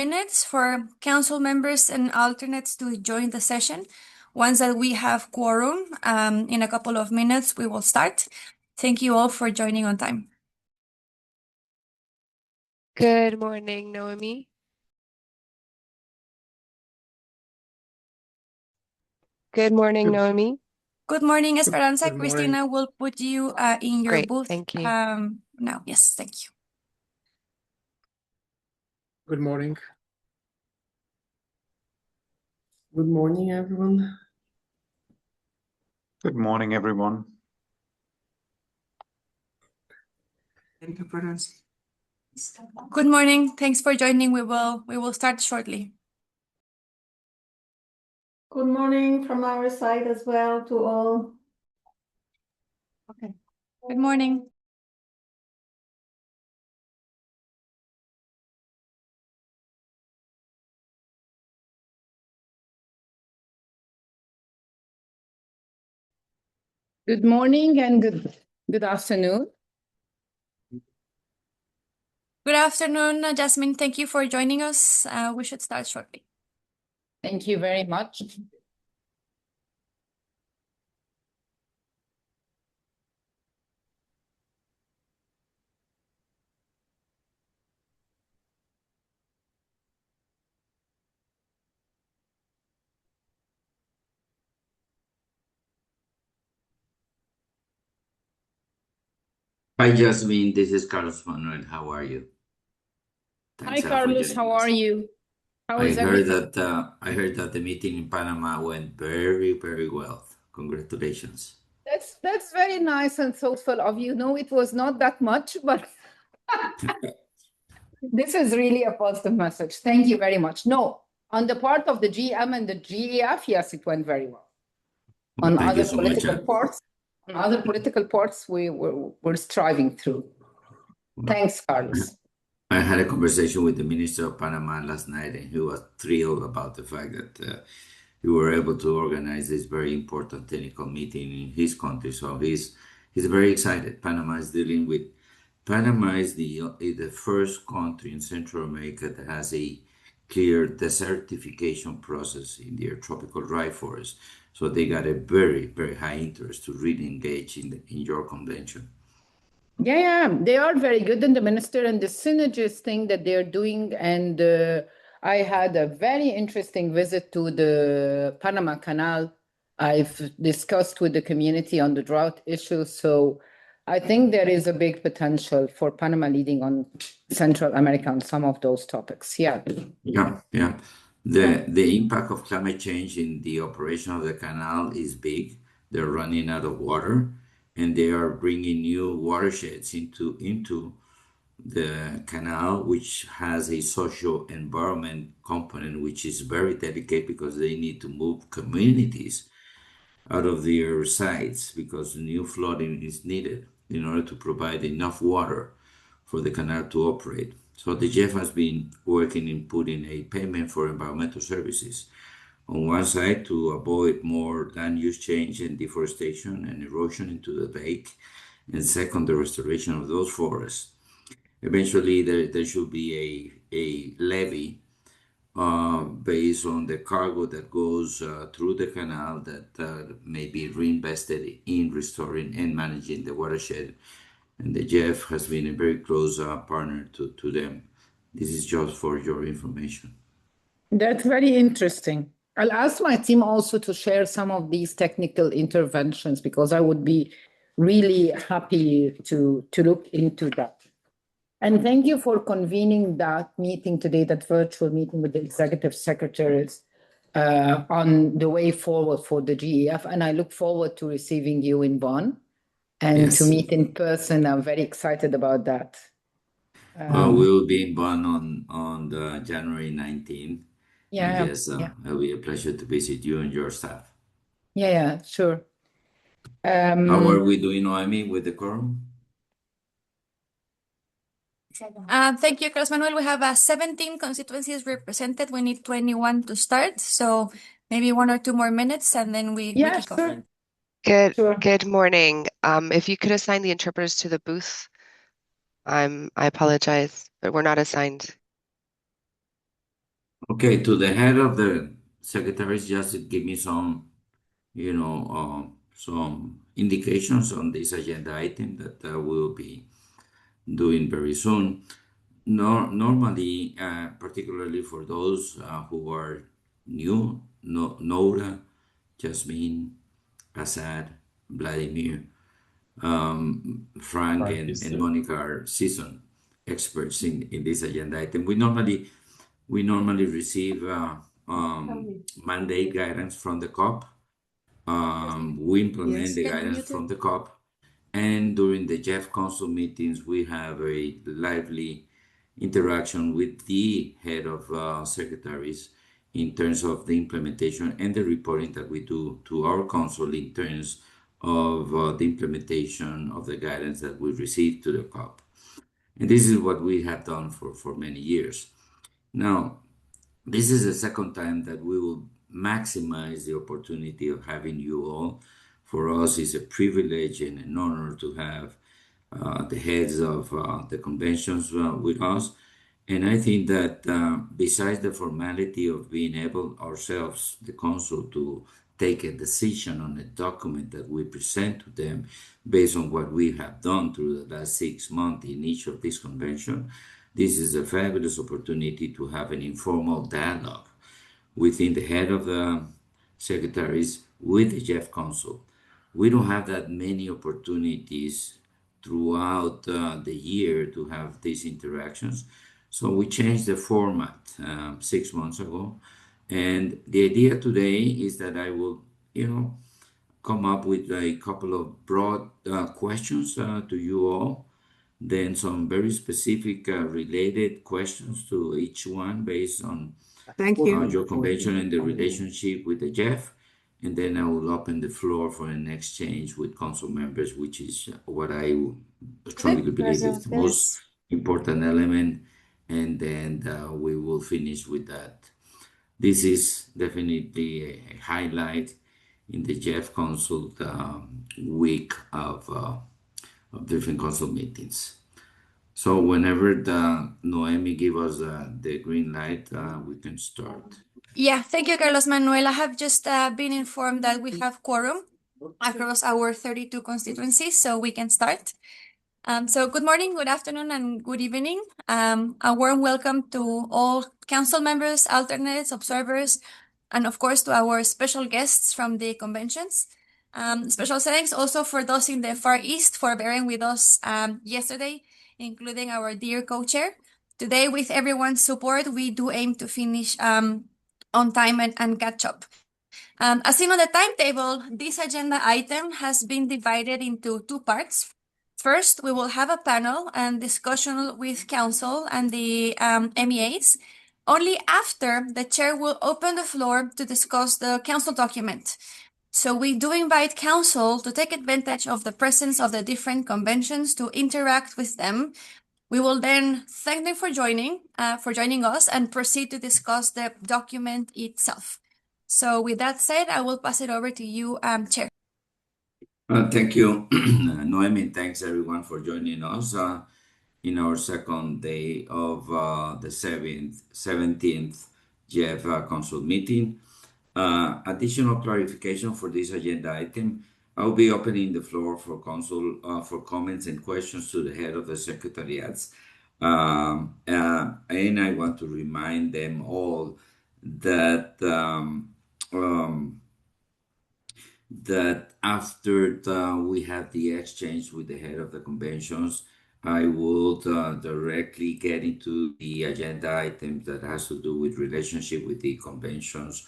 minutes for council members and alternates to join the session. Once that we have quorum, in a couple of minutes, we will start. Thank you all for joining on time. Good morning, Noemi. Good morning, Noemi. Good morning, Esperanza. Good morning. Cristina will put you in your Great, booth. thank you. Now, yes, thank you. Good morning. Good morning, everyone. Good morning, everyone. Interpreters. Good morning. Thanks for joining. We will start shortly. Good morning from our side as well to all. Okay. Good morning. Good morning and good afternoon. Good afternoon, Jasmine. Thank you for joining us. We should start shortly. Thank you very much. Hi, Jasmine. This is Carlos Manuel. How are you? Hi, Carlos. How are you? How is everything? I heard that the meeting in Panama went very, very well. Congratulations. That's very nice and thoughtful of you. No, it was not that much, but this is really a positive message. Thank you very much. No, on the part of the GM and the GEF, yes, it went very well. Well, On thank you other so much. political parts, we're striving through. Thanks, Carlos. I had a conversation with the Minister of Panama last night, and he was thrilled about the fact that you were able to organize this very important technical meeting in his country. So he's very excited. Panama is the first country in Central America that has a clear desertification process in their tropical rainforest. So they got a very, very high interest to really engage in your convention. Yeah, they are very good in the minister and the synergist thing that they're doing. And I had a very interesting visit to the Panama Canal. I've discussed with the community on the drought issue. So I think there is a big potential for Panama leading on Central America on some of those topics. Yeah. Yeah. The impact of climate change in the operation of the canal is big. They're running out of water, and they are bringing new watersheds into the canal, which has a social environment component, which is very delicate because they need to move communities out of their sites because new flooding is needed in order to provide enough water for the canal to operate. So the GEF has been working in putting a payment for environmental services on one side to avoid more land use change and deforestation and erosion into the lake, and second, the restoration of those forests. Eventually, there should be a levy based on the cargo that goes through the canal that may be reinvested in restoring and managing the watershed. And the GEF has been a very close partner to them. This is just for your information. That's very interesting. I'll ask my team also to share some of these technical interventions because I would be really happy to look into that. And thank you for convening that meeting today, that virtual meeting with the executive secretaries on the way forward for the GEF. And I look forward to receiving you in Bonn and to meet in person. I'm very excited about that. We'll be in Bonn on the January 19th. Yeah. Yes, it'll be a pleasure to visit you and your staff. Yeah, sure. How are we doing, Noemi, with the quorum? Thank you, Carlos Manuel. We have 17 constituencies represented. We need 21 to start. So maybe 1 or 2 more minutes and then we kick off. Good morning. If you could assign the interpreters to the booth, I apologize, but we're not assigned. Okay, to the head of the secretaries, just to give me some, some indications on this agenda item that we'll be doing very soon. Normally, particularly for those who are new, Nora, Jasmine, Asad, Vladimir, Frank, and Monica are seasoned experts in this agenda item. We normally receive mandate guidance from the COP. We implement the guidance from the COP. And during the GEF Council meetings, we have a lively interaction with the head of secretaries in terms of the implementation and the reporting that we do to our council in terms of the implementation of the guidance that we receive to the COP. And this is what we have done for many years. Now, this is the second time that we will maximize the opportunity of having you all. For us, it's a privilege and an honor to have the heads of the conventions with us. And I think that besides the formality of being able ourselves, the council, to take a decision on a document that we present to them based on what we have done through the last 6 months in each of these conventions, this is a fabulous opportunity to have an informal dialogue within the head of the secretaries with the GEF Council. We don't have that many opportunities throughout the year to have these interactions. So we changed the format 6 months ago. And the idea today is that I will, come up with a couple of broad questions to you all, then some very specific related questions to each one based on your convention and the relationship with the GEF. And then I will open the floor for an exchange with council members, which is what I strongly believe is the most important element. And then we will finish with that. This is definitely a highlight in the GEF Council week of different council meetings. So whenever Noemi give us the green light, we can start. Yeah, thank you, Carlos Manuel. I have just been informed that we have quorum across our 32 constituencies, so we can start. So good morning, good afternoon, and good evening. A warm welcome to all council members, alternates, observers, and of course to our special guests from the conventions. Special thanks also for those in the Far East for bearing with us yesterday, including our dear co-chair. Today, with everyone's support, we do aim to finish on time and catch up. As seen on the timetable, this agenda item has been divided into 2 parts. First, we will have a panel and discussion with council and the MEAs. Only after, the chair will open the floor to discuss the council document. So we do invite council to take advantage of the presence of the different conventions to interact with them. We will then thank them for joining us and proceed to discuss the document itself. So with that said, I will pass it over to you, Chair. Thank you, Noemi. Thanks everyone for joining us in our second day of the 17th GEF Council meeting. Additional clarification for this agenda item. I'll be opening the floor for council for comments and questions to the head of the secretariats. And I want to remind them all that that after we have the exchange with the head of the conventions, I will directly get into the agenda items that has to do with relationship with the conventions,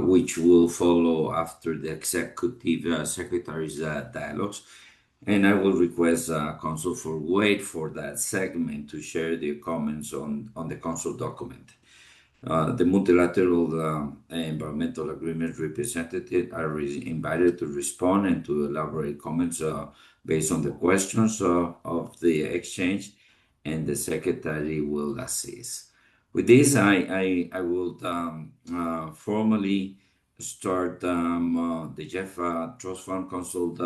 which will follow after the executive secretary's dialogues. And I will request council for wait for that segment to share their comments on the council document. The multilateral environmental agreement representatives are invited to respond and to elaborate comments based on the questions of the exchange, and the secretary will assist. With this, I will formally start the GEF Trust Fund Council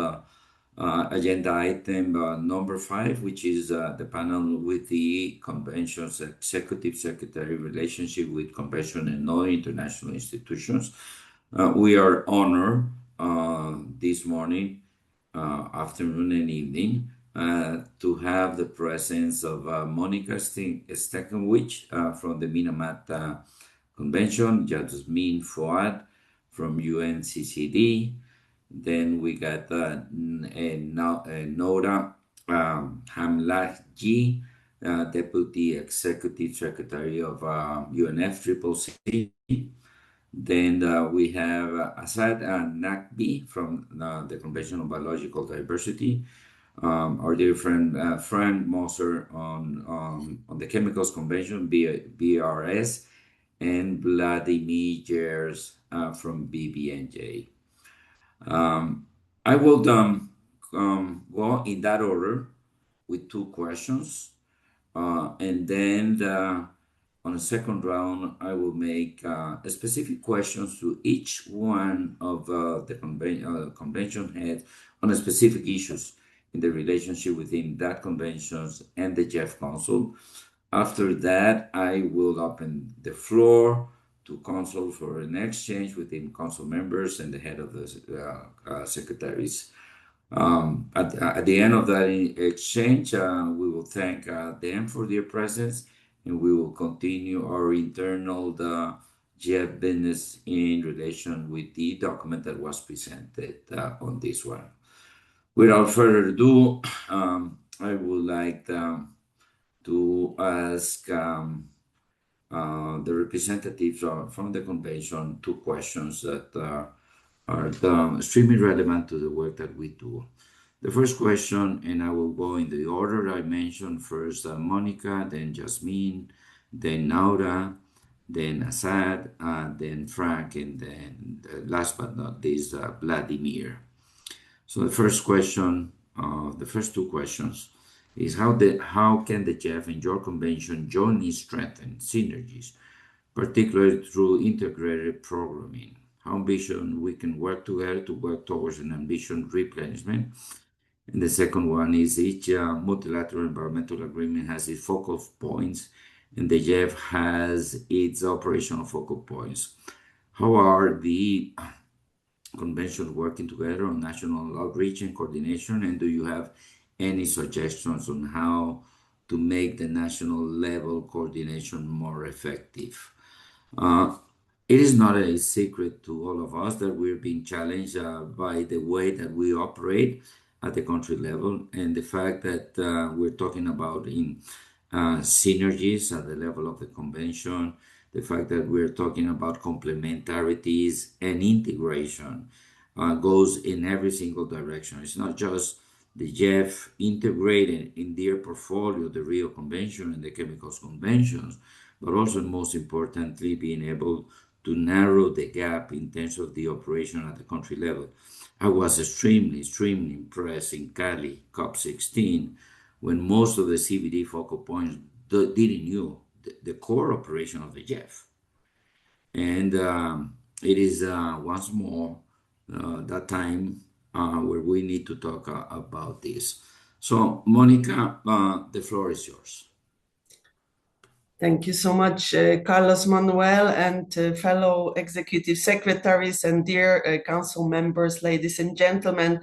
agenda item number 5, which is the panel with the Convention's Executive Secretary relationship with Convention and other international institutions. We are honored this morning, afternoon, and evening to have the presence of Monica Stekenwich from the Minamata Convention, Jasmine Fouad from UNCCD. Then we got Nora Hamlahji, Deputy Executive Secretary of UNFCCC. Then we have Asad Nakbi from the Convention on Biological Diversity, our dear friend Frank Moser on the Chemicals Convention, BRS, and Vladimir Jers from BBNJ. I will go in that order with 2 questions, and then on the second round, I will make specific questions to each one of the convention heads on the specific issues in the relationship within that conventions and the GEF Council. After that, I will open the floor to council for an exchange within council members and the head of the secretaries. At the end of that exchange, we will thank them for their presence, and we will continue our internal GEF business in relation with the document that was presented on this one. Without further ado, I would like to ask the representatives from the convention 2 questions that are extremely relevant to the work that we do. The first question, and I will go in the order I mentioned, first Monica, then Jasmine, then Naura, then Asad, then Frank, and then last but not least, Vladimir. So the first question, the first 2 questions, is how can the GEF and your convention jointly strengthen synergies, particularly through integrated programming? How ambitious we can work together to work towards an ambition replenishment. And the second one is each multilateral environmental agreement has its focal points, and the GEF has its operational focal points. How are the conventions working together on national outreach and coordination, and do you have any suggestions on how to make the national level coordination more effective? It is not a secret to all of us that we're being challenged by the way that we operate at the country level, and the fact that we're talking about in synergies at the level of the convention, the fact that we're talking about complementarities and integration goes in every single direction. It's not just the GEF integrated in their portfolio, the Rio Convention and the Chemicals Conventions, but also, most importantly, being able to narrow the gap in terms of the operation at the country level. I was extremely impressed in Cali, COP16, when most of the CBD focal points didn't know the core operation of the GEF. And it is once more that time where we need to talk about this. So, Monica, the floor is yours. Thank you so much, Carlos Manuel, and fellow executive secretaries and dear council members, ladies and gentlemen.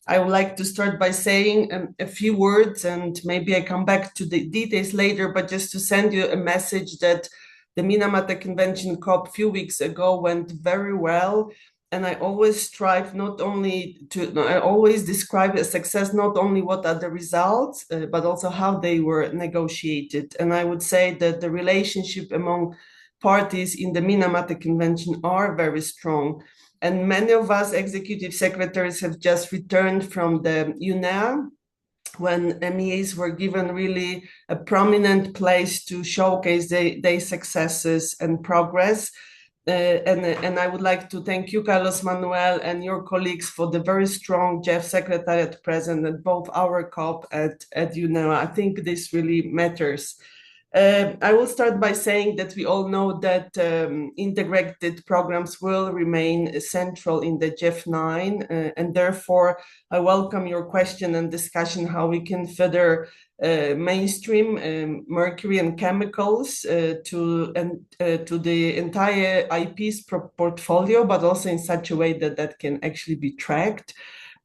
I would like to start by saying a few words, and maybe I come back to the details later, but just to send you a message that the Minamata Convention COP a few weeks ago went very well. And I always strive I always describe a success, not only what are the results, but also how they were negotiated. And I would say that the relationship among parties in the Minamata Convention are very strong. And many of us executive secretaries have just returned from the UNEA, when MEAs were given really a prominent place to showcase their successes and progress. And I would like to thank you, Carlos Manuel, and your colleagues for the very strong GEF Secretariat present at both our COP at UNEA. I think this really matters. I will start by saying that we all know that integrated programs will remain central in the GEF-9, and therefore I welcome your question and discussion how we can further mainstream mercury and chemicals to the entire IP's portfolio, but also in such a way that that can actually be tracked.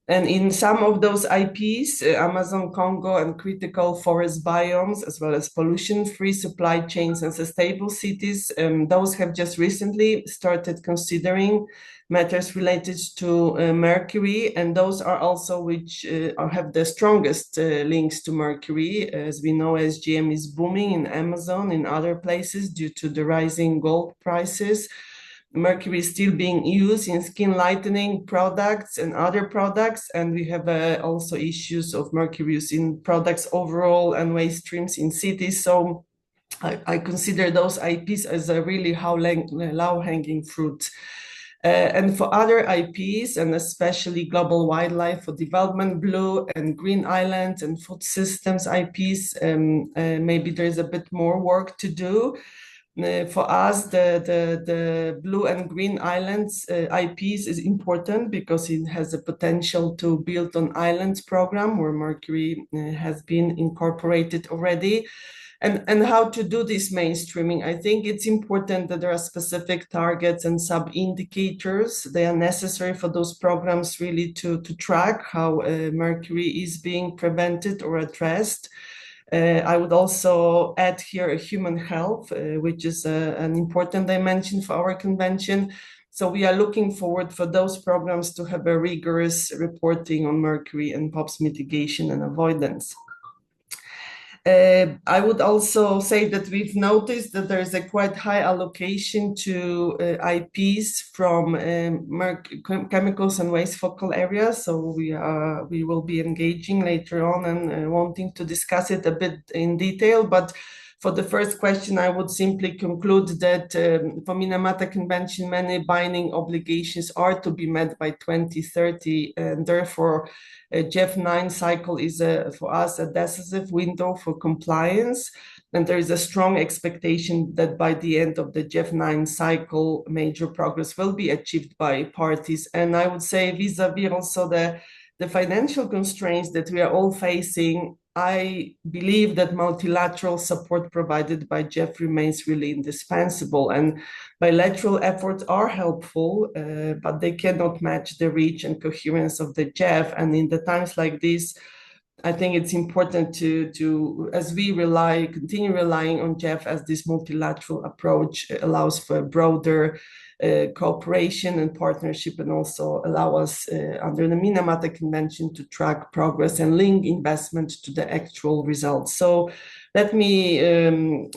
And in some of those IPs, Amazon, Congo, and critical forest biomes, as well as pollution-free supply chains and sustainable cities, those have just recently started considering matters related to mercury, and those are also which have the strongest links to mercury. As we know, SGM is booming in Amazon, in other places due to the rising gold prices. Mercury is still being used in skin lightening products and other products, and we have also issues of mercury use in products overall and waste streams in cities. So I consider those IPs as a really low-hanging fruit. And for other IPs, and especially global wildlife for development, blue and green islands and food systems IPs, maybe there's a bit more work to do. For us, the blue and green islands IPs is important because it has a potential to build on islands program where mercury has been incorporated already. And how to do this mainstreaming. I think it's important that there are specific targets and sub-indicators. They are necessary for those programs really to track how mercury is being prevented or addressed. I would also add here human health, which is an important dimension for our convention. So we are looking forward for those programs to have a rigorous reporting on mercury and POPs mitigation and avoidance. I would also say that we've noticed that there is a quite high allocation to IPs from chemicals and waste focal areas. So we will be engaging later on and wanting to discuss it a bit in detail. But for the first question, I would simply conclude that for Minamata Convention, many binding obligations are to be met by 2030, and therefore GEF-9 cycle is for us a decisive window for compliance. And there is a strong expectation that by the end of the GEF-9 cycle, major progress will be achieved by parties. And I would say vis-a-vis also the financial constraints that we are all facing, I believe that multilateral support provided by GEF remains really indispensable, and bilateral efforts are helpful, but they cannot match the reach and coherence of the GEF. And in the times like this, I think it's important to as we continue relying on GEF as this multilateral approach allows for broader cooperation and partnership, and also allow us under the Minamata Convention to track progress and link investment to the actual results. So let me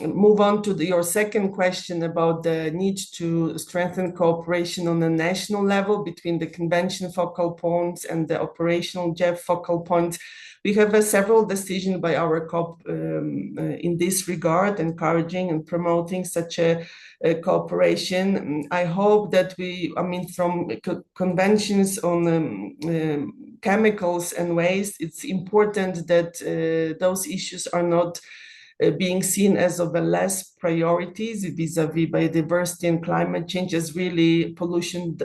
move on to your second question about the need to strengthen cooperation on a national level between the convention focal points and the operational GEF focal points. We have several decisions by our COP in this regard, encouraging and promoting such a cooperation. I hope that from conventions on chemicals and waste, it's important that those issues are not being seen as of a less priorities vis-a-vis biodiversity and climate change, as really pollution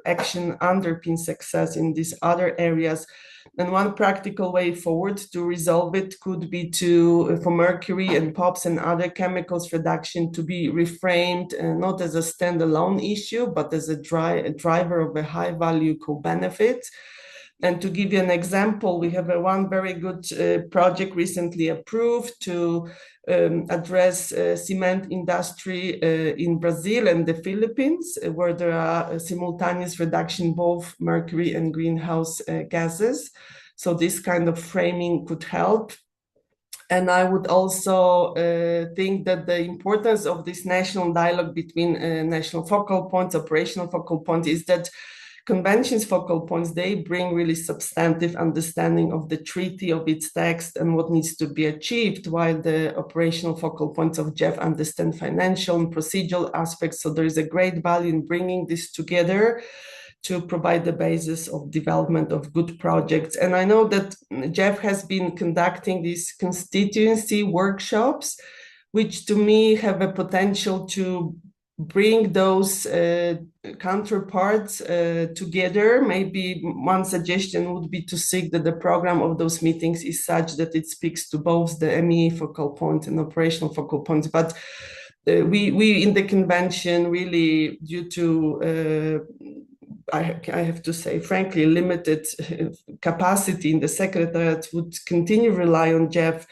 action underpins success in these other areas. And one practical way forward to resolve it could be for mercury and POPs and other chemicals reduction to be reframed not as a standalone issue, but as a driver of a high value co-benefit. And to give you an example, we have one very good project recently approved to address cement industry in Brazil and the Philippines, where there are simultaneous reduction both mercury and greenhouse gases. So this kind of framing could help. And I would also think that the importance of this national dialogue between national focal points, operational focal points, is that conventions focal points, they bring really substantive understanding of the treaty, of its text, and what needs to be achieved, while the operational focal points of GEF understand financial and procedural aspects. So there is a great value in bringing this together to provide the basis of development of good projects. And I know that GEF has been conducting these constituency workshops which to me have a potential to bring those counterparts together. Maybe one suggestion would be to seek that the program of those meetings is such that it speaks to both the MEA focal point and operational focal points. But we in the convention, really, due to I have to say, frankly, limited capacity in the secretariat, would continue rely on GEF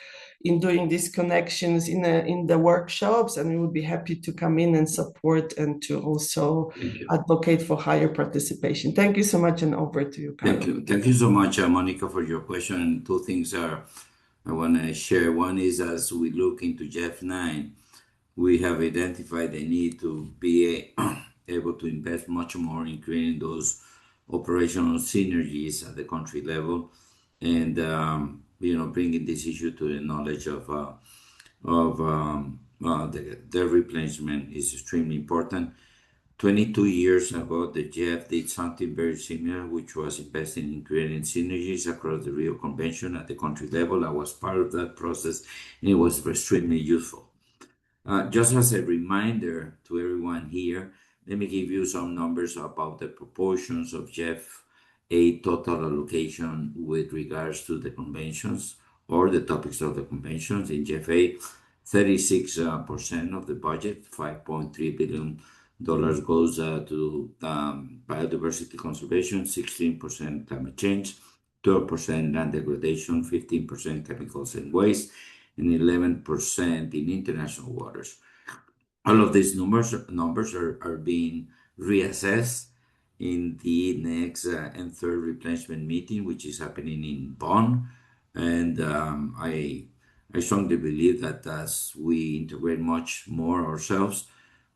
in doing these connections in the workshops, and we would be happy to come in and support and to also advocate for higher participation. Thank you so much, and over to you, Carlo. Thank you so much, Monica, for your question. Two things I want to share. One is, as we look into GEF 9, we have identified the need to be able to invest much more in creating those operational synergies at the country level, and bringing this issue to the knowledge of the replenishment is extremely important. 22 years ago, the GEF did something very similar, which was investing in creating synergies across the Rio Convention at the country level. I was part of that process, and it was extremely useful. Just as a reminder to everyone here, let me give you some numbers about the proportions of GEF 8 total allocation with regards to the conventions or the topics of the conventions. In GEF 8, 36% of the budget, $5.3 billion, goes to biodiversity conservation, 16% climate change, 12% land degradation, 15% chemicals and waste, and 11% in international waters. All of these numbers are being reassessed in the next and third replenishment meeting, which is happening in Bonn. And I strongly believe that as we integrate much more ourselves,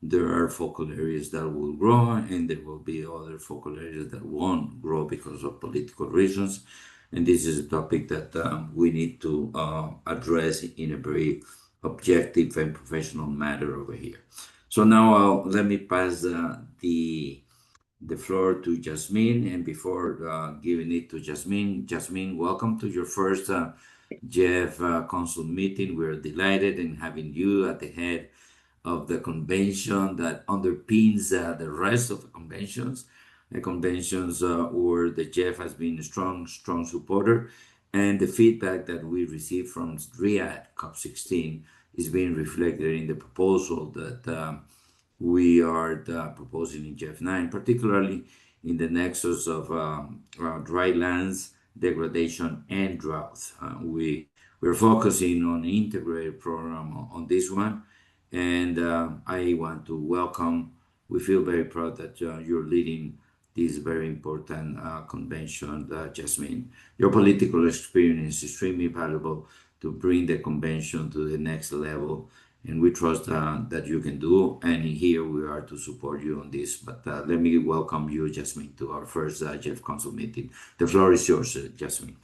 there are focal areas that will grow, and there will be other focal areas that won't grow because of political reasons. And this is a topic that we need to address in a very objective and professional manner over here. So now let me pass the floor to Jasmine. And before giving it to Jasmine, welcome to your first GEF Council meeting. We're delighted in having you at the head of the convention that underpins the rest of the conventions. The conventions where the GEF has been a strong supporter, and the feedback that we received from Riyadh COP16 is being reflected in the proposal that we are proposing in GEF 9, particularly in the nexus of dry lands, degradation, and drought. We're focusing on an integrated program on this one, and I want to welcome. We feel very proud that you're leading this very important convention, Jasmine. Your political experience is extremely valuable to bring the convention to the next level, and we trust that you can do, and here we are to support you on this. But let me welcome you, Jasmine, to our first GEF Council meeting. The floor is yours, Jasmine.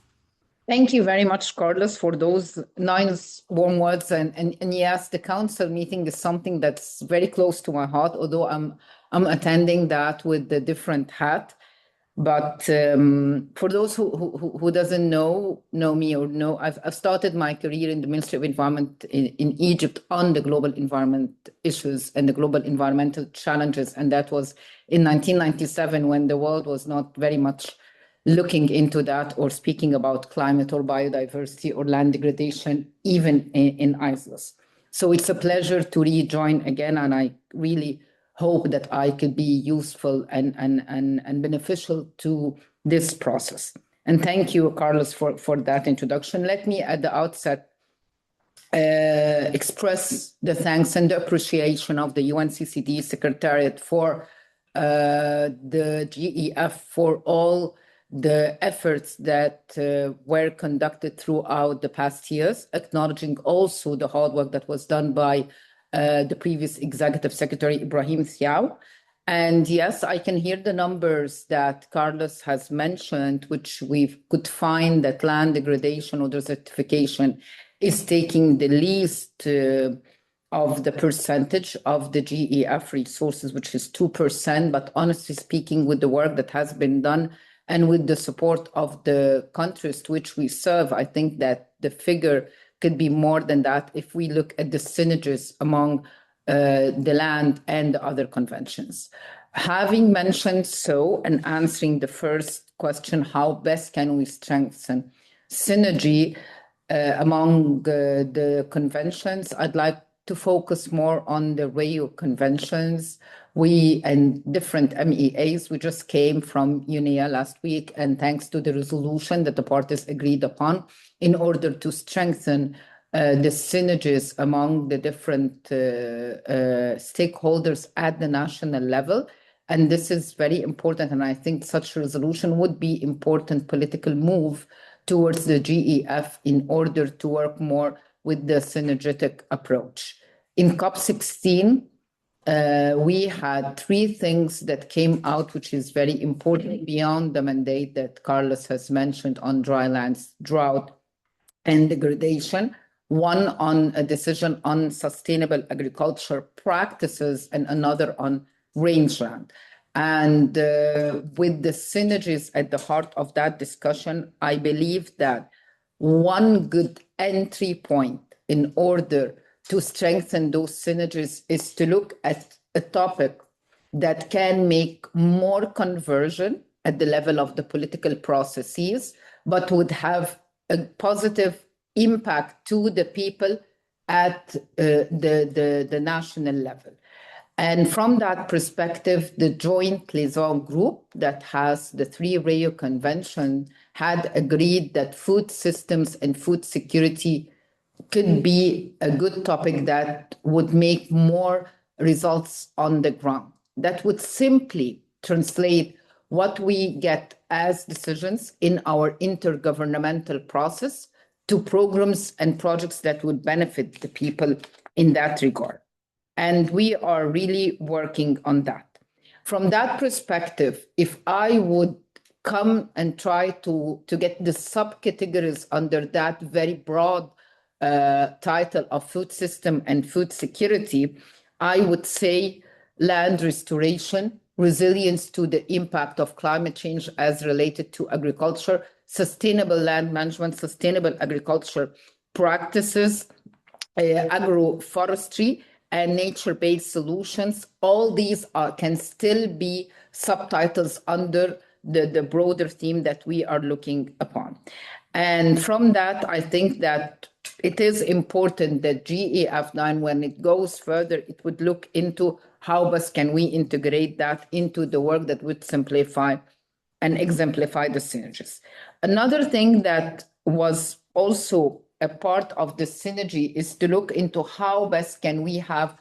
Thank you very much, Carlos, for those nice warm words. And yes, the council meeting is something that's very close to my heart, although I'm attending that with a different hat. But for those who doesn't know me or know, I've started my career in the Ministry of Environment in Egypt on the global environment issues and the global environmental challenges. And that was in 1997, when the world was not very much looking into that or speaking about climate or biodiversity or land degradation, even in islands. So it's a pleasure to rejoin again, and I really hope that I could be useful and beneficial to this process. And thank you, Carlos, for that introduction. Let me at the outset express the thanks and the appreciation of the UNCCD Secretariat for the GEF for all the efforts that were conducted throughout the past years, acknowledging also the hard work that was done by the previous Executive Secretary, Ibrahim Thiaw. And yes, I can hear the numbers that Carlos has mentioned, which we could find that land degradation or desertification is taking the least of the percentage of the GEF resources, which is 2%. But honestly speaking, with the work that has been done and with the support of the countries to which we serve, I think that the figure could be more than that if we look at the synergies among the land and the other conventions. Having mentioned so and answering the first question, how best can we strengthen synergy among the conventions, I'd like to focus more on the Rio conventions. We and different MEAs, we just came from UNEA last week, and thanks to the resolution that the parties agreed upon in order to strengthen the synergies among the different stakeholders at the national level. And this is very important, and I think such a resolution would be important political move towards the GEF in order to work more with the synergetic approach. In COP16, we had 3 things that came out, which is very important beyond the mandate that Carlos has mentioned on dry lands, drought, and degradation. One on a decision on sustainable agriculture practices and another on rangeland. And with the synergies at the heart of that discussion, I believe that one good entry point in order to strengthen those synergies is to look at a topic that can make more conversion at the level of the political processes, but would have a positive impact to the people at the national level. And from that perspective, the joint liaison group that has the 3 Rio Convention had agreed that food systems and food security could be a good topic that would make more results on the ground. That would simply translate what we get as decisions in our intergovernmental process to programs and projects that would benefit the people in that regard. And we are really working on that. From that perspective, if I would come and try to get the subcategories under that very broad title of food system and food security, I would say land restoration, resilience to the impact of climate change as related to agriculture, sustainable land management, sustainable agriculture practices, agroforestry, and nature-based solutions. All these can still be subtitles under the broader theme that we are looking upon. And from that, I think that it is important that GEF9, when it goes further, it would look into how best can we integrate that into the work that would simplify and exemplify the synergies. Another thing that was also a part of the synergy is to look into how best can we have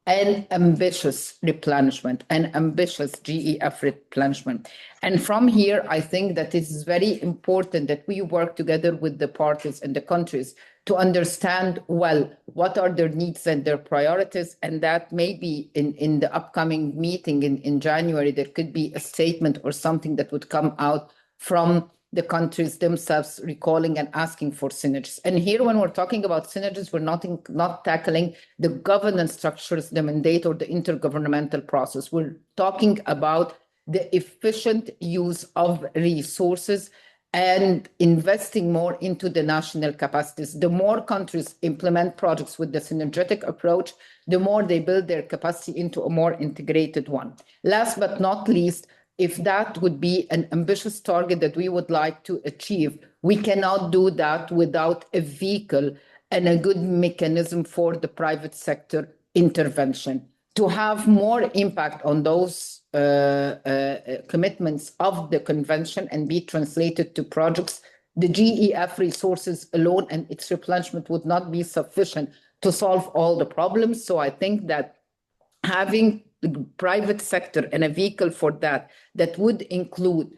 an ambitious replenishment, an ambitious GEF replenishment. And from here, I think that it is very important that we work together with the parties and the countries to understand, well, what are their needs and their priorities, and that maybe in the upcoming meeting in January, there could be a statement or something that would come out from the countries themselves recalling and asking for synergies. And here, when we're talking about synergies, we're not tackling the governance structures, the mandate, or the intergovernmental process. We're talking about the efficient use of resources and investing more into the national capacities. The more countries implement projects with the synergetic approach, the more they build their capacity into a more integrated one. Last but not least, if that would be an ambitious target that we would like to achieve, we cannot do that without a vehicle and a good mechanism for the private sector intervention. To have more impact on those commitments of the convention and be translated to projects, the GEF resources alone and its replenishment would not be sufficient to solve all the problems. So I think that having the private sector and a vehicle for that would include,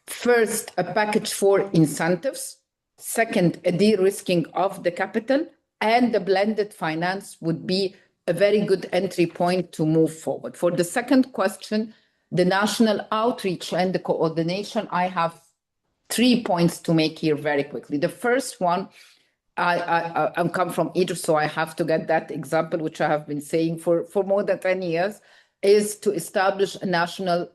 first, a package for incentives, second, a de-risking of the capital, and the blended finance would be a very good entry point to move forward. For the second question, the national outreach and the coordination, I have 3 points to make here very quickly. The first one, I come from Egypt, so I have to get that example, which I have been saying for more than 10 years, is to establish a national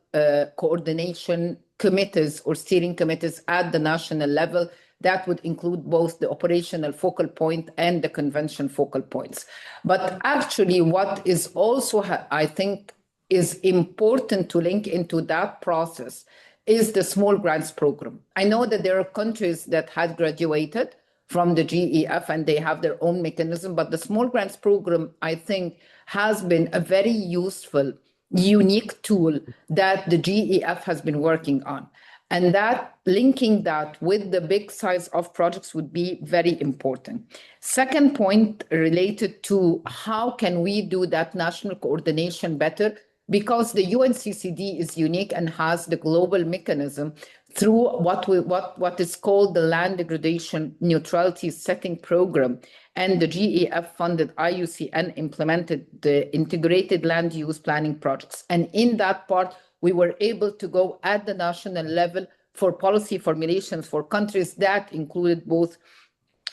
coordination committees or steering committees at the national level that would include both the operational focal point and the convention focal points. But actually, what is also, I think, is important to link into that process is the small grants program. I know that there are countries that had graduated from the GEF and they have their own mechanism, but the small grants program, I think, has been a very useful, unique tool that the GEF has been working on. And that linking that with the big size of projects would be very important. Second point related to how can we do that national coordination better, because the UNCCD is unique and has the global mechanism through what is called the Land Degradation Neutrality Setting Program. And the GEF funded IUCN implemented the integrated land use planning projects. And in that part, we were able to go at the national level for policy formulations for countries that included both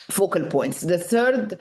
focal points. The third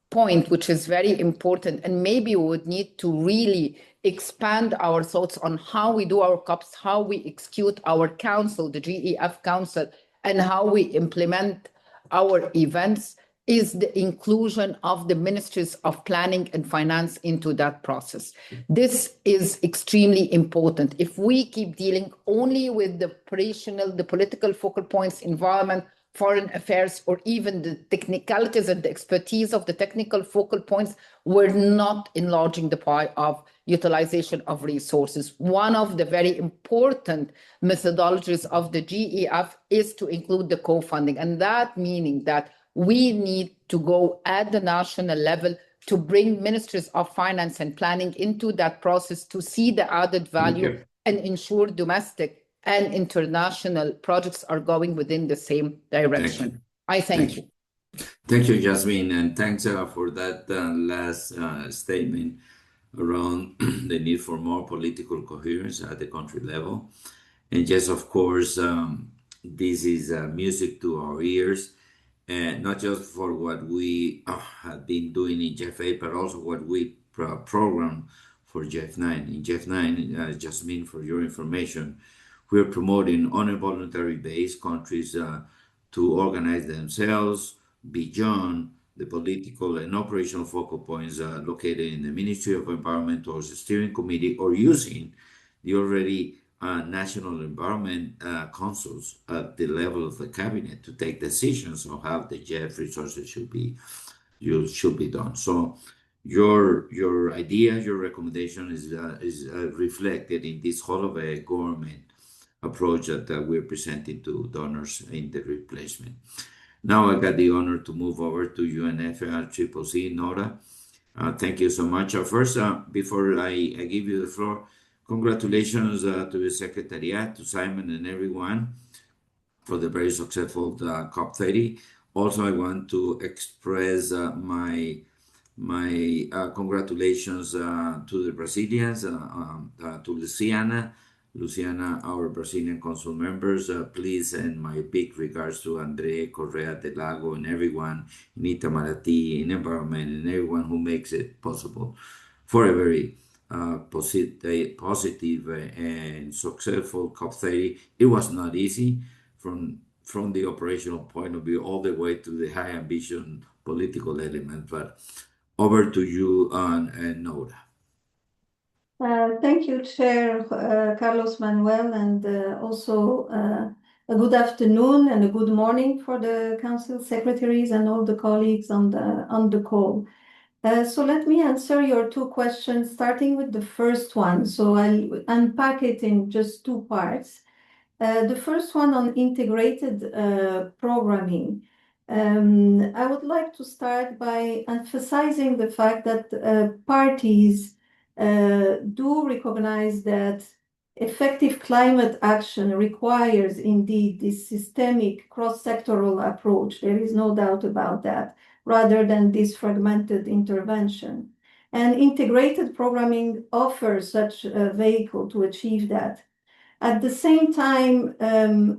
point, which is very important, and maybe we would need to really expand our thoughts on how we do our COPs, how we execute our council, the GEF Council, and how we implement our events, is the inclusion of the ministries of planning and finance into that process. This is extremely important. If we keep dealing only with the operational, the political focal points, environment, foreign affairs, or even the technicalities and the expertise of the technical focal points, we're not enlarging the pie of utilization of resources. One of the very important methodologies of the GEF is to include the co-funding, and that meaning that we need to go at the national level to bring ministries of finance and planning into that process to see the added value and ensure domestic and international projects are going within the same direction. I thank you. Thank you, Jasmine, and thanks for that last statement around the need for more political coherence at the country level. And yes, of course, this is music to our ears, and not just for what we have been doing in GEF-8, but also what we program for GEF-9. In GEF-9, Jasmine, for your information, we're promoting on a voluntary base countries to organize themselves beyond the political and operational focal points located in the Ministry of Environment or the Steering Committee, or using the already national environment councils at the level of the cabinet to take decisions on how the GEF resources should be done. So your idea, your recommendation is reflected in this whole of a government approach that we're presenting to donors in the replacement. Now I got the honor to move over to UNFCCC, Nora. Thank you so much. First, before I give you the floor, congratulations to the Secretariat, to Simon and everyone for the very successful COP30. Also, I want to express my congratulations to the Brazilians, to Luciana, our Brazilian Council members. Please, and my big regards to Andre Correa de Lago and everyone in Itamaraty, in environment, and everyone who makes it possible for a very positive and successful COP30. It was not easy from the operational point of view all the way to the high ambition political element, but over to you, Nora. Thank you, Chair Carlos Manuel, and also a good afternoon and a good morning for the Council Secretaries and all the colleagues on the call. So let me answer your two questions, starting with the first one. So I'll unpack it in just two parts. The first one on integrated programming. I would like to start by emphasizing the fact that parties do recognize that effective climate action requires indeed this systemic cross-sectoral approach. There is no doubt about that, rather than this fragmented intervention. And integrated programming offers such a vehicle to achieve that. At the same time,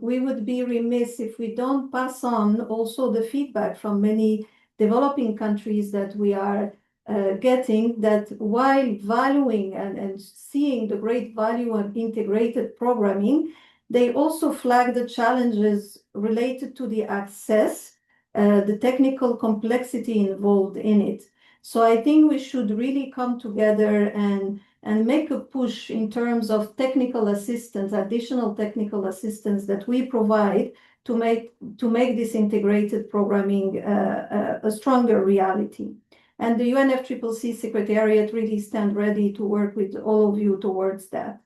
we would be remiss if we don't pass on also the feedback from many developing countries that we are getting, that while valuing and seeing the great value of integrated programming, they also flag the challenges related to the access, the technical complexity involved in it. So I think we should really come together and make a push in terms of technical assistance, additional technical assistance that we provide to make this integrated programming a stronger reality. And the UNFCCC Secretariat really stand ready to work with all of you towards that.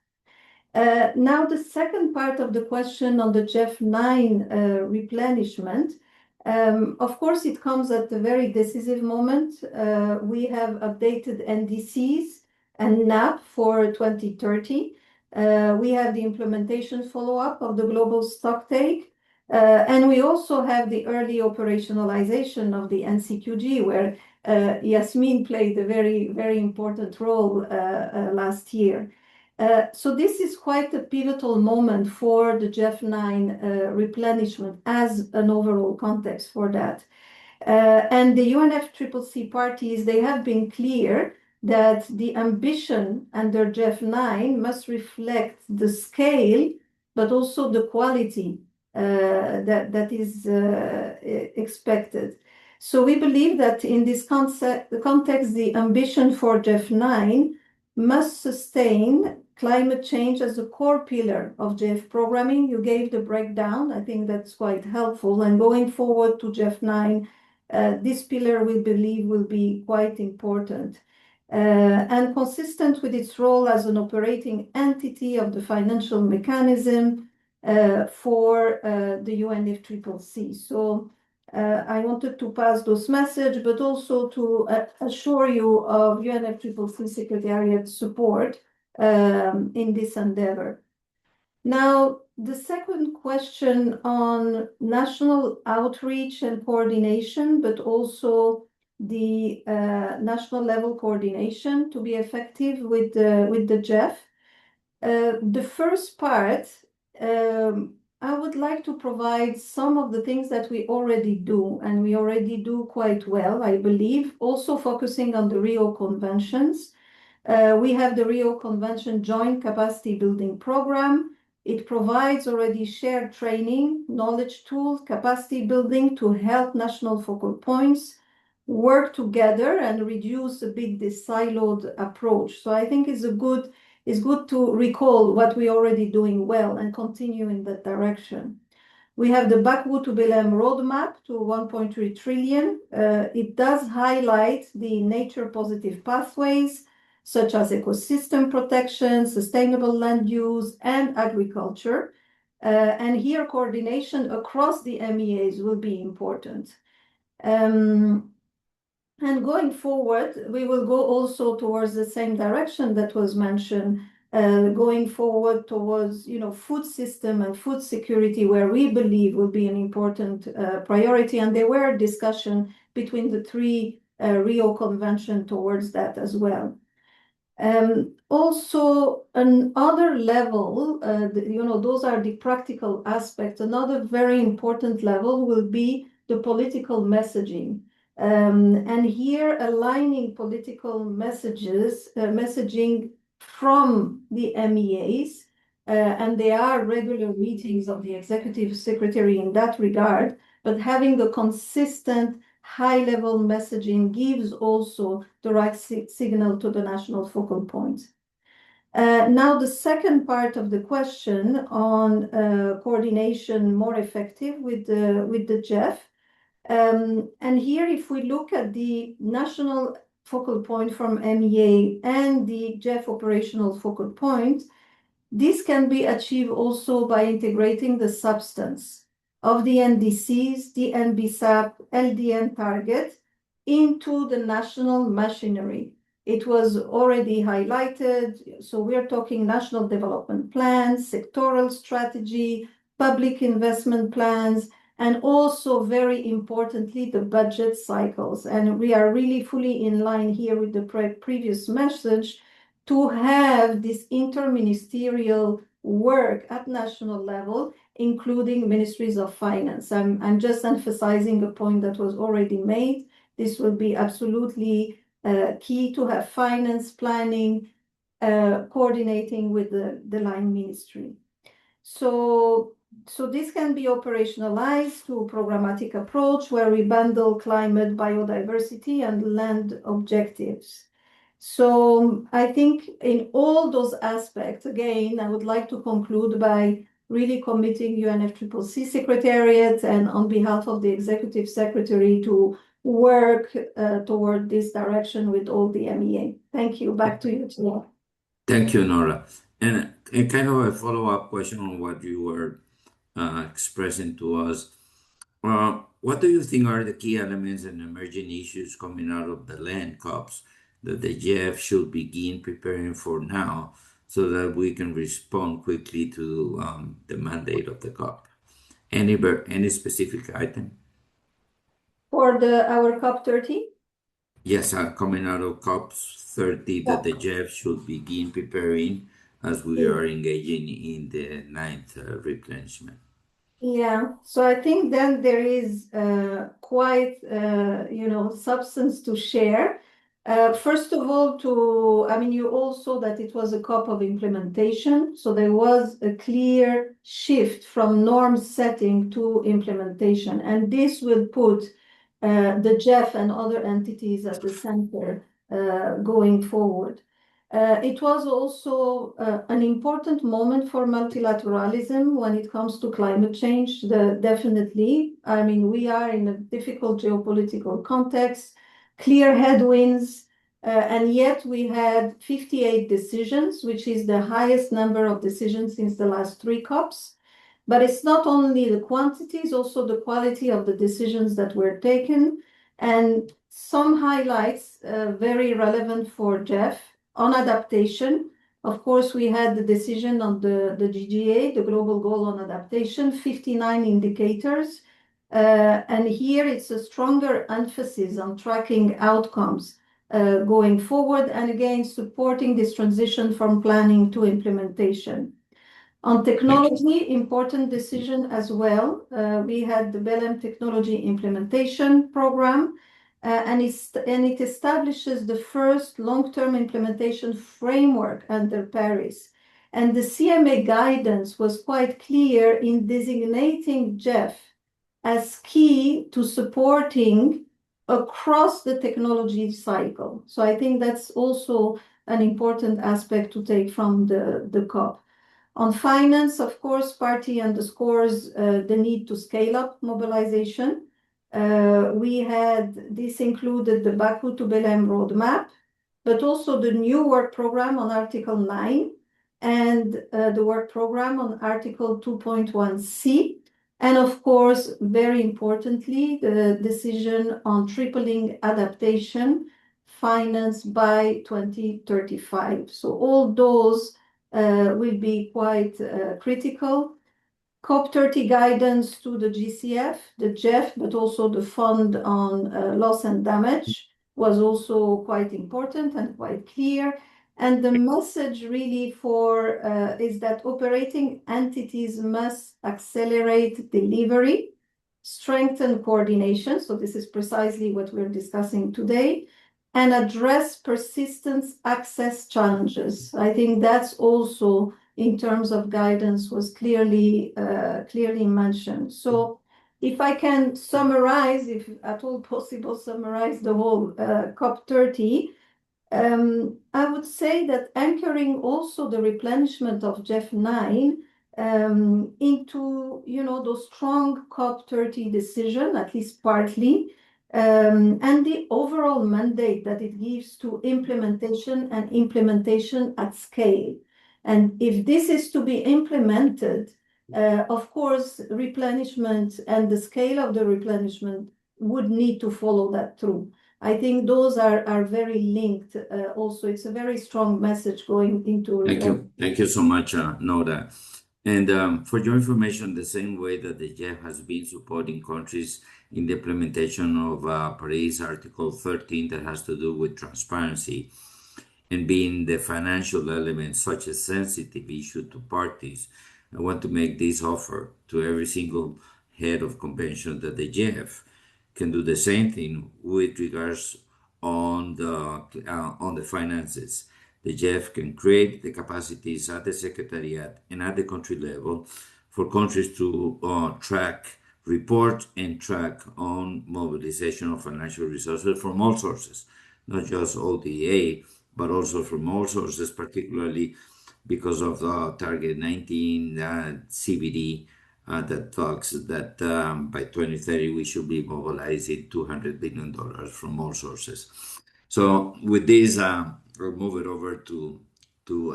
Now, the second part of the question on the GEF 9 replenishment, of course, it comes at a very decisive moment. We have updated NDCs and NAP for 2030. We have the implementation follow-up of the global stocktake. And we also have the early operationalization of the NCQG, where Yasmin played a very, very important role last year. So this is quite a pivotal moment for the GEF 9 replenishment as an overall context for that. And the UNFCCC parties, they have been clear that the ambition under GEF 9 must reflect the scale, but also the quality that is expected. So we believe that in this context, the ambition for GEF 9 must sustain climate change as a core pillar of GEF programming. You gave the breakdown. I think that's quite helpful. And going forward to GEF 9, this pillar we believe will be quite important. And consistent with its role as an operating entity of the financial mechanism for the UNFCCC. So I wanted to pass those messages, but also to assure you of UNFCCC Secretariat support in this endeavor. Now, the second question on national outreach and coordination, but also the national level coordination to be effective with the GEF. The first part, I would like to provide some of the things that we already do, and we already do quite well, I believe, also focusing on the Rio Conventions. We have the Rio Convention Joint Capacity Building Program. It provides already shared training, knowledge tools, capacity building to help national focal points work together and reduce a bit this siloed approach. So I think it's good to recall what we're already doing well and continue in that direction. We have the Baku to Belém roadmap to 1.3 trillion. It does highlight the nature positive pathways, such as ecosystem protection, sustainable land use, and agriculture. And here coordination across the MEAs will be important. And going forward, we will go also towards the same direction that was mentioned, going forward towards, food system and food security, where we believe will be an important priority. And there were discussions between the three Rio Convention towards that as well. Also, another level, those are the practical aspects. Another very important level will be the political messaging. And here aligning political messaging from the MEAs, and there are regular meetings of the executive secretary in that regard, but having the consistent high-level messaging gives also the right signal to the national focal points. Now, the second part of the question on coordination more effective with the GEF. And here, if we look at the national focal point from MEA and the GEF operational focal point, this can be achieved also by integrating the substance of the NDCs, the NBSAP, LDN target into the national machinery. It was already highlighted. So we're talking national development plans, sectoral strategy, public investment plans, and also very importantly, the budget cycles. And we are really fully in line here with the previous message to have this interministerial work at national level, including ministries of finance. I'm just emphasizing a point that was already made. This will be absolutely key to have finance planning coordinating with the line ministry. So this can be operationalized through a programmatic approach where we bundle climate, biodiversity, and land objectives. So I think in all those aspects, again, I would like to conclude by really committing UNFCCC Secretariat and on behalf of the Executive Secretary to work toward this direction with all the MEA. Thank you. Back to you, Tia. Thank you, Nora. And kind of a follow-up question on what you were expressing to us. What do you think are the key elements and emerging issues coming out of the land COPs that the GEF should begin preparing for now so that we can respond quickly to the mandate of the COP? Any specific item? For our COP30? Yes, coming out of COPs 30 that the GEF should begin preparing as we are engaging in the ninth replenishment. Yeah, so I think then there is quite, substance to share. First of all, I mean, you all saw that it was a COP of implementation. So there was a clear shift from norm setting to implementation. And this will put the GEF and other entities at the center going forward. It was also an important moment for multilateralism when it comes to climate change. Definitely, I mean, we are in a difficult geopolitical context, clear headwinds, and yet we had 58 decisions, which is the highest number of decisions since the last 3 COPs. But it's not only the quantity, it's also the quality of the decisions that were taken. And some highlights very relevant for GEF on adaptation. Of course, we had the decision on the GGA, the Global Goal on Adaptation, 59 indicators. And here it's a stronger emphasis on tracking outcomes going forward and again supporting this transition from planning to implementation. On technology, important decision as well. We had the BELEM Technology Implementation Program, and it establishes the first long-term implementation framework under Paris. And the CMA guidance was quite clear in designating GEF as key to supporting across the technology cycle. So I think that's also an important aspect to take from the COP. On finance, of course, party underscores the need to scale up mobilization. This included the Baku to Belém roadmap, but also the new work program on Article 9 and the work program on Article 2.1c. And of course, very importantly, the decision on tripling adaptation finance by 2035. So all those will be quite critical. COP30 guidance to the GCF, the GEF, but also the fund on loss and damage was also quite important and quite clear. And the message really is that operating entities must accelerate delivery, strengthen coordination. So this is precisely what we're discussing today, and address persistence access challenges. I think that's also in terms of guidance was clearly mentioned. So if I can summarize, if at all possible, summarize the whole COP30, I would say that anchoring also the replenishment of GEF 9 into those strong COP30 decision, at least partly, and the overall mandate that it gives to implementation and implementation at scale. And if this is to be implemented, of course, replenishment and the scale of the replenishment would need to follow that through. I think those are very linked. Also, it's a very strong message going into. Thank you so much, Nora. And for your information, the same way that the GEF has been supporting countries in the implementation of Paris Article 13 that has to do with transparency and being the financial element such a sensitive issue to parties, I want to make this offer to every single head of convention that the GEF can do the same thing with regards on the finances. The GEF can create the capacities at the secretariat and at the country level for countries to report and track on mobilization of financial resources from all sources, not just ODA, but also from all sources, particularly because of the Target 19 CBD that talks that by 2030 we should be mobilizing $200 billion from all sources. So with this, we'll move it over to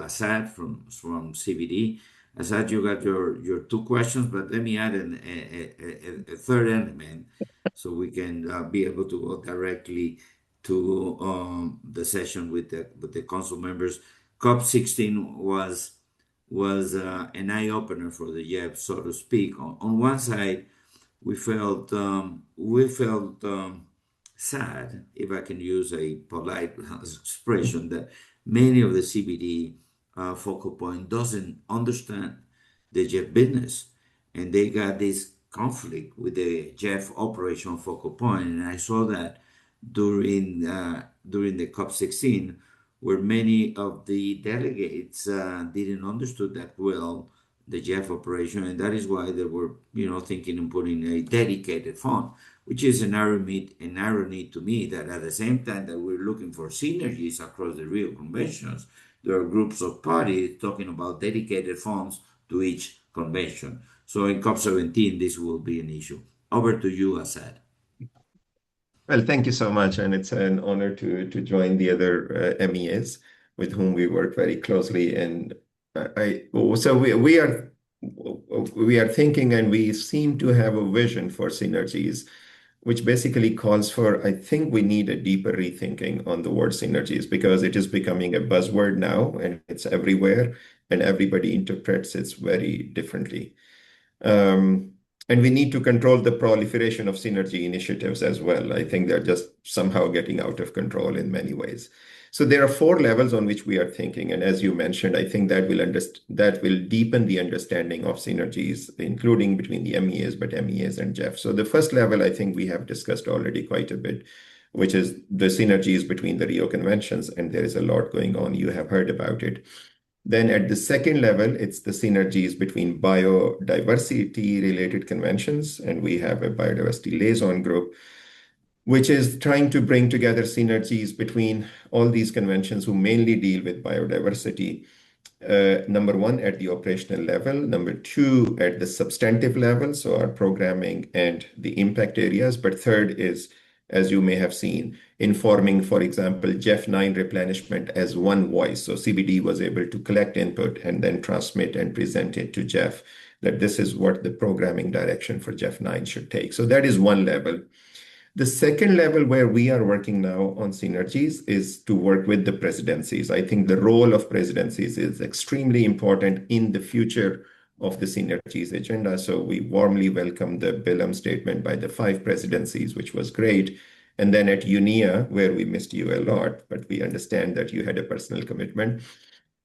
Assad from CBD. Assad, you got your two questions, but let me add a third element so we can be able to go directly to the session with the council members. COP16 was an eye opener for the GEF, so to speak. On one side, we felt sad, if I can use a polite expression, that many of the CBD focal point doesn't understand the GEF business, and they got this conflict with the GEF operational focal point. And I saw that during the COP16, where many of the delegates didn't understood that well the GEF operation, and that is why they were, thinking of putting a dedicated fund, which is an irony to me that at the same time that we're looking for synergies across the Rio conventions, there are groups of parties talking about dedicated funds to each convention. So in COP17, this will be an issue. Over to you, Assad. Well, thank you so much, and it's an honor to join the other MEAs with whom we work very closely. And so we are thinking, and we seem to have a vision for synergies, which basically calls for, I think we need a deeper rethinking on the word synergies, because it is becoming a buzzword now and it's everywhere and everybody interprets it very differently. And we need to control the proliferation of synergy initiatives as well. I think they're just somehow getting out of control in many ways. So there are 4 levels on which we are thinking. And as you mentioned, I think that will deepen the understanding of synergies, including between the MEAs, but MEAs and GEF. So the first level, I think we have discussed already quite a bit, which is the synergies between the Rio conventions. And there is a lot going on. You have heard about it. Then at the second level, it's the synergies between biodiversity-related conventions, and we have a biodiversity liaison group, which is trying to bring together synergies between all these conventions who mainly deal with biodiversity. Number 1, at the operational level. Number 2, at the substantive level, so our programming and the impact areas. But third is, as you may have seen, informing, for example, GEF 9 replenishment as one voice. So CBD was able to collect input and then transmit and present it to GEF, that this is what the programming direction for GEF 9 should take. So that is one level. The second level where we are working now on synergies is to work with the presidencies. I think the role of presidencies is extremely important in the future of the synergies agenda. So we warmly welcome the Bilham statement by the 5 presidencies, which was great. And then at UNIA, where we missed you a lot, but we understand that you had a personal commitment,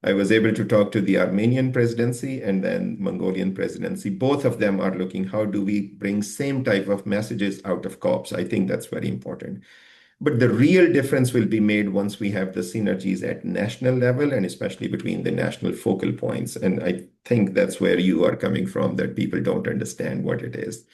I was able to talk to the Armenian presidency and then Mongolian presidency. Both of them are looking, how do we bring same type of messages out of COPs? I think that's very important. But the real difference will be made once we have the synergies at national level, and especially between the national focal points. And I think that's where you are coming from, that people don't understand what it is.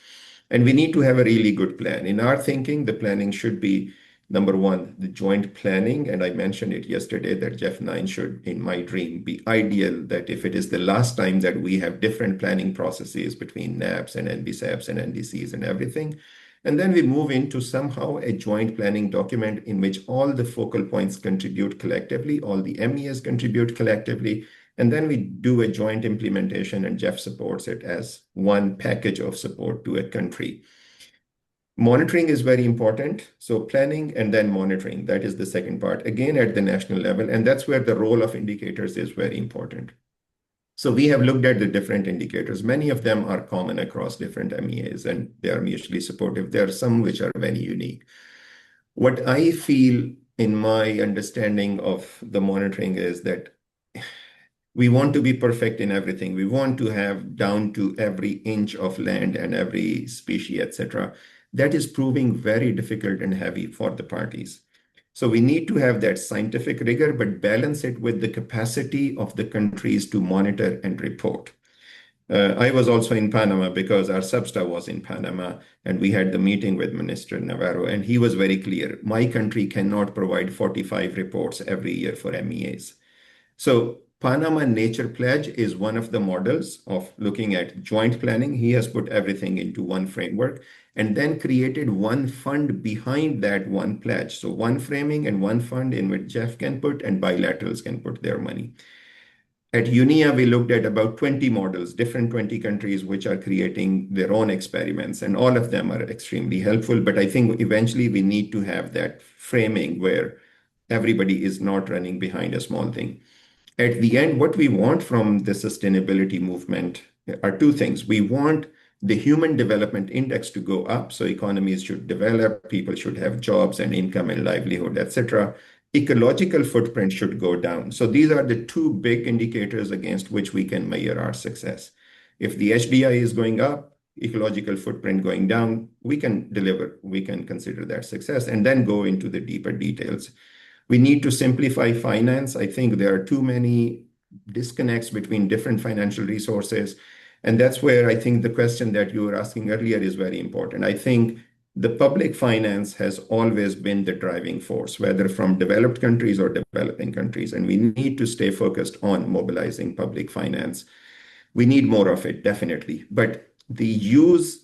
And we need to have a really good plan. In our thinking, the planning should be, number 1, the joint planning. And I mentioned it yesterday that GEF 9 should, in my dream, be ideal, that if it is the last time that we have different planning processes between NAPs and NBSAPs and NDCs and everything, and then we move into somehow a joint planning document in which all the focal points contribute collectively, all the MEAs contribute collectively, and then we do a joint implementation and GEF supports it as one package of support to a country. Monitoring is very important. So planning and then monitoring, that is the second part, again at the national level. And that's where the role of indicators is very important. So we have looked at the different indicators. Many of them are common across different MEAs and they are mutually supportive. There are some which are very unique. What I feel in my understanding of the monitoring is that we want to be perfect in everything. We want to have down to every inch of land and every species, etc. That is proving very difficult and heavy for the parties. So we need to have that scientific rigor, but balance it with the capacity of the countries to monitor and report. I was also in Panama because our substaff was in Panama, and we had the meeting with Minister Navarro, and he was very clear. My country cannot provide 45 reports every year for MEAs. So Panama Nature Pledge is one of the models of looking at joint planning. He has put everything into one framework and then created one fund behind that one pledge. So one framing and one fund in which GEF can put and bilaterals can put their money. At UNIA, we looked at about 20 models, different 20 countries which are creating their own experiments, and all of them are extremely helpful. But I think eventually we need to have that framing where everybody is not running behind a small thing. At the end, what we want from the sustainability movement are two things. We want the Human Development Index to go up, so economies should develop, people should have jobs and income and livelihood, etc. Ecological footprint should go down. So these are the two big indicators against which we can measure our success. If the HDI is going up, ecological footprint going down, we can deliver, we can consider that success, and then go into the deeper details. We need to simplify finance. I think there are too many disconnects between different financial resources. And that's where I think the question that you were asking earlier is very important. I think the public finance has always been the driving force, whether from developed countries or developing countries. And we need to stay focused on mobilizing public finance. We need more of it, definitely. But the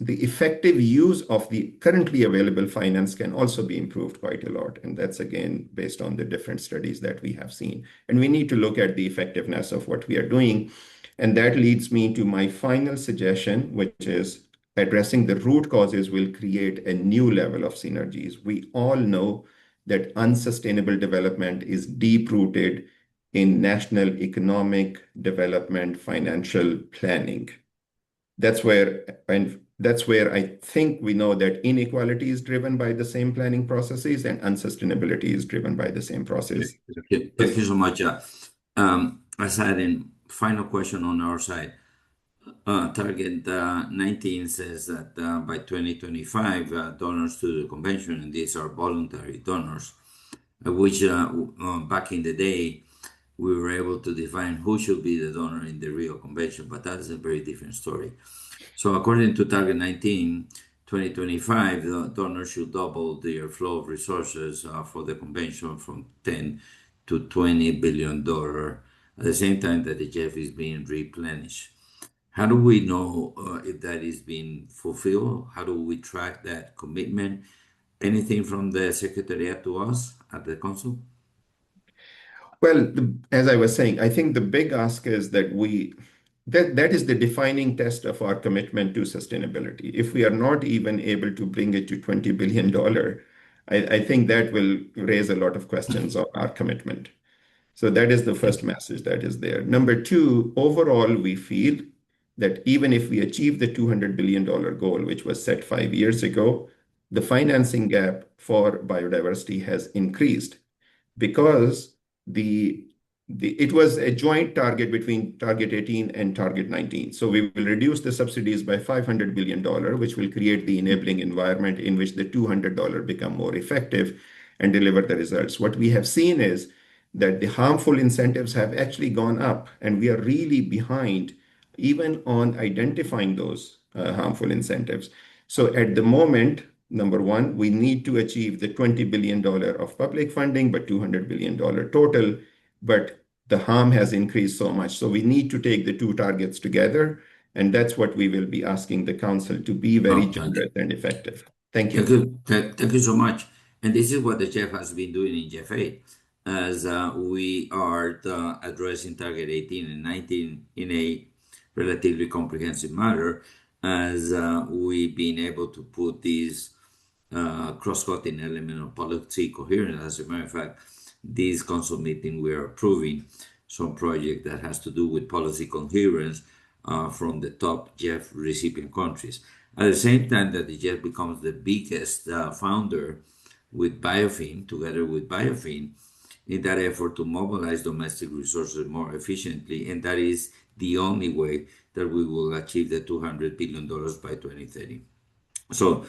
effective use of the currently available finance can also be improved quite a lot. And that's, again, based on the different studies that we have seen. And we need to look at the effectiveness of what we are doing. And that leads me to my final suggestion, which is addressing the root causes will create a new level of synergies. We all know that unsustainable development is deep-rooted in national economic development, financial planning. That's where I think we know that inequality is driven by the same planning processes and unsustainability is driven by the same process. Thank you so much. Asad, and final question on our side. Target 19 says that by 2025, donors to the convention, and these are voluntary donors, which back in the day, we were able to define who should be the donor in the Rio Convention, but that is a very different story. So according to Target 19, 2025, the donors should double their flow of resources for the convention from 10 to $20 billion at the same time that the GEF is being replenished. How do we know if that is being fulfilled? How do we track that commitment? Anything from the Secretariat to us at the Council? Well, as I was saying, I think the big ask is that that is the defining test of our commitment to sustainability. If we are not even able to bring it to $20 billion, I think that will raise a lot of questions on our commitment. So that is the first message that is there. Number two, overall, we feel that even if we achieve the $200 billion goal, which was set 5 years ago, the financing gap for biodiversity has increased because it was a joint target between Target 18 and Target 19. So we will reduce the subsidies by $500 billion, which will create the enabling environment in which the $200 become more effective and deliver the results. What we have seen is that the harmful incentives have actually gone up, and we are really behind even on identifying those harmful incentives. So at the moment, number one, we need to achieve the $20 billion of public funding, but $200 billion total. But the harm has increased so much. So we need to take the two targets together. And that's what we will be asking the Council to be very generous and effective. Thank you. Thank you so much. And this is what the GEF has been doing in GEF 8, as we are addressing Target 18 and 19 in a relatively comprehensive manner, as we've been able to put these cross-cutting element of policy coherence. As a matter of fact, this council meeting, we are approving some project that has to do with policy coherence from the top GEF recipient countries. At the same time that the GEF becomes the biggest founder with Biofin, together with Biofin, in that effort to mobilize domestic resources more efficiently. And that is the only way that we will achieve the $200 billion by 2030. So,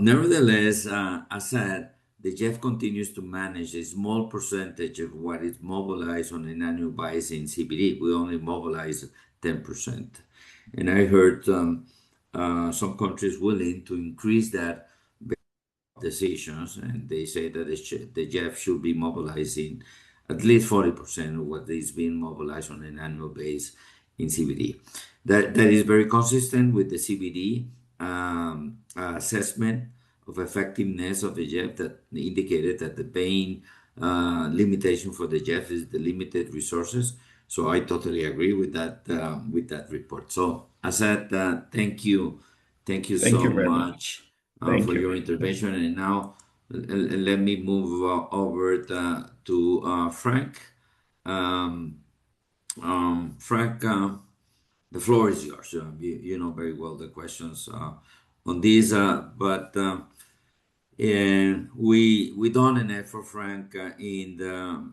nevertheless, Asad, the GEF continues to manage a small percentage of what is mobilized on an annual basis in CBD. We only mobilize 10%. And I heard some countries willing to increase that decisions, and they say that the GEF should be mobilizing at least 40% of what is being mobilized on an annual basis in CBD. That is very consistent with the CBD assessment of effectiveness of the GEF that indicated that the main limitation for the GEF is the limited resources. So I totally agree with that report. So Asad, thank you so much for your intervention. And now let me move over to Frank. Frank, the floor is yours. You know very well the questions on these, but we done an effort, Frank, in the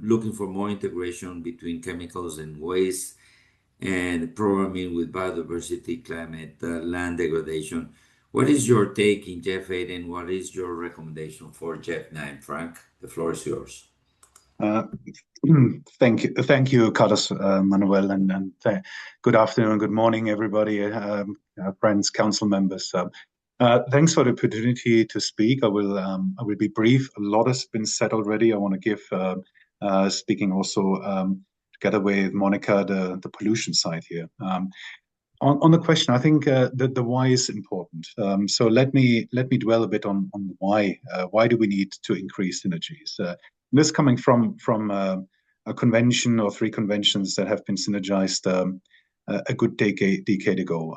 looking for more integration between chemicals and waste, and programming with biodiversity, climate, land degradation. What is your take in GEF 8, and what is your recommendation for GEF 9, Frank? The floor is yours. Thank you, Carlos Manuel, and good afternoon, good morning, everybody, friends, council members. Thanks for the opportunity to speak. I will be brief. A lot has been said already. I want to give speaking also together with Monica the pollution side here. On the question, I think the why is important. So let me dwell a bit on the why. Why do we need to increase synergies? This coming from a convention or 3 conventions that have been synergized a good decade ago.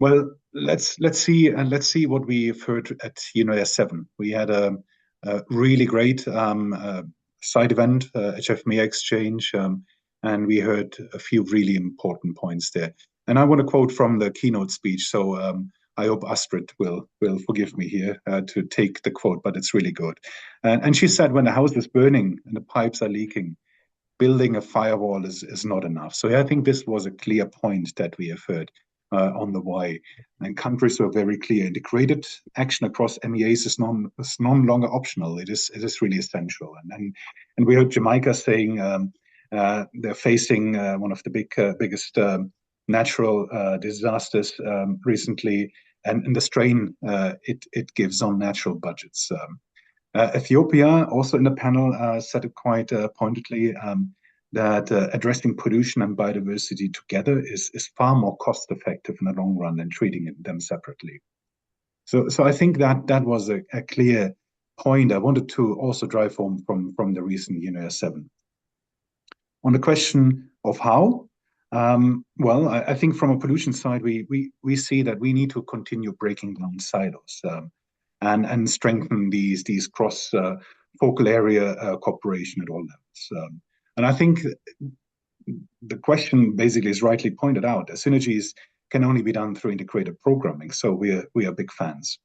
Well, let's see what we've heard at UNES 7. We had a really great side event, HFME exchange, and we heard a few really important points there. And I want to quote from the keynote speech, so I hope Astrid will forgive me here to take the quote, but it's really good. And she said, when the house is burning and the pipes are leaking, building a firewall is not enough. So I think this was a clear point that we have heard on the why. And countries were very clear. Integrated action across MEAs is no longer optional. It is really essential. And we heard Jamaica saying they're facing one of the biggest natural disasters recently, and the strain it gives on natural budgets. Ethiopia, also in the panel, said it quite pointedly that addressing pollution and biodiversity together is far more cost effective in the long run than treating them separately. So I think that was a clear point I wanted to also drive home from the recent UNES 7. On the question of how, well, I think from a pollution side, we see that we need to continue breaking down silos and strengthen these cross focal area cooperation at all levels. And I think the question basically is rightly pointed out. Synergies can only be done through integrated programming, so we are big fans.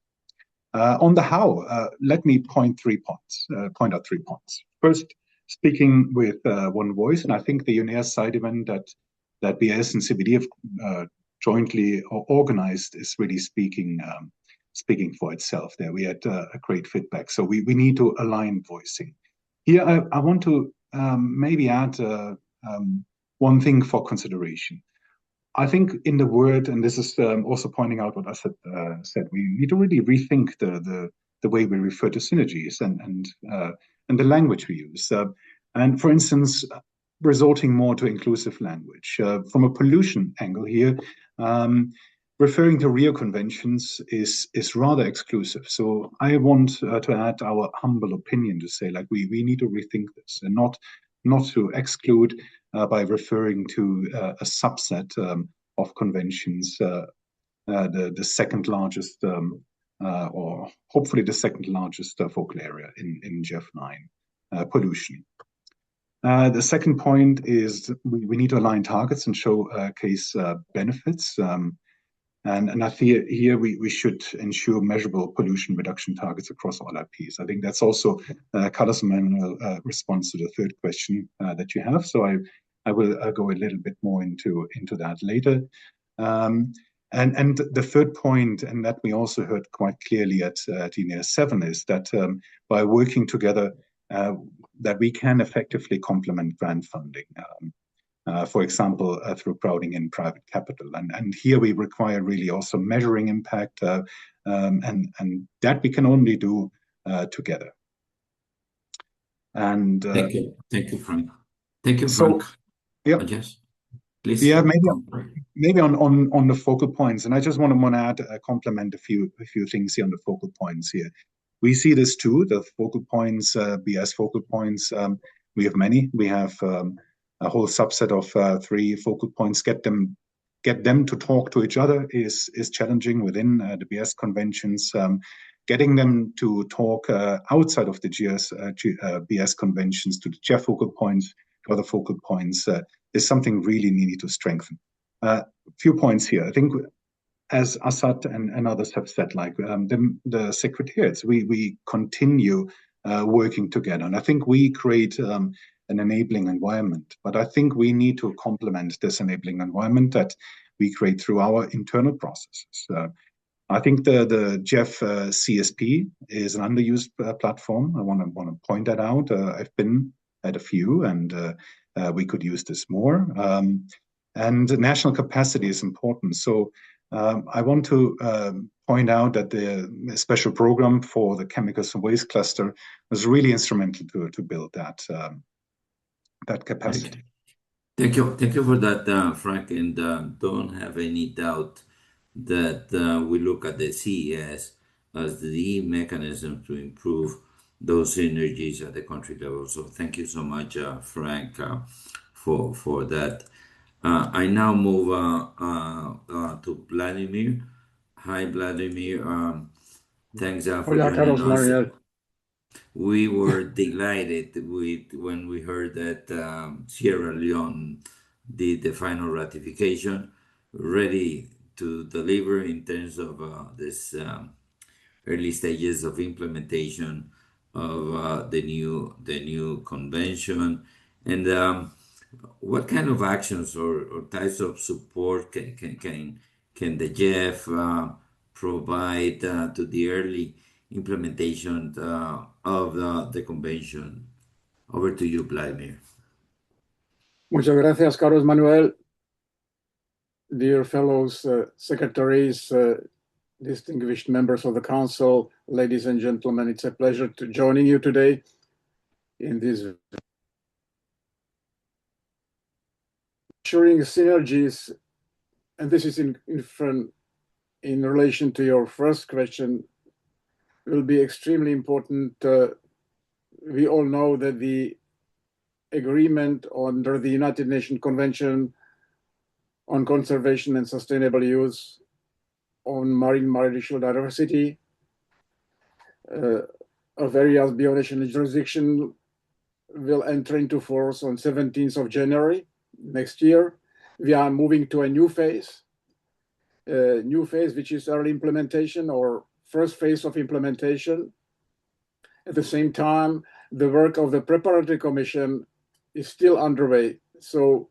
On the how, let me point out 3 points. First, speaking with one voice, and I think the UNES side event that BS and CBD have jointly organized is really speaking for itself there. We had a great feedback, so we need to align voicing. Here, I want to maybe add one thing for consideration. I think in the word, and this is also pointing out what I said, we need to really rethink the way we refer to synergies and the language we use. And for instance, resorting more to inclusive language. From a pollution angle here, referring to Rio conventions is rather exclusive. So I want to add our humble opinion to say, like, we need to rethink this and not to exclude by referring to a subset of conventions, the second largest, or hopefully the second largest focal area in GEF 9, pollution. The second point is we need to align targets and showcase benefits. And I feel here we should ensure measurable pollution reduction targets across all IPs. I think that's also Carlos Manuel response to the third question that you have. So I will go a little bit more into that later. And the third point, and that we also heard quite clearly at ENEA 7, is that by working together, that we can effectively complement grant funding. For example, through crowding in private capital. And here we require really also measuring impact, and that we can only do together. And thank you, Frank. Thank you, so, Frank. yeah, Yes, please. yeah, maybe on the focal points, and I just want to add, complement a few things here on the focal points here. We see this too, the focal points, BS focal points. We have many. We have a whole subset of 3 focal points. Get them to talk to each other is challenging within the BS conventions. Getting them to talk outside of the BS conventions to the GEF focal points, to other focal points, is something really needed to strengthen. Few points here. I think, as Assad and others have said, like the secretariats, we continue working together. And I think we create an enabling environment, but I think we need to complement this enabling environment that we create through our internal processes. I think the GEF CSP is an underused platform. I want to point that out. I've been at a few, and we could use this more. And national capacity is important. So I want to point out that the special program for the chemicals and waste cluster was really instrumental to build that capacity. Thank you for that, Frank. And don't have any doubt that we look at the CES as the mechanism to improve those synergies at the country level. So thank you so much, Frank, for that. I now move to Vladimir. Hi, Vladimir. Thanks for Hola, joining Carlos us. Manuel. We were delighted when we heard that Sierra Leone did the final ratification, ready to deliver in terms of this early stages of implementation of the new convention. And what kind of actions or types of support can the GEF provide to the early implementation of the convention? Over to you, Vladimir. Muchas gracias, Carlos Manuel. Dear fellows, secretaries, distinguished members of the council, ladies and gentlemen, it's a pleasure to joining you today in this ensuring synergies, and this is in relation to your first question, will be extremely important. We all know that the agreement under the United Nations Convention on Conservation and Sustainable Use on Marine Biological Diversity of areas beyond national jurisdiction will enter into force on 17th of January next year. We are moving to a new phase which is early implementation or first phase of implementation. At the same time, the work of the preparatory commission is still underway. So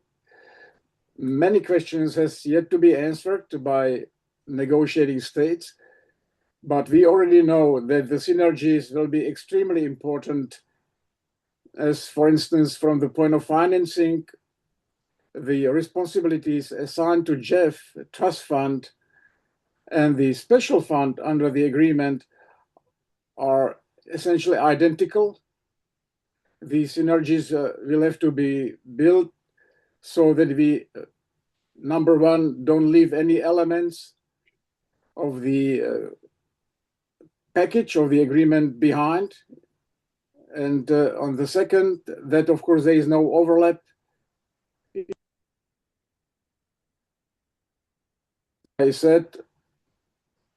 many questions has yet to be answered by negotiating states, but we already know that the synergies will be extremely important, as for instance, from the point of financing, the responsibilities assigned to GEF, Trust Fund, and the special fund under the agreement are essentially identical. The synergies will have to be built so that we, number one, don't leave any elements of the package of the agreement behind. And on the second, that of course there is no overlap. I said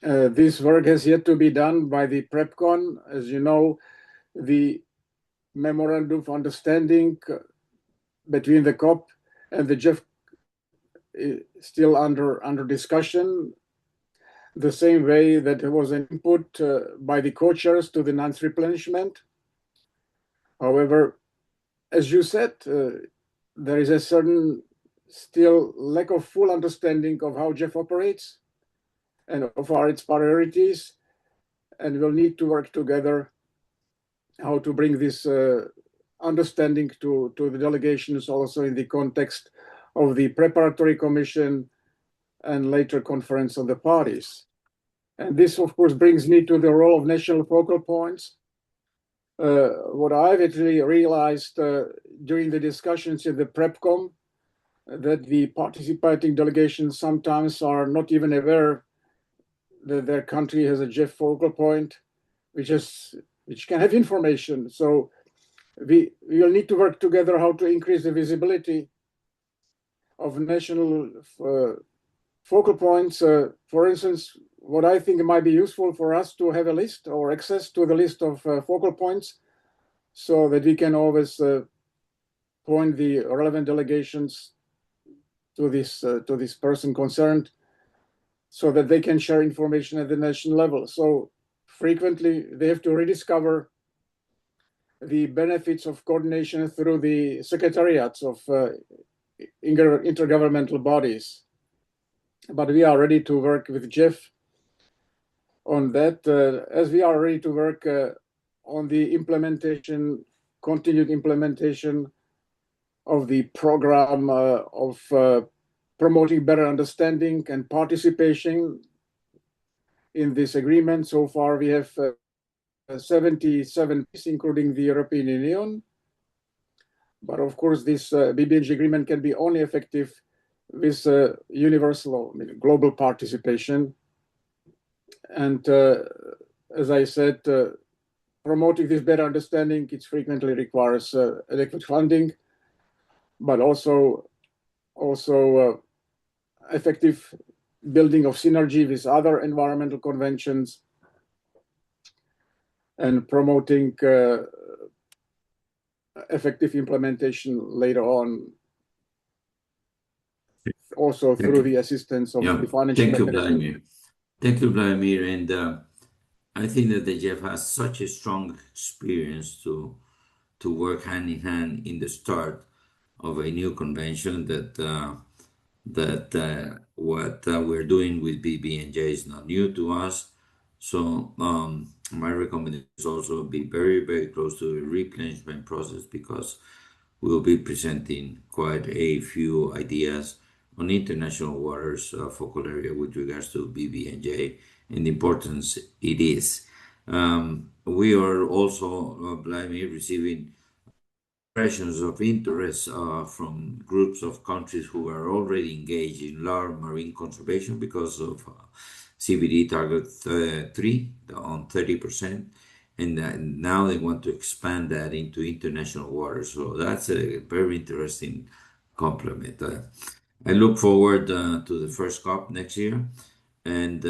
this work has yet to be done by the PrepCon. As you know, the memorandum of understanding between the COP and the GEF is still under discussion, the same way that there was an input by the co-chairs to the ninth replenishment. However, as you said, there is a certain still lack of full understanding of how GEF operates. and of its priorities, and we'll need to work together how to bring this understanding to the delegations also in the context of the preparatory commission and later conference of the parties. And this, of course, brings me to the role of national focal points. What I've actually realized during the discussions in the PrepCom, that the participating delegations sometimes are not even aware that their country has a GEF focal point, which can have information. So we will need to work together how to increase the visibility of national focal points. For instance, what I think might be useful for us to have a list or access to the list of focal points, so that we can always point the relevant delegations to this person concerned, so that they can share information at the national level. So frequently they have to rediscover the benefits of coordination through the secretariats of intergovernmental bodies. But we are ready to work with GEF on that, as we are ready to work on the implementation, continued implementation of the program of promoting better understanding and participation in this agreement. So far, we have 77, including the European Union. But of course, this BBNG agreement can be only effective with universal, global participation. And as I said, promoting this better understanding, it frequently requires adequate funding, but also effective building of synergy with other environmental conventions, and promoting effective implementation later on, also through the assistance of the financial Thank you, mechanism. Vladimir. Thank you, Vladimir. And I think that the GEF has such a strong experience to work hand in hand in the start of a new convention that what we're doing with BBNJ is not new to us. So my recommendation is also be very, very close to the replenishment process, because we'll be presenting quite a few ideas on international waters focal area with regards to BBNJ and the importance it is. We are also, Vladimir, receiving expressions of interest from groups of countries who are already engaged in large marine conservation because of CBD target 3 on 30%. And now they want to expand that into international waters. So that's a very interesting complement. I look forward to the first COP next year. And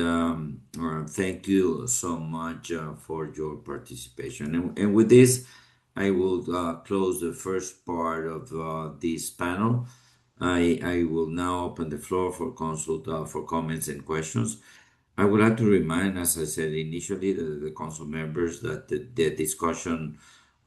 thank you so much for your participation. And with this, I will close the first part of this panel. I will now open the floor for for comments and questions. I would like to remind, as I said initially, the council members that the discussion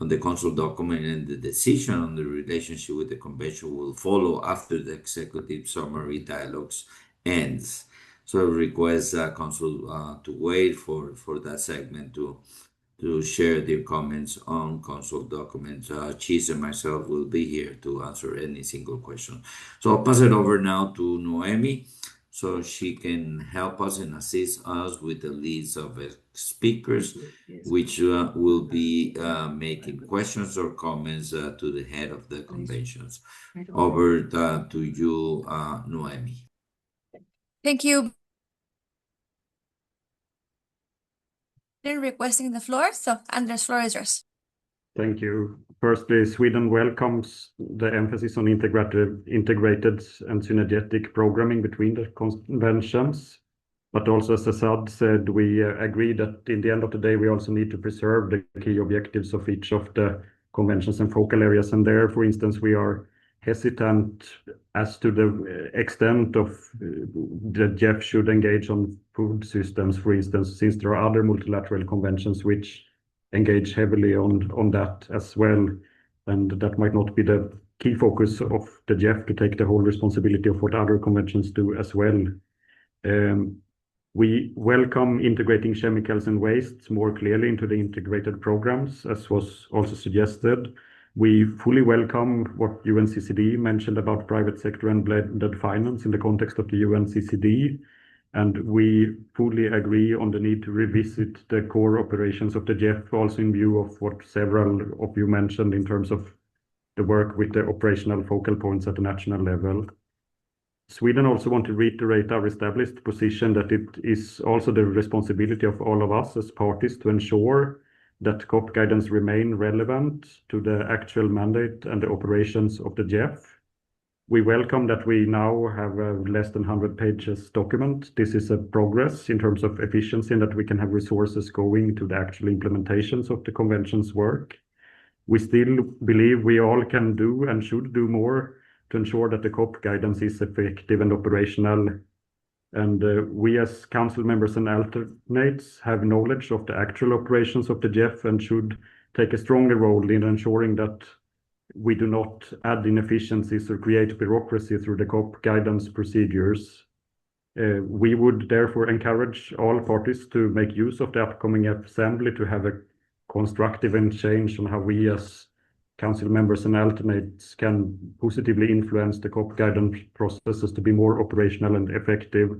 on the council document and the decision on the relationship with the convention will follow after the executive summary dialogues ends. So I request council to wait for that segment to share their comments on council documents. Cheese and myself will be here to answer any single question. So I'll pass it over now to Noemi, so she can help us and assist us with the list of speakers, which will be making questions or comments to the head of the conventions. Over to you, Noemi. Thank you. Requesting the floor. So Andres, floor is yours. Thank you. Firstly, Sweden welcomes the emphasis on integrated and synergetic programming between the conventions. But also, as Assad said, we agree that in the end of the day, we also need to preserve the key objectives of each of the conventions and focal areas. And there, for instance, we are hesitant as to the extent of the GEF should engage on food systems, for instance, since there are other multilateral conventions which engage heavily on that as well. And that might not be the key focus of the GEF to take the whole responsibility of what other conventions do as well. We welcome integrating chemicals and wastes more clearly into the integrated programs, as was also suggested. We fully welcome what UNCCD mentioned about private sector and blended finance in the context of the UNCCD. And we fully agree on the need to revisit the core operations of the GEF, also in view of what several of you mentioned in terms of the work with the operational focal points at the national level. Sweden also want to reiterate our established position that it is also the responsibility of all of us as parties to ensure that COP guidance remain relevant to the actual mandate and the operations of the GEF. We welcome that we now have a less than 100 pages document. This is a progress in terms of efficiency and that we can have resources going to the actual implementations of the convention's work. We still believe we all can do and should do more to ensure that the COP guidance is effective and operational. And we as council members and alternates have knowledge of the actual operations of the GEF and should take a stronger role in ensuring that we do not add inefficiencies or create bureaucracy through the COP guidance procedures. We would therefore encourage all parties to make use of the upcoming assembly to have a constructive exchange on how we as council members and alternates can positively influence the COP guidance processes to be more operational and effective.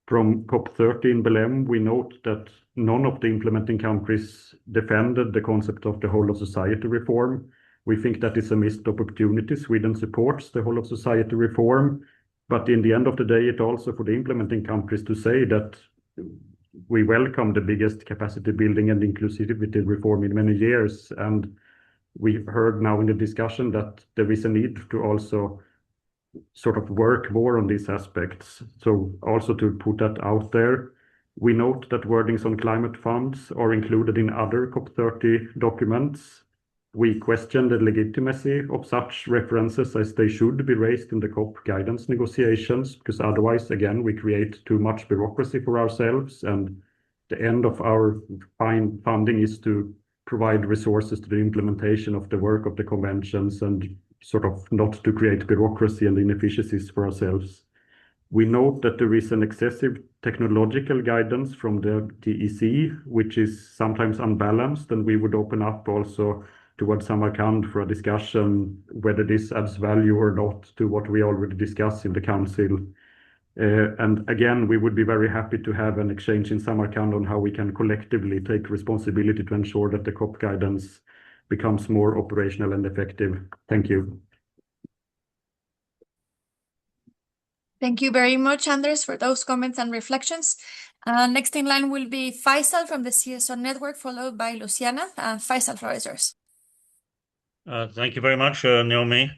From COP30 in Belém, we note that none of the implementing countries defended the concept of the whole of society reform. We think that is a missed opportunity. Sweden supports the whole of society reform, but in the end of the day, it's also for the implementing countries to say that we welcome the biggest capacity building and inclusivity reform in many years. And we've heard now in the discussion that there is a need to also sort of work more on these aspects. So also to put that out there, we note that wordings on climate funds are included in other COP30 documents. We question the legitimacy of such references as they should be raised in the COP guidance negotiations, because otherwise, again, we create too much bureaucracy for ourselves. And the end of our funding is to provide resources to the implementation of the work of the conventions and sort of not to create bureaucracy and inefficiencies for ourselves. We note that there is an excessive technological guidance from the TEC, which is sometimes unbalanced, and we would open up also towards Samarkand for a discussion whether this adds value or not to what we already discussed in the council. And again, we would be very happy to have an exchange in Samarkand on how we can collectively take responsibility to ensure that the COP guidance becomes more operational and effective. Thank you. Thank you very much, Anders, for those comments and reflections. Next in line will be Faisal from the CSO network, followed by Luciana. Faisal, floor is yours. Thank you very much, Naomi.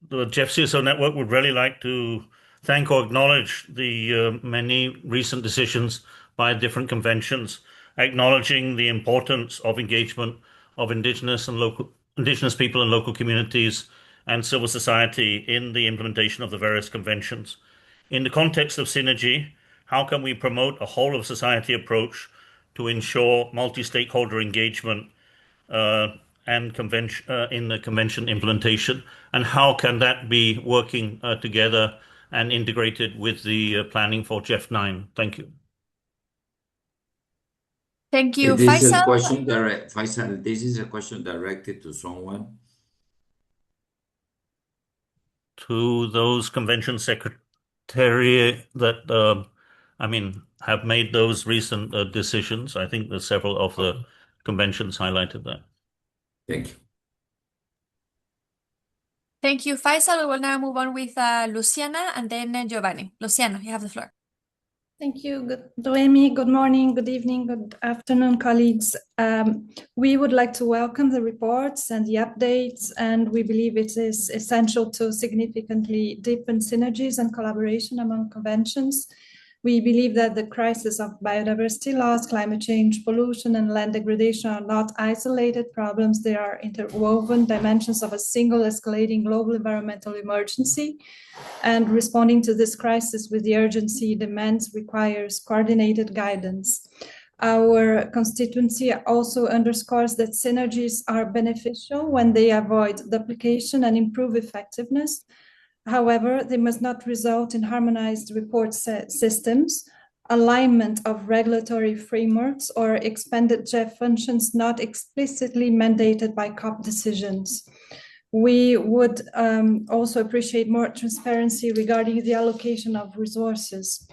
The GEF CSO network would really like to thank or acknowledge the many recent decisions by different conventions, acknowledging the importance of engagement of indigenous people and local communities and civil society in the implementation of the various conventions. In the context of synergy, how can we promote a whole of society approach to ensure multi-stakeholder engagement and in the convention implementation, and how can that be working together and integrated with the planning for GEF 9? Thank you. Thank you, This is a Faisal. question Faisal, this is a question directed to someone. To those convention secretary that, have made those recent decisions. I think that several of the conventions highlighted that. Thank you. Thank you, Faisal. We will now move on with Luciana and then Giovanni. Luciana, you have the floor. Thank you, Noemi. Good morning, good evening, good afternoon, colleagues. We would like to welcome the reports and the updates, and we believe it is essential to significantly deepen synergies and collaboration among conventions. We believe that the crisis of biodiversity loss, climate change, pollution, and land degradation are not isolated problems. They are interwoven dimensions of a single escalating global environmental emergency. And responding to this crisis with the urgency demands requires coordinated guidance. Our constituency also underscores that synergies are beneficial when they avoid duplication and improve effectiveness. However, they must not result in harmonized report systems, alignment of regulatory frameworks, or expanded GEF functions not explicitly mandated by COP decisions. We would also appreciate more transparency regarding the allocation of resources,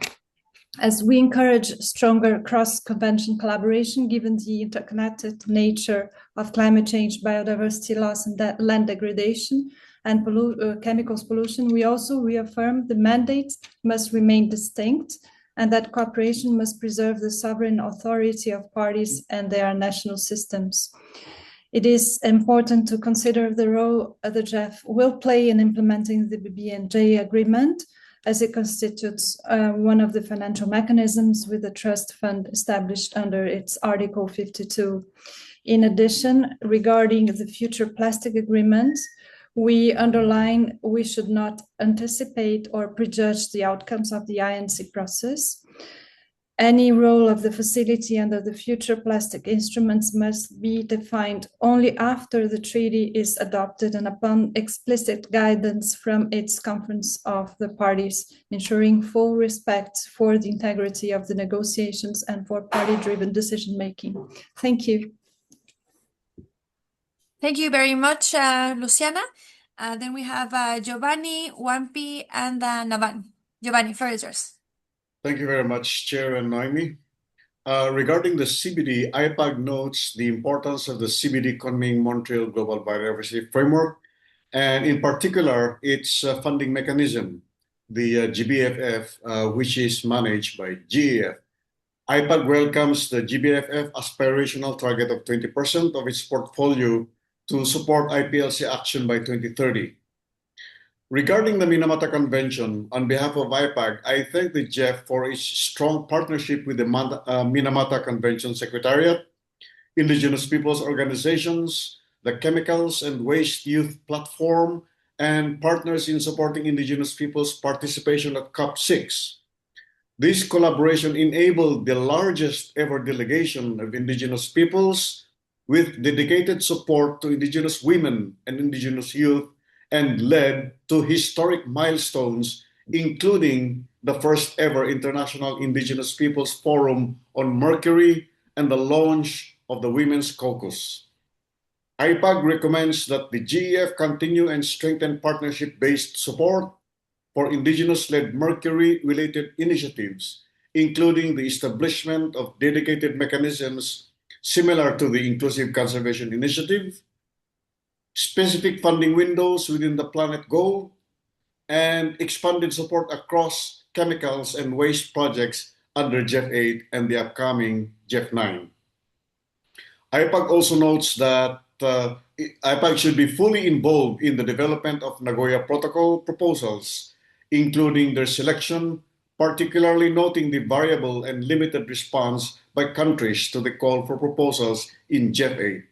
as we encourage stronger cross-convention collaboration given the interconnected nature of climate change, biodiversity loss, and land degradation, and chemicals pollution. We also reaffirm the mandates must remain distinct and that cooperation must preserve the sovereign authority of parties and their national systems. It is important to consider the role the GEF will play in implementing the BBNJ agreement, as it constitutes one of the financial mechanisms with the trust fund established under its Article 52. In addition, regarding the future plastic agreements, we underline we should not anticipate or prejudge the outcomes of the INC process. Any role of the facility under the future plastic instruments must be defined only after the treaty is adopted and upon explicit guidance from its conference of the parties, ensuring full respect for the integrity of the negotiations and for party-driven decision-making. Thank you. Thank you very much, Luciana. Then we have Giovanni, Wampi, and Navan. Giovanni, floor is yours. Thank you very much, Chair and Noemi. Regarding the CBD, IPAG notes the importance of the CBD Kunming-Montreal Global Biodiversity Framework, and in particular, its funding mechanism, the GBFF, which is managed by GEF. IPAG welcomes the GBFF aspirational target of 20% of its portfolio to support IPLC action by 2030. Regarding the Minamata Convention, on behalf of IPAG, I thank the GEF for its strong partnership with the Minamata Convention Secretariat, Indigenous Peoples Organizations, the Chemicals and Waste Youth Platform, and partners in supporting Indigenous peoples' participation at COP6. This collaboration enabled the largest ever delegation of Indigenous peoples with dedicated support to Indigenous women and Indigenous youth, and led to historic milestones, including the first ever International Indigenous Peoples Forum on Mercury and the launch of the Women's Caucus. IPAG recommends that the GEF continue and strengthen partnership-based support for Indigenous-led Mercury-related initiatives, including the establishment of dedicated mechanisms similar to the Inclusive Conservation Initiative, specific funding windows within the Planet Goal, and expanded support across chemicals and waste projects under GEF 8 and the upcoming GEF 9. IPAG also notes that IPAG should be fully involved in the development of Nagoya Protocol proposals, including their selection, particularly noting the variable and limited response by countries to the call for proposals in GEF 8.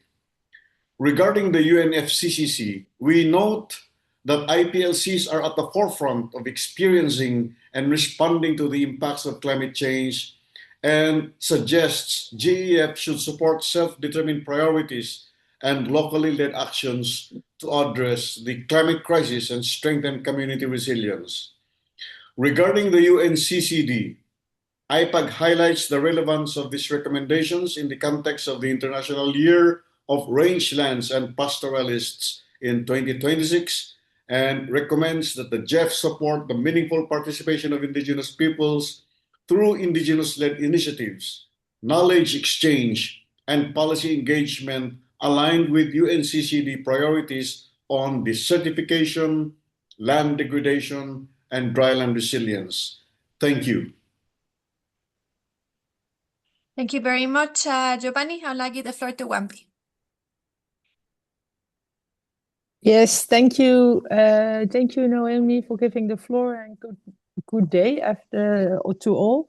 Regarding the UNFCCC, we note that IPLCs are at the forefront of experiencing and responding to the impacts of climate change, and suggests GEF should support self-determined priorities and locally led actions to address the climate crisis and strengthen community resilience. Regarding the UNCCD, IPAG highlights the relevance of these recommendations in the context of the International Year of Rangelands and Pastoralists in 2026, and recommends that the GEF support the meaningful participation of Indigenous peoples through Indigenous-led initiatives, knowledge exchange, and policy engagement aligned with UNCCD priorities on desertification, land degradation, and dryland resilience. Thank you. Thank you very much, Giovanni. I'll now give the floor to Wampi. Yes, thank you. Thank you, Noemi, for giving the floor, and good day to all.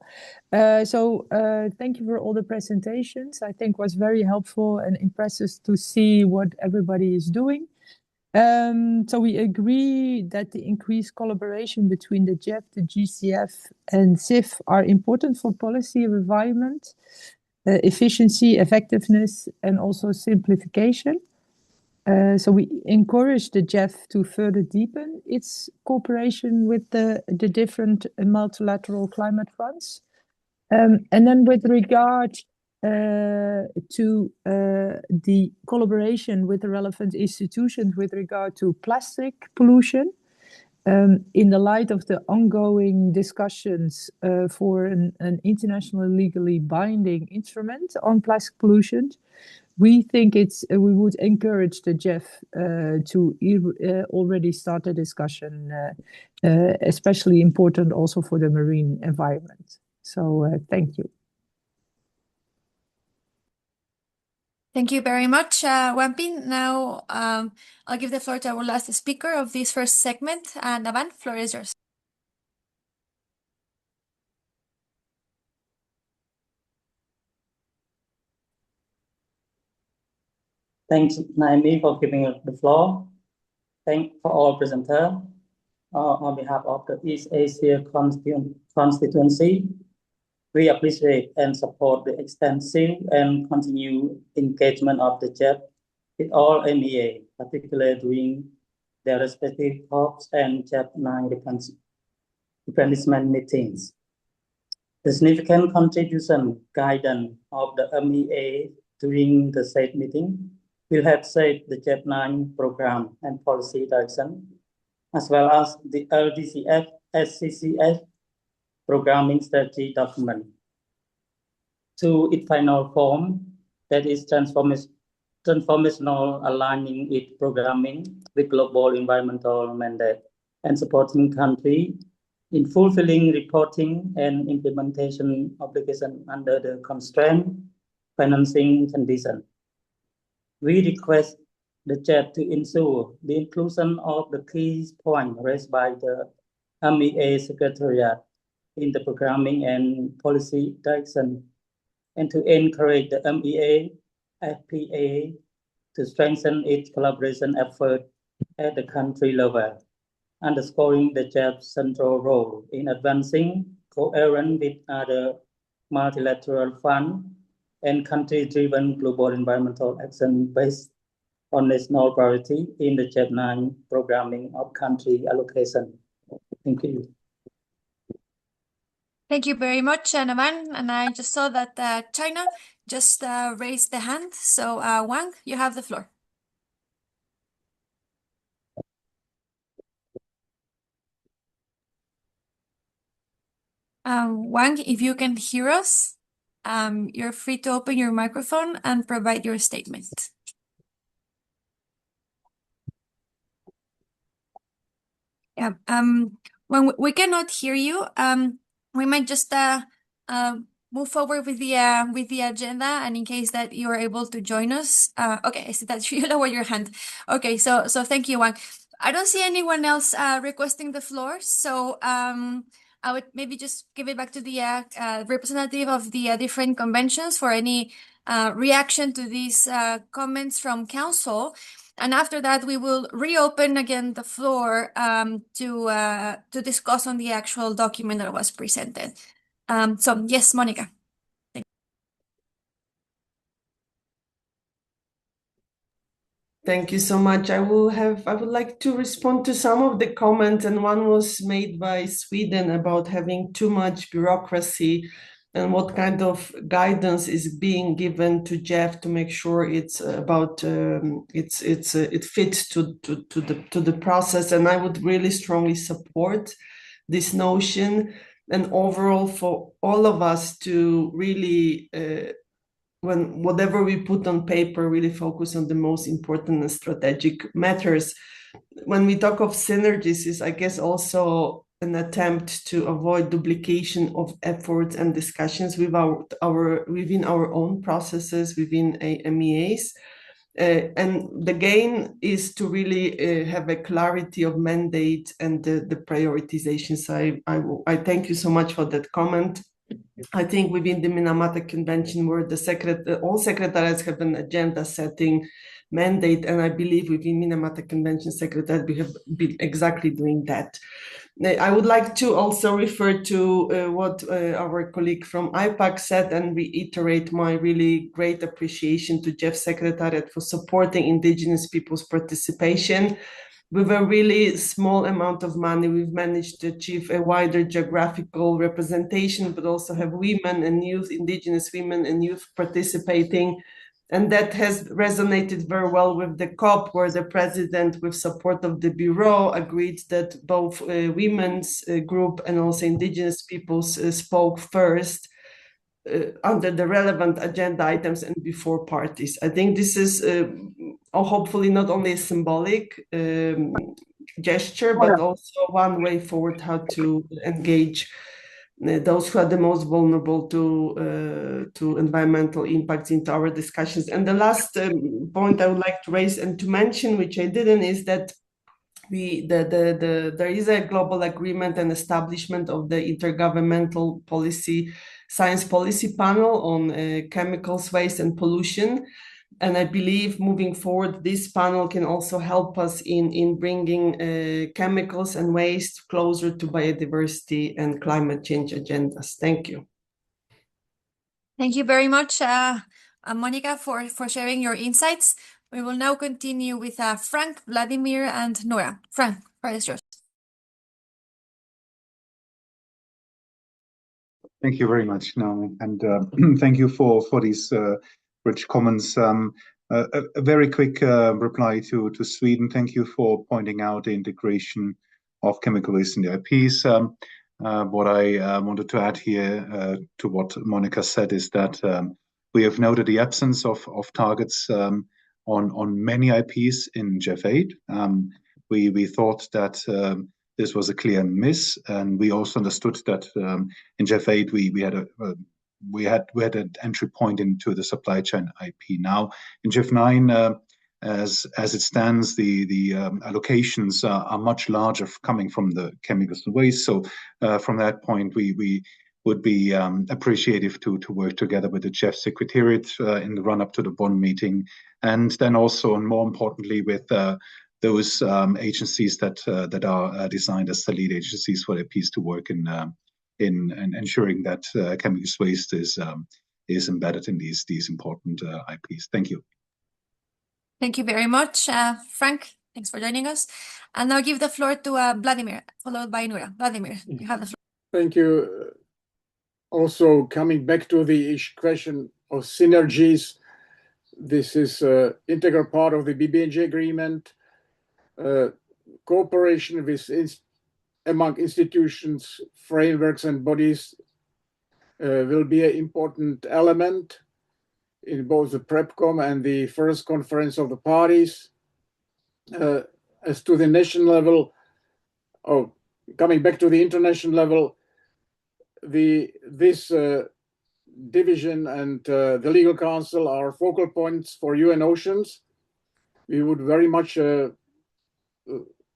Thank you for all the presentations. I think was very helpful and impressive to see what everybody is doing. We agree that the increased collaboration between the GEF, the GCF, and CIF are important for policy refinement, efficiency, effectiveness, and also simplification. So we encourage the GEF to further deepen its cooperation with the different multilateral climate funds. And then with regard to the collaboration with the relevant institutions with regard to plastic pollution, in the light of the ongoing discussions for an internationally legally binding instrument on plastic pollution, we think we would encourage the GEF to already start a discussion, especially important also for the marine environment. So thank you. Thank you very much, Wampin. Now I'll give the floor to our last speaker of this first segment. Navan, floor is yours. Thanks, Naomi, for giving us the floor. Thanks for all presenters. On behalf of the East Asia constituency, we appreciate and support the extensive and continued engagement of the GEF with all MEA, particularly during their respective COPs and GEF-9 replenishment meetings. The significant contribution guidance of the MEA during the said meeting will help shape the GEF-9 program and policy direction, as well as the LDCF SCCF programming strategy document to its final form, that is transformational, aligning its programming with global environmental mandate and supporting country in fulfilling reporting and implementation obligation under the constrained financing condition. We request the GEF to ensure the inclusion of the key points raised by the MEA Secretariat in the programming and policy direction, and to encourage the MEA FPA to strengthen its collaboration effort at the country level, underscoring the GEF's central role in advancing coherent with other multilateral funds and country-driven global environmental action based on national priority in the GEF-9 programming of country allocation. Thank you. Thank you very much, Navan. And I just saw that China just raised the hand. So Wang, you have the floor. Wang, if you can hear us, you're free to open your microphone and provide your statement. Yeah. When we cannot hear you, we might just move forward with the agenda, and in case that you are able to join us. Okay, I see that you lower your hand. Okay, so thank you, Wang. I don't see anyone else requesting the floor, so I would maybe just give it back to the representative of the different conventions for any reaction to these comments from council. And after that, we will reopen again the floor to discuss on the actual document that was presented. So yes, Monica. Thank you so much. I would like to respond to some of the comments, and one was made by Sweden about having too much bureaucracy and what kind of guidance is being given to GEF to make sure it's about it fits to the process. And I would really strongly support this notion, and overall for all of us to really when whatever we put on paper, really focus on the most important and strategic matters. When we talk of synergies, is I guess also an attempt to avoid duplication of efforts and discussions with within our own processes, within MEAs. And the gain is to really have a clarity of mandate and the prioritization. So I thank you so much for that comment. I think within the Minamata Convention, where all secretariats have an agenda setting mandate, and I believe within Minamata Convention Secretariat we have been exactly doing that. I would like to also refer to what our colleague from IPAC said and reiterate my really great appreciation to GEF Secretariat for supporting Indigenous people's participation. With a really small amount of money, we've managed to achieve a wider geographical representation, but also have women and youth, Indigenous women and youth participating. And that has resonated very well with the COP, where the president, with support of the Bureau, agreed that both women's group and also Indigenous peoples spoke first under the relevant agenda items and before parties. I think this is hopefully not only a symbolic gesture, but also one way forward how to engage those who are the most vulnerable to environmental impacts into our discussions. And the last point I would like to raise and to mention, which I didn't, is that there is a global agreement and establishment of the Intergovernmental Science Policy Panel on chemicals, waste and pollution. And I believe moving forward, this panel can also help us in bringing chemicals and waste closer to biodiversity and climate change agendas. Thank you. Thank you very much, Monica, for sharing your insights. We will now continue with Frank, Vladimir, and Nora. Frank, floor is yours. Thank you very much, Naomi, and thank you for these rich comments. A very quick reply to Sweden. Thank you for pointing out the integration of chemical waste in the IPs. What I wanted to add here to what Monica said is that we have noted the absence of targets on many IPs in GEF 8. We thought that this was a clear miss, and we also understood that in GEF 8 we had an entry point into the supply chain IP. Now in GEF 9, as it stands, the allocations are much larger coming from the chemicals and waste. So from that point, we would be appreciative to work together with the GEF Secretariat in the run-up to the Bonn meeting, and then also, and more importantly, with those agencies that are designed as the lead agencies for the IPs to work in ensuring that chemicals waste is embedded in these important IPs. Thank you. Thank you very much, Frank. Thanks for joining us. I'll now give the floor to Vladimir, followed by Nura. Vladimir, you have the floor. Thank you. Also, coming back to the question of synergies, this is an integral part of the BBNJ agreement. Cooperation among institutions, frameworks, and bodies will be an important element in both the PrepCom and the first conference of the parties. As to the national level, coming back to the international level, this division and the legal council are focal points for UN Oceans. We would very much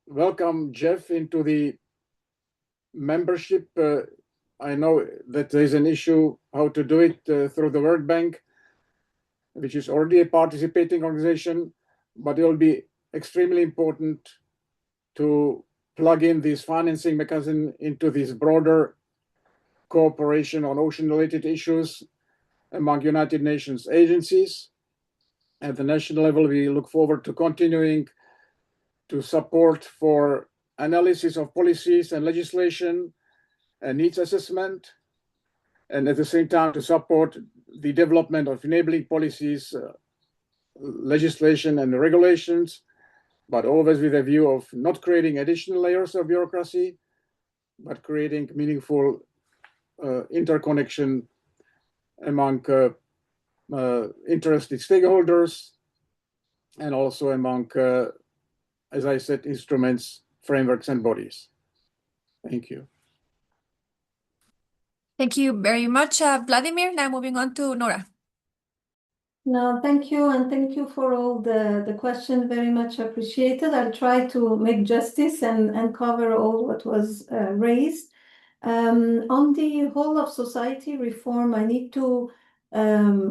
welcome GEF into the membership. I know that there's an issue how to do it through the World Bank, which is already a participating organization, but it will be extremely important to plug in this financing mechanism into this broader cooperation on ocean-related issues among United Nations agencies. At the national level, we look forward to continuing to support for analysis of policies and legislation and needs assessment, and at the same time to support the development of enabling policies, legislation and regulations, but always with a view of not creating additional layers of bureaucracy, but creating meaningful interconnection among interested stakeholders and also among, as I said, instruments, frameworks, and bodies. Thank you. Thank you very much, Vladimir. Now moving on to Nora. No, thank you, and thank you for all the questions. Very much appreciated. I'll try to make justice and cover all what was raised. On the whole of society reform, I need to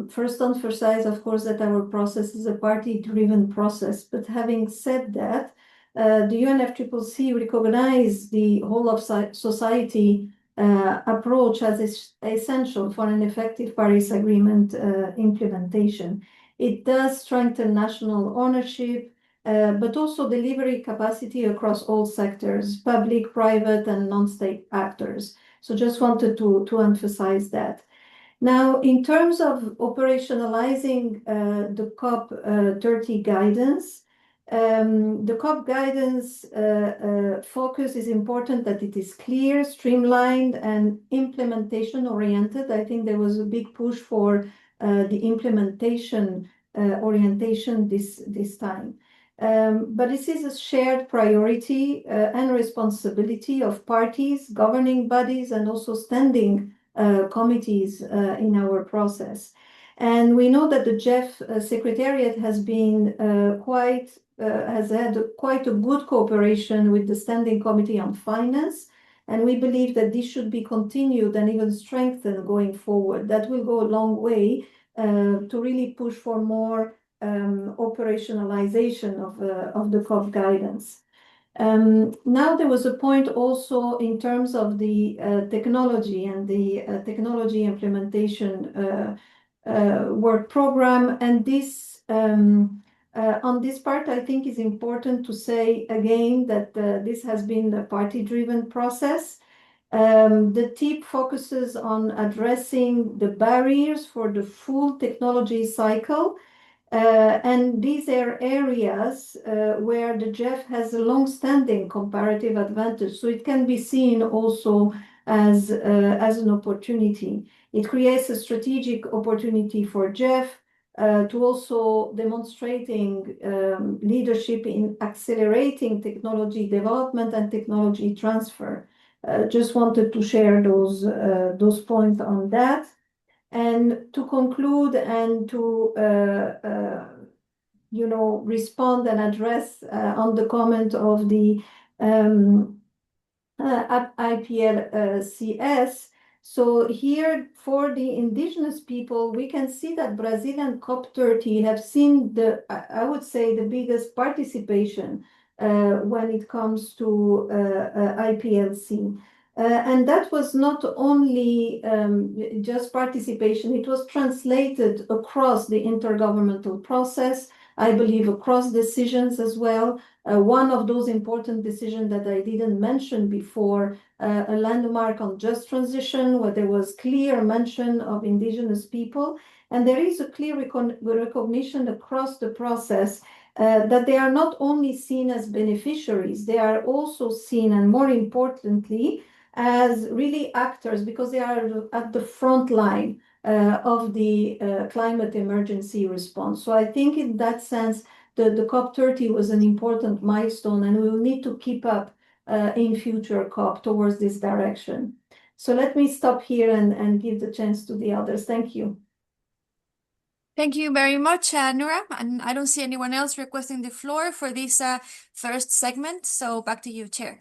first emphasize, of course, that our process is a party-driven process. But having said that, the UNFCCC recognized the whole of society approach as essential for an effective Paris Agreement implementation. It does strengthen national ownership, but also delivery capacity across all sectors, public, private, and non-state actors. So just wanted to emphasize that. Now, in terms of operationalizing the COP30 guidance, the COP guidance focus is important that it is clear, streamlined, and implementation oriented. I think there was a big push for the implementation orientation this time. But this is a shared priority and responsibility of parties, governing bodies, and also standing committees in our process. And we know that the GEF Secretariat has been has had quite a good cooperation with the Standing Committee on Finance, and we believe that this should be continued and even strengthened going forward. That will go a long way to really push for more operationalization of the COP guidance. Now there was a point also in terms of the technology and the technology implementation work program, and this on this part I think is important to say again that this has been a party-driven process. The TIP focuses on addressing the barriers for the full technology cycle. And these are areas where the GEF has a long-standing comparative advantage. So it can be seen also as an opportunity. It creates a strategic opportunity for GEF to also demonstrating leadership in accelerating technology development and technology transfer. Just wanted to share those points on that. And to conclude and to respond and address on the comment of the IPLCS. So here for the indigenous people, we can see that Brazil and COP30 have seen I would say, the biggest participation when it comes to IPLC. And that was not only just participation, it was translated across the intergovernmental process, I believe across decisions as well. One of those important decisions that I didn't mention before, a landmark on just transition, where there was clear mention of indigenous people. And there is a clear recognition across the process that they are not only seen as beneficiaries, they are also seen, and more importantly, as really actors, because they are at the front line of the climate emergency response. So I think in that sense, the COP30 was an important milestone, and we will need to keep up in future COP towards this direction. So let me stop here and give the chance to the others. Thank you. Thank you very much, Nura. And I don't see anyone else requesting the floor for this first segment. So back to you, Chair.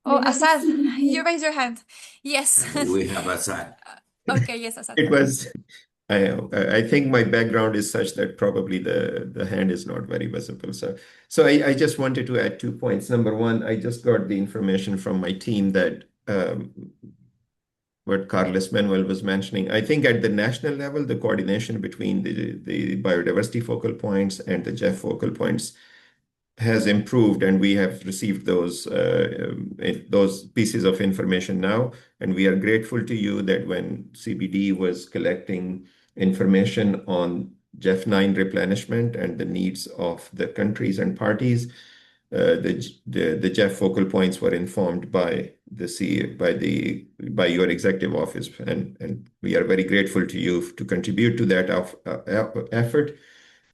Oh, Assad, you raised your hand. Yes. We have Assad. Okay, yes, Assad. It was, I think my background is such that probably the hand is not very visible. So I just wanted to add 2 points. Number one, I just got the information from my team that what Carlos Manuel was mentioning. I think at the national level, the coordination between the biodiversity focal points and the GEF focal points has improved, and we have received those pieces of information now. And we are grateful to you that when CBD was collecting information on GEF 9 replenishment and the needs of the countries and parties, the GEF focal points were informed by your executive office, and we are very grateful to you to contribute to that effort,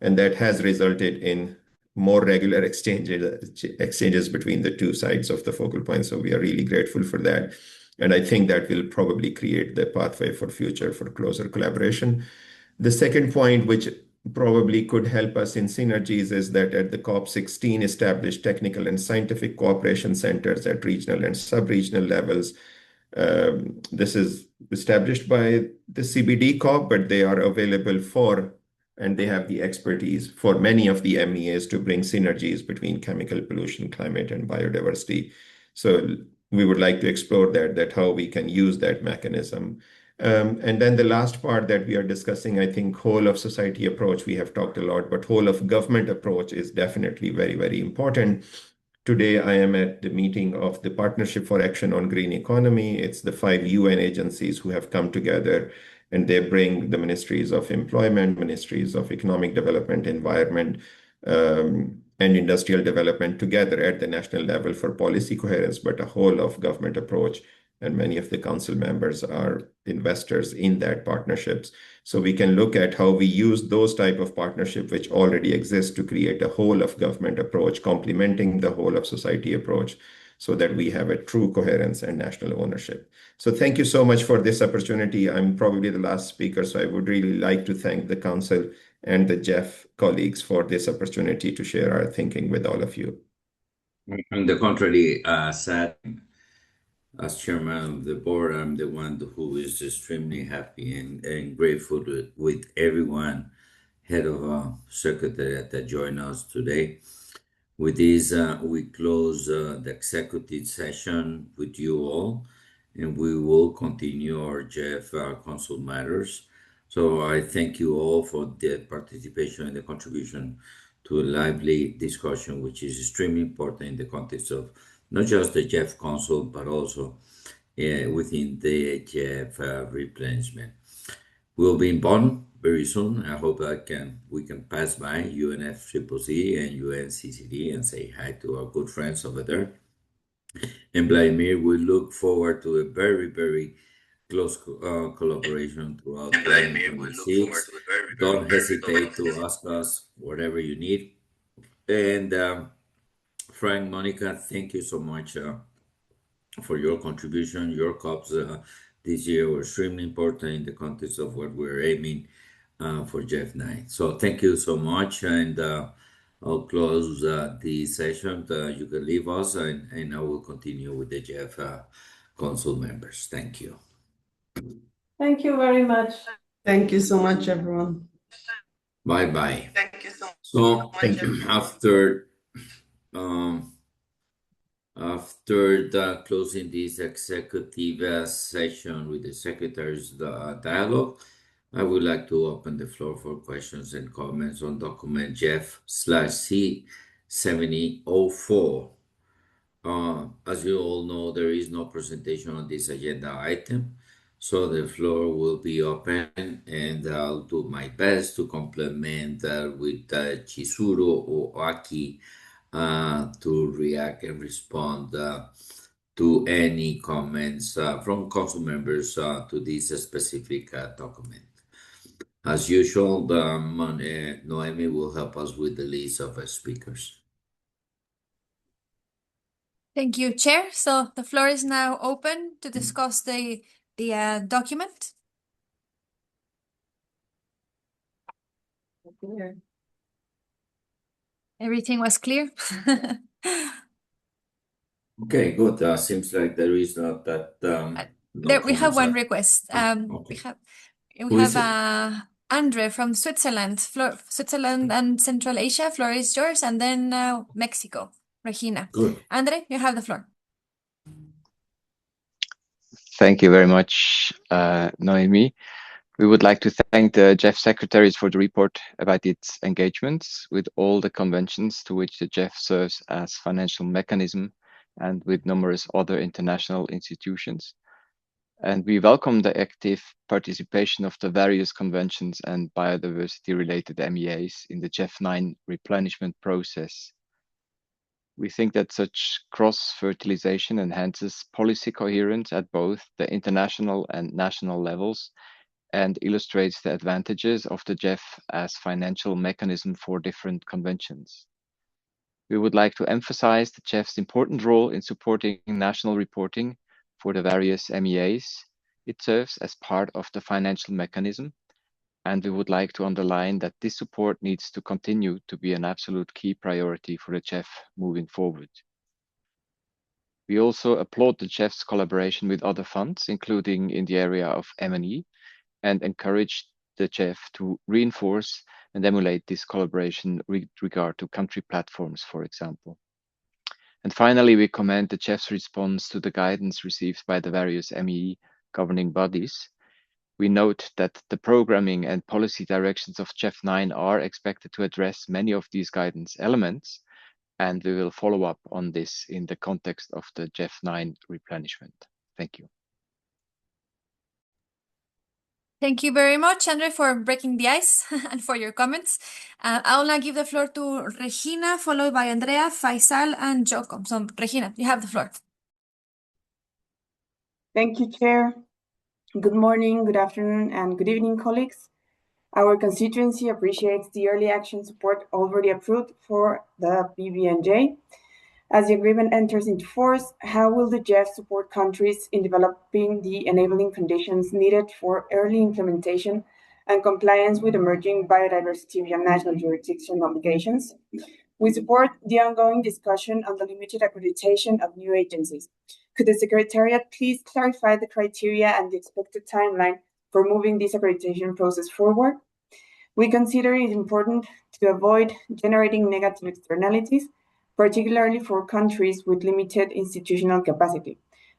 and that has resulted in more regular exchanges between the two sides of the focal point. So we are really grateful for that. And I think that will probably create the pathway for closer collaboration. The second point, which probably could help us in synergies, is that at the COP16 established technical and scientific cooperation centers at regional and sub-regional levels. This is established by the CBD COP, but they are available for and they have the expertise for many of the MEAs to bring synergies between chemical pollution, climate, and biodiversity. So we would like to explore that how we can use that mechanism. And then the last part that we are discussing, I think whole of society approach, we have talked a lot, but whole of government approach is definitely very, very important. Today, I am at the meeting of the Partnership for Action on Green Economy. It's the 5 UN agencies who have come together, and they bring the ministries of employment, ministries of economic development, environment, and industrial development together at the national level for policy coherence, but a whole of government approach. And many of the council members are investors in that partnerships. So we can look at how we use those type of partnership which already exist to create a whole of government approach, complementing the whole of society approach, so that we have a true coherence and national ownership. So thank you so much for this opportunity. I'm probably the last speaker, so I would really like to thank the council and the GEF colleagues for this opportunity to share our thinking with all of you. On the contrary, Sad, as chairman of the board, I'm the one who is extremely happy and grateful with everyone, head of secretariat that joined us today. With this, we close the executive session with you all, and we will continue our GEF Council matters. So I thank you all for the participation and the contribution to a lively discussion, which is extremely important in the context of not just the GEF Council, but also within the GEF replenishment. We'll be in Bonn very soon. I hope we can pass by UNFCCC and UNCCD and say hi to our good friends over there. And Vladimir, we look forward to a very, very close collaboration throughout 2026. Don't hesitate to ask us whatever you need. And Frank, Monica, thank you so much for your contribution. Your COPs this year were extremely important in the context of what we're aiming for GEF 9. So thank you so much, and I'll close the session. You can leave us, and I will continue with the GEF Council members. Thank you. Thank you very much. Thank you so much, everyone. Bye-bye. Thank you so much. So after closing this executive session with the secretary's dialogue, I would like to open the floor for questions and comments on document GEF/C7004. As you all know, there is no presentation on this agenda item, so the floor will be open, and I'll do my best to complement with Chizuru or Aki to react and respond to any comments from council members to this specific document. As usual, Noemi will help us with the list of speakers. Thank you, Chair. So the floor is now open to discuss the document. Everything was clear. Okay, good. Seems like there is not that. We have one request. Okay. We have Andre from Switzerland, Switzerland and Central Asia. Floor is yours, and then Mexico, Regina. Good. Andre, you have the floor. Thank you very much, Noemi. We would like to thank the GEF secretaries for the report about its engagements with all the conventions to which the GEF serves as financial mechanism and with numerous other international institutions. And we welcome the active participation of the various conventions and biodiversity-related MEAs in the GEF 9 replenishment process. We think that such cross-fertilization enhances policy coherence at both the international and national levels and illustrates the advantages of the GEF as financial mechanism for different conventions. We would like to emphasize the GEF's important role in supporting national reporting for the various MEAs it serves as part of the financial mechanism, and we would like to underline that this support needs to continue to be an absolute key priority for the GEF moving forward. We also applaud the GEF's collaboration with other funds, including in the area of M&E, and encourage the GEF to reinforce and emulate this collaboration with regard to country platforms, for example. And finally, we commend the GEF's response to the guidance received by the various MEE governing bodies. We note that the programming and policy directions of GEF 9 are expected to address many of these guidance elements, and we will follow up on this in the context of the GEF 9 replenishment. Thank you. Thank you very much, Andre, for breaking the ice and for your comments. I will now give the floor to Regina, followed by Andrea, Faisal, and Jocom. So, Regina, you have the floor. Thank you, Chair. Good morning, good afternoon, and good evening, colleagues. Our constituency appreciates the early action support already approved for the BBNJ. As the agreement enters into force, how will the GEF support countries in developing the enabling conditions needed for early implementation and compliance with emerging biodiversity via national jurisdiction obligations? We support the ongoing discussion on the limited accreditation of new agencies. Could the Secretariat please clarify the criteria and the expected timeline for moving this accreditation process forward? We consider it important to avoid generating negative externalities, particularly for countries with limited institutional capacity.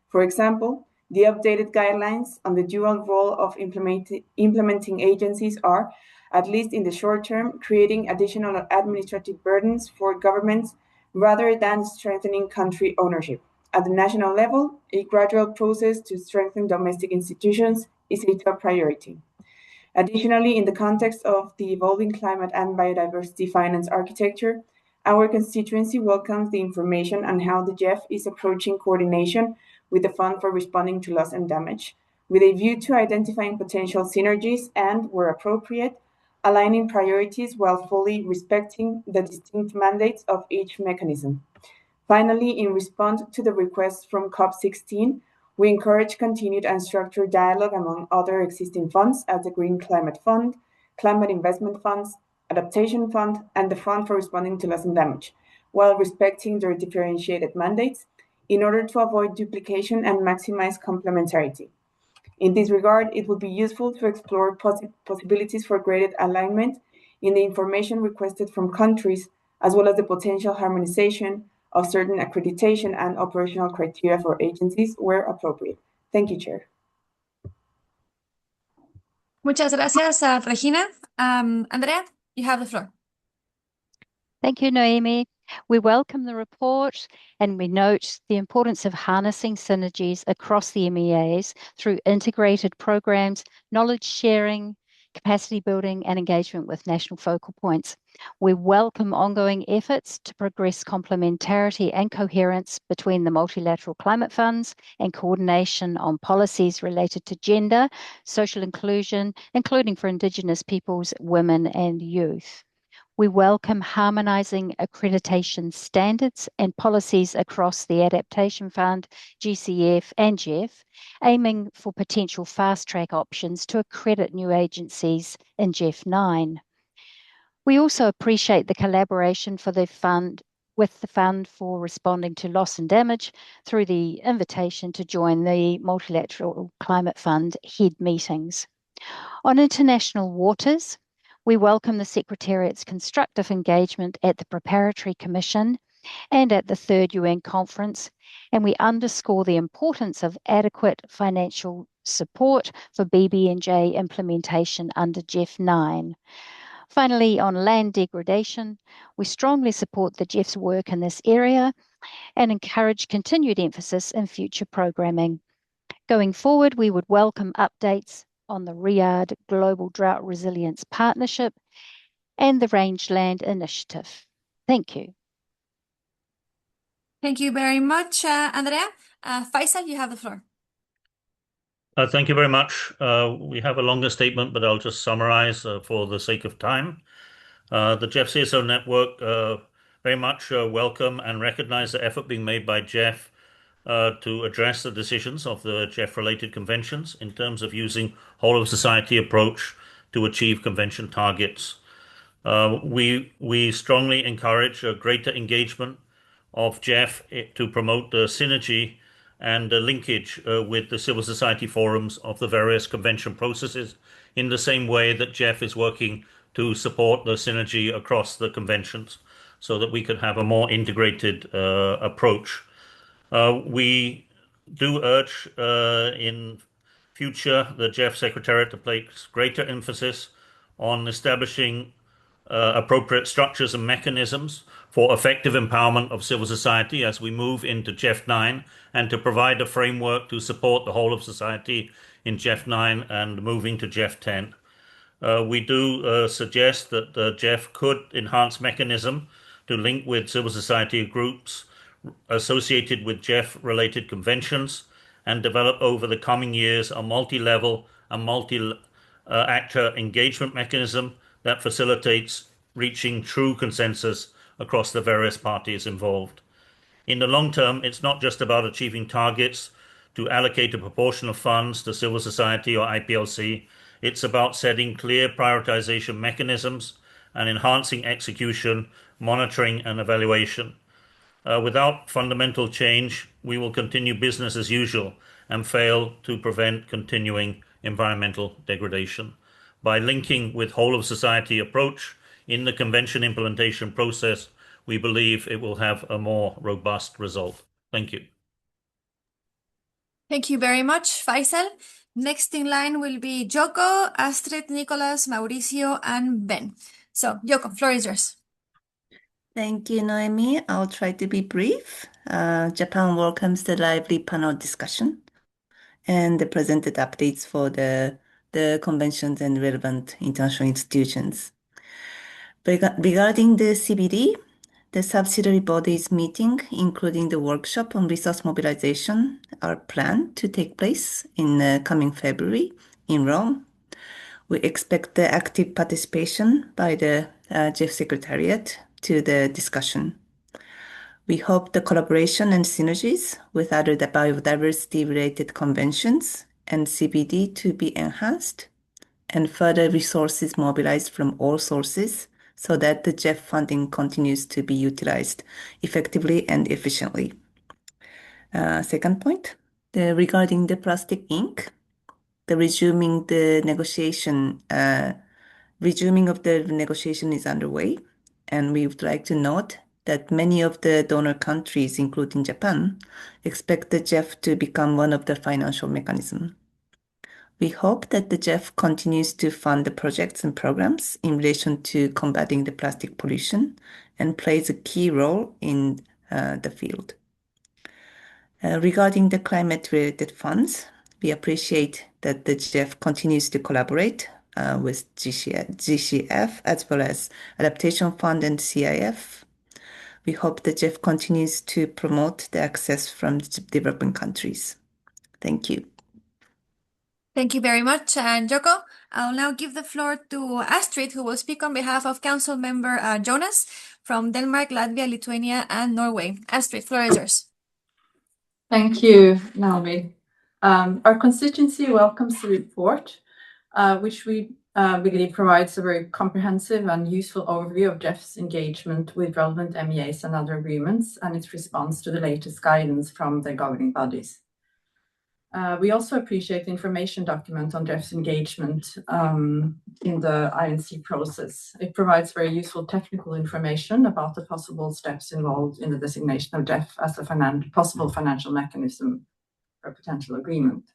For example, the updated guidelines on the dual role of implementing agencies are, at least in the short term, creating additional administrative burdens for governments rather than strengthening country ownership. At the national level, a gradual process to strengthen domestic institutions is a top priority. Additionally, in the context of the evolving climate and biodiversity finance architecture, our constituency welcomes the information on how the GEF is approaching coordination with the Fund for Responding to Loss and Damage, with a view to identifying potential synergies and, where appropriate, aligning priorities while fully respecting the distinct mandates of each mechanism. Finally, in response to the request from COP16, we encourage continued and structured dialogue among other existing funds as the Green Climate Fund, Climate Investment Funds, Adaptation Fund, and the Fund for Responding to Loss and Damage, while respecting their differentiated mandates in order to avoid duplication and maximize complementarity. In this regard, it would be useful to explore possibilities for greater alignment in the information requested from countries, as well as the potential harmonization of certain accreditation and operational criteria for agencies where appropriate. Thank you, Chair. Muchas gracias, Regina. Andrea, you have the floor. Thank you, Noemi. We welcome the report and we note the importance of harnessing synergies across the MEAs through integrated programs, knowledge sharing, capacity building and engagement with national focal points. We welcome ongoing efforts to progress complementarity and coherence between the multilateral climate funds and coordination on policies related to gender, social inclusion, including for Indigenous peoples, women and youth. We welcome harmonising accreditation standards and policies across the Adaptation Fund, GCF and GEF, aiming for potential fast-track options to accredit new agencies in GEF 9. We also appreciate the collaboration for the fund with the Fund for Responding to Loss and Damage through the invitation to join the Multilateral Climate Fund head meetings. On international waters, we welcome the Secretariat's constructive engagement at the Preparatory Commission and at the third UN conference, and we underscore the importance of adequate financial support for BBNJ implementation under GEF 9. Finally, on land degradation, we strongly support the GEF's work in this area and encourage continued emphasis in future programming. Going forward, we would welcome updates on the Riyadh Global Drought Resilience Partnership and the Rangeland Initiative. Thank you. Thank you very much, Andrea. Faisal, you have the floor. Thank you very much. We have a longer statement, but I'll just summarize for the sake of time. The GEF CSO network very much welcome and recognize the effort being made by GEF to address the decisions of the GEF-related conventions in terms of using whole-of-society approach to achieve convention targets. We strongly encourage a greater engagement of GEF to promote the synergy and the linkage with the civil society forums of the various convention processes in the same way that GEF is working to support the synergy across the conventions so that we could have a more integrated approach. We do urge in future the GEF Secretariat to place greater emphasis on establishing appropriate structures and mechanisms for effective empowerment of civil society as we move into GEF 9, and to provide a framework to support the whole of society in GEF 9 and moving to GEF 10. We do suggest that GEF could enhance mechanism to link with civil society groups associated with GEF-related conventions and develop over the coming years a multi-level and multi-actor engagement mechanism that facilitates reaching true consensus across the various parties involved. In the long term, it's not just about achieving targets to allocate a proportion of funds to civil society or IPLC. It's about setting clear prioritization mechanisms and enhancing execution, monitoring, and evaluation. Without fundamental change, we will continue business as usual and fail to prevent continuing environmental degradation. By linking with whole of society approach in the convention implementation process, we believe it will have a more robust result. Thank you. Thank you very much, Faisal. Next in line will be Joko, Astrid, Nicholas, Mauricio, and Ben. So, Joko, floor is yours. Thank you, Noemi. I'll try to be brief. Japan welcomes the lively panel discussion and the presented updates for the conventions and relevant international institutions. Regarding the CBD, the subsidiary bodies meeting, including the workshop on resource mobilization, are planned to take place in coming February in Rome. We expect the active participation by the GEF Secretariat to the discussion. We hope the collaboration and synergies with other biodiversity-related conventions and CBD to be enhanced, and further resources mobilized from all sources so that the GEF funding continues to be utilized effectively and efficiently. Second point, regarding the plastic ink, the resuming of the negotiation is underway, and we would like to note that many of the donor countries, including Japan, expect the GEF to become one of the financial mechanisms. We hope that the GEF continues to fund the projects and programs in relation to combating the plastic pollution and plays a key role in the field. Regarding the climate-related funds, we appreciate that the GEF continues to collaborate with GCF as well as Adaptation Fund and CIF. We hope the GEF continues to promote the access from developing countries. Thank you. Thank you very much, Joko. I'll now give the floor to Astrid, who will speak on behalf of Council Member Jonas from Denmark, Latvia, Lithuania, and Norway. Astrid, floor is yours. Thank you, Naomi. Our constituency welcomes the report, which we believe provides a very comprehensive and useful overview of GEF's engagement with relevant MEAs and other agreements and its response to the latest guidance from the governing bodies. We also appreciate the information document on GEF's engagement in the INC process. It provides very useful technical information about the possible steps involved in the designation of GEF as a possible financial mechanism for a potential agreement.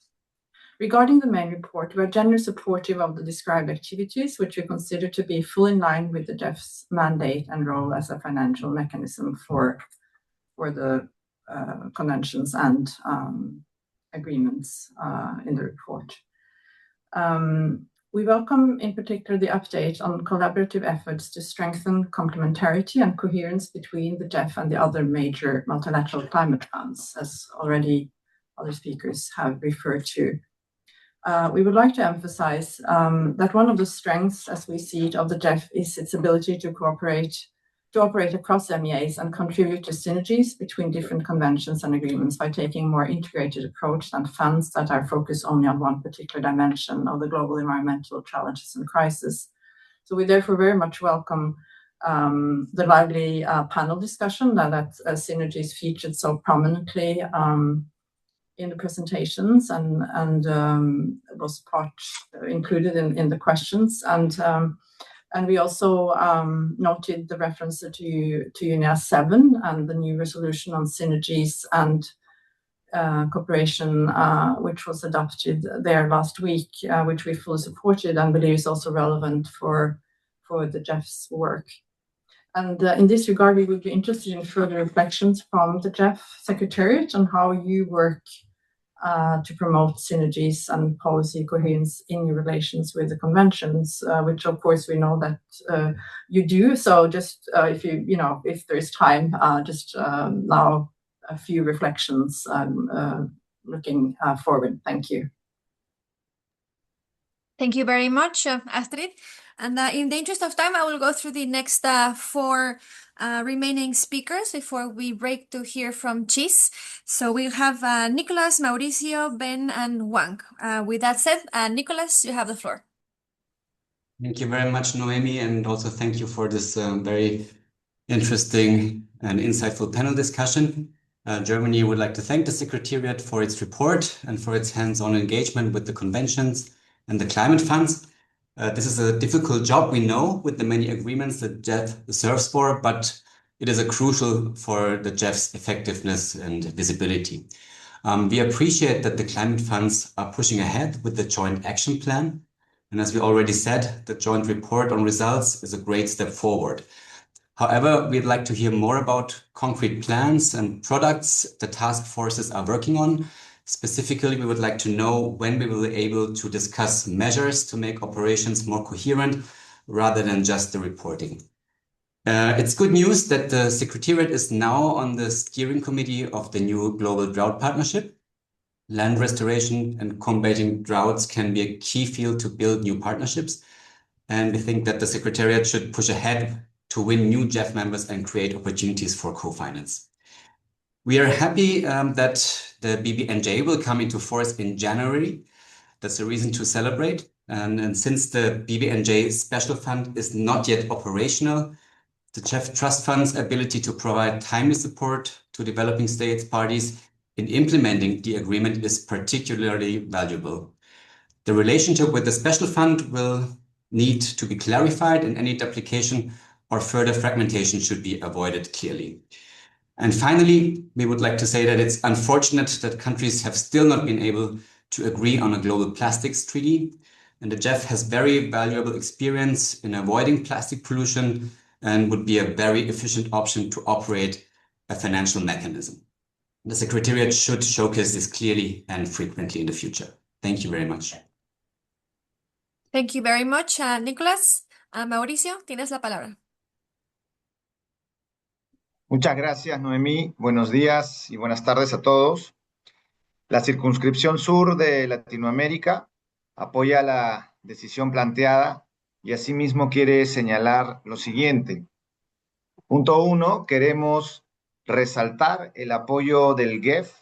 Regarding the main report, we are generally supportive of the described activities, which we consider to be fully in line with the GEF's mandate and role as a financial mechanism for the conventions and agreements in the report. We welcome in particular the update on collaborative efforts to strengthen complementarity and coherence between the GEF and the other major multilateral climate funds, as already other speakers have referred to. We would like to emphasize that one of the strengths, as we see it, of the GEF is its ability to operate across MEAs and contribute to synergies between different conventions and agreements by taking a more integrated approach than funds that are focused only on one particular dimension of the global environmental challenges and crisis. So we therefore very much welcome the lively panel discussion that synergies featured so prominently in the presentations and was included in the questions. And And we also noted the reference to UNEA 7 and the new resolution on synergies and cooperation, which was adopted there last week, which we fully supported and believe is also relevant for the GEF's work. And in this regard, we would be interested in further reflections from the GEF Secretariat on how you work to promote synergies and policy coherence in your relations with the conventions, which of course we know that you do. So just if there is time, just now a few reflections looking forward. Thank you. Thank you very much, Astrid. And in the interest of time, I will go through the next four remaining speakers before we break to hear from Chis. So we'll have Nicolas, Mauricio, Ben, and Wang. With that said, Nicolas, you have the floor. Thank you very much, Noemi, and also thank you for this very interesting and insightful panel discussion. Germany would like to thank the Secretariat for its report and for its hands-on engagement with the conventions and the climate funds. This is a difficult job, we know, with the many agreements that GEF serves for, but it is crucial for the GEF's effectiveness and visibility. We appreciate that the climate funds are pushing ahead with the joint action plan. And as we already said, the joint report on results is a great step forward. However, we'd like to hear more about concrete plans and products the task forces are working on. Specifically, we would like to know when we will be able to discuss measures to make operations more coherent rather than just the reporting. It's good news that the Secretariat is now on the steering committee of the new Global Drought Partnership. Land restoration and combating droughts can be a key field to build new partnerships. And we think that the Secretariat should push ahead to win new GEF members and create opportunities for co-finance. We are happy that the BBNJ will come into force in January. That's a reason to celebrate. And since the BBNJ Special Fund is not yet operational, the GEF Trust Fund's ability to provide timely support to developing states parties in implementing the agreement is particularly valuable. The relationship with the Special Fund will need to be clarified, and any duplication or further fragmentation should be avoided clearly. And finally, we would like to say that it's unfortunate that countries have still not been able to agree on a global plastics treaty. And the GEF has very valuable experience in avoiding plastic pollution and would be a very efficient option to operate a financial mechanism. The Secretariat should showcase this clearly and frequently in the future. Thank you very much. Thank you very much, Nicolas. Mauricio, tienes la palabra. Muchas gracias, Noemí. Buenos días y buenas tardes a todos. La circunscripción sur de Latinoamérica apoya la decisión planteada y asimismo quiere señalar lo siguiente. Punto 1, queremos resaltar el apoyo del GEF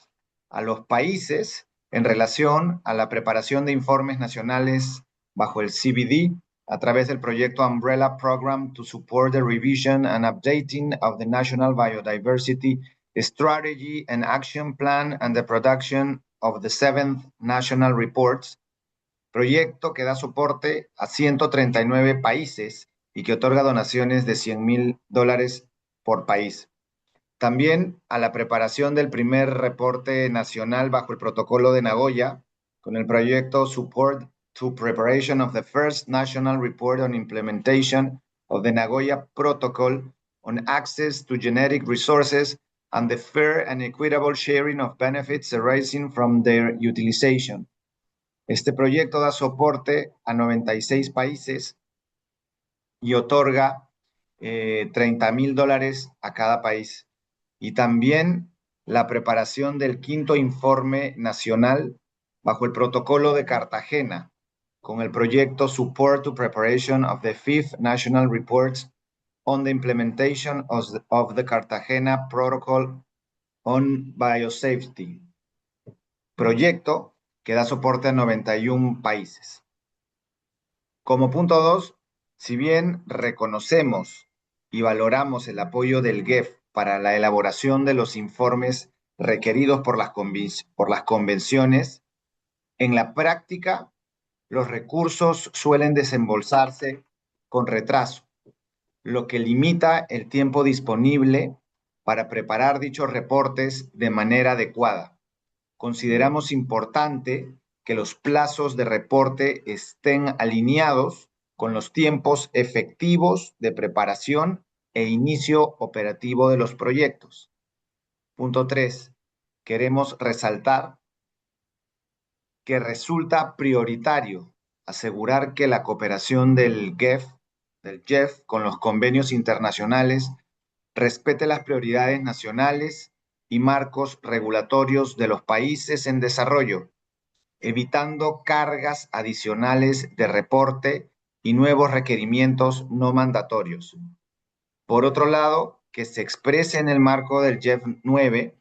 a los países en relación a la preparación de informes nacionales bajo el CBD a través del proyecto Umbrella Program to support the revision and updating of the National Biodiversity Strategy and Action Plan and the production of the 7th National Reports, proyecto que da soporte a 139 países y que otorga donaciones de $100,000 por país. También a la preparación del primer reporte nacional bajo el protocolo de Nagoya, con el proyecto Support to Preparation of the First National Report on Implementation of the Nagoya Protocol on Access to Genetic Resources and the Fair and Equitable Sharing of Benefits arising from their utilization. Este proyecto da soporte a 96 países y otorga $30,000 a cada país. Y también la preparación del 5º informe nacional bajo el protocolo de Cartagena, con el proyecto Support to Preparation of the 5th National Reports on the Implementation of the Cartagena Protocol on Biosafety. Proyecto que da soporte a 91 países. Como punto 2, si bien reconocemos y valoramos el apoyo del GEF para la elaboración de los informes requeridos por las convenciones, en la práctica los recursos suelen desembolsarse con retraso, lo que limita el tiempo disponible para preparar dichos reportes de manera adecuada. Consideramos importante que los plazos de reporte estén alineados con los tiempos efectivos de preparación e inicio operativo de los proyectos. Punto 3. Queremos resaltar que resulta prioritario asegurar que la cooperación del GEF con los convenios internacionales respete las prioridades nacionales y marcos regulatorios de los países en desarrollo, evitando cargas adicionales de reporte y nuevos requerimientos no mandatorios. Por otro lado, que se exprese en el marco del GEF 9,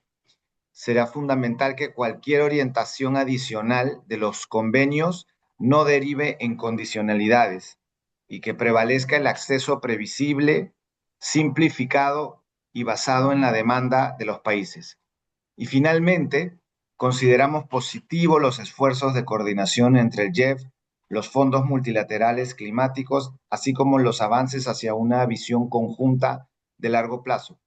será fundamental que cualquier orientación adicional de los convenios no derive en condicionalidades y que prevalezca el acceso previsible, simplificado y basado en la demanda de los países. Y finalmente, consideramos positivo los esfuerzos de coordinación entre el GEF, los fondos multilaterales climáticos, así como los avances hacia una visión conjunta de largo plazo.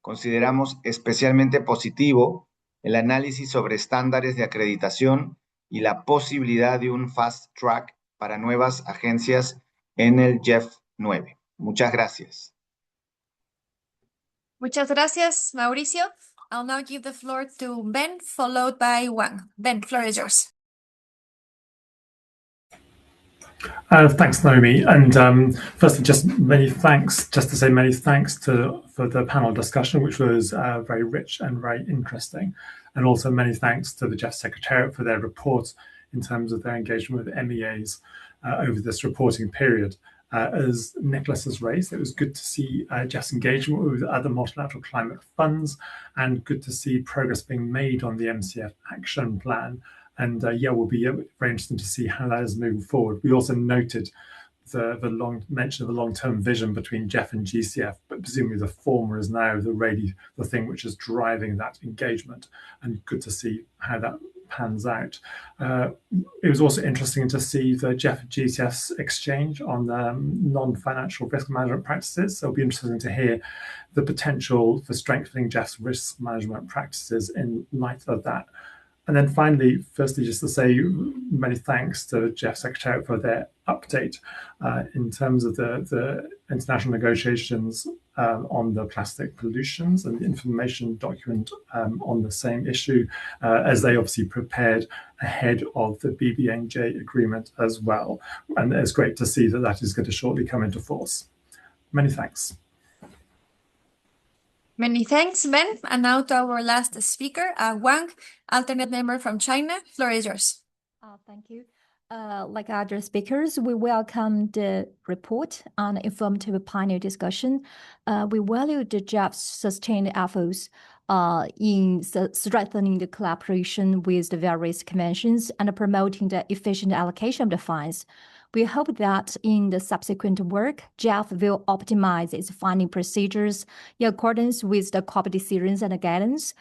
Consideramos especialmente positivo el análisis sobre estándares de acreditación y la posibilidad de un fast track para nuevas agencias en el GEF 9. Muchas gracias. Muchas gracias, Mauricio. I'll now give the floor to Ben, followed by Wang. Ben, floor is yours. Thanks, Naomi. And firstly, just to say many thanks for the panel discussion, which was very rich and very interesting. And also many thanks to the GEF Secretariat for their report in terms of their engagement with MEAs over this reporting period. As Nicholas has raised, it was good to see GEF's engagement with other multilateral climate funds and good to see progress being made on the MCF action plan. And will be very interesting to see how that is moving forward. We also noted the long mention of the long-term vision between GEF and GCF, but presumably the former is now the thing which is driving that engagement, and good to see how that pans out. It was also interesting to see the GEF and GCF's exchange on non-financial risk management practices. So it'll be interesting to hear the potential for strengthening GEF's risk management practices in light of that. And then finally, firstly, just to say many thanks to GEF Secretariat for their update in terms of the international negotiations on the plastic pollutions and the information document on the same issue, as they obviously prepared ahead of the BBNJ agreement as well. And it's great to see that that is going to shortly come into force. Many thanks. Many thanks, Ben. And now to our last speaker, Wang, alternate member from China. Floor is yours. Thank you. Like other speakers, we welcome the report on informative panel discussion. We value the GEF's sustained efforts in strengthening the collaboration with the various conventions and promoting the efficient allocation of the funds. We hope that in the subsequent work, GEF will optimize its funding procedures in accordance with the COP decisions and guidance,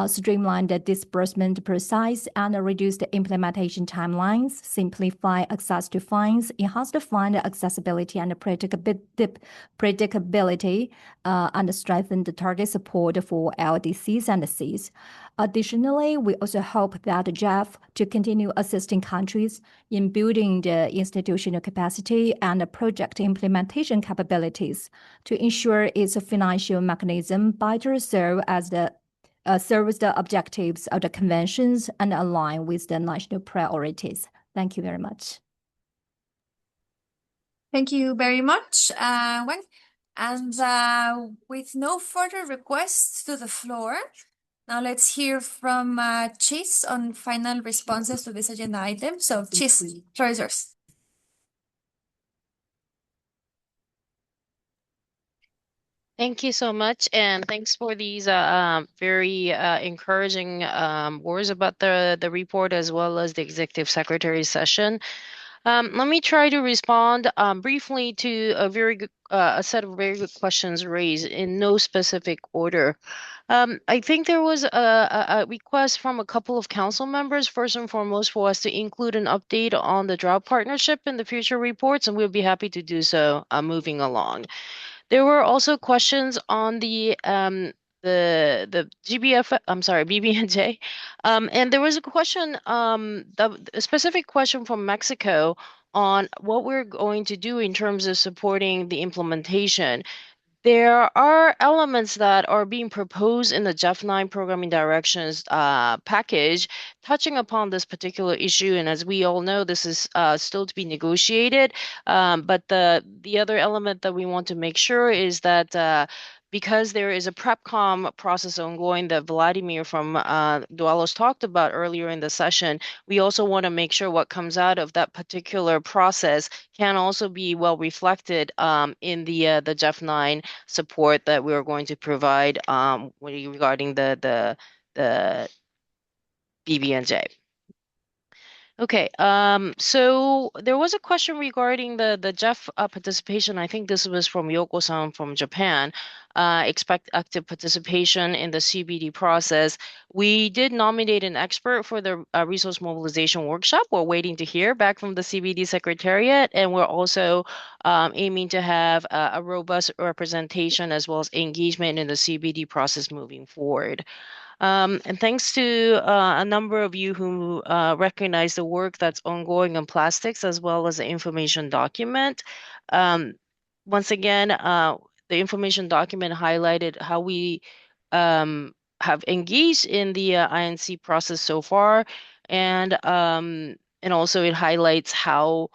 streamline the disbursement process, and reduce the implementation timelines, simplify access to funds, enhance the fund accessibility and predictability, and strengthen the target support for LDCs and Cs. Additionally, we also hope that GEF to continue assisting countries in building the institutional capacity and project implementation capabilities to ensure its financial mechanism better serve the objectives of the conventions and align with the national priorities. Thank you very much. Thank you very much, Wang. And with no further requests to the floor, now let's hear from Chis on final responses to this agenda item. So Chis, floor is yours. Thank you so much, and thanks for these very encouraging words about the report as well as the Executive Secretary's session. Let me try to respond briefly to a set of very good questions raised in no specific order. I think there was a request from a couple of council members, first and foremost, for us to include an update on the drought partnership in the future reports, and we'll be happy to do so moving along. There were also questions on the GBF, I'm sorry, BBNJ. And there was a question, a specific question from Mexico on what we're going to do in terms of supporting the implementation. There are elements that are being proposed in the GEF 9 programming directions package touching upon this particular issue. And as we all know, this is still to be negotiated. But the other element that we want to make sure is that because there is a PrepCom process ongoing that Vladimir from Dualos talked about earlier in the session, we also want to make sure what comes out of that particular process can also be well reflected in the GEF 9 support that we're going to provide regarding the BBNJ. Okay, so there was a question regarding the GEF participation. I think this was from Yoko-san from Japan. Expect active participation in the CBD process. We did nominate an expert for the resource mobilization workshop. We're waiting to hear back from the CBD Secretariat, and we're also aiming to have a robust representation as well as engagement in the CBD process moving forward. And thanks to a number of you who recognize the work that's ongoing on plastics as well as the information document. Once again, the information document highlighted how we have engaged in the INC process so far, and also it highlights how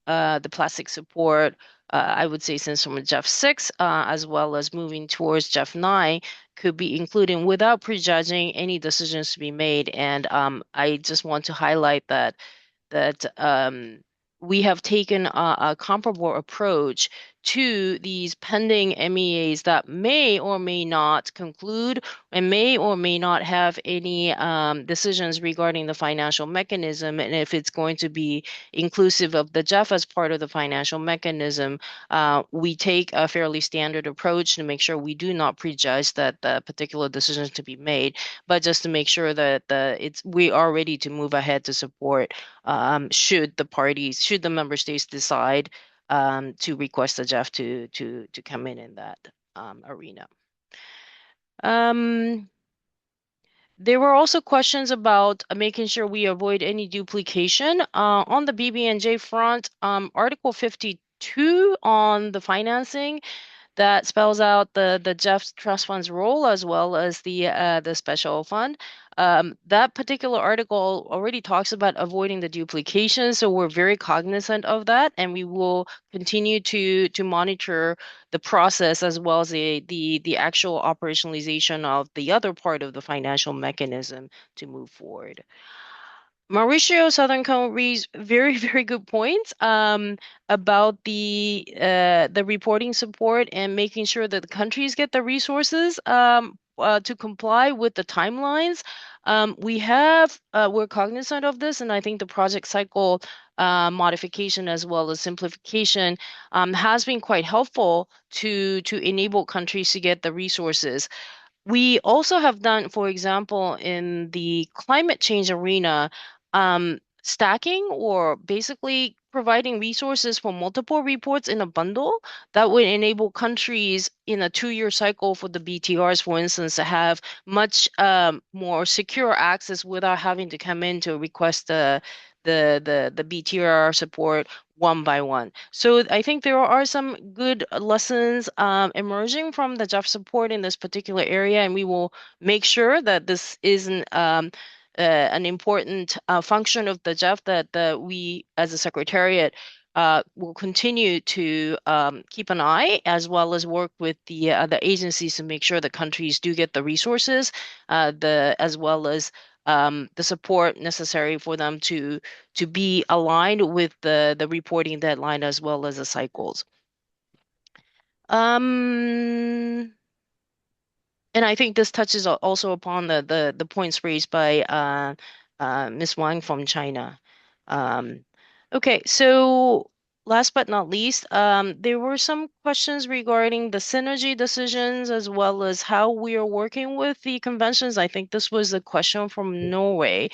the plastic support, I would say, since from GEF 6, as well as moving towards GEF 9, could be included without prejudging any decisions to be made. And I just want to highlight that we have taken a comparable approach to these pending MEAs that may or may not conclude and may or may not have any decisions regarding the financial mechanism. And if it's going to be inclusive of the GEF as part of the financial mechanism, we take a fairly standard approach to make sure we do not prejudge that the particular decisions to be made, but just to make sure that we are ready to move ahead to support should the member states decide to request the GEF to come in that arena. There were also questions about making sure we avoid any duplication. On the BBNJ front, Article 52 on the financing, that spells out the GEF trust fund's role as well as the special fund. That particular article already talks about avoiding the duplication, so we're very cognizant of that, and we will continue to monitor the process as well as the actual operationalization of the other part of the financial mechanism to move forward. Mauricio Southern Cone raised very, very good points about the reporting support and making sure that the countries get the resources to comply with the timelines. We're cognizant of this, and I think the project cycle modification as well as simplification has been quite helpful to enable countries to get the resources. We also have done, for example, in the climate change arena, stacking or basically providing resources for multiple reports in a bundle that would enable countries in a 2-year cycle for the BTRs, for instance, to have much more secure access without having to come in to request the BTR support one by one. So I think there are some good lessons emerging from the GEF support in this particular area, and we will make sure that this isn't an important function of the GEF that we as a secretariat will continue to keep an eye as well as work with the agencies to make sure the countries do get the resources, as well as the support necessary for them to be aligned with the reporting deadline as well as the cycles. And I think this touches also upon the points raised by Ms. Wang from China. Okay, so last but not least, there were some questions regarding the synergy decisions as well as how we are working with the conventions. I think this was a question from Norway.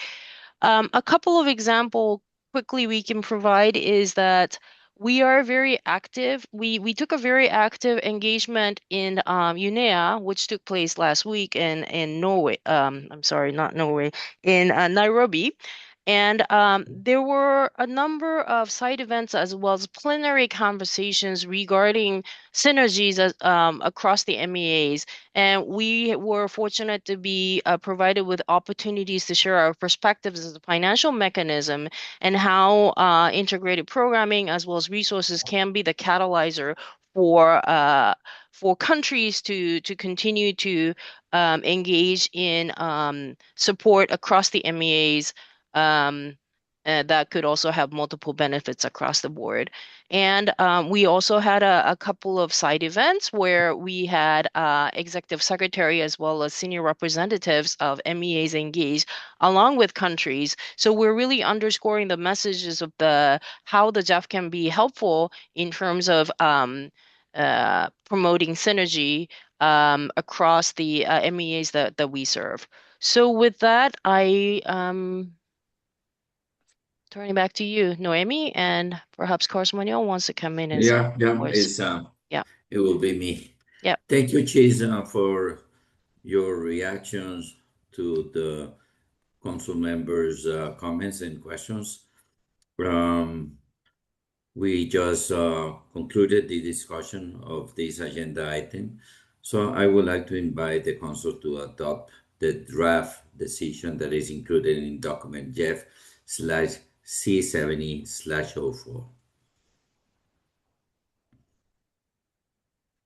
A couple of examples quickly we can provide is that we are very active. We took a very active engagement in UNEA, which took place last week in Norway. I'm sorry, not Norway, in Nairobi. And there were a number of side events as well as plenary conversations regarding synergies across the MEAs. And we were fortunate to be provided with opportunities to share our perspectives as a financial mechanism and how integrated programming as well as resources can be the catalyzer for countries to continue to engage in support across the MEAs that could also have multiple benefits across the board. And we also had a couple of side events where we had executive secretary as well as senior representatives of MEAs engaged along with countries. So we're really underscoring the messages of how the GEF can be helpful in terms of promoting synergy across the MEAs that we serve. So with that, I turning back to you, Noemi, and perhaps Carlos Manuel wants to come in and Yeah, yeah, it will be me. Yeah. Thank you, Chis, for your reactions to the council members' comments and questions. We just concluded the discussion of this agenda item. So I would like to invite the council to adopt the draft decision that is included in document GEF/C70/04.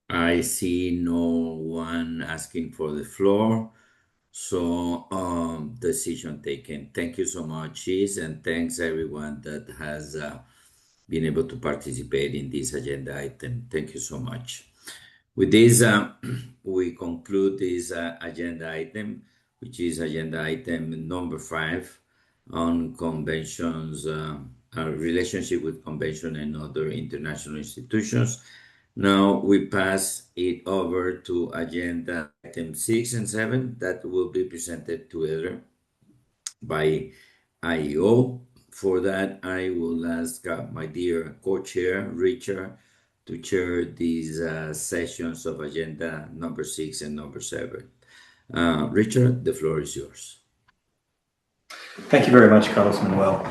I see no one asking for the floor. So decision taken. Thank you so much, Cheese, and thanks everyone that has been able to participate in this agenda item. Thank you so much. With this, we conclude this agenda item, which is agenda item number 5 on conventions, relationship with convention and other international institutions. Now we pass it over to agenda item 6 and 7 that will be presented together by IEO. For that, I will ask my dear co-chair, Richard, to chair these sessions of agenda number 6 and number 7. Richard, the floor is yours. Thank you very much, Carlos Manuel.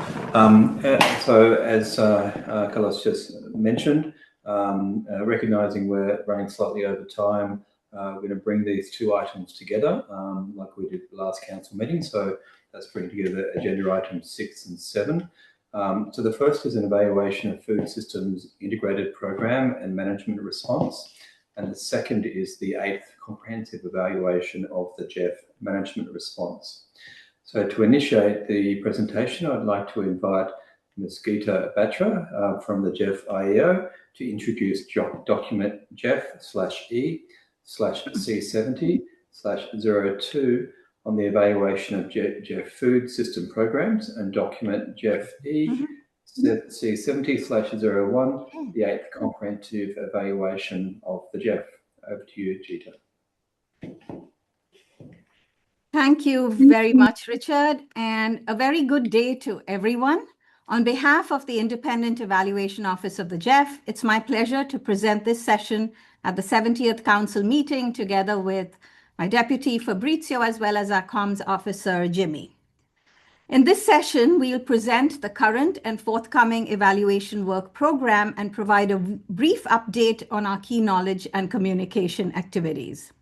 So as Carlos just mentioned, recognizing we're running slightly over time, we're going to bring these two items together like we did the last council meeting. So that's bringing together agenda items 6 and 7. So the first is an evaluation of food systems integrated program and management response. And the second is the 8th comprehensive evaluation of the GEF management response. So to initiate the presentation, I'd like to invite Ms. Geeta Batra from the GEF IEO to introduce document GEF/E/C70/02 on the evaluation of GEF food system programs and document GEF/E/C70/01, the 8th comprehensive evaluation of the GEF. Over to you, Geeta. Thank you very much, Richard, and a very good day to everyone. On behalf of the Independent Evaluation Office of the GEF, it's my pleasure to present this session at the 70th Council meeting together with my deputy Fabrizio as well as our comms officer, Jimmy. In this session, we'll present the current and forthcoming evaluation work program and provide a brief update on our key knowledge and communication activities.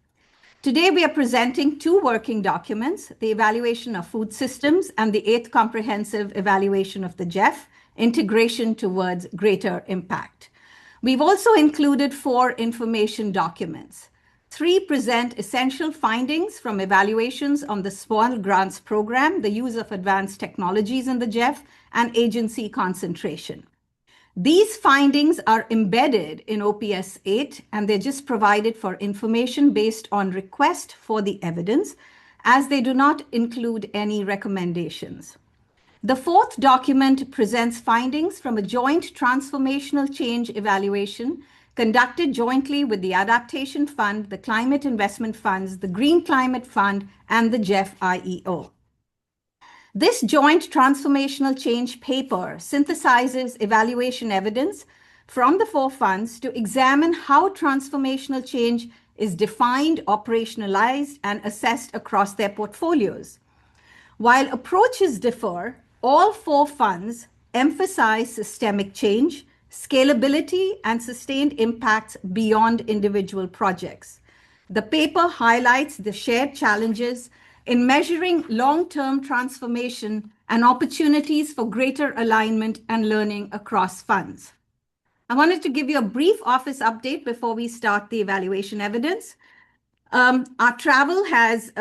Today, we are presenting two working documents, the evaluation of food systems and the 8th comprehensive evaluation of the GEF, integration towards greater impact. We've also included 4 information documents. 3 present essential findings from evaluations on the Small Grants Program, the use of advanced technologies in the GEF, and agency concentration. These findings are embedded in OPS 8, and they're just provided for information based on request for the evidence, as they do not include any recommendations. The fourth document presents findings from a joint transformational change evaluation conducted jointly with the Adaptation Fund, the Climate Investment Funds, the Green Climate Fund, and the GEF IEO. This joint transformational change paper synthesizes evaluation evidence from the four funds to examine how transformational change is defined, operationalized, and assessed across their portfolios. While approaches differ, all four funds emphasize systemic change, scalability, and sustained impacts beyond individual projects. The paper highlights the shared challenges in measuring long-term transformation and opportunities for greater alignment and learning across funds. I wanted to give you a brief office update before we start the evaluation evidence. Our travel has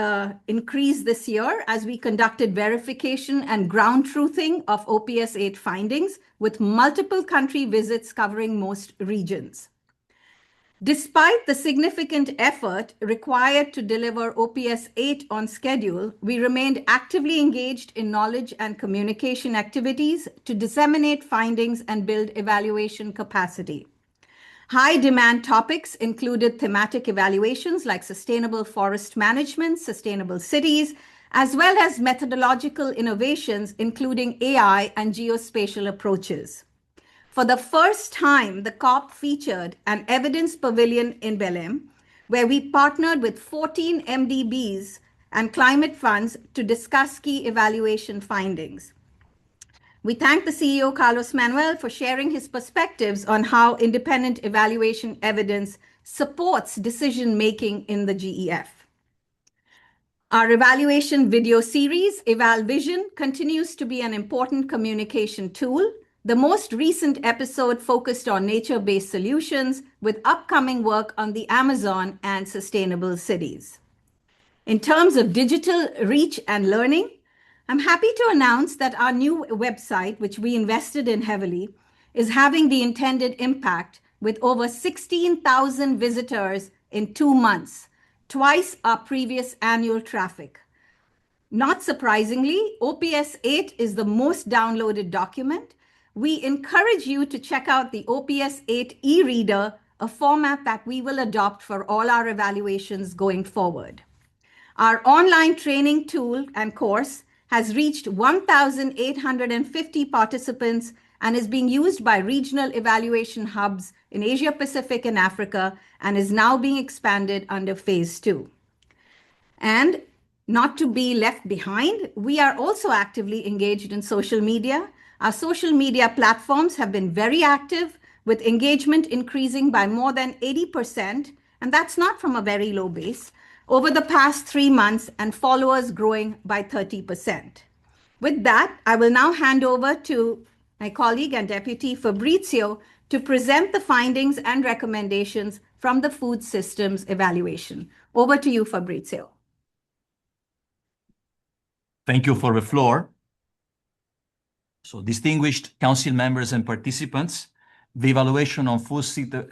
increased this year as we conducted verification and ground truthing of OPS 8 findings with multiple country visits covering most regions. Despite the significant effort required to deliver OPS 8 on schedule, we remained actively engaged in knowledge and communication activities to disseminate findings and build evaluation capacity. High demand topics included thematic evaluations like sustainable forest management, sustainable cities, as well as methodological innovations, including AI and geospatial approaches. For the first time, the COP featured an evidence pavilion in Belém, where we partnered with 14 MDBs and climate funds to discuss key evaluation findings. We thank the CEO, Carlos Manuel, for sharing his perspectives on how independent evaluation evidence supports decision-making in the GEF. Our evaluation video series, EvalVision, continues to be an important communication tool. The most recent episode focused on nature-based solutions with upcoming work on the Amazon and sustainable cities. In terms of digital reach and learning, I'm happy to announce that our new website, which we invested in heavily, is having the intended impact with over 16,000 visitors in 2 months, twice our previous annual traffic. Not surprisingly, OPS 8 is the most downloaded document. We encourage you to check out the OPS 8 e-reader, a format that we will adopt for all our evaluations going forward. Our online training tool and course has reached 1,850 participants and is being used by regional evaluation hubs in Asia Pacific and Africa, and is now being expanded under phase 2. And not to be left behind, we are also actively engaged in social media. Our social media platforms have been very active, with engagement increasing by more than 80%, and that's not from a very low base, over the past 3 months, and followers growing by 30%. With that, I will now hand over to my colleague and Deputy Fabrizio to present the findings and recommendations from the food systems evaluation. Over to you, Fabrizio. Thank you for the floor. So, distinguished council members and participants, the evaluation on food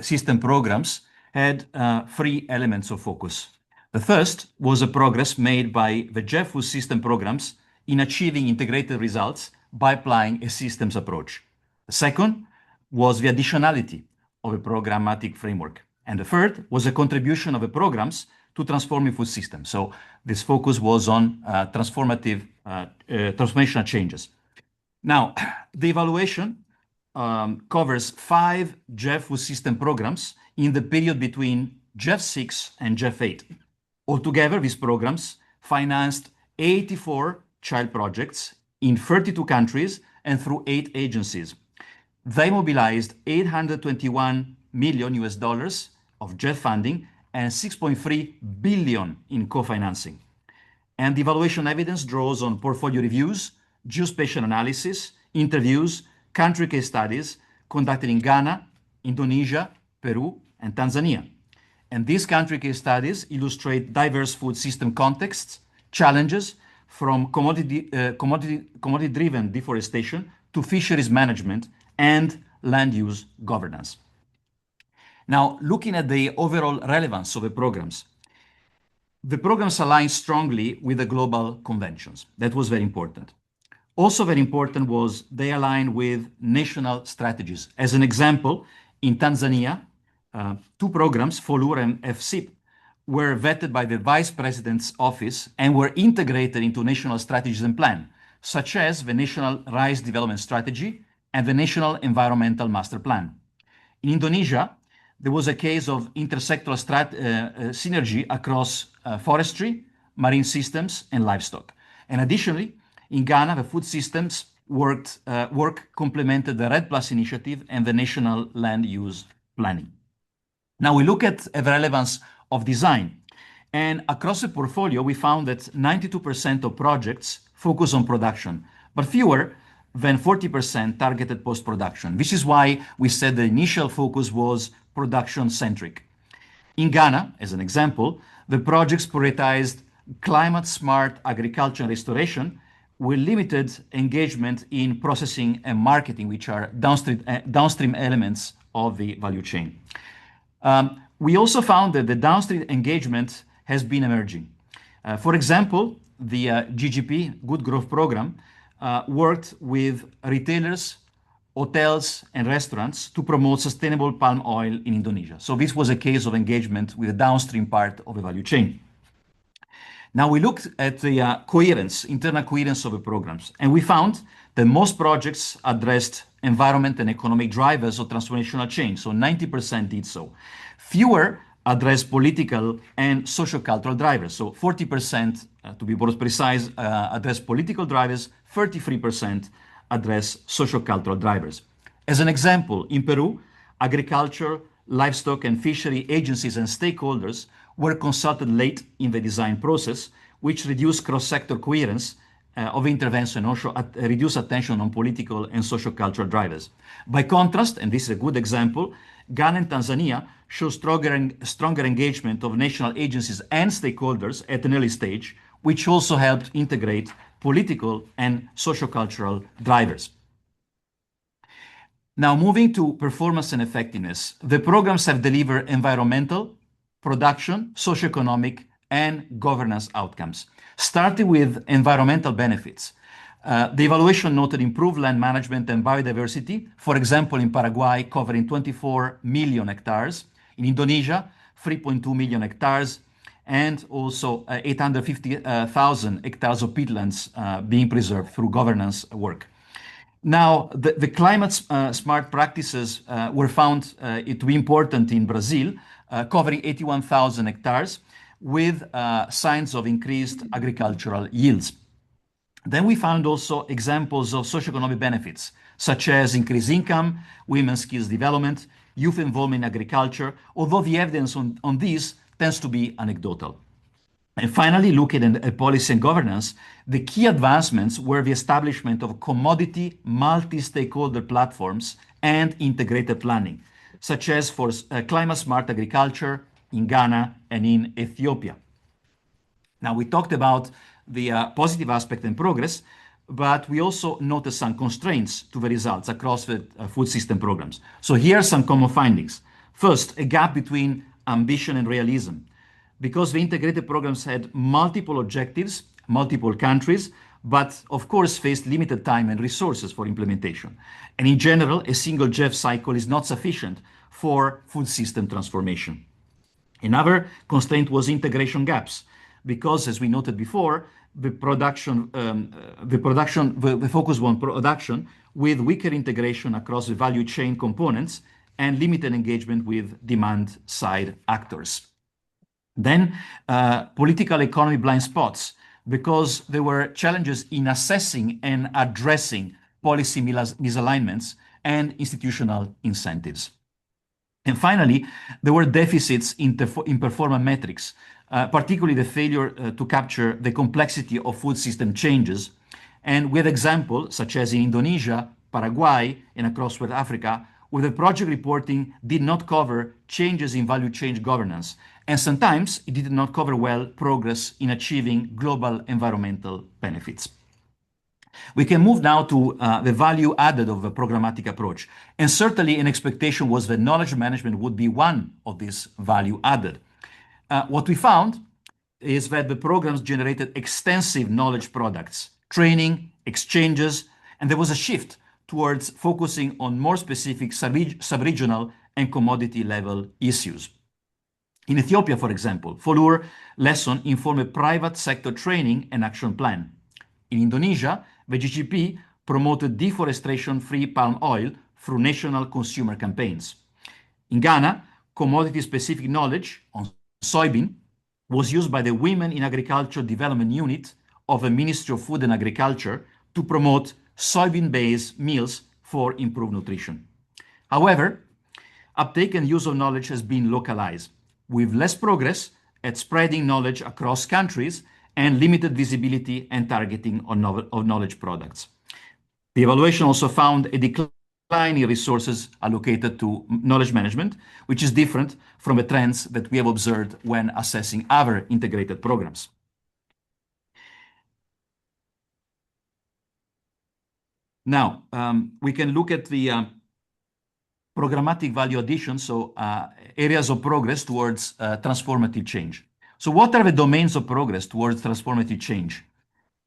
system programs had 3 elements of focus. The first was the progress made by the GEF food system programs in achieving integrated results by applying a systems approach. The second was the additionality of a programmatic framework. And the third was a contribution of the programs to transforming food systems. So this focus was on transformational changes. Now, the evaluation covers 5 GEF food system programs in the period between GEF 6 and GEF 8. Altogether, these programs financed 84 child projects in 32 countries and through 8 agencies. They mobilized $821 million of GEF funding and 6.3 billion in co-financing. And the evaluation evidence draws on portfolio reviews, geospatial analysis, interviews, country case studies conducted in Ghana, Indonesia, Peru, and Tanzania. And these country case studies illustrate diverse food system contexts, challenges from commodity-driven deforestation to fisheries management and land use governance. Now, looking at the overall relevance of the programs align strongly with the global conventions. That was very important. Also very important was they align with national strategies. As an example, in Tanzania, two programs, FOLUR and FSIP, were vetted by the Vice President's office and were integrated into national strategies and plan, such as the National Rice Development Strategy and the National Environmental Master Plan. In Indonesia, there was a case of intersectoral synergy across forestry, marine systems, and livestock. And additionally, in Ghana, the food systems work complemented the RED Plus initiative and the National Land Use Planning. Now we look at the relevance of design. And across the portfolio, we found that 92% of projects focus on production, but fewer than 40% targeted post-production. This is why we said the initial focus was production-centric. In Ghana, as an example, the projects prioritized climate-smart agriculture and restoration with limited engagement in processing and marketing, which are downstream elements of the value chain. We also found that the downstream engagement has been emerging. For example, the GGP, Good Growth Program, worked with retailers, hotels, and restaurants to promote sustainable palm oil in Indonesia. So this was a case of engagement with the downstream part of the value chain. Now we looked at the internal coherence of the programs, and we found that most projects addressed environment and economic drivers of transformational change, so 90% did so. Fewer addressed political and social-cultural drivers, so 40%, to be more precise, addressed political drivers, 33% addressed social-cultural drivers. As an example, in Peru, agriculture, livestock, and fishery agencies and stakeholders were consulted late in the design process, which reduced cross-sector coherence of intervention, also reduced attention on political and social-cultural drivers. By contrast, and this is a good example, Ghana and Tanzania show stronger engagement of national agencies and stakeholders at an early stage, which also helped integrate political and social-cultural drivers. Now, moving to performance and effectiveness, the programs have delivered environmental, production, socioeconomic, and governance outcomes. Starting with environmental benefits, the evaluation noted improved land management and biodiversity, for example, in Paraguay, covering 24 million hectares, in Indonesia, 3.2 million hectares, and also 850,000 hectares of peatlands being preserved through governance work. Now, the climate smart practices were found to be important in Brazil, covering 81,000 hectares with signs of increased agricultural yields. Then we found also examples of socioeconomic benefits, such as increased income, women's skills development, youth involvement in agriculture, although the evidence on these tends to be anecdotal. And finally, looking at policy and governance, the key advancements were the establishment of commodity multi-stakeholder platforms and integrated planning, such as for climate-smart agriculture in Ghana and in Ethiopia. Now, we talked about the positive aspect and progress, but we also noticed some constraints to the results across the food system programs. So here are some common findings. First, a gap between ambition and realism. Because the integrated programs had multiple objectives, multiple countries, but of course faced limited time and resources for implementation. And in general, a single GEF cycle is not sufficient for food system transformation. Another constraint was integration gaps, because as we noted before, the focus was on production with weaker integration across the value chain components and limited engagement with demand side actors. Then political economy blind spots, because there were challenges in assessing and addressing policy misalignments and institutional incentives. And finally, there were deficits in performance metrics, particularly the failure to capture the complexity of food system changes. And with examples such as in Indonesia, Paraguay, and across West Africa, where the project reporting did not cover changes in value chain governance. And sometimes it did not cover well progress in achieving global environmental benefits. We can move now to the value added of a programmatic approach. And certainly an expectation was that knowledge management would be one of these value added. What we found is that the programs generated extensive knowledge products, training, exchanges, and there was a shift towards focusing on more specific sub-regional and commodity level issues. In Ethiopia, for example, Folur lesson informed a private sector training and action plan. In Indonesia, the GGP promoted deforestation-free palm oil through national consumer campaigns. In Ghana, commodity-specific knowledge on soybean was used by the Women in Agriculture Development Unit of the Ministry of Food and Agriculture to promote soybean-based meals for improved nutrition. However, uptake and use of knowledge has been localized, with less progress at spreading knowledge across countries and limited visibility and targeting of knowledge products. The evaluation also found a decline in resources allocated to knowledge management, which is different from the trends that we have observed when assessing other integrated programs. Now, we can look at the programmatic value addition, so areas of progress towards transformative change. So what are the domains of progress towards transformative change?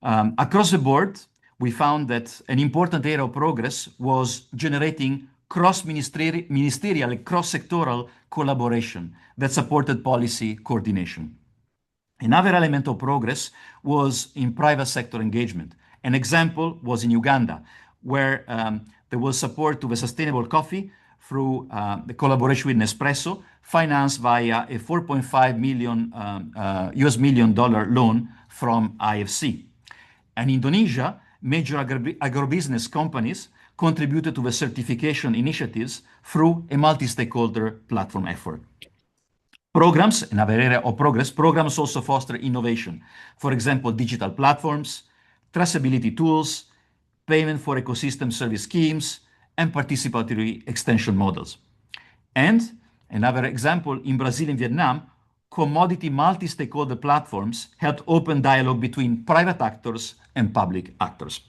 Across the board, we found that an important area of progress was generating cross-ministerial and cross-sectoral collaboration that supported policy coordination. Another element of progress was in private sector engagement. An example was in Uganda, where there was support to the sustainable coffee through the collaboration with Nespresso, financed via a $4.5 million loan from IFC. And in Indonesia, major agribusiness companies contributed to the certification initiatives through a multi-stakeholder platform effort. Programs, another area of progress, programs also foster innovation. For example, digital platforms, traceability tools, payment for ecosystem service schemes, and participatory extension models. And another example, in Brazil and Vietnam, commodity multi-stakeholder platforms helped open dialogue between private actors and public actors.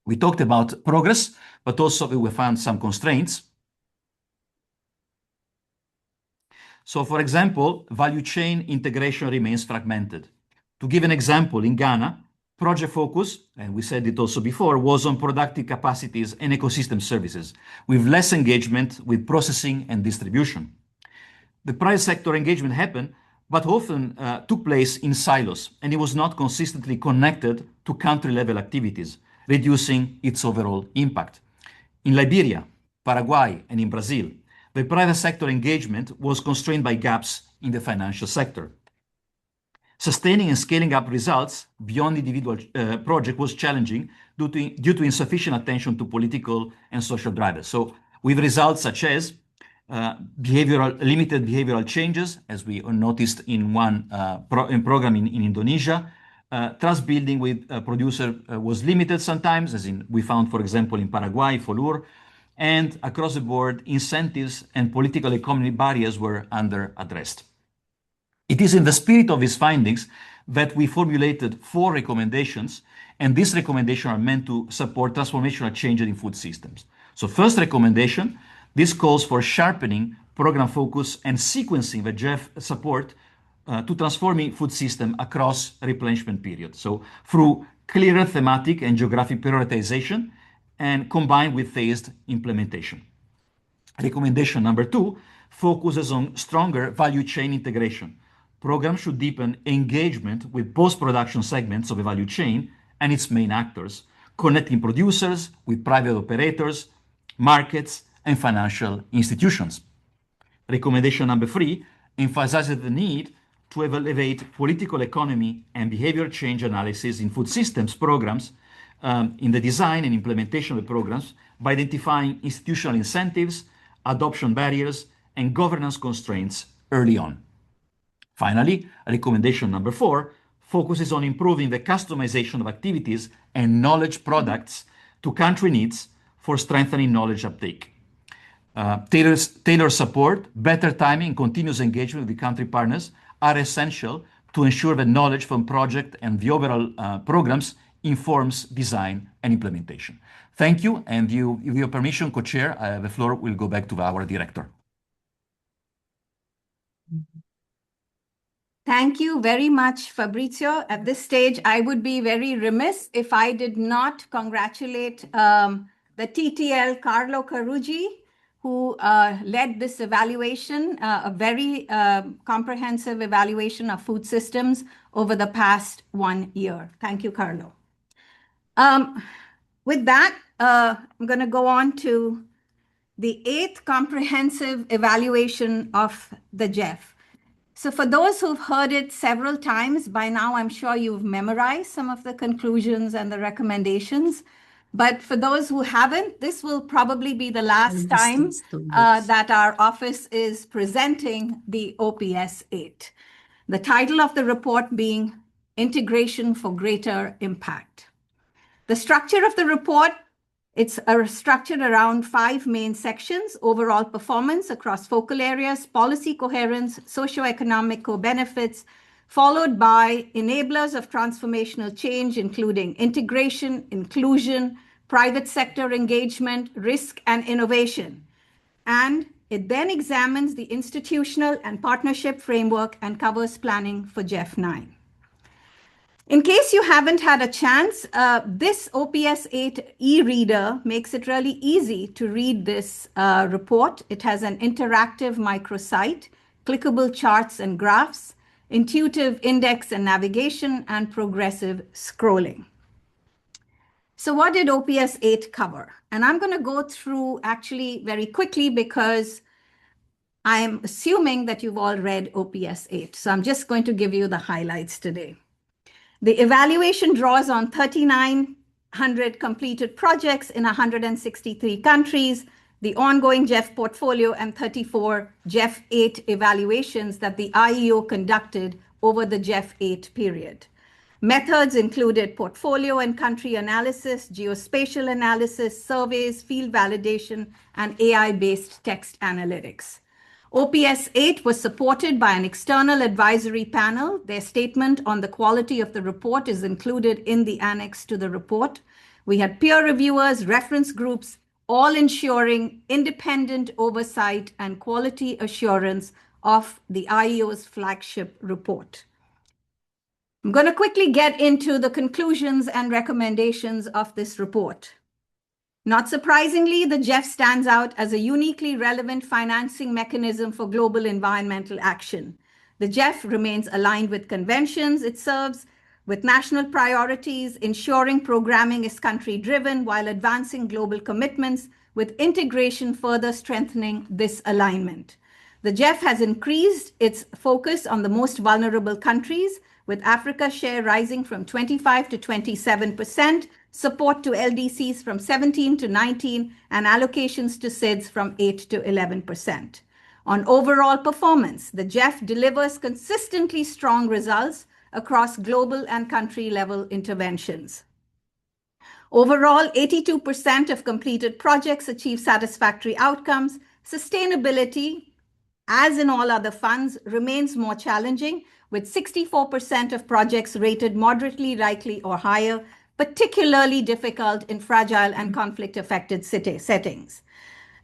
We talked about progress, but also we found some constraints. So, for example, value chain integration remains fragmented. To give an example, in Ghana, project focus, and we said it also before, was on productive capacities and ecosystem services, with less engagement with processing and distribution. The private sector engagement happened, but often took place in silos, and it was not consistently connected to country-level activities, reducing its overall impact. In Liberia, Paraguay, and in Brazil, the private sector engagement was constrained by gaps in the financial sector. Sustaining and scaling up results beyond individual project was challenging due to insufficient attention to political and social drivers. So with results such as limited behavioral changes, as we noticed in one program in Indonesia, trust building with producer was limited sometimes, as in we found, for example, in Paraguay, Folur, and across the board, incentives and political economy barriers were under-addressed. It is in the spirit of these findings that we formulated 4 recommendations, and these recommendations are meant to support transformational change in food systems. So first recommendation, this calls for sharpening program focus and sequencing the GEF support to transforming food system across replenishment period. So through clearer thematic and geographic prioritization and combined with phased implementation. Recommendation number 2 focuses on stronger value chain integration. Programs should deepen engagement with post-production segments of the value chain and its main actors, connecting producers with private operators, markets, and financial institutions. Recommendation number 3 emphasizes the need to elevate political economy and behavior change analysis in food systems programs in the design and implementation of the programs by identifying institutional incentives, adoption barriers, and governance constraints early on. Finally, recommendation number 4 focuses on improving the customization of activities and knowledge products to country needs for strengthening knowledge uptake. Tailored support, better timing, and continuous engagement with the country partners are essential to ensure that knowledge from project and the overall programs informs design and implementation. Thank you, and with your permission, Co-Chair, the floor will go back to our director. Thank you very much, Fabrizio. At this stage, I would be very remiss if I did not congratulate the TTL Carlo Carugi, who led this evaluation, a very comprehensive evaluation of food systems over the past 1 year. Thank you, Carlo. With that, I'm going to go on to the 8th comprehensive evaluation of the GEF. So for those who've heard it several times, by now I'm sure you've memorized some of the conclusions and the recommendations. But for those who haven't, this will probably be the last time that our office is presenting the OPS 8. The title of the report being Integration for Greater Impact. The structure of the report, it's structured around 5 main sections: overall performance across focal areas, policy coherence, socioeconomic co-benefits, followed by enablers of transformational change, including integration, inclusion, private sector engagement, risk, and innovation. And it then examines the institutional and partnership framework and covers planning for GEF 9. In case you haven't had a chance, this OPS 8 e-reader makes it really easy to read this report. It has an interactive microsite, clickable charts and graphs, intuitive index and navigation, and progressive scrolling. So what did OPS 8 cover? And I'm going to go through actually very quickly because I'm assuming that you've all read OPS 8. So I'm just going to give you the highlights today. The evaluation draws on 3,900 completed projects in 163 countries, the ongoing GEF portfolio, and 34 GEF 8 evaluations that the IEO conducted over the GEF 8 period. Methods included portfolio and country analysis, geospatial analysis, surveys, field validation, and AI-based text analytics. OPS 8 was supported by an external advisory panel. Their statement on the quality of the report is included in the annex to the report. We had peer reviewers, reference groups, all ensuring independent oversight and quality assurance of the IEO's flagship report. I'm going to quickly get into the conclusions and recommendations of this report. Not surprisingly, the GEF stands out as a uniquely relevant financing mechanism for global environmental action. The GEF remains aligned with conventions it serves, with national priorities, ensuring programming is country-driven while advancing global commitments, with integration further strengthening this alignment. The GEF has increased its focus on the most vulnerable countries, with Africa's share rising from 25 to 27%, support to LDCs from 17 to 19, and allocations to SIDS from 8 to 11%. On overall performance, the GEF delivers consistently strong results across global and country-level interventions. Overall, 82% of completed projects achieve satisfactory outcomes. Sustainability, as in all other funds, remains more challenging, with 64% of projects rated moderately likely or higher, particularly difficult in fragile and conflict-affected settings.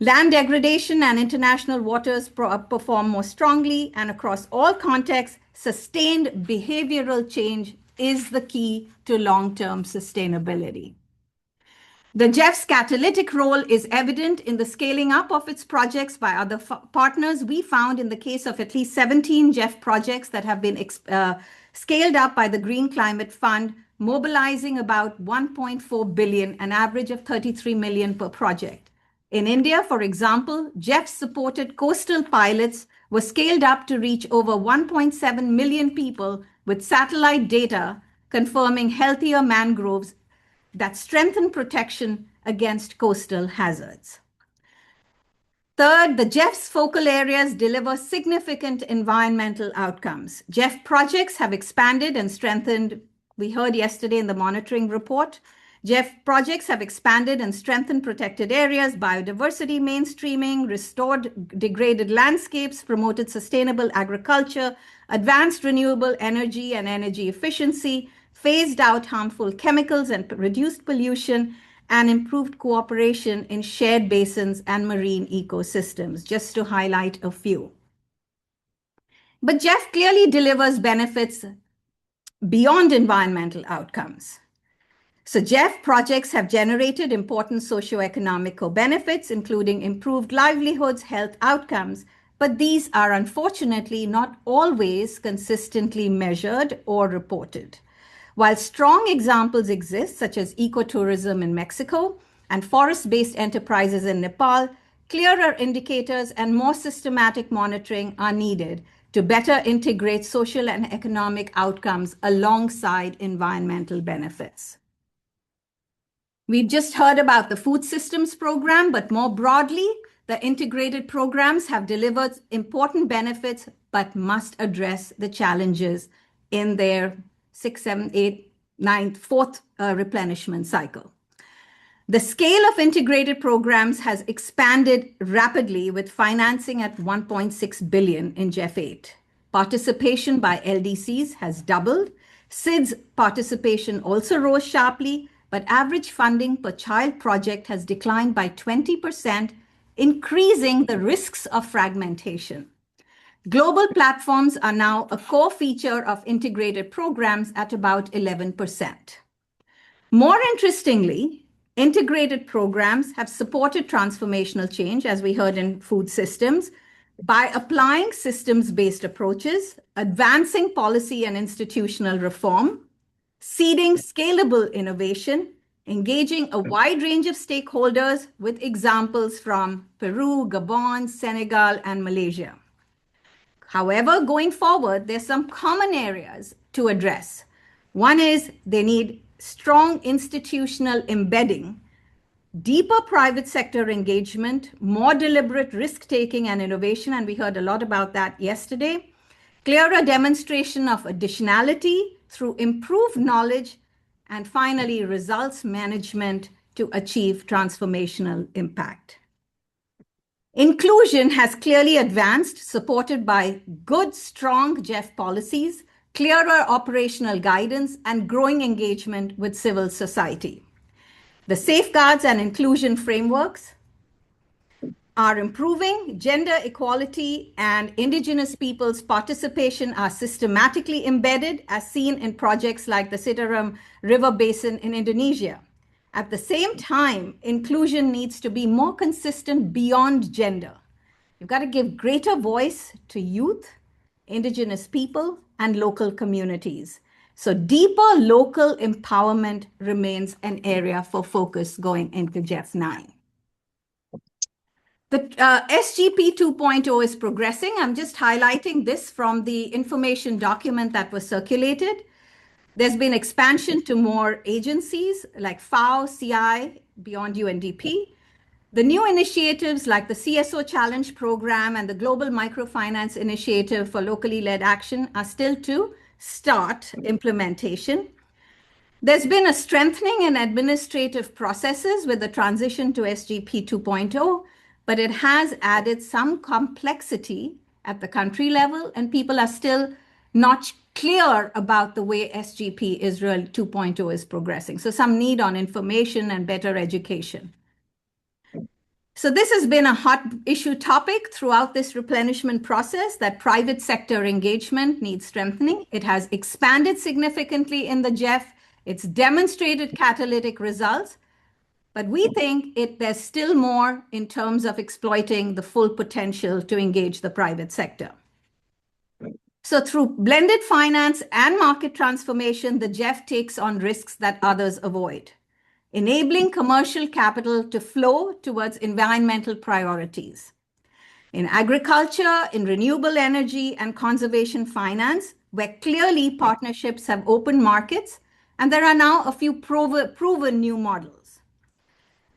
Land degradation and international waters perform more strongly, and across all contexts, sustained behavioral change is the key to long-term sustainability. The GEF's catalytic role is evident in the scaling up of its projects by other partners. We found in the case of at least 17 GEF projects that have been scaled up by the Green Climate Fund, mobilizing about 1.4 billion, an average of 33 million per project. In India, for example, GEF-supported coastal pilots were scaled up to reach over 1.7 million people with satellite data confirming healthier mangroves that strengthen protection against coastal hazards. Third, the GEF's focal areas deliver significant environmental outcomes. GEF projects have expanded and strengthened. We heard yesterday in the monitoring report, GEF projects have expanded and strengthened protected areas, biodiversity mainstreaming, restored degraded landscapes, promoted sustainable agriculture, advanced renewable energy and energy efficiency, phased out harmful chemicals and reduced pollution, and improved cooperation in shared basins and marine ecosystems, just to highlight a few. But GEF clearly delivers benefits beyond environmental outcomes. So GEF projects have generated important socioeconomic benefits, including improved livelihoods, health outcomes, but these are unfortunately not always consistently measured or reported. While strong examples exist, such as ecotourism in Mexico and forest-based enterprises in Nepal, clearer indicators and more systematic monitoring are needed to better integrate social and economic outcomes alongside environmental benefits. We've just heard about the food systems program, but more broadly, the integrated programs have delivered important benefits, but must address the challenges in their 6, 7, 8, 9, fourth replenishment cycle. The scale of integrated programs has expanded rapidly with financing at 1.6 billion in GEF 8. Participation by LDCs has doubled. SIDS participation also rose sharply, but average funding per child project has declined by 20%, increasing the risks of fragmentation. Global platforms are now a core feature of integrated programs at about 11%. More interestingly, integrated programs have supported transformational change, as we heard in food systems, by applying systems-based approaches, advancing policy and institutional reform, seeding scalable innovation, engaging a wide range of stakeholders with examples from Peru, Gabon, Senegal, and Malaysia. However, going forward, there's some common areas to address. One is they need strong institutional embedding, deeper private sector engagement, more deliberate risk-taking and innovation, and we heard a lot about that yesterday, clearer demonstration of additionality through improved knowledge, and finally, results management to achieve transformational impact. Inclusion has clearly advanced, supported by good, strong GEF policies, clearer operational guidance, and growing engagement with civil society. The safeguards and inclusion frameworks are improving. Gender equality and Indigenous peoples' participation are systematically embedded, as seen in projects like the Citarum River Basin in Indonesia. At the same time, inclusion needs to be more consistent beyond gender. You've got to give greater voice to youth, Indigenous people, and local communities. So deeper local empowerment remains an area for focus going into GEF 9. The SGP 2.0 is progressing. I'm just highlighting this from the information document that was circulated. There's been expansion to more agencies like FAO, CI, beyond UNDP. The new initiatives like the CSO Challenge Program and the Global Microfinance Initiative for Locally Led Action are still to start implementation. There's been a strengthening in administrative processes with the transition to SGP 2.0, but it has added some complexity at the country level, and people are still not clear about the way SGP Israel 2.0 is progressing. So some need on information and better education. So this has been a hot issue topic throughout this replenishment process, that private sector engagement needs strengthening. It has expanded significantly in the GEF. It's demonstrated catalytic results, but we think there's still more in terms of exploiting the full potential to engage the private sector. So through blended finance and market transformation, the GEF takes on risks that others avoid, enabling commercial capital to flow towards environmental priorities. In agriculture, in renewable energy and conservation finance, where clearly partnerships have opened markets, and there are now a few proven new models.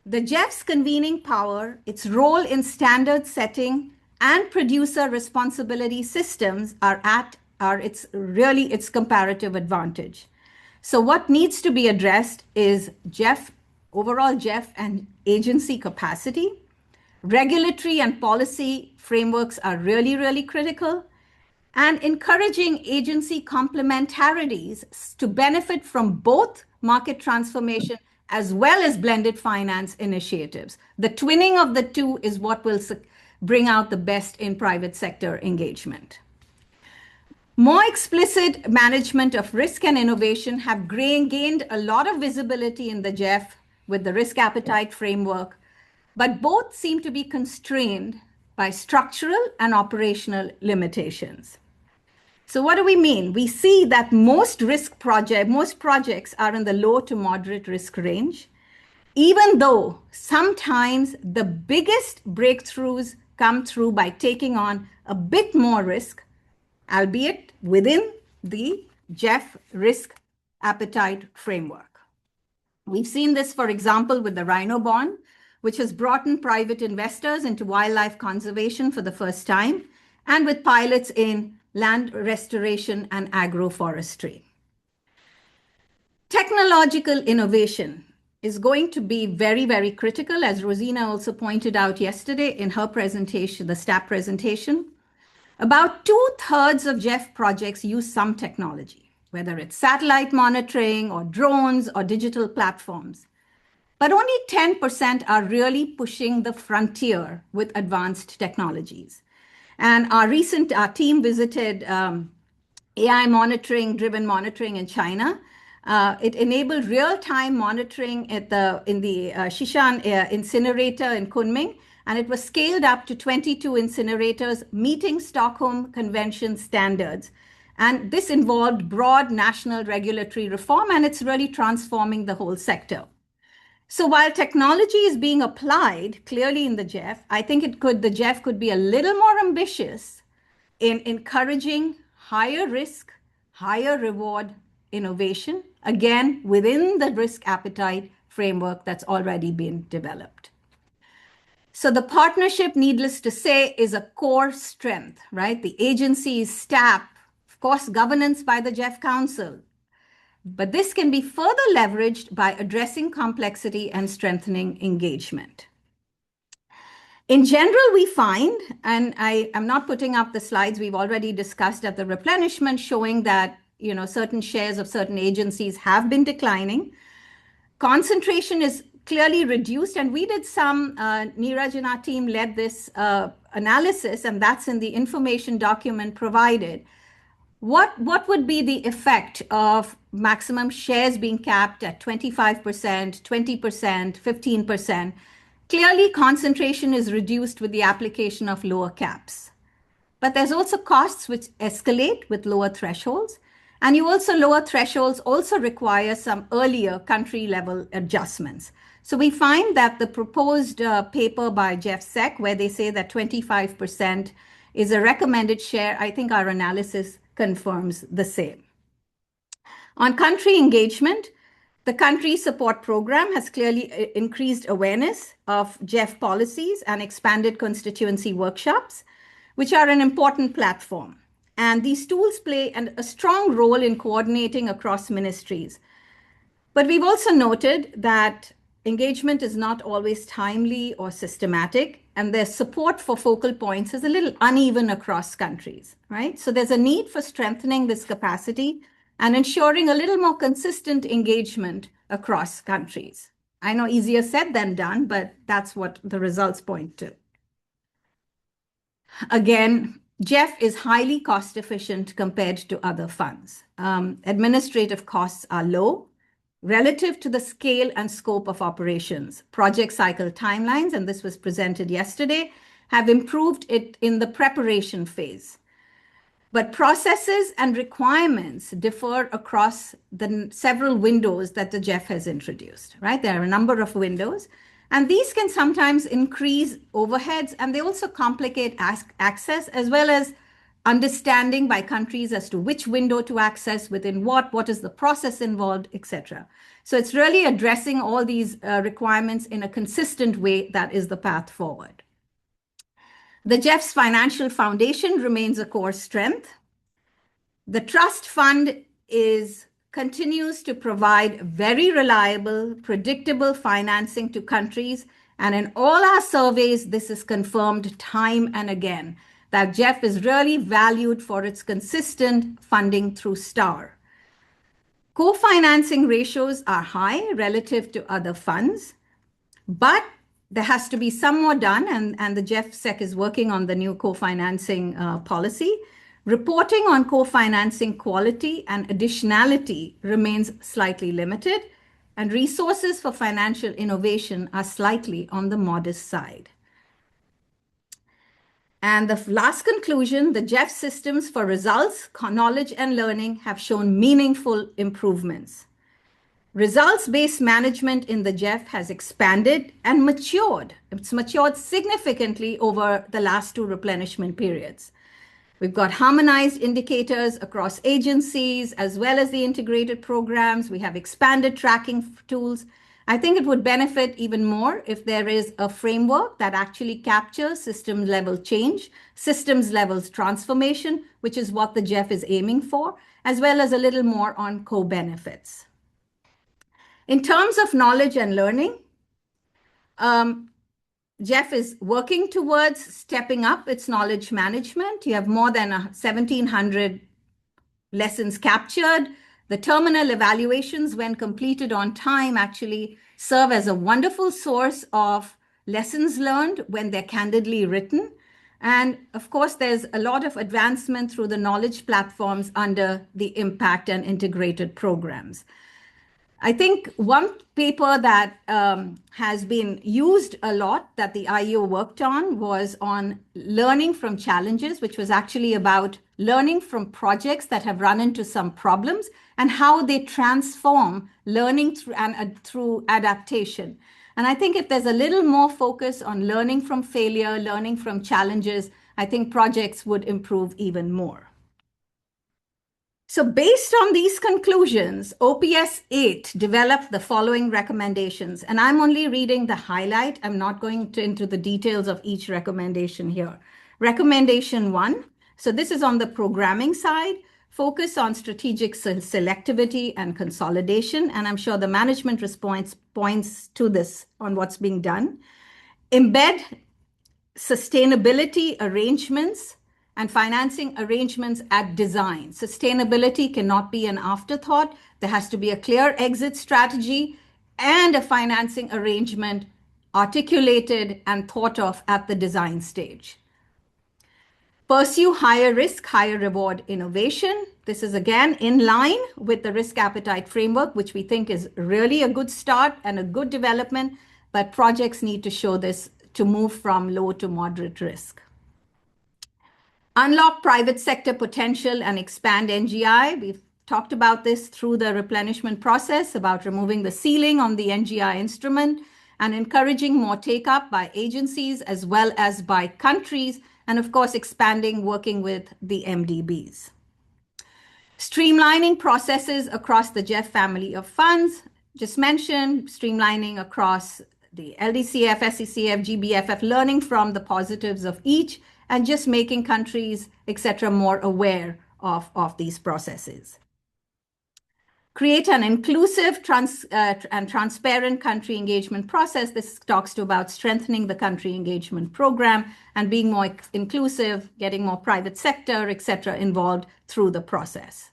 The GEF's convening power, its role in standard setting and producer responsibility systems are its comparative advantage. So what needs to be addressed is overall GEF and agency capacity. Regulatory and policy frameworks are really, really critical, and encouraging agency complementarities to benefit from both market transformation as well as blended finance initiatives. The twinning of the two is what will bring out the best in private sector engagement. More explicit management of risk and innovation have gained a lot of visibility in the GEF with the risk appetite framework, but both seem to be constrained by structural and operational limitations. So what do we mean? We see that most projects are in the low to moderate risk range, even though sometimes the biggest breakthroughs come through by taking on a bit more risk, albeit within the GEF risk appetite framework. We've seen this, for example, with the Rhino Bond, which has brought in private investors into wildlife conservation for the first time, and with pilots in land restoration and agroforestry. Technological innovation is going to be very, very critical, as Rosina also pointed out yesterday in her presentation, the STAP presentation. About 2/3 of GEF projects use some technology, whether it's satellite monitoring or drones or digital platforms. But only 10% are really pushing the frontier with advanced technologies. And our team visited AI driven monitoring in China. It enabled real-time monitoring in the Shishan incinerator in Kunming, and it was scaled up to 22 incinerators, meeting Stockholm Convention standards. And this involved broad national regulatory reform, and it's really transforming the whole sector. So while technology is being applied clearly in the GEF, I think the GEF could be a little more ambitious in encouraging higher risk, higher reward innovation, again, within the risk appetite framework that's already been developed. So the partnership, needless to say, is a core strength, right? The agency is STAP, of course, governance by the GEF Council. But this can be further leveraged by addressing complexity and strengthening engagement. In general, we find, and I am not putting up the slides we've already discussed at the replenishment, showing that certain shares of certain agencies have been declining. Concentration is clearly reduced, and we did some, Neeraj and our team led this analysis, and that's in the information document provided. What would be the effect of maximum shares being capped at 25%, 20%, 15%? Clearly, concentration is reduced with the application of lower caps. But there's also costs which escalate with lower thresholds. And lower thresholds also require some earlier country level adjustments. So we find that the proposed paper by GEFSEC, where they say that 25% is a recommended share, I think our analysis confirms the same. On country engagement, the country support program has clearly increased awareness of GEF policies and expanded constituency workshops, which are an important platform. And these tools play a strong role in coordinating across ministries. But we've also noted that engagement is not always timely or systematic, and their support for focal points is a little uneven across countries, right? So there's a need for strengthening this capacity and ensuring a little more consistent engagement across countries. I know easier said than done, but that's what the results point to. Again, GEF is highly cost efficient compared to other funds. Administrative costs are low relative to the scale and scope of operations. Project cycle timelines, and this was presented yesterday, have improved it in the preparation phase. But processes and requirements differ across the several windows that the GEF has introduced, right? There are a number of windows, and these can sometimes increase overheads, and they also complicate access as well as understanding by countries as to which window to access within what is the process involved, etc. So it's really addressing all these requirements in a consistent way that is the path forward. The GEF's financial foundation remains a core strength. The trust fund continues to provide very reliable, predictable financing to countries. And in all our surveys, this is confirmed time and again, that GEF is really valued for its consistent funding through STAR. Co-financing ratios are high relative to other funds, but there has to be some more done, and the GEFSEC is working on the new co-financing policy. Reporting on co-financing quality and additionality remains slightly limited, and resources for financial innovation are slightly on the modest side. And the last conclusion, the GEF systems for results, knowledge, and learning have shown meaningful improvements. Results-based management in the GEF has expanded and matured. It's matured significantly over the last 2 replenishment periods. We've got harmonized indicators across agencies as well as the integrated programs. We have expanded tracking tools. I think it would benefit even more if there is a framework that actually captures system-level change, systems-level transformation, which is what the GEF is aiming for, as well as a little more on co-benefits. In terms of knowledge and learning, GEF is working towards stepping up its knowledge management. You have more than 1,700 lessons captured. The terminal evaluations, when completed on time, actually serve as a wonderful source of lessons learned when they're candidly written. And of course, there's a lot of advancement through the knowledge platforms under the impact and integrated programs. I think one paper that has been used a lot that the IEO worked on was on learning from challenges, which was actually about learning from projects that have run into some problems and how they transform learning through adaptation. And I think if there's a little more focus on learning from failure, learning from challenges, I think projects would improve even more. So based on these conclusions, OPS 8 developed the following recommendations, and I'm only reading the highlight. I'm not going into the details of each recommendation here. Recommendation 1, so this is on the programming side, focus on strategic selectivity and consolidation, and I'm sure the management response points to this on what's being done. Embed sustainability arrangements and financing arrangements at design. Sustainability cannot be an afterthought. There has to be a clear exit strategy and a financing arrangement articulated and thought of at the design stage. Pursue higher risk, higher reward innovation. This is again in line with the risk appetite framework, which we think is really a good start and a good development, but projects need to show this to move from low to moderate risk. Unlock private sector potential and expand NGI. We've talked about this through the replenishment process, about removing the ceiling on the NGI instrument and encouraging more take-up by agencies as well as by countries, and of course, expanding working with the MDBs. Streamlining processes across the GEF family of funds. Just mentioned, streamlining across the LDCF, SECF, GBFF, learning from the positives of each, and just making countries, etc., more aware of these processes. Create an inclusive and transparent country engagement process. This talks to about strengthening the country engagement program and being more inclusive, getting more private sector, etc., involved through the process.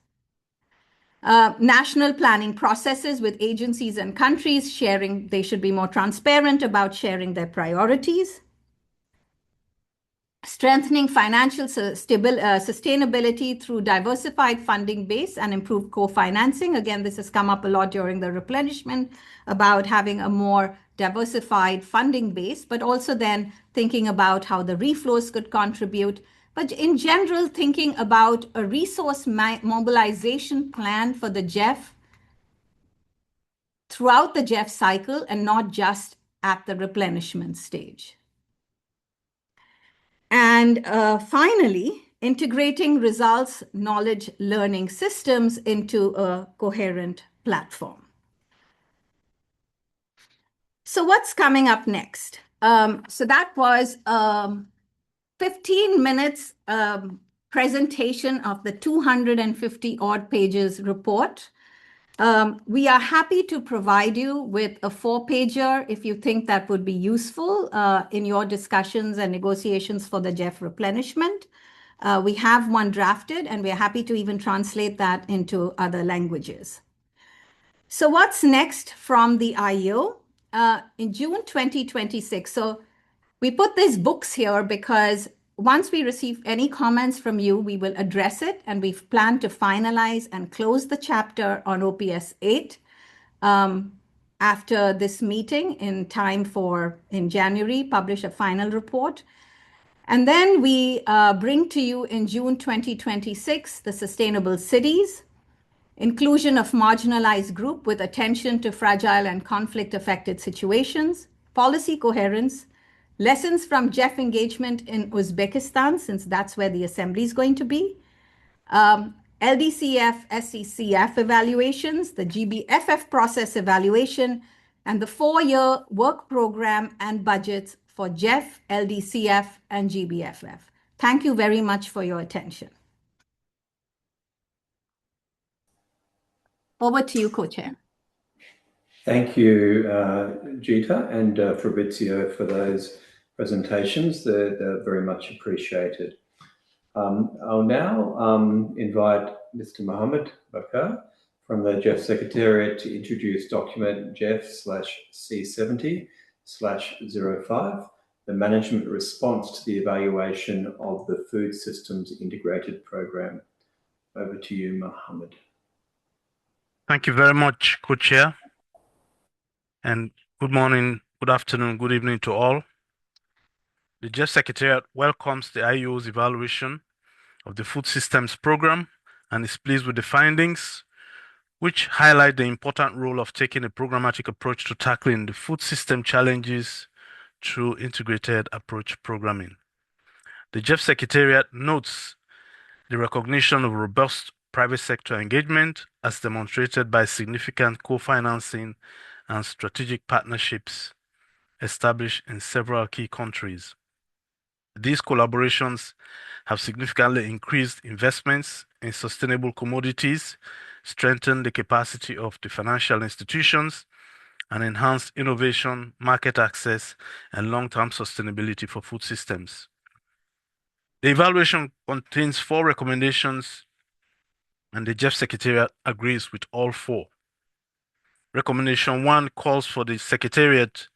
National planning processes with agencies and countries sharing, they should be more transparent about sharing their priorities. Strengthening financial sustainability through diversified funding base and improved co-financing. Again, this has come up a lot during the replenishment about having a more diversified funding base, but also then thinking about how the reflows could contribute. But in general, thinking about a resource mobilization plan for the GEF throughout the GEF cycle and not just at the replenishment stage. And finally, integrating results, knowledge, learning systems into a coherent platform. So what's coming up next? So that was 15 minutes presentation of the 250 odd pages report. We are happy to provide you with a 4-pager if you think that would be useful in your discussions and negotiations for the GEF replenishment. We have one drafted, and we're happy to even translate that into other languages. So what's next from the IEO? In June 2026, so we put these books here because once we receive any comments from you, we will address it, and we've planned to finalize and close the chapter on OPS 8 after this meeting in time for, in January, publish a final report. And then we bring to you in June 2026 the Sustainable Cities, inclusion of marginalized group with attention to fragile and conflict-affected situations, policy coherence, lessons from GEF engagement in Uzbekistan, since that's where the assembly is going to be, LDCF, SECF evaluations, the GBFF process evaluation, and the 4-year work program and budgets for GEF, LDCF, and GBFF. Thank you very much for your attention. Over to you, Co-Chair. Thank you, Gita and Fabrizio, for those presentations. They're very much appreciated. I'll now invite Mr. Mohammed Bakar from the GEF Secretariat to introduce document GEF/C70/05, the management response to the evaluation of the Food Systems Integrated Program. Over to you, Mohammed. Thank you very much, Co-Chair. And good morning, good afternoon, good evening to all. The GEF Secretariat welcomes the IUO's evaluation of the Food Systems Program and is pleased with the findings, which highlight the important role of taking a programmatic approach to tackling the food system challenges through integrated approach programming. The GEF Secretariat notes the recognition of robust private sector engagement as demonstrated by significant co-financing and strategic partnerships established in several key countries. These collaborations have significantly increased investments in sustainable commodities, strengthened the capacity of the financial institutions, and enhanced innovation, market access, and long-term sustainability for food systems. The evaluation contains 4 recommendations, and the GEF Secretariat agrees with all 4. Recommendation 1 calls for the Secretariat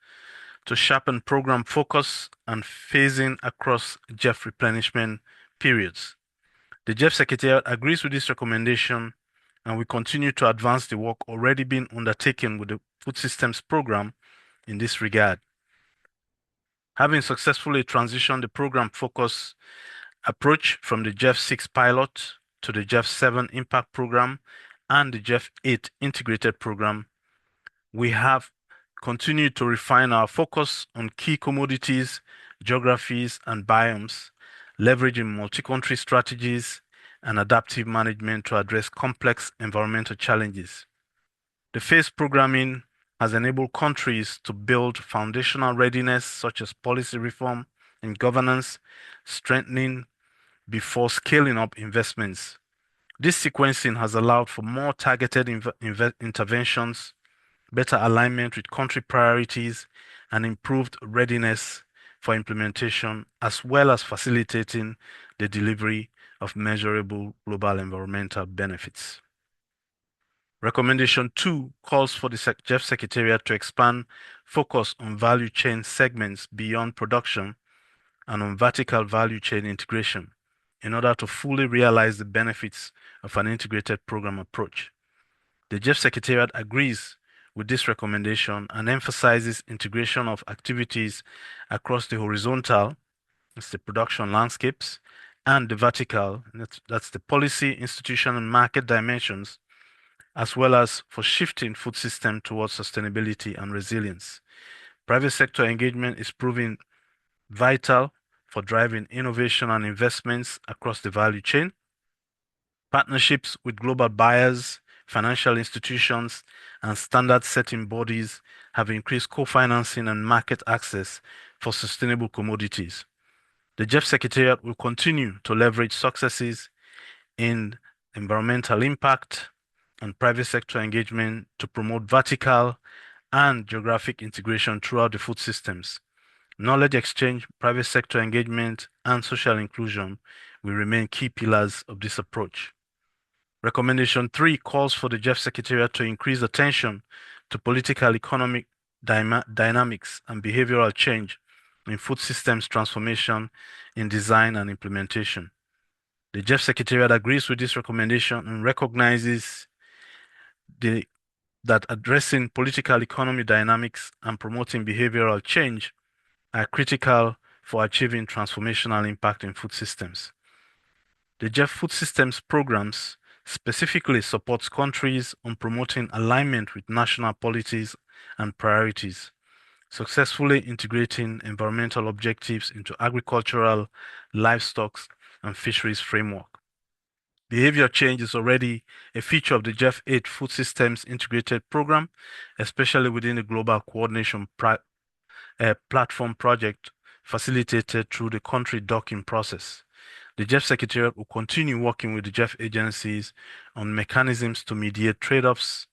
to sharpen program focus and phasing across GEF replenishment periods. The GEF Secretariat agrees with this recommendation, and we continue to advance the work already being undertaken with the Food Systems Program in this regard. Having successfully transitioned the program focus approach from the GEF 6 pilot to the GEF 7 impact program and the GEF 8 integrated program, we have continued to refine our focus on key commodities, geographies, and biomes, leveraging multi-country strategies and adaptive management to address complex environmental challenges. The phased programming has enabled countries to build foundational readiness such as policy reform and governance, strengthening before scaling up investments. This sequencing has allowed for more targeted interventions, better alignment with country priorities, and improved readiness for implementation, as well as facilitating the delivery of measurable global environmental benefits. Recommendation 2 calls for the GEF Secretariat to expand focus on value chain segments beyond production and on vertical value chain integration in order to fully realize the benefits of an integrated program approach. The GEF Secretariat agrees with this recommendation and emphasizes integration of activities across the horizontal, that's the production landscapes, and the vertical, that's the policy, institution, and market dimensions, as well as for shifting food system towards sustainability and resilience. Private sector engagement is proving vital for driving innovation and investments across the value chain. Partnerships with global buyers, financial institutions, and standard-setting bodies have increased co-financing and market access for sustainable commodities. The GEF Secretariat will continue to leverage successes in environmental impact and private sector engagement to promote vertical and geographic integration throughout the food systems. Knowledge exchange, private sector engagement, and social inclusion will remain key pillars of this approach. Recommendation 3 calls for the GEF Secretariat to increase attention to political economic dynamics and behavioral change in food systems transformation in design and implementation. The GEF Secretariat agrees with this recommendation and recognizes that addressing political economy dynamics and promoting behavioral change are critical for achieving transformational impact in food systems. The GEF Food Systems programs specifically supports countries on promoting alignment with national policies and priorities, successfully integrating environmental objectives into agricultural, livestock, and fisheries framework. Behavior change is already a feature of the GEF 8 Food Systems Integrated Program, especially within the Global Coordination Platform project facilitated through the country docking process. The GEF Secretariat will continue working with the GEF agencies on mechanisms to mediate trade-offs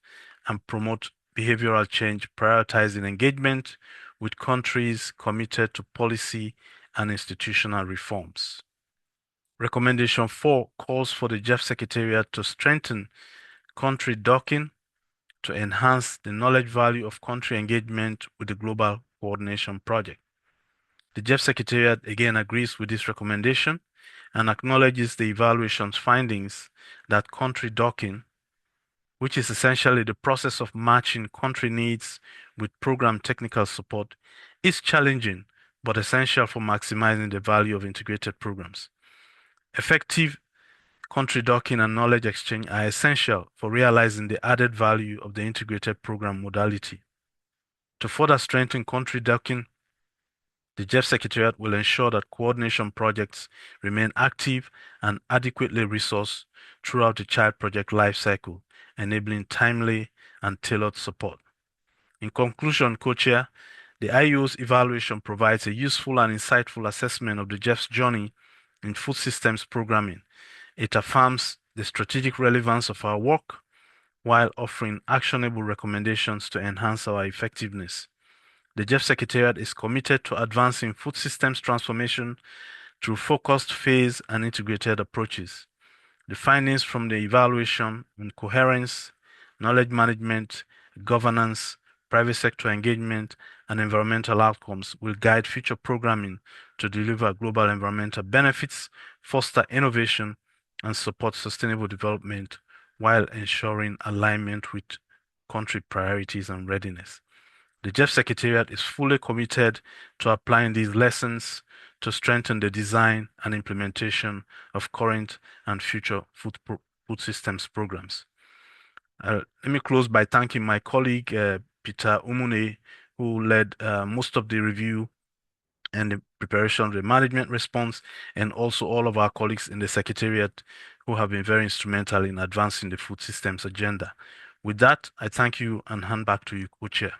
and promote behavioral change, prioritizing engagement with countries committed to policy and institutional reforms. Recommendation 4 calls for the GEF Secretariat to strengthen country docking to enhance the knowledge value of country engagement with the Global Coordination Project. The GEF Secretariat again agrees with this recommendation and acknowledges the evaluation's findings that country docking, which is essentially the process of matching country needs with program technical support, is challenging but essential for maximizing the value of integrated programs. Effective country docking and knowledge exchange are essential for realizing the added value of the integrated program modality. To further strengthen country docking, the GEF Secretariat will ensure that coordination projects remain active and adequately resourced throughout the child project lifecycle, enabling timely and tailored support. In conclusion, Co-Chair, the IU's evaluation provides a useful and insightful assessment of the GEF's journey in food systems programming. It affirms the strategic relevance of our work while offering actionable recommendations to enhance our effectiveness. The GEF Secretariat is committed to advancing food systems transformation through focused, phased, and integrated approaches. The findings from the evaluation on coherence, knowledge management, governance, private sector engagement, and environmental outcomes will guide future programming to deliver global environmental benefits, foster innovation, and support sustainable development while ensuring alignment with country priorities and readiness. The GEF Secretariat is fully committed to applying these lessons to strengthen the design and implementation of current and future food systems programs. Let me close by thanking my colleague, Peter Umune, who led most of the review and the preparation of the management response, and also all of our colleagues in the Secretariat who have been very instrumental in advancing the food systems agenda. With that, I thank you and hand back to you, Co-Chair.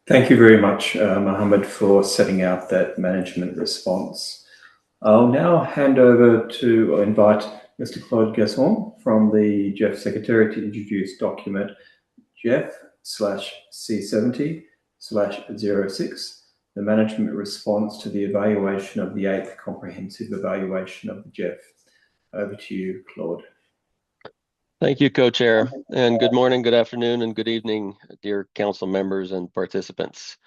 Thank you very much, Mohammed, for setting out that management response. I'll now hand over to invite Mr. Claude Gasson from the GEF Secretariat to introduce document GEF/C70/06, the management response to the evaluation of the 8th comprehensive evaluation of the GEF. Over to you, Claude. Thank you, Co-Chair, and good morning, good afternoon, and good evening, dear Council members and participants.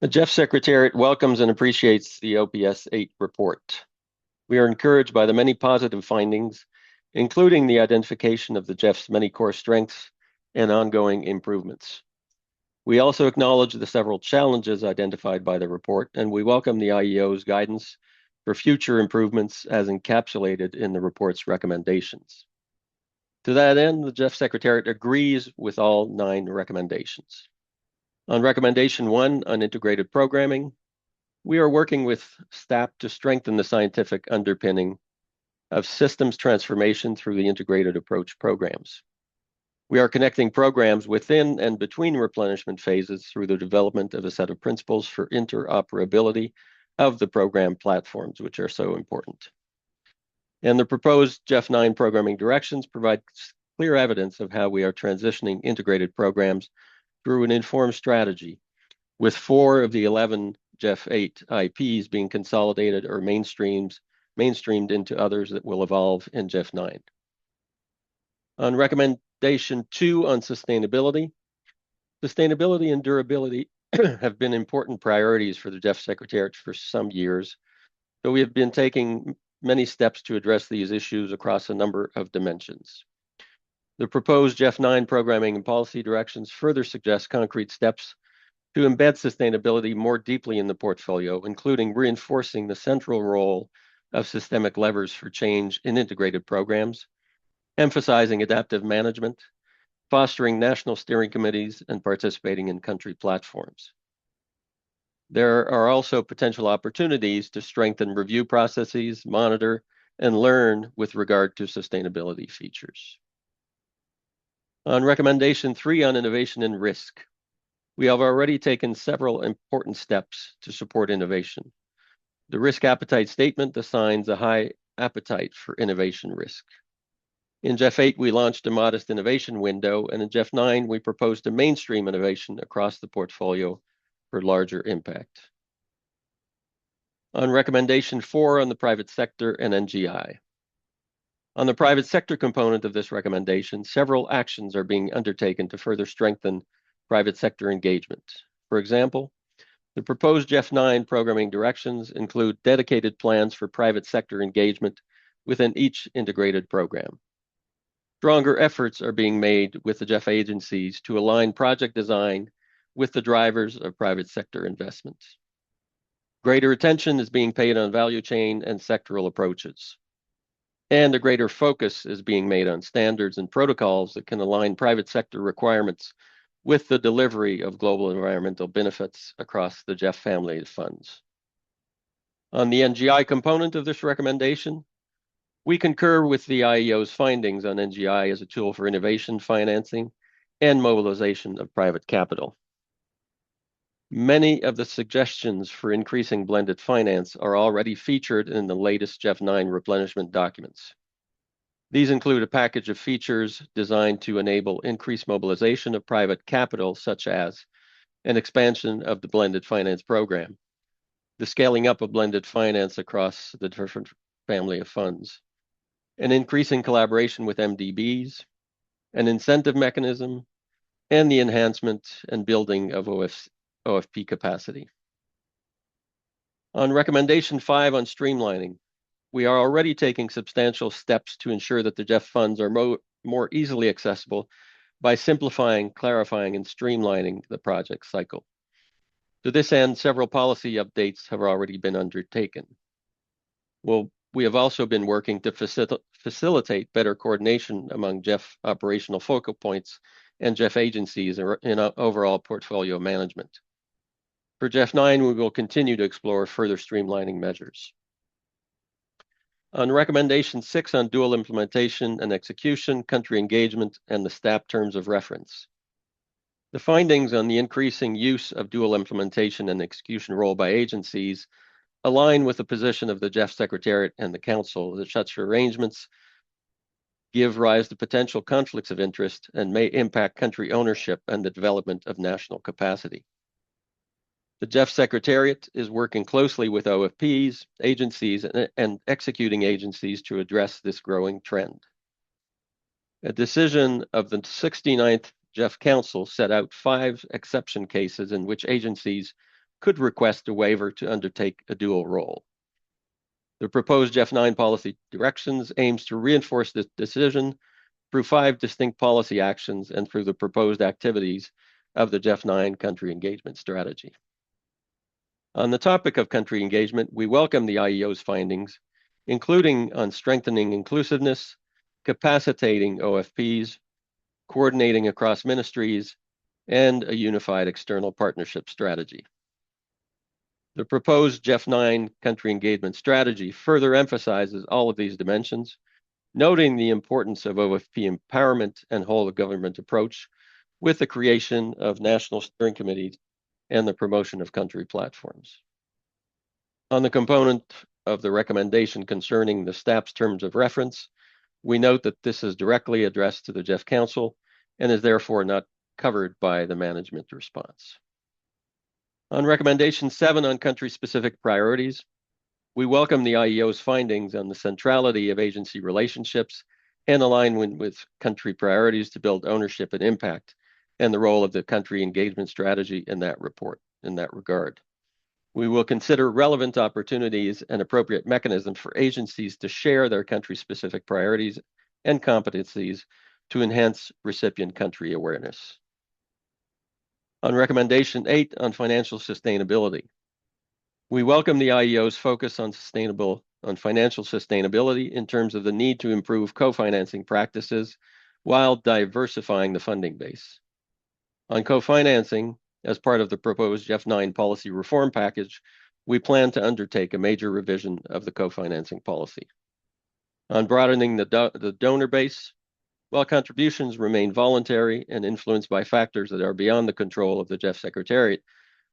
The GEF Secretariat welcomes and appreciates the OPS 8 report. We are encouraged by the many positive findings, including the identification of the GEF's many core strengths and ongoing improvements. We also acknowledge the several challenges identified by the report, and we welcome the IEO's guidance for future improvements as encapsulated in the report's recommendations. To that end, the GEF Secretariat agrees with all 9 recommendations. On recommendation 1 on integrated programming, we are working with staff to strengthen the scientific underpinning of systems transformation through the integrated approach programs. We are connecting programs within and between replenishment phases through the development of a set of principles for interoperability of the program platforms, which are so important. And the proposed GEF 9 programming directions provide clear evidence of how we are transitioning integrated programs through an informed strategy, with 4 of the 11 GEF 8 IPs being consolidated or mainstreamed into others that will evolve in GEF 9. On recommendation 2 on sustainability and durability have been important priorities for the GEF Secretariat for some years, so we have been taking many steps to address these issues across a number of dimensions. The proposed GEF 9 programming and policy directions further suggest concrete steps to embed sustainability more deeply in the portfolio, including reinforcing the central role of systemic levers for change in integrated programs, emphasizing adaptive management, fostering national steering committees, and participating in country platforms. There are also potential opportunities to strengthen review processes, monitor, and learn with regard to sustainability features. On recommendation 3 on innovation and risk, we have already taken several important steps to support innovation. The risk appetite statement assigns a high appetite for innovation risk. In GEF 8, we launched a modest innovation window, and in GEF 9, we proposed to mainstream innovation across the portfolio for larger impact. On recommendation 4 on the private sector and NGI. On the private sector component of this recommendation, several actions are being undertaken to further strengthen private sector engagement. For example, the proposed GEF 9 programming directions include dedicated plans for private sector engagement within each integrated program. Stronger efforts are being made with the GEF agencies to align project design with the drivers of private sector investments. Greater attention is being paid on value chain and sectoral approaches. And a greater focus is being made on standards and protocols that can align private sector requirements with the delivery of global environmental benefits across the GEF family of funds. On the NGI component of this recommendation, we concur with the IEO's findings on NGI as a tool for innovation financing and mobilization of private capital. Many of the suggestions for increasing blended finance are already featured in the latest GEF 9 replenishment documents. These include a package of features designed to enable increased mobilization of private capital, such as an expansion of the blended finance program, the scaling up of blended finance across the different family of funds, an increasing collaboration with MDBs, an incentive mechanism, and the enhancement and building of OFP capacity. On recommendation 5 on streamlining, we are already taking substantial steps to ensure that the GEF funds are more easily accessible by simplifying, clarifying, and streamlining the project cycle. To this end, several policy updates have already been undertaken. We have also been working to facilitate better coordination among GEF operational focal points and GEF agencies in overall portfolio management. For GEF 9, we will continue to explore further streamlining measures. On recommendation 6 on dual implementation and execution, country engagement, and the STAP terms of reference. The findings on the increasing use of dual implementation and execution role by agencies align with the position of the GEF Secretariat and the Council that such arrangements give rise to potential conflicts of interest and may impact country ownership and the development of national capacity. The GEF Secretariat is working closely with OFPs, agencies, and executing agencies to address this growing trend. A decision of the 69th GEF Council set out 5 exception cases in which agencies could request a waiver to undertake a dual role. The proposed GEF 9 policy directions aims to reinforce this decision through 5 distinct policy actions and through the proposed activities of the GEF 9 country engagement strategy. On the topic of country engagement, we welcome the IEO's findings, including on strengthening inclusiveness, capacitating OFPs, coordinating across ministries, and a unified external partnership strategy. The proposed GEF 9 country engagement strategy further emphasizes all of these dimensions, noting the importance of OFP empowerment and whole of government approach with the creation of national steering committees and the promotion of country platforms. On the component of the recommendation concerning the STAP's terms of reference, we note that this is directly addressed to the GEF Council and is therefore not covered by the management response. On recommendation 7 on country-specific priorities, we welcome the IEO's findings on the centrality of agency relationships and alignment with country priorities to build ownership and impact and the role of the country engagement strategy in that report, in that regard. We will consider relevant opportunities and appropriate mechanisms for agencies to share their country-specific priorities and competencies to enhance recipient country awareness. On recommendation 8 on financial sustainability, we welcome the IEO's focus on financial sustainability in terms of the need to improve co-financing practices while diversifying the funding base. On co-financing, as part of the proposed GEF 9 policy reform package, we plan to undertake a major revision of the co-financing policy. On broadening the donor base, while contributions remain voluntary and influenced by factors that are beyond the control of the GEF Secretariat,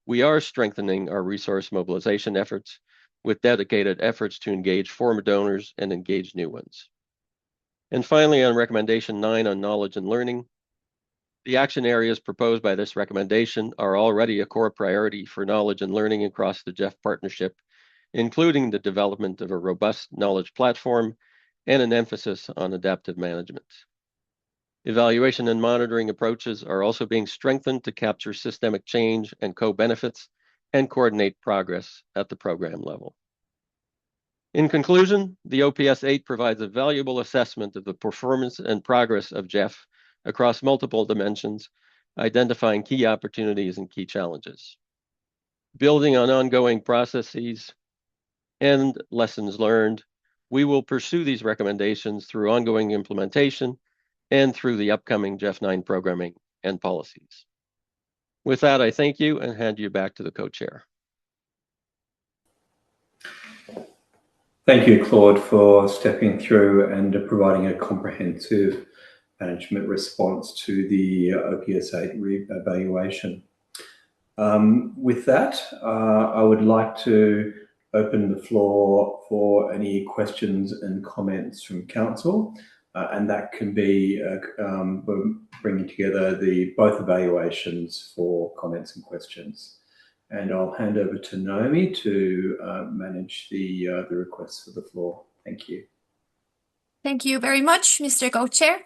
we are strengthening our resource mobilization efforts with dedicated efforts to engage former donors and engage new ones. And finally, on recommendation 9 on knowledge and learning, the action areas proposed by this recommendation are already a core priority for knowledge and learning across the GEF partnership, including the development of a robust knowledge platform and an emphasis on adaptive management. Evaluation and monitoring approaches are also being strengthened to capture systemic change and co-benefits and coordinate progress at the program level. In conclusion, the OPS 8 provides a valuable assessment of the performance and progress of GEF across multiple dimensions, identifying key opportunities and key challenges. Building on ongoing processes and lessons learned, we will pursue these recommendations through ongoing implementation and through the upcoming GEF 9 programming and policies. With that, I thank you and hand you back to the co-chair. Thank you, Claude, for stepping through and providing a comprehensive management response to the OPS 8 evaluation. With that, I would like to open the floor for any questions and comments from Council, and that can be bringing together both evaluations for comments and questions. And I'll hand over to Naomi to manage the requests for the floor. Thank you. Thank you very much, Mr. Co-Chair.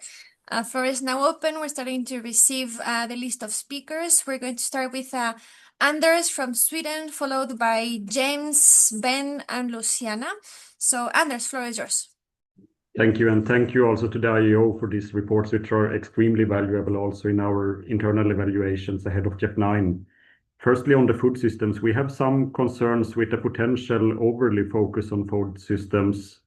Floor is now open. We're starting to receive the list of speakers. We're going to start with Anders from Sweden, followed by James, Ben, and Luciana. So Anders, floor is yours. Thank you, and thank you also to the IEO for these reports, which are extremely valuable also in our internal evaluations ahead of GEF 9. Firstly, on the food systems, we have some concerns with the potential overly focus on food systems.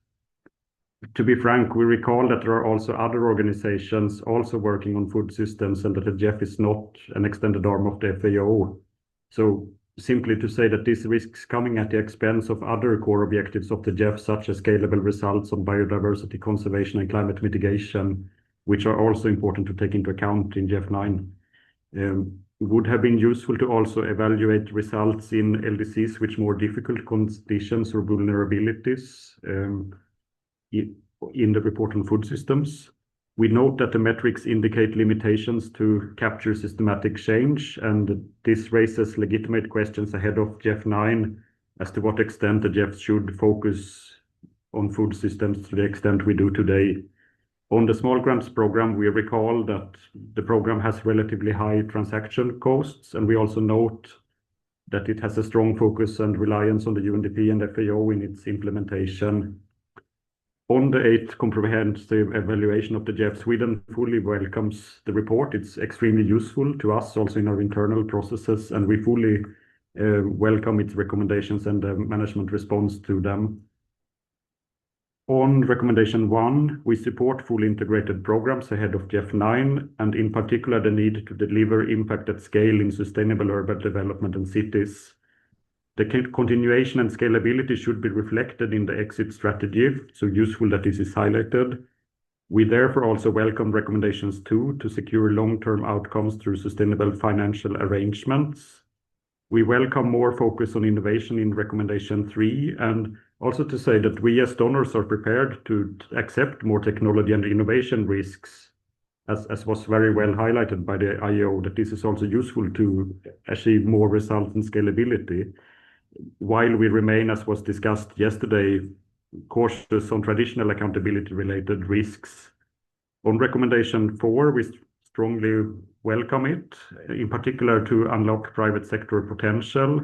To be frank, we recall that there are also other organizations also working on food systems and that the GEF is not an extended arm of the FAO. So simply to say that this risks coming at the expense of other core objectives of the GEF, such as scalable results on biodiversity conservation and climate mitigation, which are also important to take into account in GEF 9. Would have been useful to also evaluate results in LDCs with more difficult conditions or vulnerabilities in the report on food systems. We note that the metrics indicate limitations to capture systematic change, and this raises legitimate questions ahead of GEF 9 as to what extent the GEF should focus on food systems to the extent we do today. On the small grants program, we recall that the program has relatively high transaction costs, and we also note that it has a strong focus and reliance on the UNDP and FAO in its implementation. On the 8th comprehensive evaluation of the GEF, Sweden fully welcomes the report. It's extremely useful to us also in our internal processes, and we fully welcome its recommendations and the management response to them. On recommendation 1, we support fully integrated programs ahead of GEF 9, and in particular the need to deliver impact at scale in sustainable urban development and cities. The continuation and scalability should be reflected in the exit strategy, so useful that this is highlighted. We therefore also welcome recommendations 2 to secure long-term outcomes through sustainable financial arrangements. We welcome more focus on innovation in recommendation 3, and also to say that we as donors are prepared to accept more technology and innovation risks, as was very well highlighted by the IEO, that this is also useful to achieve more results and scalability, while we remain, as was discussed yesterday, cautious on traditional accountability-related risks. On recommendation 4, we strongly welcome it, in particular to unlock private sector potential,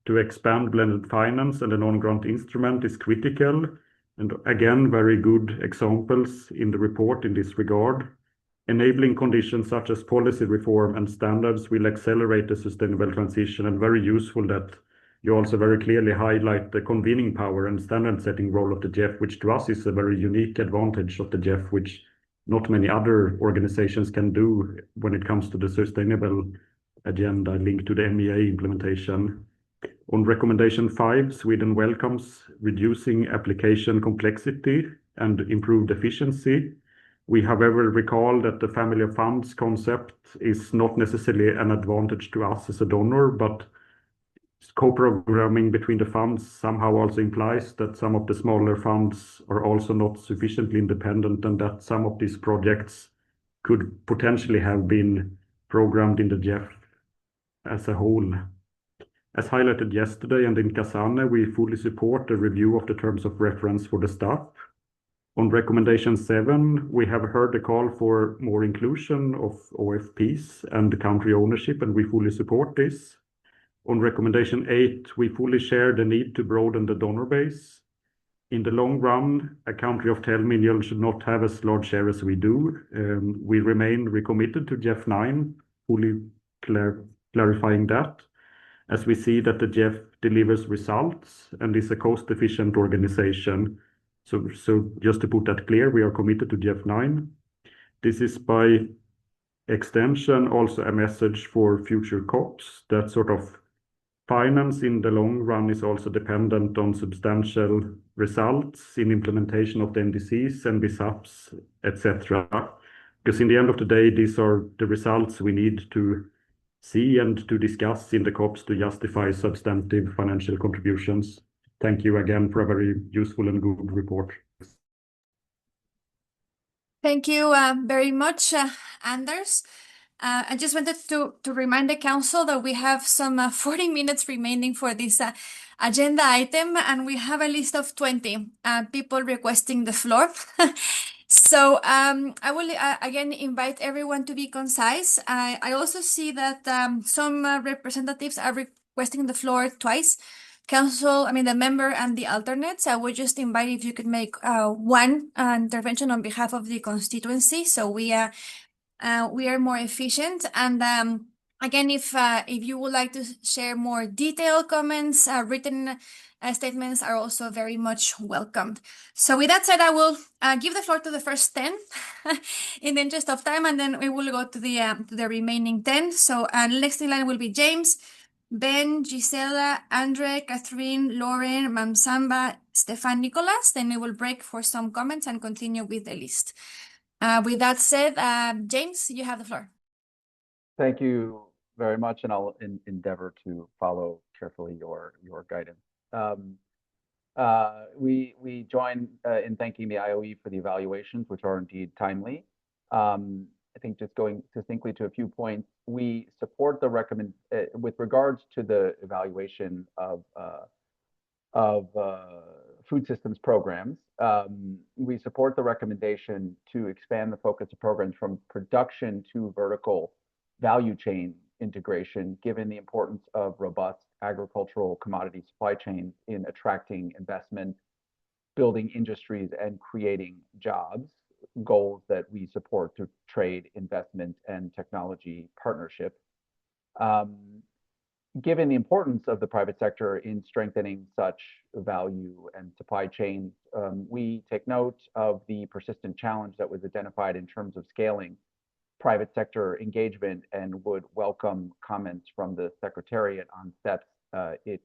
to expand blended finance and a non-grant instrument is critical. And again, very good examples in the report in this regard. Enabling conditions such as policy reform and standards will accelerate the sustainable transition, and very useful that you also very clearly highlight the convening power and standard setting role of the GEF, which to us is a very unique advantage of the GEF, which not many other organizations can do when it comes to the sustainable agenda linked to the MEA implementation. On recommendation 5, Sweden welcomes reducing application complexity and improved efficiency. We, however, recall that the family of funds concept is not necessarily an advantage to us as a donor, but co-programming between the funds somehow also implies that some of the smaller funds are also not sufficiently independent, and that some of these projects could potentially have been programmed in the GEF as a whole. As highlighted yesterday and in Kazan, we fully support the review of the terms of reference for the staff. On recommendation 7, we have heard the call for more inclusion of OFPs and country ownership, and we fully support this. On recommendation 8, we fully share the need to broaden the donor base. In the long run, a country of 10 million should not have as large share as we do. We remain recommitted to GEF 9, fully clarifying that, as we see that the GEF delivers results and is a cost-efficient organization. So just to put that clear, we are committed to GEF 9. This is by extension also a message for future COPs, that sort of finance in the long run is also dependent on substantial results in implementation of the NDCs and BSAPs, etc. Because in the end of the day, these are the results we need to see and to discuss in the COPs to justify substantive financial contributions. Thank you again for a very useful and good report. Thank you very much, Anders. I just wanted to remind the council that we have some 40 minutes remaining for this agenda item, and we have a list of 20 people requesting the floor. So I will again invite everyone to be concise. I also see that some representatives are requesting the floor twice. The member and the alternates. I would just invite if you could make one intervention on behalf of the constituency, so we are more efficient. And again, if you would like to share more detailed comments, written statements are also very much welcomed. So with that said, I will give the floor to the first 10 in the interest of time, and then we will go to the remaining 10. So next in line will be James, Ben, Gisela, Andre, Catherine, Lauren, Mamsamba, Stefan, Nicholas. Then we will break for some comments and continue with the list. With that said, James, you have the floor. Thank you very much, and I'll endeavor to follow carefully your guidance. We join in thanking the IOE for the evaluations, which are indeed timely. I think just going succinctly to a few points, we support the with regards to the evaluation of food systems programs. We support the recommendation to expand the focus of programs from production to vertical value chain integration, given the importance of robust agricultural commodity supply chains in attracting investment, building industries, and creating jobs, goals that we support through trade, investment, and technology partnership. Given the importance of the private sector in strengthening such value and supply chains, we take note of the persistent challenge that was identified in terms of scaling private sector engagement, and would welcome comments from the Secretariat on steps it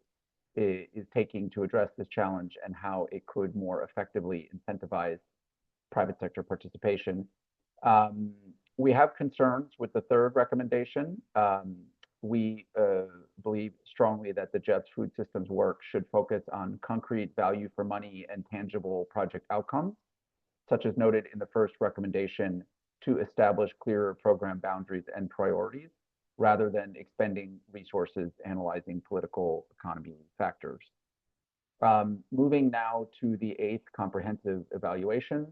is taking to address this challenge and how it could more effectively incentivize private sector participation. We have concerns with the third recommendation. We believe strongly that the GEF's food systems work should focus on concrete value for money and tangible project outcomes, such as noted in the first recommendation, to establish clearer program boundaries and priorities, rather than expending resources analyzing political economy factors. Moving now to the 8th comprehensive evaluation.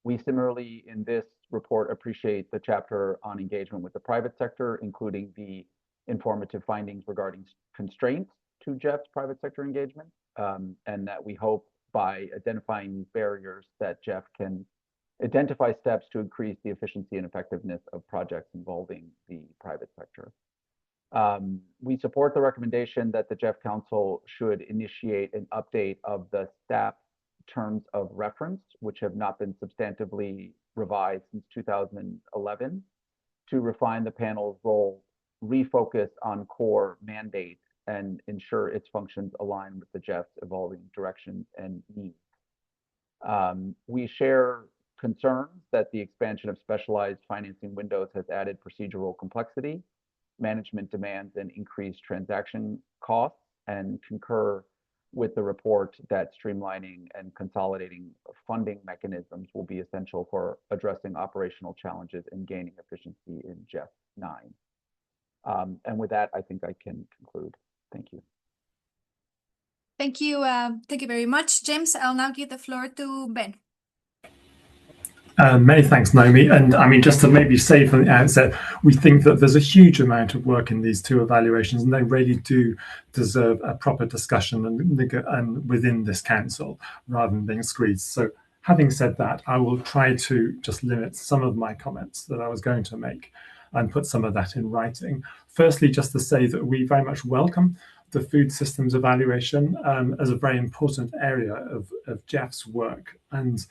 We similarly, in this report appreciate the chapter on engagement with the private sector, including the informative findings regarding constraints to GEF's private sector engagement, and that we hope by identifying these barriers that GEF can identify steps to increase the efficiency and effectiveness of projects involving the private sector. We support the recommendation that the GEF Council should initiate an update of the STAP terms of reference, which have not been substantively revised since 2011, to refine the panel's role, refocus on core mandate, and ensure its functions align with the GEF's evolving directions and needs. We share concerns that the expansion of specialized financing windows has added procedural complexity, management demands, and increased transaction costs, and concur with the report that streamlining and consolidating funding mechanisms will be essential for addressing operational challenges and gaining efficiency in GEF 9. And with that, I think I can conclude. Thank you. Thank you. Thank you very much, James. I'll now give the floor to Ben. Many thanks, Naomi. And I mean, just to maybe say from the outset, we think that there's a huge amount of work in these two evaluations, and they really do deserve a proper discussion and within this council rather than being squeezed. So having said that, I will try to just limit some of my comments that I was going to make and put some of that in writing. Firstly, just to say that we very much welcome the food systems evaluation as a very important area of GEF's work. And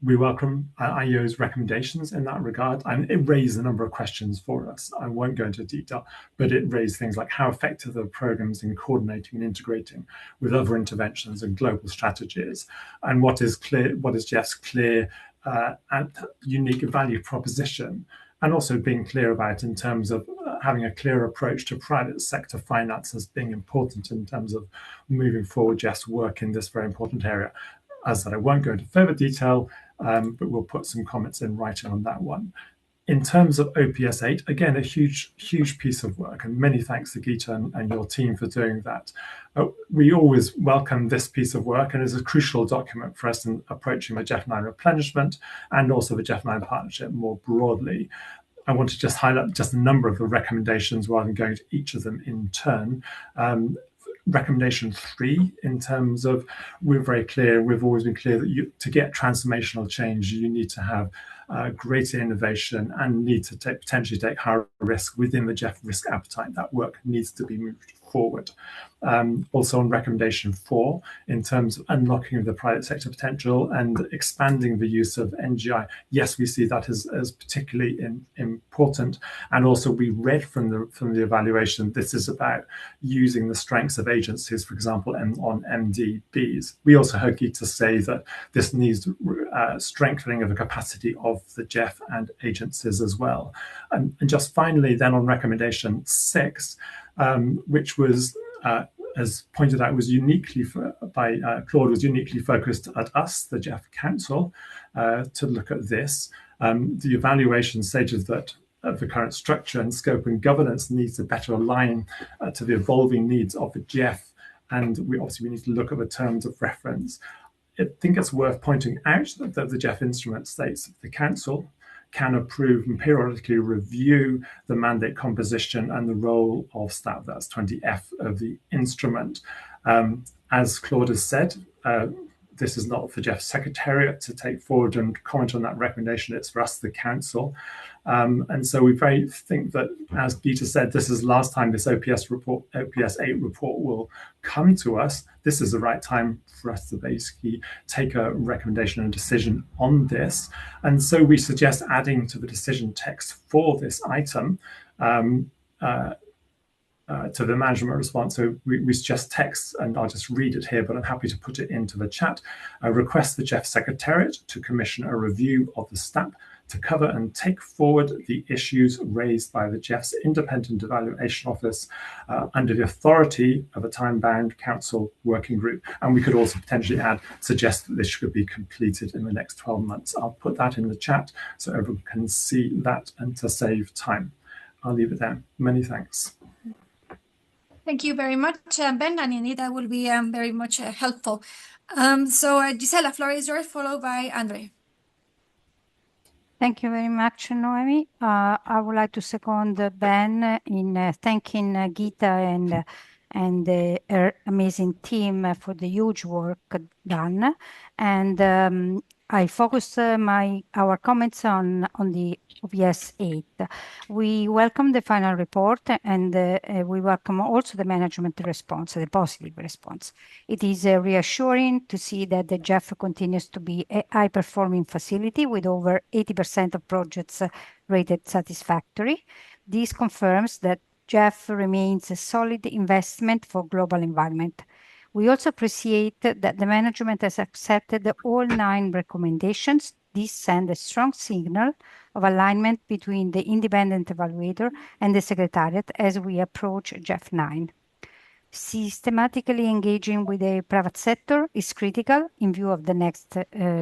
we welcome IEO's recommendations in that regard, and it raised a number of questions for us. I won't go into detail, but it raised things like how effective are programs in coordinating and integrating with other interventions and global strategies, and what is GEF's clear and unique value proposition, and also being clear about in terms of having a clear approach to private sector finance as being important in terms of moving forward GEF's work in this very important area. As I said, I won't go into further detail, but we'll put some comments in writing on that one. In terms of OPS 8, again, a huge piece of work, and many thanks to Gita and your team for doing that. We always welcome this piece of work, and it's a crucial document for us in approaching the GEF 9 replenishment and also the GEF 9 partnership more broadly. I want to just highlight just a number of the recommendations rather than going to each of them in turn. Recommendation 3, in terms of, we've always been clear that to get transformational change, you need to have greater innovation and need to potentially take higher risk within the GEF risk appetite. That work needs to be moved forward. Also on recommendation 4, in terms of unlocking the private sector potential and expanding the use of NGI, yes, we see that as particularly important. And also we read from the evaluation, this is about using the strengths of agencies, for example, on MDBs. We also heard Gita say that this needs strengthening of the capacity of the GEF and agencies as well. And just finally then on recommendation 6, which was, as pointed out, was uniquely by Claude, was uniquely focused at us, the GEF Council, to look at this. The evaluation stated that the current structure and scope and governance needs to better align to the evolving needs of the GEF, and we need to look at the terms of reference. I think it's worth pointing out that the GEF instrument states that the Council can approve and periodically review the mandate composition and the role of staff. That's 20F of the instrument. As Claude has said, this is not for GEF Secretariat to take forward and comment on that recommendation. It's for us, the Council. And so we very think that, as Gita said, this is the last time this OPS 8 report will come to us. This is the right time for us to basically take a recommendation and decision on this. And so we suggest adding to the decision text for this item to the management response. So we suggest text, and I'll just read it here, but I'm happy to put it into the chat. Request the GEF Secretariat to commission a review of the STAP to cover and take forward the issues raised by the GEF's Independent Evaluation Office under the authority of a time-bound council working group. And we could also potentially suggest that this should be completed in the next 12 months. I'll put that in the chat so everyone can see that and to save time. I'll leave it there. Many thanks. Thank you very much, Ben, and indeed that will be very much helpful. So Gisela, floor is yours, followed by Andre. Thank you very much, Noemi. I would like to second Ben in thanking Geeta and her amazing team for the huge work done. And I focus our comments on the OPS 8. We welcome the final report, and we welcome also the management response, the positive response. It is reassuring to see that the GEF continues to be a high-performing facility with over 80% of projects rated satisfactory. This confirms that GEF remains a solid investment for global environment. We also appreciate that the management has accepted all 9 recommendations. This sends a strong signal of alignment between the independent evaluator and the Secretariat as we approach GEF 9. Systematically engaging with the private sector is critical in view of the next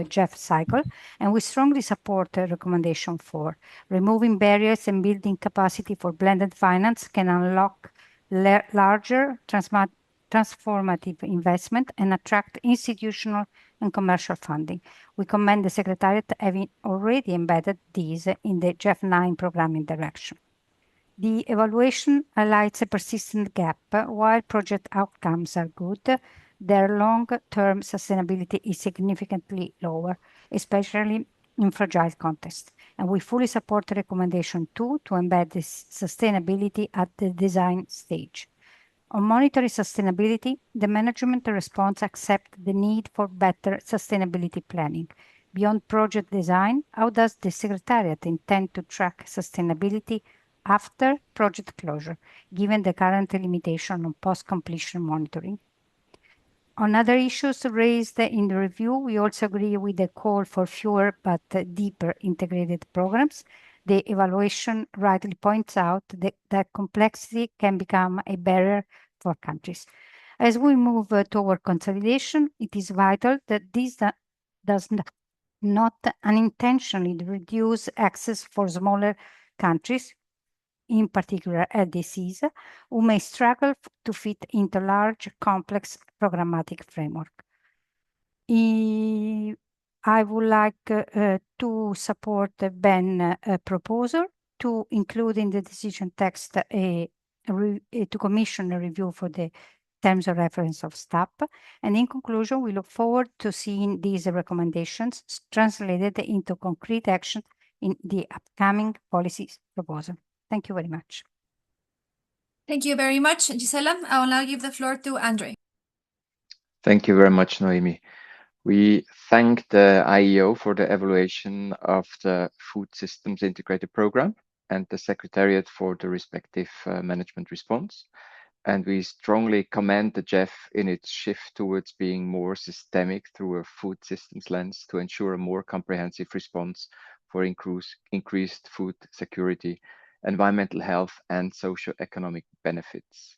GEF cycle, and we strongly support recommendation 4. Removing barriers and building capacity for blended finance can unlock larger transformative investment and attract institutional and commercial funding. We commend the Secretariat having already embedded these in the GEF 9 programming direction. The evaluation highlights a persistent gap. While project outcomes are good, their long-term sustainability is significantly lower, especially in fragile contexts. And we fully support recommendation 2 to embed this sustainability at the design stage. On monitoring sustainability, the management response accepts the need for better sustainability planning. Beyond project design, how does the Secretariat intend to track sustainability after project closure, given the current limitation on post-completion monitoring? On other issues raised in the review, we also agree with the call for fewer but deeper integrated programs. The evaluation rightly points out that complexity can become a barrier for countries. As we move toward consolidation, it is vital that this does not unintentionally reduce access for smaller countries, in particular LDCs, who may struggle to fit into large, complex programmatic framework. I would like to support Ben's proposal to include in the decision text to commission a review for the terms of reference of STAP. And in conclusion, we look forward to seeing these recommendations translated into concrete action in the upcoming policy proposal. Thank you very much. Thank you very much, Gisela. I will now give the floor to Andre. Thank you very much, Noemi. We thank the IEO for the evaluation of the Food Systems Integrated Program and the Secretariat for the respective management response. And we strongly commend the GEF in its shift towards being more systemic through a food systems lens to ensure a more comprehensive response for increased food security, environmental health, and socioeconomic benefits.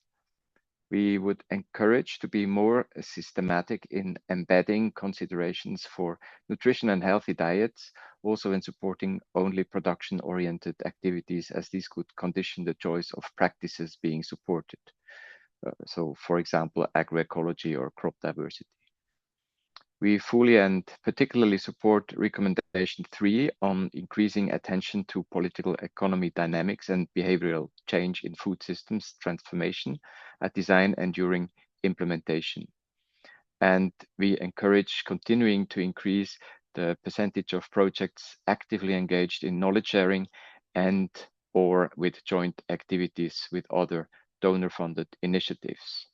We would encourage to be more systematic in embedding considerations for nutrition and healthy diets, also in supporting only production-oriented activities, as these could condition the choice of practices being supported. So, for example, agroecology or crop diversity. We fully and particularly support recommendation 3 on increasing attention to political economy dynamics and behavioral change in food systems transformation at design and during implementation. And we encourage continuing to increase the percentage of projects actively engaged in knowledge sharing and or with joint activities with other donor-funded initiatives.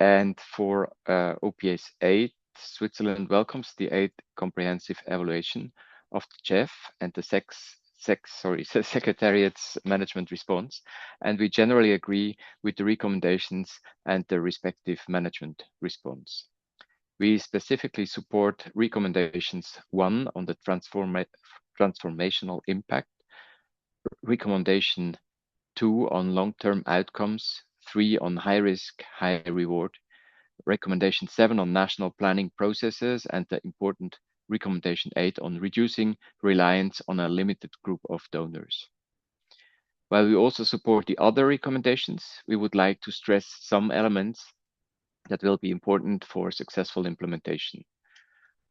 And for OPS 8, Switzerland welcomes the 8th comprehensive evaluation of the GEF and the Secretariat's management response, and we generally agree with the recommendations and the respective management response. We specifically support recommendations 1 on the transformational impact, recommendation 2 on long-term outcomes, 3 on high risk, high reward, recommendation 7 on national planning processes, and the important recommendation 8 on reducing reliance on a limited group of donors. While we also support the other recommendations, we would like to stress some elements that will be important for successful implementation.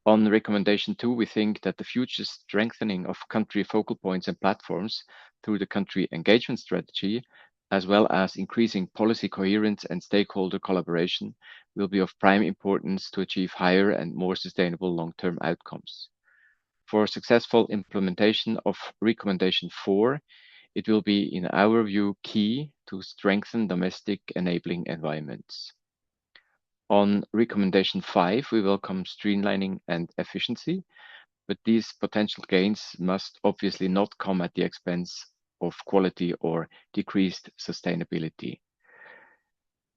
On recommendation 2, we think that the future strengthening of country focal points and platforms through the country engagement strategy, as well as increasing policy coherence and stakeholder collaboration, will be of prime importance to achieve higher and more sustainable long-term outcomes. For successful implementation of recommendation 4, it will be, in our view, key to strengthen domestic enabling environments. On recommendation 5, we welcome streamlining and efficiency, but these potential gains must obviously not come at the expense of quality or decreased sustainability.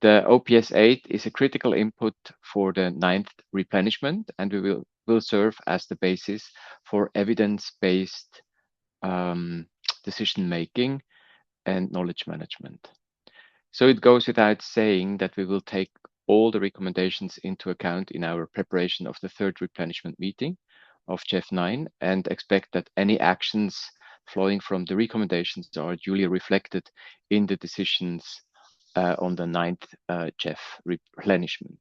The OPS 8 is a critical input for the 9th replenishment, and we will serve as the basis for evidence-based decision-making and knowledge management. So it goes without saying that we will take all the recommendations into account in our preparation of the 3rd replenishment meeting of GEF 9 and expect that any actions flowing from the recommendations are duly reflected in the decisions on the 9th GEF replenishment.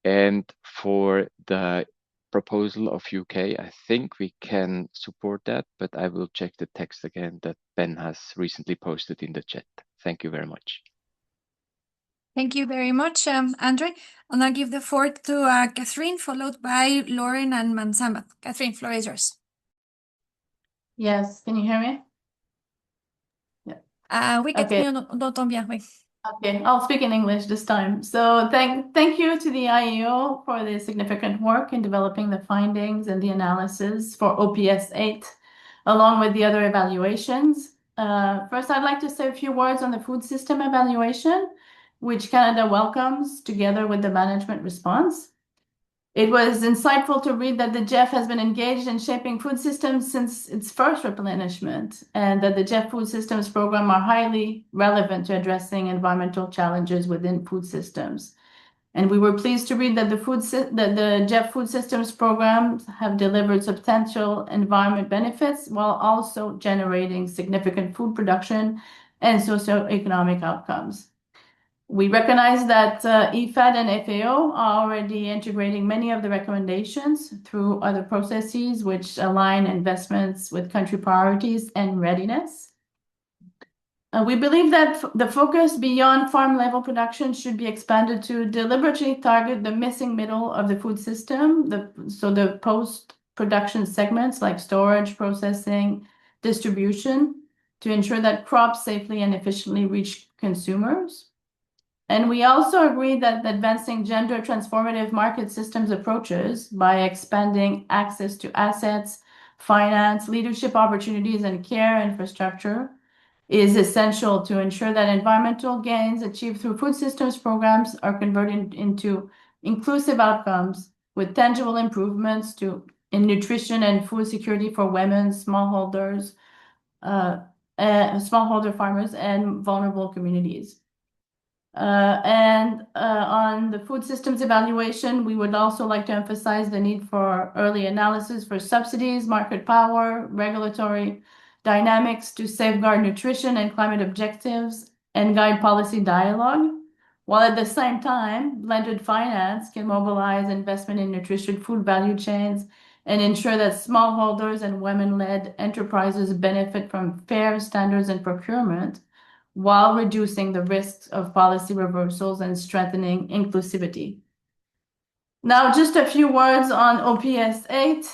And for the proposal of UK, I think we can support that, but I will check the text again that Ben has recently posted in the chat. Thank you very much. Thank you very much, Andre. And I'll give the floor to Catherine, followed by Lauren and Mansamba. Catherine, floor is yours. Yes, can you hear me? Yeah. Oui, Okay. Catherine, on t'entend bien, oui. Okay, I'll speak in English this time. So thank you to the IEO for the significant work in developing the findings and the analysis for OPS 8, along with the other evaluations. First, I'd like to say a few words on the food system evaluation, which Canada welcomes together with the management response. It was insightful to read that the GEF has been engaged in shaping food systems since its first replenishment, and that the GEF food systems program are highly relevant to addressing environmental challenges within food systems. And we were pleased to read that the GEF food systems programs have delivered substantial environment benefits while also generating significant food production and socioeconomic outcomes. We recognize that EFAD and FAO are already integrating many of the recommendations through other processes which align investments with country priorities and readiness. We believe that the focus beyond farm-level production should be expanded to deliberately target the missing middle of the food system, so the post-production segments like storage, processing, distribution, to ensure that crops safely and efficiently reach consumers. And we also agree that advancing gender transformative market systems approaches by expanding access to assets, finance, leadership opportunities, and care infrastructure is essential to ensure that environmental gains achieved through food systems programs are converted into inclusive outcomes with tangible improvements in nutrition and food security for women, smallholder farmers, and vulnerable communities. On the food systems evaluation, we would also like to emphasize the need for early analysis for subsidies, market power, regulatory dynamics to safeguard nutrition and climate objectives and guide policy dialogue, while at the same time, blended finance can mobilize investment in nutrition food value chains and ensure that smallholders and women-led enterprises benefit from fair standards in procurement, while reducing the risks of policy reversals and strengthening inclusivity. Now, just a few words on OPS 8.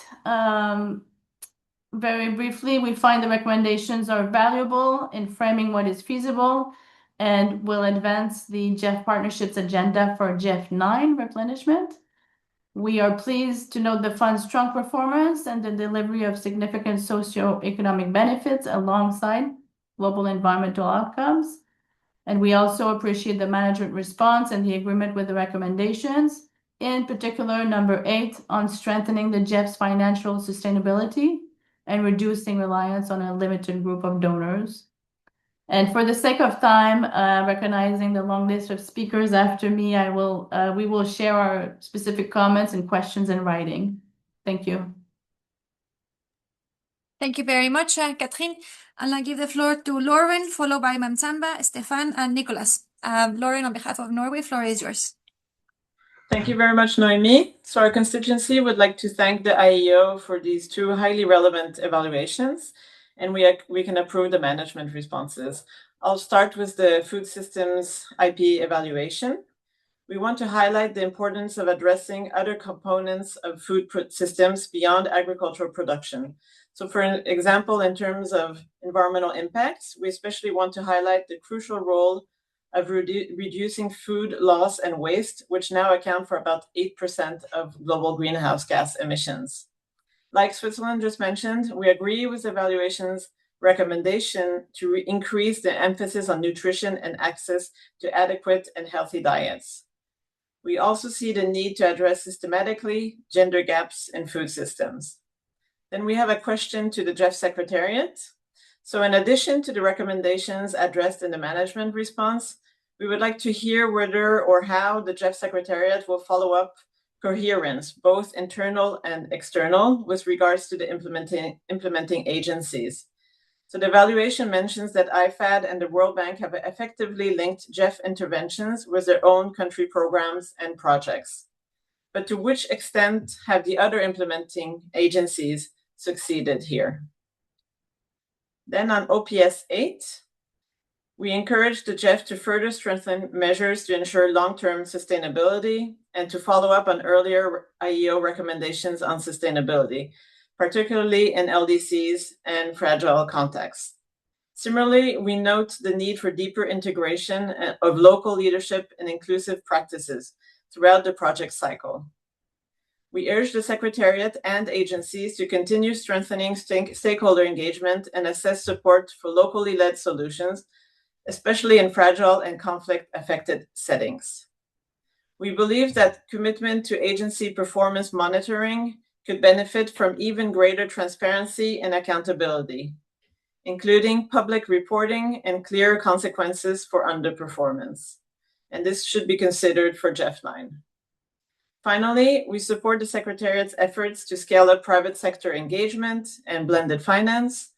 Very briefly, we find the recommendations are valuable in framing what is feasible and will advance the GEF partnerships agenda for GEF 9 replenishment. We are pleased to note the fund's strong performance and the delivery of significant socioeconomic benefits alongside global environmental outcomes. And we also appreciate the management response and the agreement with the recommendations, in particular, number 8 on strengthening the GEF's financial sustainability and reducing reliance on a limited group of donors. And for the sake of time, recognizing the long list of speakers after me, we will share our specific comments and questions in writing. Thank you. Thank you very much, Catherine. I'll give the floor to Lauren, followed by Mansamba, Stefan, and Nicholas. Lauren, on behalf of Norway, floor is yours. Thank you very much, Noemi. So our constituency would like to thank the IEO for these two highly relevant evaluations, and we can approve the management responses. I'll start with the food systems IP evaluation. We want to highlight the importance of addressing other components of food systems beyond agricultural production. So for an example, in terms of environmental impacts, we especially want to highlight the crucial role of reducing food loss and waste, which now account for about 8% of global greenhouse gas emissions. Like Switzerland just mentioned, we agree with the evaluation's recommendation to increase the emphasis on nutrition and access to adequate and healthy diets. We also see the need to address systematically gender gaps in food systems. Then we have a question to the GEF Secretariat. So in addition to the recommendations addressed in the management response, we would like to hear whether or how the GEF Secretariat will follow up coherence, both internal and external, with regards to the implementing agencies. So the evaluation mentions that IFAD and the World Bank have effectively linked GEF interventions with their own country programs and projects. But to which extent have the other implementing agencies succeeded here? Then on OPS 8, we encourage the GEF to further strengthen measures to ensure long-term sustainability and to follow up on earlier IEO recommendations on sustainability, particularly in LDCs and fragile contexts. Similarly, we note the need for deeper integration of local leadership and inclusive practices throughout the project cycle. We urge the Secretariat and agencies to continue strengthening stakeholder engagement and assess support for locally led solutions, especially in fragile and conflict-affected settings. We believe that commitment to agency performance monitoring could benefit from even greater transparency and accountability, including public reporting and clear consequences for underperformance. And this should be considered for GEF 9. Finally, we support the Secretariat's efforts to scale up private sector engagement and blended finance,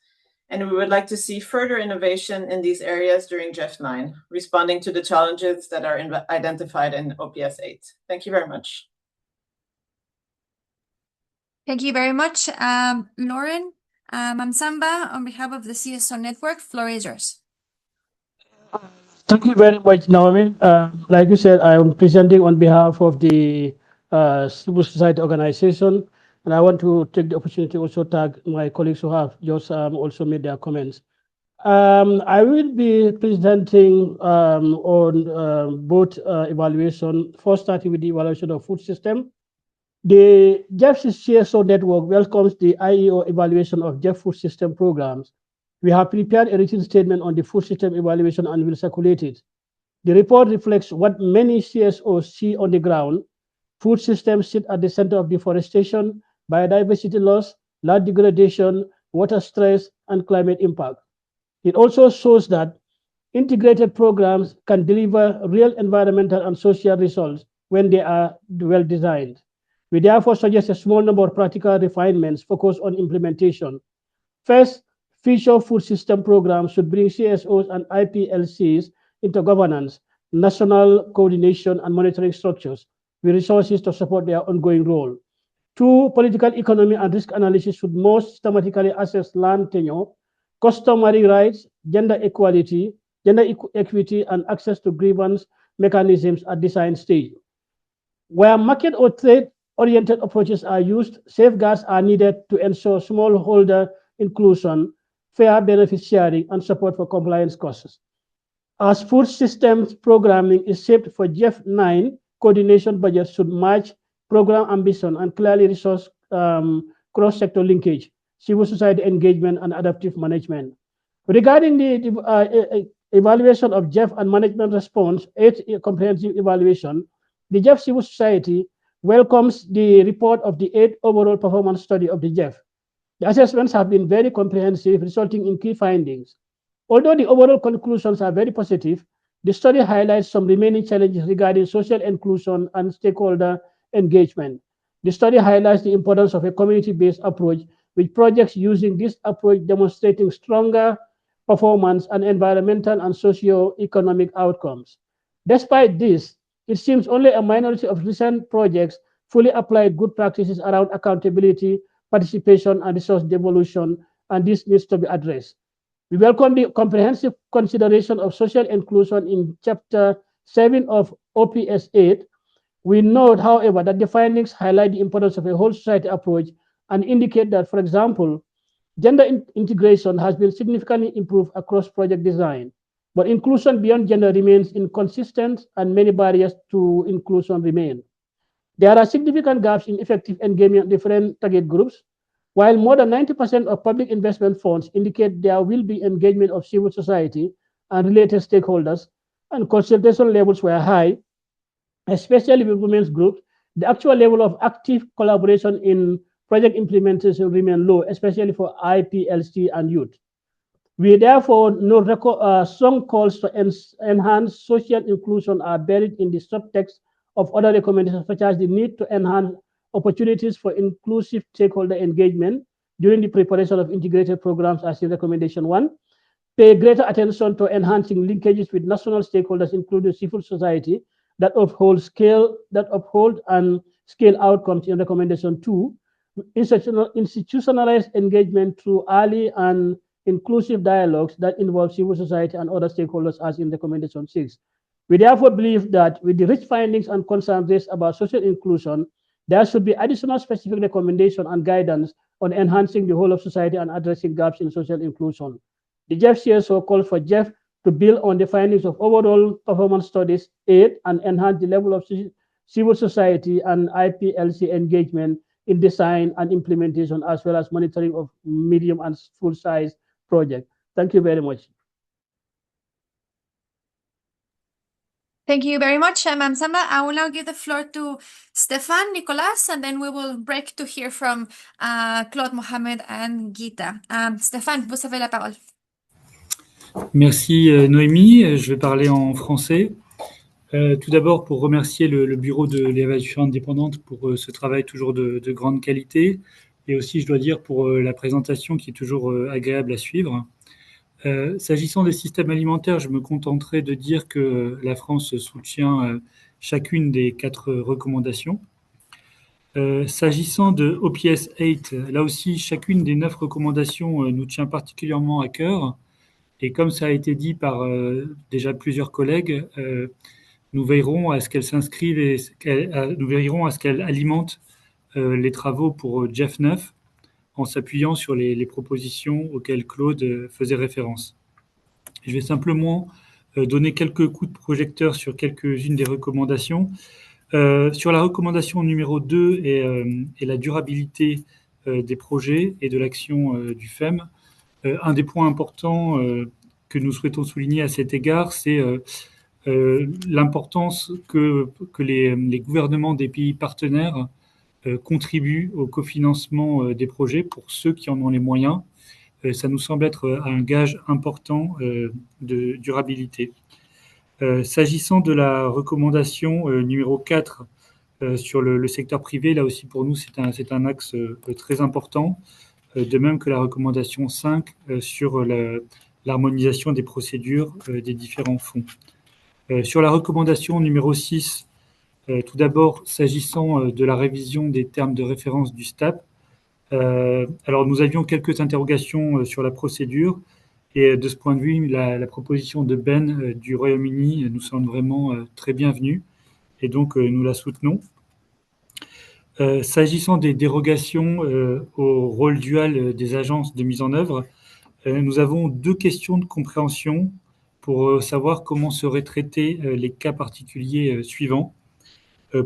and we would like to see further innovation in these areas during GEF 9, responding to the challenges that are identified in OPS 8. Thank you very much. Thank you very much, Lauren. Mamsamba, on behalf of the CSO Network, floor is yours. Thank you very much, Naomi. Like you said, I am presenting on behalf of the civil society organization, and I want to take the opportunity to also thank my colleagues who have just also made their comments. I will be presenting on both evaluation, first starting with the evaluation of food system. The GEF CSO network welcomes the IEO evaluation of GEF food system programs. We have prepared a written statement on the food system evaluation and will circulate it. The report reflects what many CSOs see on the ground. Food systems sit at the center of deforestation, biodiversity loss, land degradation, water stress, and climate impact. It also shows that integrated programs can deliver real environmental and social results when they are well designed. We therefore suggest a small number of practical refinements focused on implementation. First, future food system programs should bring CSOs and IPLCs into governance, national coordination, and monitoring structures with resources to support their ongoing role. Two, political economy and risk analysis should more systematically assess land tenure, customary rights, gender equality, equity, and access to grievance mechanisms at design stage. Where market or trade-oriented approaches are used, safeguards are needed to ensure smallholder inclusion, fair benefit sharing, and support for compliance costs. As food systems programming is shaped for GEF 9, coordination budgets should match program ambition and clearly resource cross-sector linkage, civil society engagement, and adaptive management. Regarding the evaluation of GEF and management response, 8 comprehensive evaluation, the GEF civil society welcomes the report of the 8 overall performance study of the GEF. The assessments have been very comprehensive, resulting in key findings. Although the overall conclusions are very positive, the study highlights some remaining challenges regarding social inclusion and stakeholder engagement. The study highlights the importance of a community-based approach, with projects using this approach demonstrating stronger performance and environmental and socio-economic outcomes. Despite this, it seems only a minority of recent projects fully applied good practices around accountability, participation, and resource devolution, and this needs to be addressed. We welcome the comprehensive consideration of social inclusion in Chapter 7 of OPS 8. We note, however, that the findings highlight the importance of a whole society approach and indicate that, for example, gender integration has been significantly improved across project design, but inclusion beyond gender remains inconsistent and many barriers to inclusion remain. There are significant gaps in effective engagement of different target groups. While more than 90% of public investment funds indicate there will be engagement of civil society and related stakeholders, and consultation levels were high, especially with women's groups, the actual level of active collaboration in project implementation remain low, especially for IPLC and youth. We therefore note strong calls to enhance social inclusion are buried in the subtext of other recommendations, such as the need to enhance opportunities for inclusive stakeholder engagement during the preparation of integrated programs, as in recommendation 1. Pay greater attention to enhancing linkages with national stakeholders, including civil society, that uphold and scale outcomes, in recommendation 2. Institutionalized engagement through early and inclusive dialogues that involve civil society and other stakeholders, as in recommendation 6. We therefore believe that with the rich findings and concerns raised about social inclusion, there should be additional specific recommendation and guidance on enhancing the whole of society and addressing gaps in social inclusion. The GEF CSO calls for GEF to build on the findings of overall performance studies 8 and enhance the level of civil society and IPLC engagement in design and implementation, as well as monitoring of medium and full-size projects. Thank you very much. Thank you very much, Ma'am Samba. I will now give the floor to Stefan, Nicolas, and then we will break to hear from Claude, Mohamed, and Gita. Stéphane, vous avez la parole. Merci Noémie, je vais parler en français. Tout d'abord pour remercier le bureau de l'évaluation indépendante pour ce travail toujours de grande qualité, et aussi je dois dire pour la présentation qui est toujours agréable à suivre. S'agissant des systèmes alimentaires, je me contenterai de dire que la France soutient chacune des 4 recommandations. S'agissant de OPS 8, là aussi chacune des 9 recommandations nous tient particulièrement à cœur. Et comme ça a été dit par déjà plusieurs collègues, nous veillerons à ce qu'elles s'inscrivent et nous veillerons à ce qu'elles alimentent les travaux pour GEF 9 en s'appuyant sur les propositions auxquelles Claude faisait référence. Je vais simplement donner quelques coups de projecteur sur quelques-unes des recommandations. Sur la recommandation numéro 2 et la durabilité des projets et de l'action du FEM, un des points importants que nous souhaitons souligner à cet égard, c'est l'importance que les gouvernements des pays partenaires contribuent au cofinancement des projets pour ceux qui en ont les moyens. Ça nous semble être un gage important de durabilité. S'agissant de la recommandation numéro 4 sur le secteur privé, là aussi pour nous c'est un axe très important. De même que la recommandation 5 sur l'harmonisation des procédures des différents fonds. Sur la recommandation numéro 6, tout d'abord, s'agissant de la révision des termes de référence du STAP, alors nous avions quelques interrogations sur la procédure, et de ce point de vue, la proposition de Ben du Royaume-Uni nous semble vraiment très bienvenue, et donc nous la soutenons. S'agissant des dérogations au rôle dual des agences de mise en œuvre, nous avons 2 questions de compréhension pour savoir comment seraient traités les cas particuliers suivants.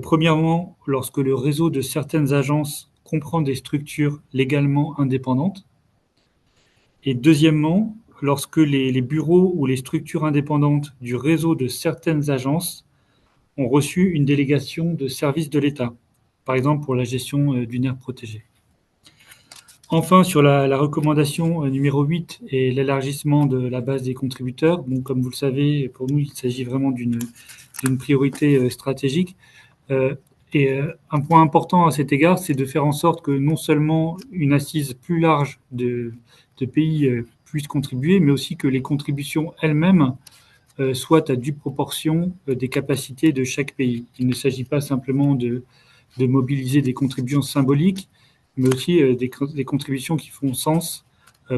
Premièrement, lorsque le réseau de certaines agences comprend des structures légalement indépendantes. Et deuxièmement, lorsque les bureaux ou les structures indépendantes du réseau de certaines agences ont reçu une délégation de services de l'État, par exemple pour la gestion d'une aire protégée. Enfin, sur la recommandation numéro 8 et l'élargissement de la base des contributeurs, bon, comme vous le savez, pour nous, il s'agit vraiment d'une priorité stratégique. Et un point important à cet égard, c'est de faire en sorte que non seulement une assise plus large de pays puisse contribuer, mais aussi que les contributions elles-mêmes soit à due proportion des capacités de chaque pays. Il ne s'agit pas simplement de mobiliser des contributions symboliques, mais aussi des contributions qui font sens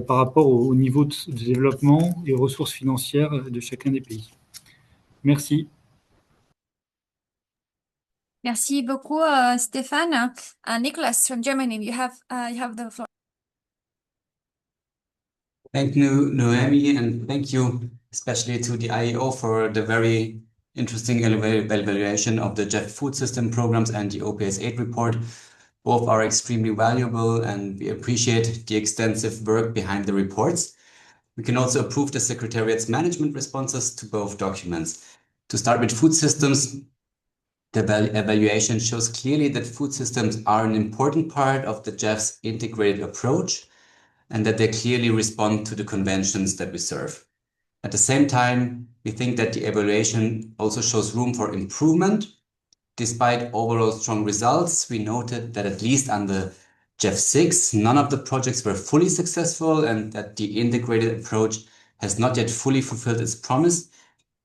par rapport au niveau de développement et aux ressources financières de chacun des pays. Merci. Merci beaucoup, Stéphane. Nicholas from Germany, you have the floor. Thank you, Noemi, and thank you especially to the IEO for the very interesting evaluation of the GEF food system programs and the OPS 8 report. Both are extremely valuable, and we appreciate the extensive work behind the reports. We can also approve the Secretariat's management responses to both documents. To start with food systems, the evaluation shows clearly that food systems are an important part of the GEF's integrated approach and that they clearly respond to the conventions that we serve. At the same time, we think that the evaluation also shows room for improvement. Despite overall strong results, we noted that at least under GEF 6, none of the projects were fully successful and that the integrated approach has not yet fully fulfilled its promise.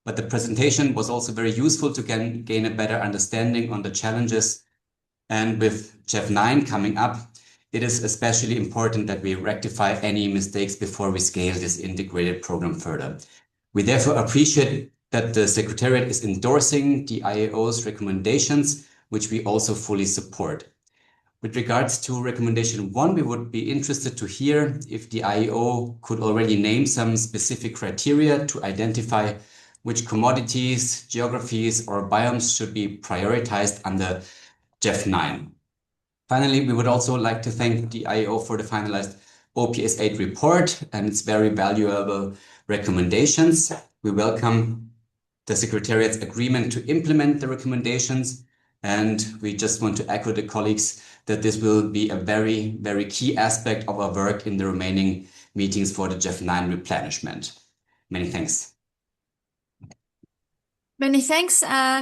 But the presentation was also very useful to gain a better understanding on the challenges. And with GEF 9 coming up, it is especially important that we rectify any mistakes before we scale this integrated program further. We therefore appreciate that the Secretariat is endorsing the IAO's recommendations, which we also fully support. With regards to recommendation 1, we would be interested to hear if the IAO could already name some specific criteria to identify which commodities, geographies, or biomes should be prioritized under GEF 9. Finally, we would also like to thank the IAO for the finalized OPS 8 report and its very valuable recommendations. We welcome the Secretariat's agreement to implement the recommendations, and we just want to echo the colleagues that this will be a very, very key aspect of our work in the remaining meetings for the GEF 9 replenishment. Many thanks. Many thanks,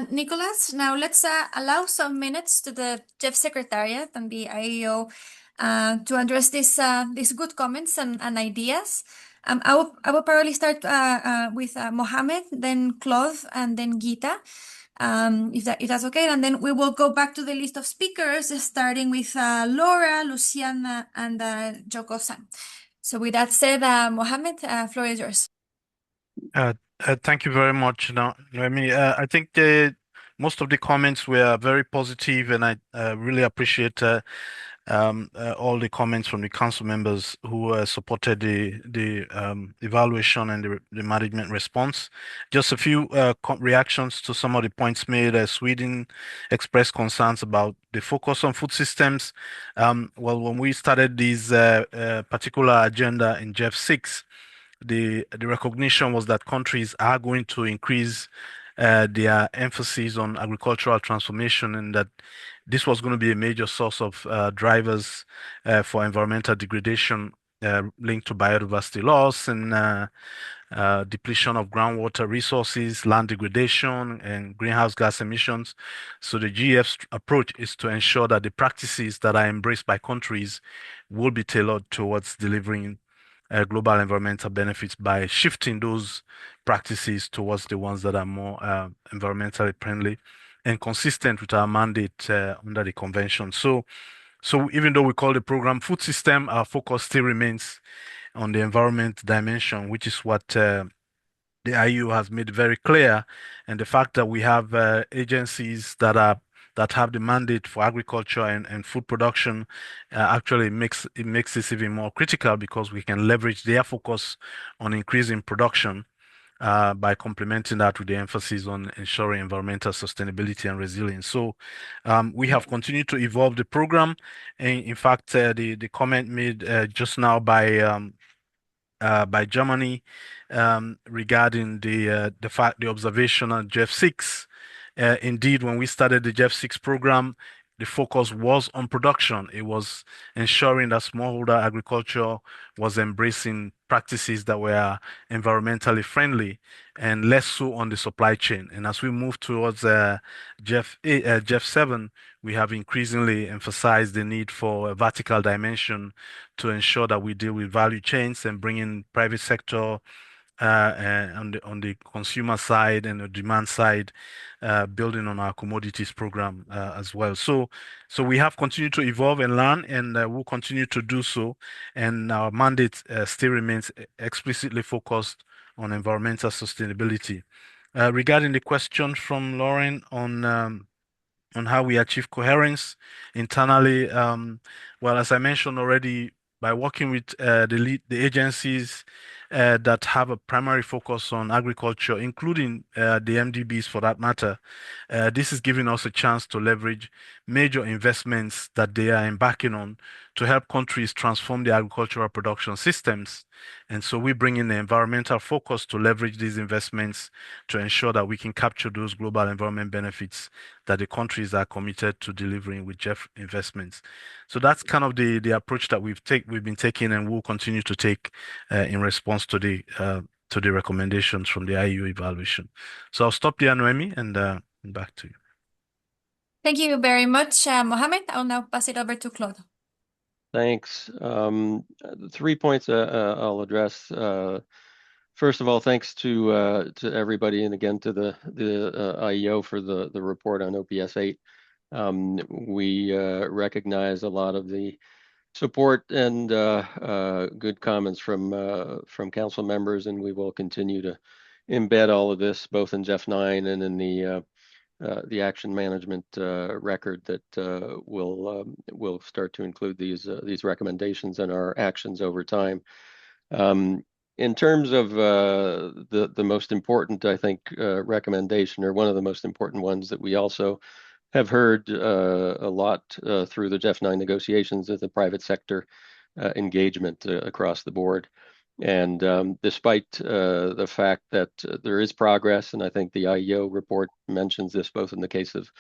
Nicholas. Now let's allow some minutes to the GEF Secretariat and the IEO to address these good comments and ideas. I will probably start with Mohammed, then Claude, and then Gita, if that's okay. And then we will go back to the list of speakers, starting with Laura, Luciana, and Joko-san. So with that said, Mohammed, floor is yours. Thank you very much, Noemi. I think most of the comments were very positive, and I really appreciate all the comments from the council members who supported the evaluation and the management response. Just a few reactions to some of the points made. Sweden expressed concerns about the focus on food systems. Well, when we started this particular agenda in GEF 6, the recognition was that countries are going to increase their emphasis on agricultural transformation, and that this was going to be a major source of drivers for environmental degradation linked to biodiversity loss and depletion of groundwater resources, land degradation, and greenhouse gas emissions. So the GEF's approach is to ensure that the practices that are embraced by countries will be tailored towards delivering global environmental benefits by shifting those practices towards the ones that are more environmentally friendly and consistent with our mandate under the convention. So even though we call the program food system, our focus still remains on the environment dimension, which is what the IU has made very clear. And the fact that we have agencies that have the mandate for agriculture and food production actually makes this even more critical, because we can leverage their focus on increasing production by complementing that with the emphasis on ensuring environmental sustainability and resilience. So we have continued to evolve the program. And in fact, the comment made just now by Germany regarding the observation on GEF 6. Indeed, when we started the GEF 6 program, the focus was on production. It was ensuring that smallholder agriculture was embracing practices that were environmentally friendly, and less so on the supply chain. And as we move towards GEF 7, we have increasingly emphasized the need for a vertical dimension to ensure that we deal with value chains and bring in private sector on the consumer side and the demand side, building on our commodities program as well. So we have continued to evolve and learn, and we'll continue to do so. And our mandate still remains explicitly focused on environmental sustainability. Regarding the question from Lauren on how we achieve coherence internally. Well, as I mentioned already, by working with the agencies that have a primary focus on agriculture, including the MDBs for that matter, this is giving us a chance to leverage major investments that they are embarking on to help countries transform their agricultural production systems. And so we bring in the environmental focus to leverage these investments to ensure that we can capture those global environment benefits that the countries are committed to delivering with GEF investments. So that's kind of the approach that we've been taking and will continue to take in response to the recommendations from the IEO evaluation. So I'll stop there, Noemi, and back to you. Thank you very much, Mohammed. I'll now pass it over to Claude. Thanks. 3 points I'll address. First of all, thanks to everybody, and again to the IEO for the report on OPS 8. We recognize a lot of the support and good comments from council members, and we will continue to embed all of this both in GEF 9 and in the action management record that will start to include these recommendations and our actions over time. In terms of the most important, I think, recommendation, or one of the most important ones that we also have heard a lot through the GEF 9 negotiations, is the private sector engagement across the board. And despite the fact that there is progress, and I think the IEO report mentions this both in the case of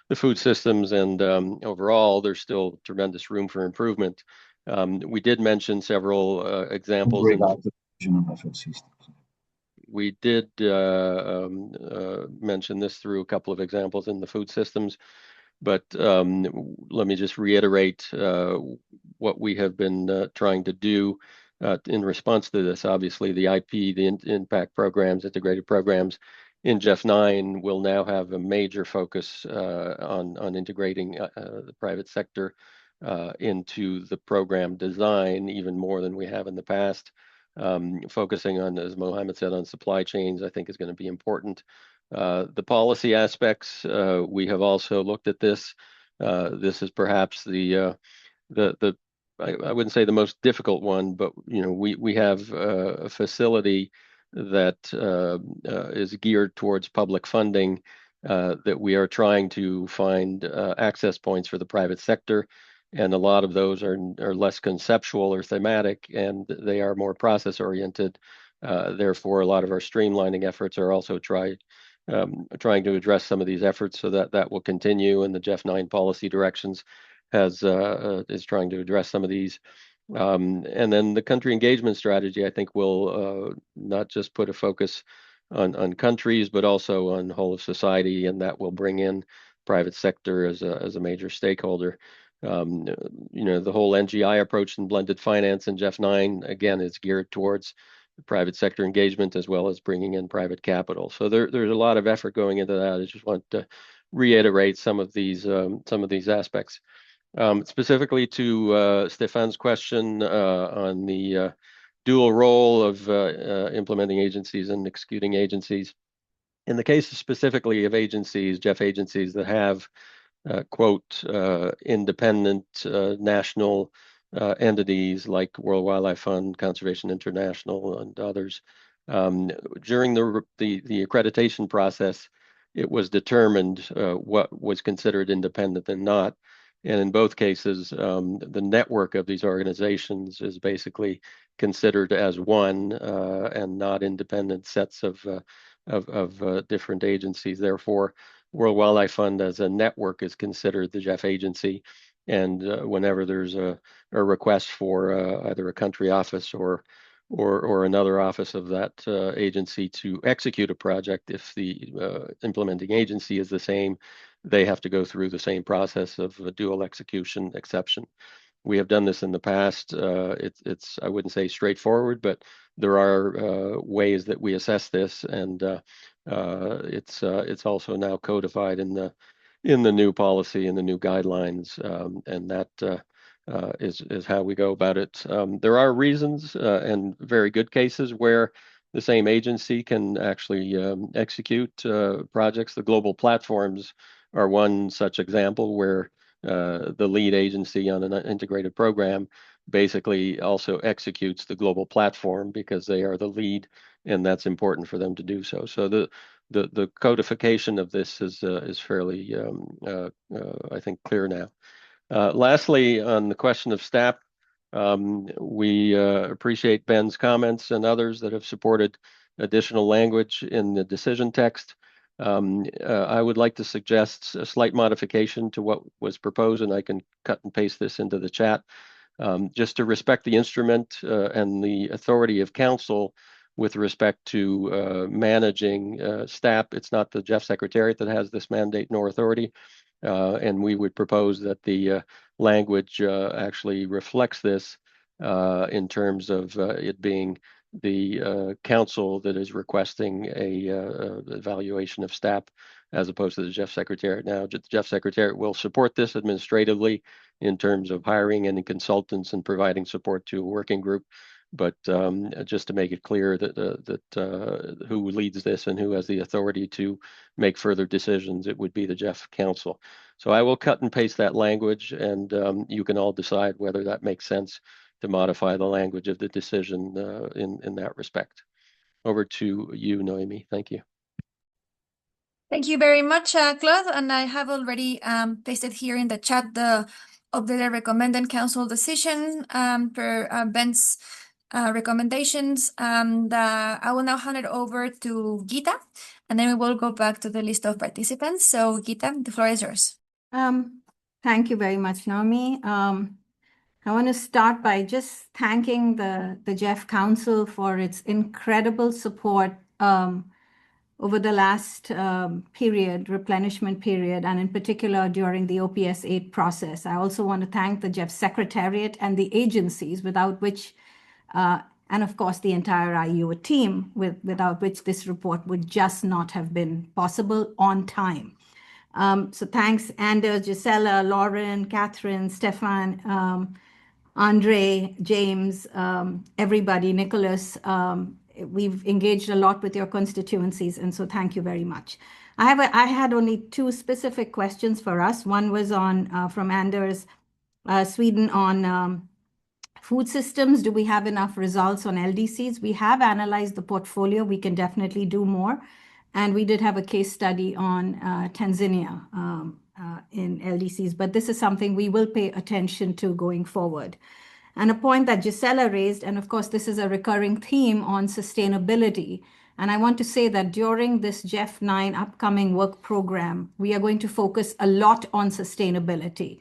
the food systems and overall, there's still tremendous room for improvement. We did mention several examples. We did mention this through a couple of examples in the food systems, but let me just reiterate what we have been trying to do in response to this. Obviously, the IP, the impact programs, integrated programs in GEF 9 will now have a major focus on integrating the private sector into the program design even more than we have in the past. Focusing on, as Mohammed said, on supply chains, I think is going to be important. The policy aspects, we have also looked at this. This is perhaps I wouldn't say the most difficult one, but we have a facility that is geared towards public funding that we are trying to find access points for the private sector. And a lot of those are less conceptual or thematic, and they are more process oriented. Therefore, a lot of our streamlining efforts are also trying to address some of these efforts, so that will continue. And the GEF 9 policy directions is trying to address some of these. And then the country engagement strategy, I think, will not just put a focus on countries, but also on whole of society, and that will bring in private sector as a major stakeholder. The whole NGI approach and blended finance in GEF 9, again, is geared towards the private sector engagement as well as bringing in private capital. So there's a lot of effort going into that. I just want to reiterate some of these aspects. Specifically to Stefan's question on the dual role of implementing agencies and executing agencies. In the case specifically of agencies, GEF agencies that have quote, independent national entities like World Wildlife Fund, Conservation International, and others. During the accreditation process, it was determined what was considered independent and not. And in both cases, the network of these organizations is basically considered as one and not independent sets of different agencies. Therefore, World Wildlife Fund as a network is considered the GEF agency, and whenever there's a request for either a country office or another office of that agency to execute a project, if the implementing agency is the same, they have to go through the same process of a dual execution exception. We have done this in the past. It's I wouldn't say straightforward, but there are ways that we assess this, and it's also now codified in the new policy and the new guidelines, and that is how we go about it. There are reasons and very good cases where the same agency can actually execute projects. The global platforms are one such example where the lead agency on an integrated program basically also executes the global platform because they are the lead, and that's important for them to do so. So the codification of this is fairly, I think, clear now. Lastly, on the question of STAP, we appreciate Ben's comments and others that have supported additional language in the decision text. I would like to suggest a slight modification to what was proposed, and I can cut and paste this into the chat. Just to respect the instrument and the authority of council with respect to managing STAP. It's not the GEF Secretariat that has this mandate nor authority. And we would propose that the language actually reflects this in terms of it being the council that is requesting a evaluation of STAP as opposed to the GEF Secretariat. Now, the GEF Secretariat will support this administratively in terms of hiring any consultants and providing support to a working group. But just to make it clear that who leads this and who has the authority to make further decisions, it would be the GEF Council. So I will cut and paste that language, and you can all decide whether that makes sense to modify the language of the decision in that respect. Over to you, Noemi. Thank you. Thank you very much, Claude. And I have already pasted here in the chat the updated recommended council decision per Ben's recommendations. And I will now hand it over to Gita, and then we will go back to the list of participants. So Gita, the floor is yours. Thank you very much, Naomi. I want to start by just thanking the GEF Council for its incredible support over the last period, replenishment period, and in particular during the OPS 8 process. I also want to thank the GEF Secretariat and the agencies without which, and of course the entire IUO team, without which this report would just not have been possible on time. So thanks, Anders, Gisela, Lauren, Catherine, Stefan, Andre, James, everybody, Nicholas. We've engaged a lot with your constituencies, and so thank you very much. I had only two specific questions for us. One was on from Anders, Sweden, on food systems. Do we have enough results on LDCs? We have analyzed the portfolio. We can definitely do more. And we did have a case study on Tanzania in LDCs, but this is something we will pay attention to going forward. And a point that Gisela raised, and of course, this is a recurring theme on sustainability. And I want to say that during this GEF 9 upcoming work program, we are going to focus a lot on sustainability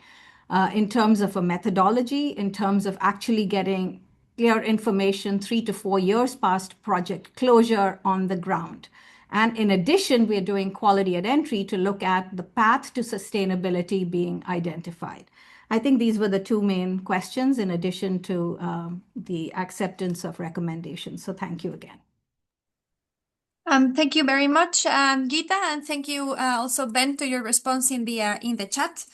in terms of a methodology, in terms of actually getting clear information 3 to 4 years past project closure on the ground. And in addition, we are doing quality at entry to look at the path to sustainability being identified. I think these were the two main questions in addition to the acceptance of recommendations. So thank you again. Thank you very much, Gita, and thank you also, Ben, to your response in the chat.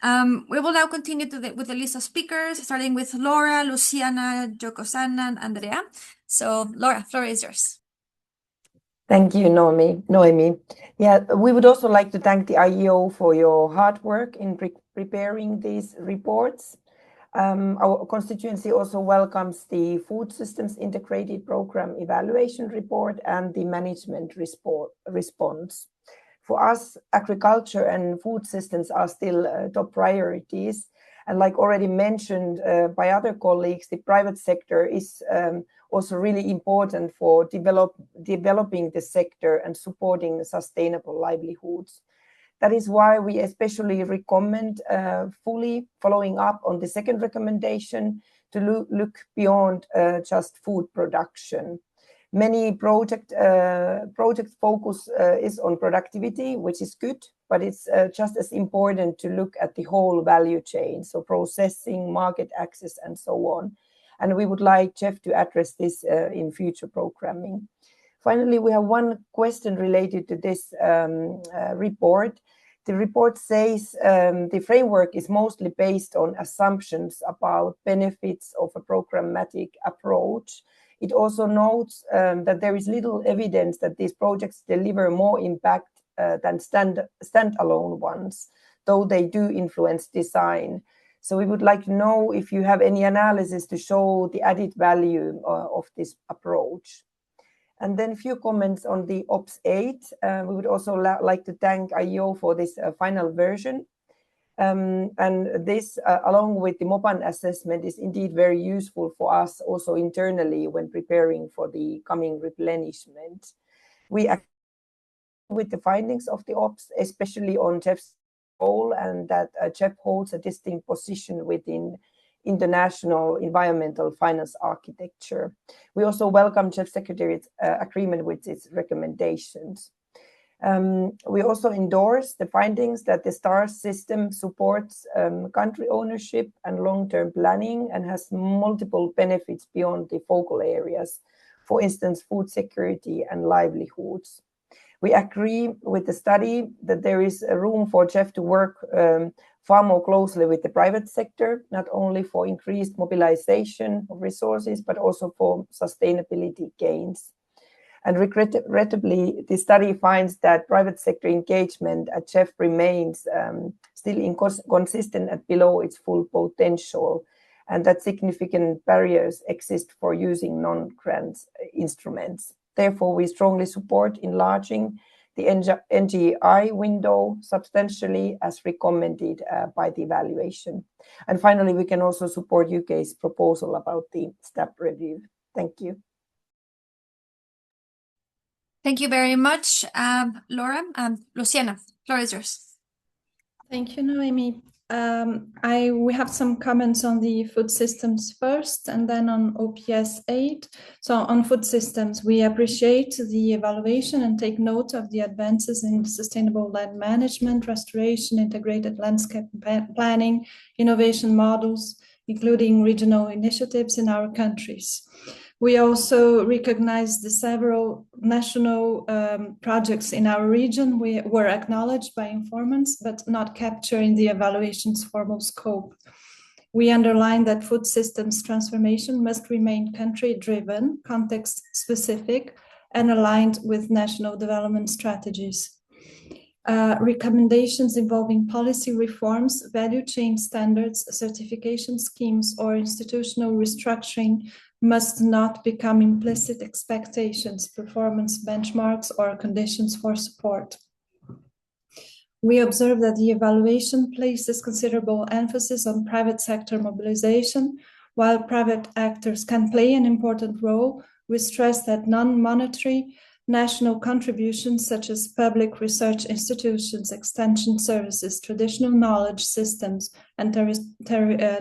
We will now continue with the list of speakers, starting with Laura, Luciana, Jokosana, and Andrea. So Laura, floor is yours. Thank you, Noemi. Yeah, we would also like to thank the IEO for your hard work in preparing these reports. Our constituency also welcomes the Food Systems Integrated Program Evaluation Report and the Management Response. For us, agriculture and food systems are still top priorities. And like already mentioned by other colleagues, the private sector is also really important for developing the sector and supporting sustainable livelihoods. That is why we especially recommend fully following up on the second recommendation to look beyond just food production. Many project focus is on productivity, which is good, but it's just as important to look at the whole value chain, so processing, market access, and so on. And we would like GEF to address this in future programming. Finally, we have one question related to this report. The report says the framework is mostly based on assumptions about benefits of a programmatic approach. It also notes that there is little evidence that these projects deliver more impact than standalone ones, though they do influence design. So we would like to know if you have any analysis to show the added value of this approach. And then a few comments on the OPS 8. We would also like to thank IEO for this final version. And this, along with the MOPAN assessment, is indeed very useful for us also internally when preparing for the coming replenishment. We agree with the findings of the OPS, especially on GEF's role, and that GEF holds a distinct position within international environmental finance architecture. We also welcome GEF Secretariat's agreement with its recommendations. We also endorse the findings that the STAR system supports country ownership and long-term planning and has multiple benefits beyond the focal areas, for instance, food security and livelihoods. We agree with the study that there is a room for GEF to work far more closely with the private sector, not only for increased mobilization of resources, but also for sustainability gains. And regrettably, the study finds that private sector engagement at GEF remains still inconsistent and below its full potential, and that significant barriers exist for using non-grant instruments. Therefore, we strongly support enlarging the NGI window substantially as recommended by the evaluation. And finally, we can also support UK's proposal about the STEP review. Thank you. Thank you very much, Laura. Luciana, floor is yours. Thank you, Noemi. We have some comments on the food systems first and then on OPS 8. So on food systems, we appreciate the evaluation and take note of the advances in sustainable land management, restoration, integrated landscape planning, innovation models, including regional initiatives in our countries. We also recognize the several national projects in our region were acknowledged by informants, but not captured in the evaluation's formal scope. We underline that food systems transformation must remain country-driven, context-specific, and aligned with national development strategies. Recommendations involving policy reforms, value chain standards, certification schemes, or institutional restructuring must not become implicit expectations, performance benchmarks, or conditions for support. We observe that the evaluation places considerable emphasis on private sector mobilization. While private actors can play an important role, we stress that non-monetary national contributions such as public research institutions, extension services, traditional knowledge systems, and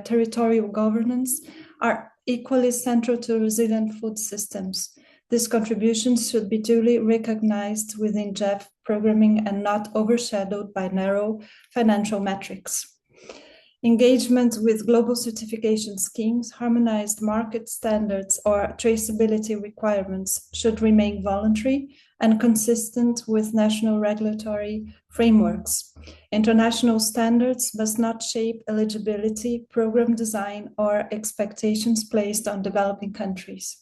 territorial governance are equally central to resilient food systems. These contributions should be duly recognized within GEF programming and not overshadowed by narrow financial metrics. Engagement with global certification schemes, harmonized market standards, or traceability requirements should remain voluntary and consistent with national regulatory frameworks. International standards must not shape eligibility, program design, or expectations placed on developing countries.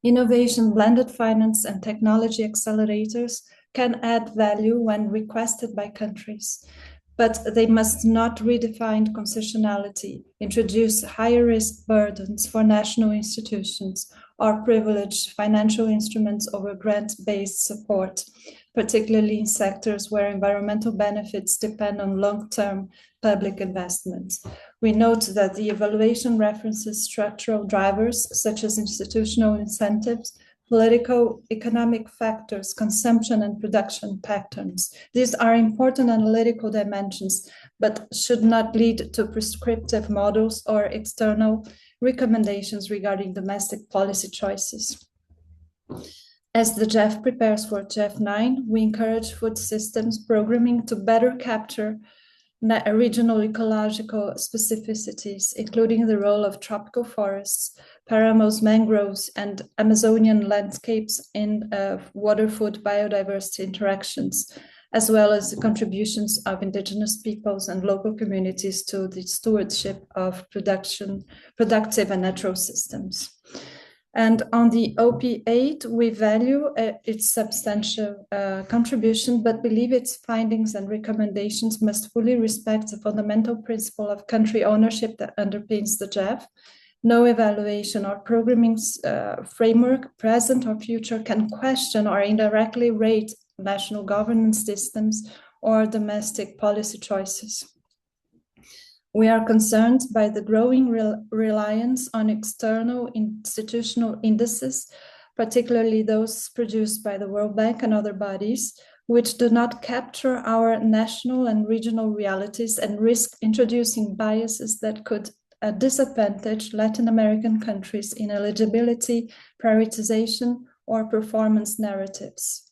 Innovation, blended finance, and technology accelerators can add value when requested by countries, but they must not redefine concessionality, introduce higher risk burdens for national institutions, or privilege financial instruments over grant-based support, particularly in sectors where environmental benefits depend on long-term public investments. We note that the evaluation references structural drivers such as institutional incentives, political, economic factors, consumption and production patterns. These are important analytical dimensions, but should not lead to prescriptive models or external recommendations regarding domestic policy choices. As the GEF prepares for GEF 9, we encourage food systems programming to better capture regional ecological specificities, including the role of tropical forests, paramos, mangroves, and Amazonian landscapes in water-food biodiversity interactions, as well as the contributions of indigenous peoples and local communities to the stewardship of productive and natural systems. And on the OP8, we value its substantial contribution, but believe its findings and recommendations must fully respect the fundamental principle of country ownership that underpins the GEF. No evaluation or programming framework, present or future, can question or indirectly rate national governance systems or domestic policy choices. We are concerned by the growing reliance on external institutional indices, particularly those produced by the World Bank and other bodies, which do not capture our national and regional realities and risk introducing biases that could disadvantage Latin American countries in eligibility, prioritization, or performance narratives.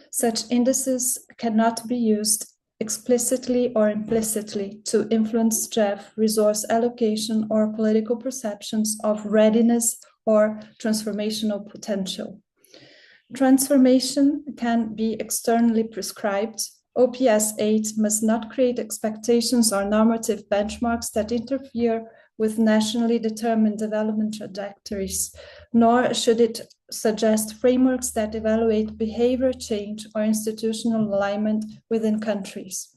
Such indices cannot be used explicitly or implicitly to influence GEF resource allocation or political perceptions of readiness or transformational potential. Transformation can be externally prescribed. OPS 8 must not create expectations or normative benchmarks that interfere with nationally determined development trajectories, nor should it suggest frameworks that evaluate behavior change or institutional alignment within countries,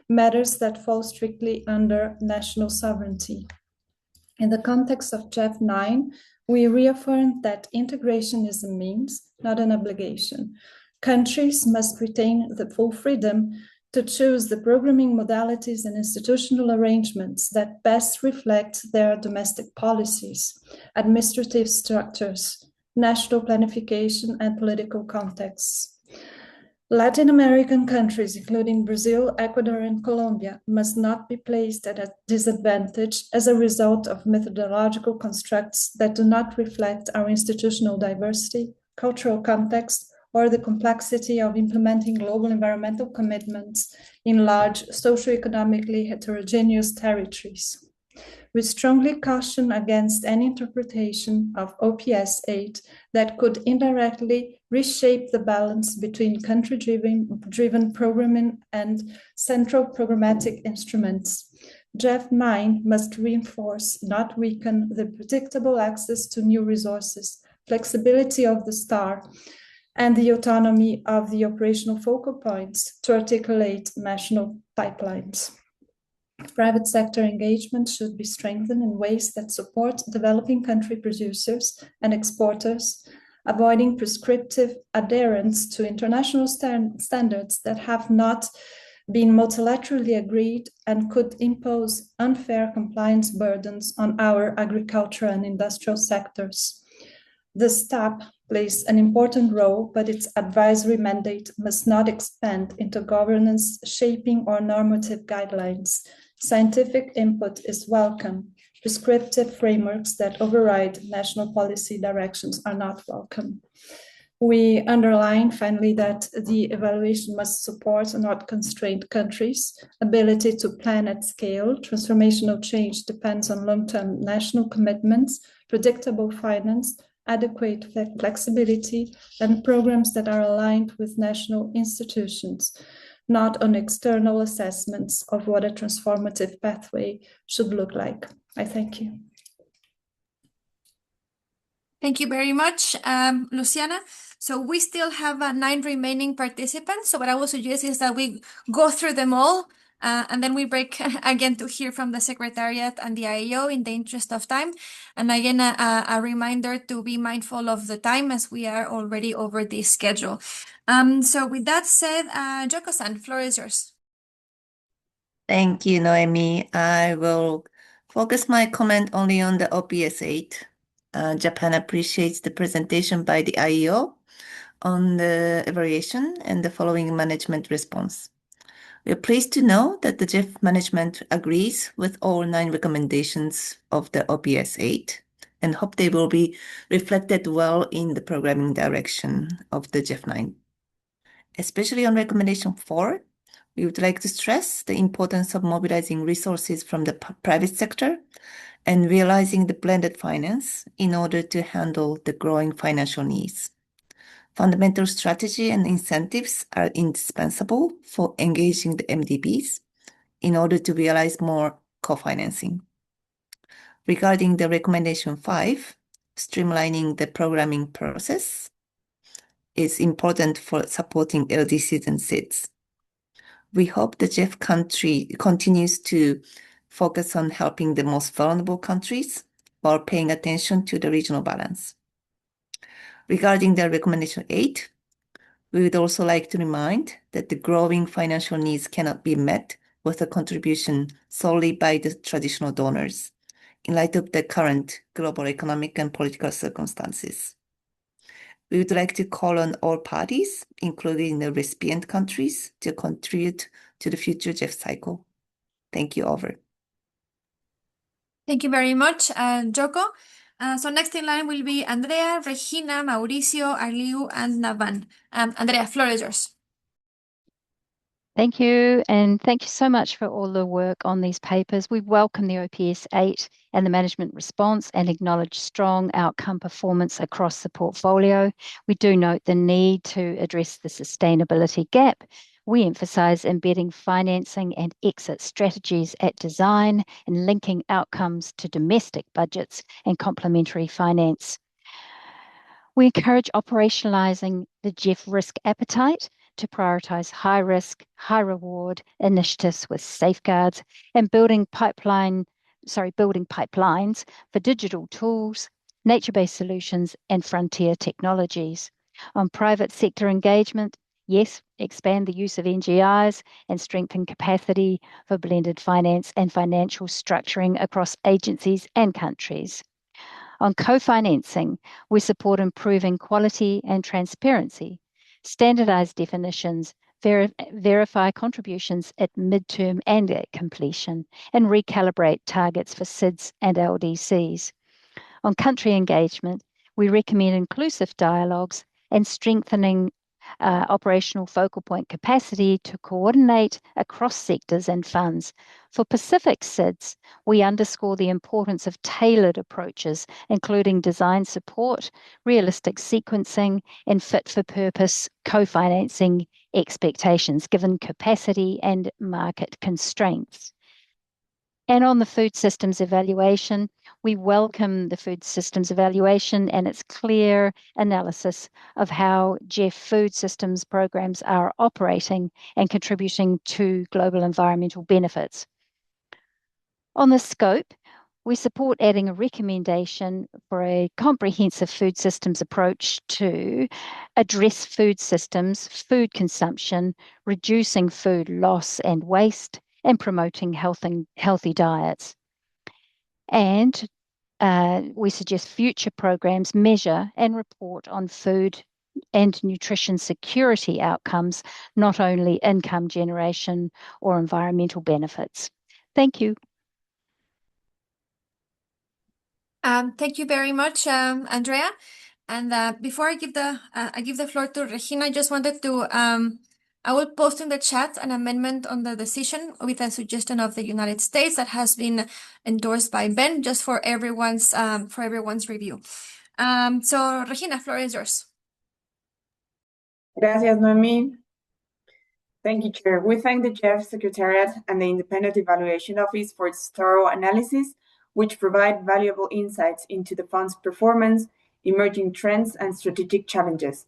matters that fall strictly under national sovereignty. In the context of GEF 9, we reaffirm that integration is a means, not an obligation. Countries must retain the full freedom to choose the programming modalities and institutional arrangements that best reflect their domestic policies, administrative structures, national planification, and political contexts. Latin American countries, including Brazil, Ecuador, and Colombia, must not be placed at a disadvantage as a result of methodological constructs that do not reflect our institutional diversity, cultural context, or the complexity of implementing global environmental commitments in large socioeconomically heterogeneous territories. We strongly caution against any interpretation of OPS 8 that could indirectly reshape the balance between country-driven programming and central programmatic instruments. GEF 9 must reinforce, not weaken, the predictable access to new resources, flexibility of the STAR, and the autonomy of the operational focal points to articulate national pipelines. Private sector engagement should be strengthened in ways that support developing country producers and exporters, avoiding prescriptive adherence to international standards that have not been multilaterally agreed and could impose unfair compliance burdens on our agricultural and industrial sectors. The STAP plays an important role, but its advisory mandate must not expand into governance, shaping, or normative guidelines. Scientific input is welcome. Prescriptive frameworks that override national policy directions are not welcome. We underline, finally, that the evaluation must support, not constrain, countries' ability to plan at scale. Transformational change depends on long-term national commitments, predictable finance, adequate flexibility, and programs that are aligned with national institutions, not on external assessments of what a transformative pathway should look like. I thank you. Thank you very much, Luciana. So we still have 9 remaining participants. So what I would suggest is that we go through them all, and then we break again to hear from the Secretariat and the IEO in the interest of time. And again, a reminder to be mindful of the time as we are already over the schedule. So with that said, Joko-san, floor is yours. Thank you, Noemi. I will focus my comment only on the OPS 8. Japan appreciates the presentation by the IEO on the evaluation and the following management response. We are pleased to know that the GEF management agrees with all 9 recommendations of the OPS 8 and hope they will be reflected well in the programming direction of the GEF 9. Especially on recommendation 4, we would like to stress the importance of mobilizing resources from the private sector and realizing the blended finance in order to handle the growing financial needs. Fundamental strategy and incentives are indispensable for engaging the MDBs in order to realize more co-financing. Regarding the recommendation 5, streamlining the programming process is important for supporting LDCs and SIDS. We hope the GEF country continues to focus on helping the most vulnerable countries while paying attention to the regional balance. Regarding the recommendation 8, we would also like to remind that the growing financial needs cannot be met with a contribution solely by the traditional donors in light of the current global economic and political circumstances. We would like to call on all parties, including the recipient countries, to contribute to the future GEF cycle. Thank you, over. Thank you very much, Joko. So next in line will be Andrea, Regina, Mauricio, Arliu, and Navan. Andrea, floor is yours. Thank you, and thank you so much for all the work on these papers. We welcome the OPS 8 and the management response and acknowledge strong outcome performance across the portfolio. We do note the need to address the sustainability gap. We emphasise embedding financing and exit strategies at design and linking outcomes to domestic budgets and complementary finance. We encourage operationalising the GEF risk appetite to prioritise high risk, high reward initiatives with safeguards and building pipelines for digital tools, nature-based solutions and frontier technologies. On private sector engagement, yes, expand the use of NGIs and strengthen capacity for blended finance and financial structuring across agencies and countries. On co-financing, we support improving quality and transparency, standardise definitions, verify contributions at midterm and at completion, and recalibrate targets for SIDS and LDCs. On country engagement, we recommend inclusive dialogues and strengthening operational focal point capacity to coordinate across sectors and funds. For Pacific SIDS, we underscore the importance of tailored approaches, including design support, realistic sequencing, and fit-for-purpose co-financing expectations, given capacity and market constraints. And on the food systems evaluation, we welcome the food systems evaluation and its clear analysis of how GEF food systems programs are operating and contributing to global environmental benefits. On the scope, we support adding a recommendation for a comprehensive food systems approach to address food systems, food consumption, reducing food loss and waste, and promoting healthy diets. And we suggest future programs measure and report on food and nutrition security outcomes, not only income generation or environmental benefits. Thank you. Thank you very much, Andrea. And before I give the floor to Regina, I just wanted to I will post in the chat an amendment on the decision with a suggestion of the United States that has been endorsed by Ben, just for everyone's review. So Regina, floor is yours. Gracias, Noemi. Thank you, Chair. We thank the GEF Secretariat and the Independent Evaluation Office for its thorough analysis, which provide valuable insights into the fund's performance, emerging trends, and strategic challenges.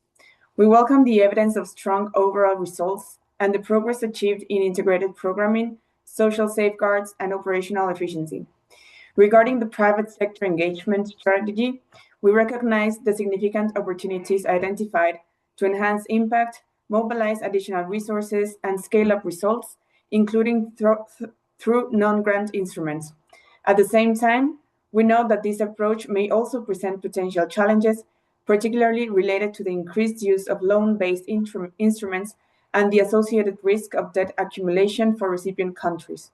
We welcome the evidence of strong overall results and the progress achieved in integrated programming, social safeguards, and operational efficiency. Regarding the private sector engagement strategy, we recognize the significant opportunities identified to enhance impact, mobilize additional resources, and scale up results, including through non-grant instruments. At the same time, we know that this approach may also present potential challenges, particularly related to the increased use of loan-based instruments and the associated risk of debt accumulation for recipient countries.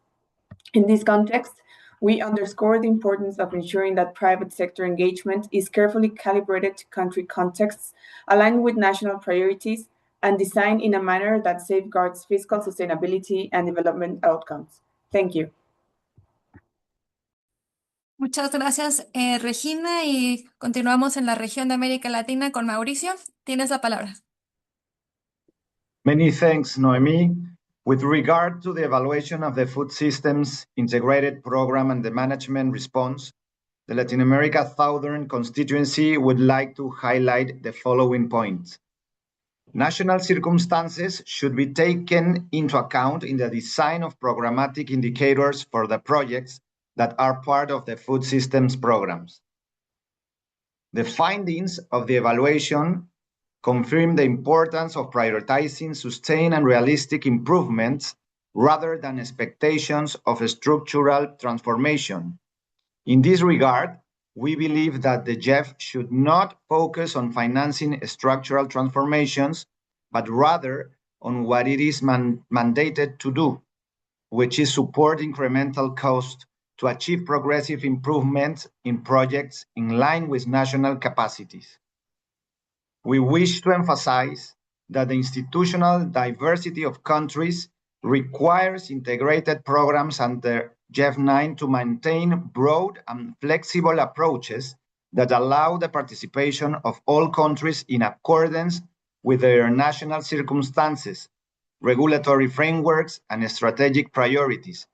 In this context, We underscore the importance of ensuring that private sector engagement is carefully calibrated to country contexts, aligned with national priorities, and designed in a manner that safeguards fiscal sustainability and development outcomes. Thank you. Muchas gracias, Regina, y continuamos en la región de América Latina con Mauricio. Tienes la palabra. Many thanks, Noemi. With regard to the evaluation of the food systems integrated program and the management response, the Latin America Southern constituency would like to highlight the following points. National circumstances should be taken into account in the design of programmatic indicators for the projects that are part of the food systems programs. The findings of the evaluation confirm the importance of prioritizing sustained and realistic improvements rather than expectations of a structural transformation. In this regard, we believe that the GEF should not focus on financing structural transformations, but rather on what it is mandated to do, which is support incremental cost to achieve progressive improvements in projects in line with national capacities. We wish to emphasize that the institutional diversity of countries requires integrated programs under GEF 9 to maintain broad and flexible approaches that allow the participation of all countries in accordance with their national circumstances, regulatory frameworks, and strategic priorities,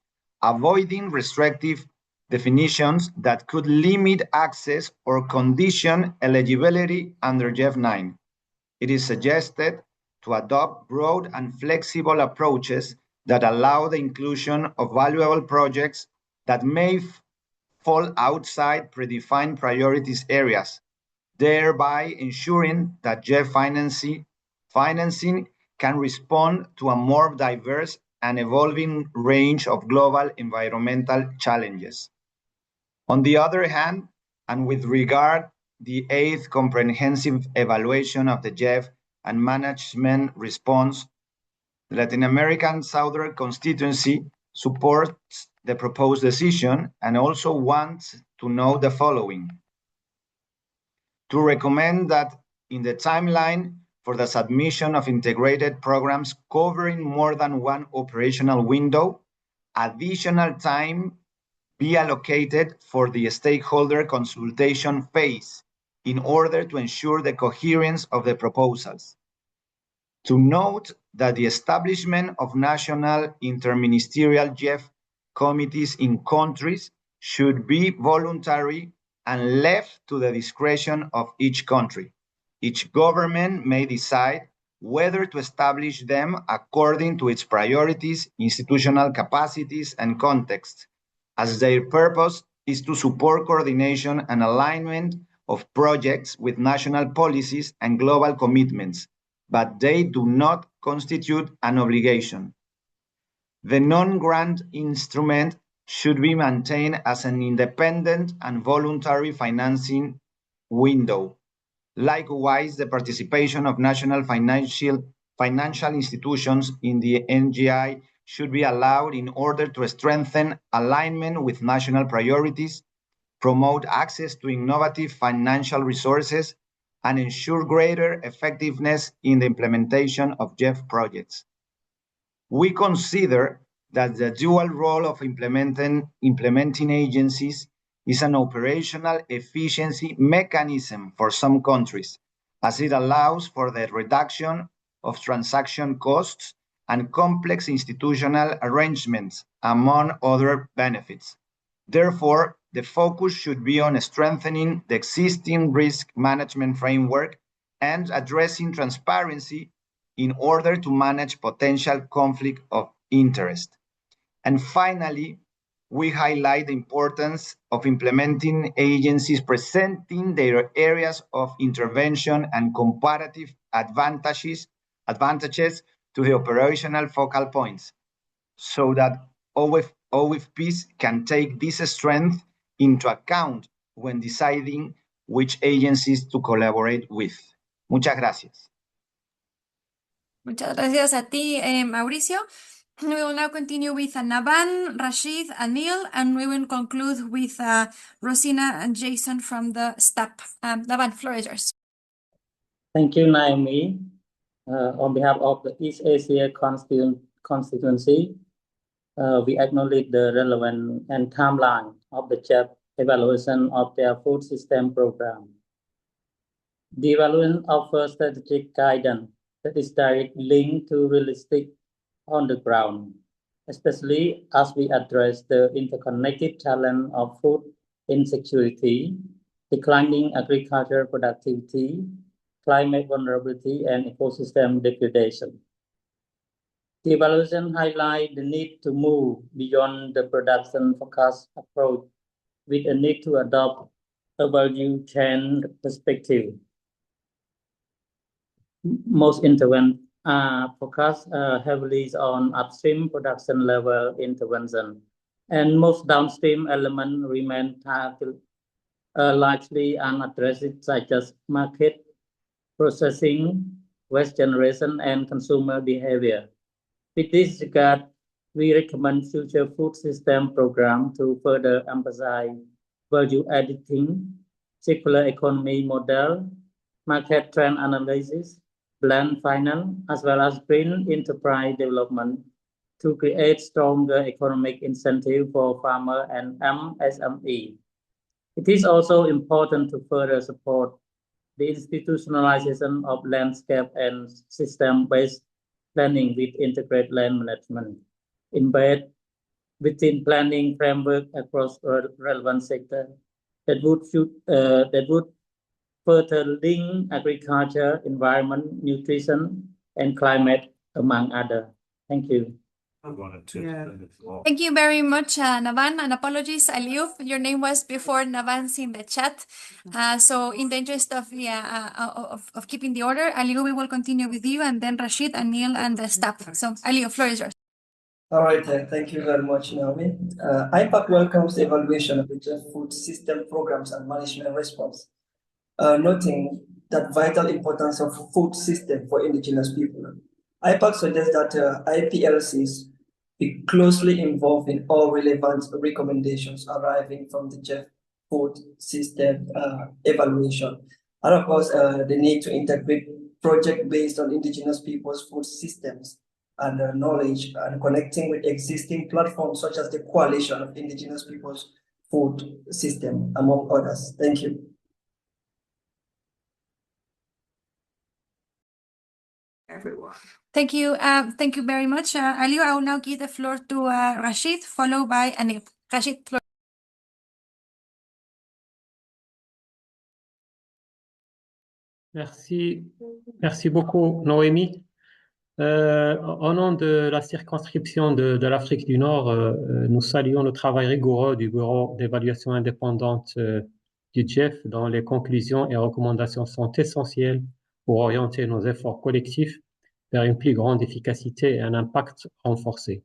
avoiding restrictive definitions that could limit access or condition eligibility under GEF 9. It is suggested to adopt broad and flexible approaches that allow the inclusion of valuable projects that may fall outside predefined priorities areas, thereby ensuring that GEF financing can respond to a more diverse and evolving range of global environmental challenges. On the other hand, and with regard the 8th comprehensive evaluation of the GEF and management response, the Latin American Southern constituency supports the proposed decision and also wants to know the following. To recommend that in the timeline for the submission of integrated programs covering more than one operational window, additional time be allocated for the stakeholder consultation phase in order to ensure the coherence of the proposals. To note that the establishment of national interministerial GEF committees in countries should be voluntary and left to the discretion of each country. Each government may decide whether to establish them according to its priorities, institutional capacities, and context, as their purpose is to support coordination and alignment of projects with national policies and global commitments, but they do not constitute an obligation. The non-grant instrument should be maintained as an independent and voluntary financing window. Likewise, the participation of national financial institutions in the NGI should be allowed in order to strengthen alignment with national priorities, promote access to innovative financial resources, and ensure greater effectiveness in the implementation of GEF projects. We consider that the dual role of implementing agencies is an operational efficiency mechanism for some countries, as it allows for the reduction of transaction costs and complex institutional arrangements, among other benefits. Therefore, the focus should be on strengthening the existing risk management framework and addressing transparency in order to manage potential conflict of interest. And finally, we highlight the importance of implementing agencies presenting their areas of intervention and comparative advantages to the operational focal points, so that OFPs can take this strength into account when deciding which agencies to collaborate with. Muchas gracias. Muchas gracias a ti, Mauricio. We will now continue with Navan, Rashid, Anil, and we will conclude with Rosina and Jason from the STEP. Navan, floor is yours. Thank you, Naomi. On behalf of the East Asia constituency, we acknowledge the relevance and timeline of the GEF evaluation of their food system program. The evaluation offers strategic guidance that is directly linked to realistic on the ground, especially as we address the interconnected challenge of food insecurity, declining agricultural productivity, climate vulnerability, and ecosystem degradation. The evaluation highlights the need to move beyond the production-focused approach with a need to adopt a value chain perspective. Most interventions focus heavily on upstream production level intervention, and most downstream elements remain largely unaddressed, such as market processing, waste generation, and consumer behavior. With this regard, we recommend future food system programs to further emphasize value editing, circular economy model, market trend analysis, land finance, as well as green enterprise development to create stronger economic incentive for farmer and MSME. It is also important to further support the institutionalization of landscape and system-based planning with integrated land management, embed within planning framework across relevant sectors that would further link agriculture, environment, nutrition, and climate, among others. Thank you. Thank you very much, Navan, and apologies, Aliou. Your name was before Navan's in the chat. So in the interest of keeping the order, Aliou, we will continue with you, and then Rashid, Anil, and the staff. So Aliou, floor is yours. All right, thank you very much, Naomi. IPAC welcomes the evaluation of the GEF food system programs and management response, noting that vital importance of food system for indigenous people. IPAC suggests that IPLCs be closely involved in all relevant recommendations arriving from the GEF food system evaluation. And of course, the need to integrate projects based on indigenous people's food systems and knowledge and connecting with existing platforms such as the Coalition of Indigenous Peoples Food System, among others. Thank you. Everyone. Thank you very much, Aliou. I will now give the floor to Rashid, followed by Anil. Rashid, floor. Merci beaucoup, Noémie. Au nom de la circonscription de l'Afrique du Nord, nous saluons le travail rigoureux du Bureau d'évaluation indépendante du GEF, dont les conclusions et recommandations sont essentielles pour orienter nos efforts collectifs vers une plus grande efficacité et un impact renforcé.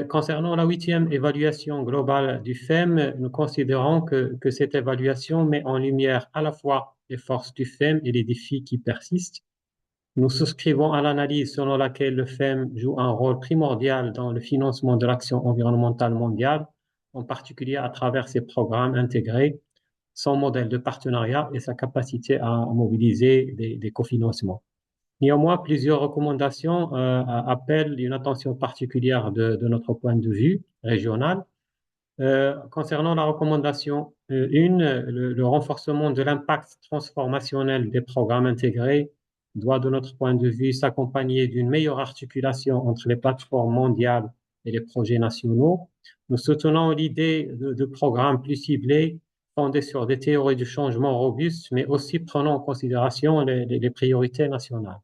Concernant la 8e évaluation globale du FEM, nous considérons que cette évaluation met en lumière à la fois les forces du FEM et les défis qui persistent. Nous souscrivons à l'analyse selon laquelle le FEM joue un rôle primordial dans le financement de l'action environnementale mondiale, en particulier à travers ses programmes intégrés, son modèle de partenariat et sa capacité à mobiliser des cofinancements. Néanmoins, plusieurs recommandations appellent une attention particulière de notre point de vue régional. Concernant la recommandation 1, le renforcement de l'impact transformationnel des programmes intégrés doit, de notre point de vue, s'accompagner d'une meilleure articulation entre les plateformes mondiales et les projets nationaux. Nous soutenons l'idée de programmes plus ciblés, fondés sur des théories du changement robustes, mais aussi prenant en considération les priorités nationales.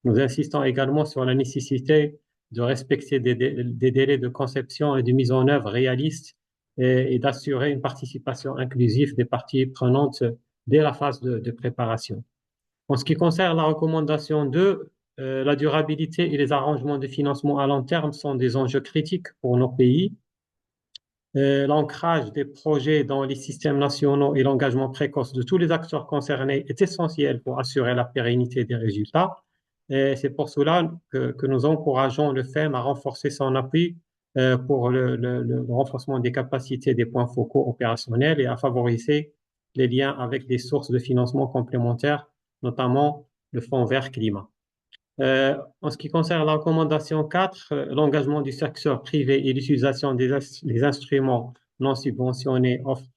Nous insistons également sur la nécessité de respecter des délais de conception et de mise en œuvre réalistes et d'assurer une participation inclusive des parties prenantes dès la phase de préparation. En ce qui concerne la recommandation 2, la durabilité et les arrangements de financement à long terme sont des enjeux critiques pour nos pays. L'ancrage des projets dans les systèmes nationaux et l'engagement précoce de tous les acteurs concernés est essentiel pour assurer la pérennité des résultats. Et c'est pour cela que nous encourageons le FEM à renforcer son appui pour le renforcement des capacités des points focaux opérationnels et à favoriser les liens avec des sources de financement complémentaires, notamment le Fonds vert climat. En ce qui concerne la recommandation 4, l'engagement du secteur privé et l'utilisation des instruments non subventionnés offre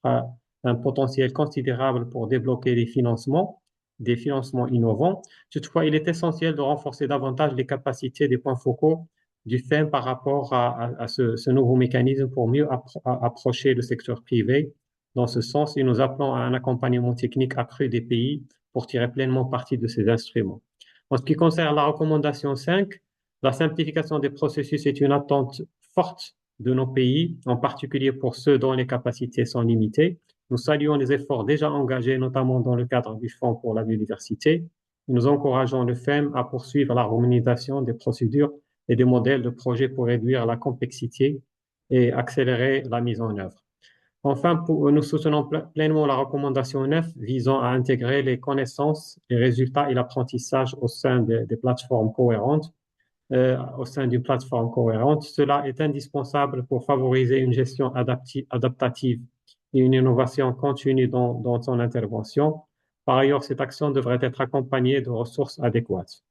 un potentiel considérable pour débloquer des financements innovants. Toutefois, il est essentiel de renforcer davantage les capacités des points focaux du FEM par rapport à ce nouveau mécanisme pour mieux approcher le secteur privé. Dans ce sens, nous appelons à un accompagnement technique accru des pays pour tirer pleinement parti de ces instruments. En ce qui concerne la recommandation 5, la simplification des processus est une attente forte de nos pays, en particulier pour ceux dont les capacités sont limitées. Nous saluons les efforts déjà engagés, notamment dans le cadre du Fonds pour la biodiversité. Nous encourageons le FEM à poursuivre l'harmonisation des procédures et des modèles de projets pour réduire la complexité et accélérer la mise en œuvre. Enfin, nous soutenons pleinement la recommandation 9 visant à intégrer les connaissances, les résultats et l'apprentissage au sein des plateformes cohérentes. Au sein d'une plateforme cohérente, cela est indispensable pour favoriser une gestion adaptative et une innovation continue dans son intervention. Par ailleurs, cette action devrait être accompagnée de ressources adéquates.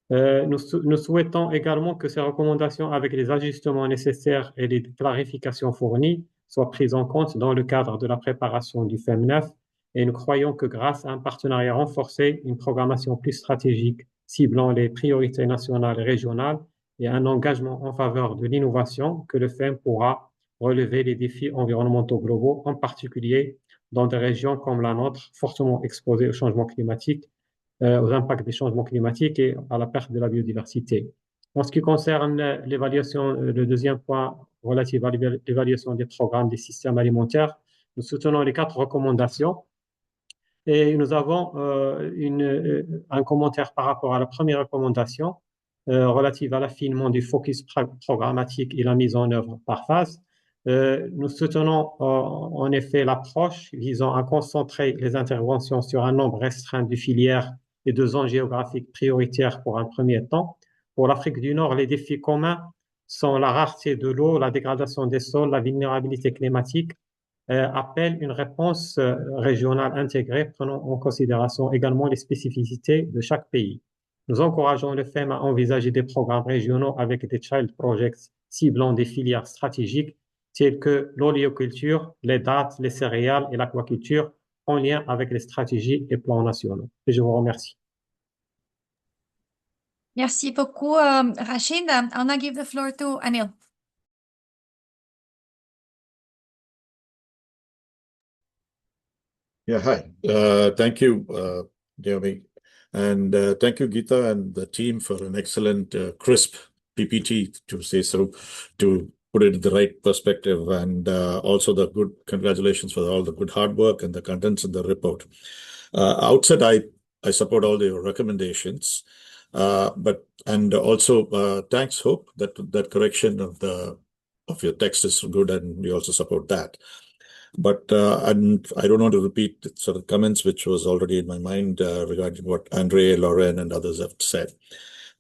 Nous souhaitons également que ces recommandations, avec les ajustements nécessaires et les clarifications fournies, soient prises en compte dans le cadre de la préparation du FEM9 et nous croyons que grâce à un partenariat renforcé, une programmation plus stratégique ciblant les priorités nationales et régionales et un engagement en faveur de l'innovation, que le FEM pourra relever les défis environnementaux globaux, en particulier dans des régions comme la nôtre, fortement exposées au changement climatique, aux impacts des changements climatiques et à la perte de la biodiversité. En ce qui concerne l'évaluation, le deuxième point relatif à l'évaluation des programmes des systèmes alimentaires, nous soutenons les 4 recommandations et nous avons un commentaire par rapport à la première recommandation relative à l'affinement du focus programmatique et la mise en œuvre par phase. Nous soutenons en effet l'approche visant à concentrer les interventions sur un nombre restreint de filières et de zones géographiques prioritaires pour un premier temps. Pour l'Afrique du Nord, les défis communs sont la rareté de l'eau, la dégradation des sols, la vulnérabilité climatique, appellent une réponse régionale intégrée prenant en considération également les spécificités de chaque pays. Nous encourageons le FEM à envisager des programmes régionaux avec des child projects ciblant des filières stratégiques telles que l'oléoculture, les dattes, les céréales et l'aquaculture en lien avec les stratégies et plans nationaux. Et je vous remercie. Merci beaucoup, Rachid. I'll now give the floor to Anil. Yeah, hi. Thank you, Naomi. And thank you, Geeta, and the team for an excellent, crisp PPT, to say so, to put it in the right perspective, and also the good congratulations for all the good hard work and the contents of the report. Outset, I support all the recommendations, and also thanks, Hope, that correction of your text is good, and we also support that. But and I don't want to repeat sort of comments which was already in my mind regarding what Andre, Lauren, and others have said.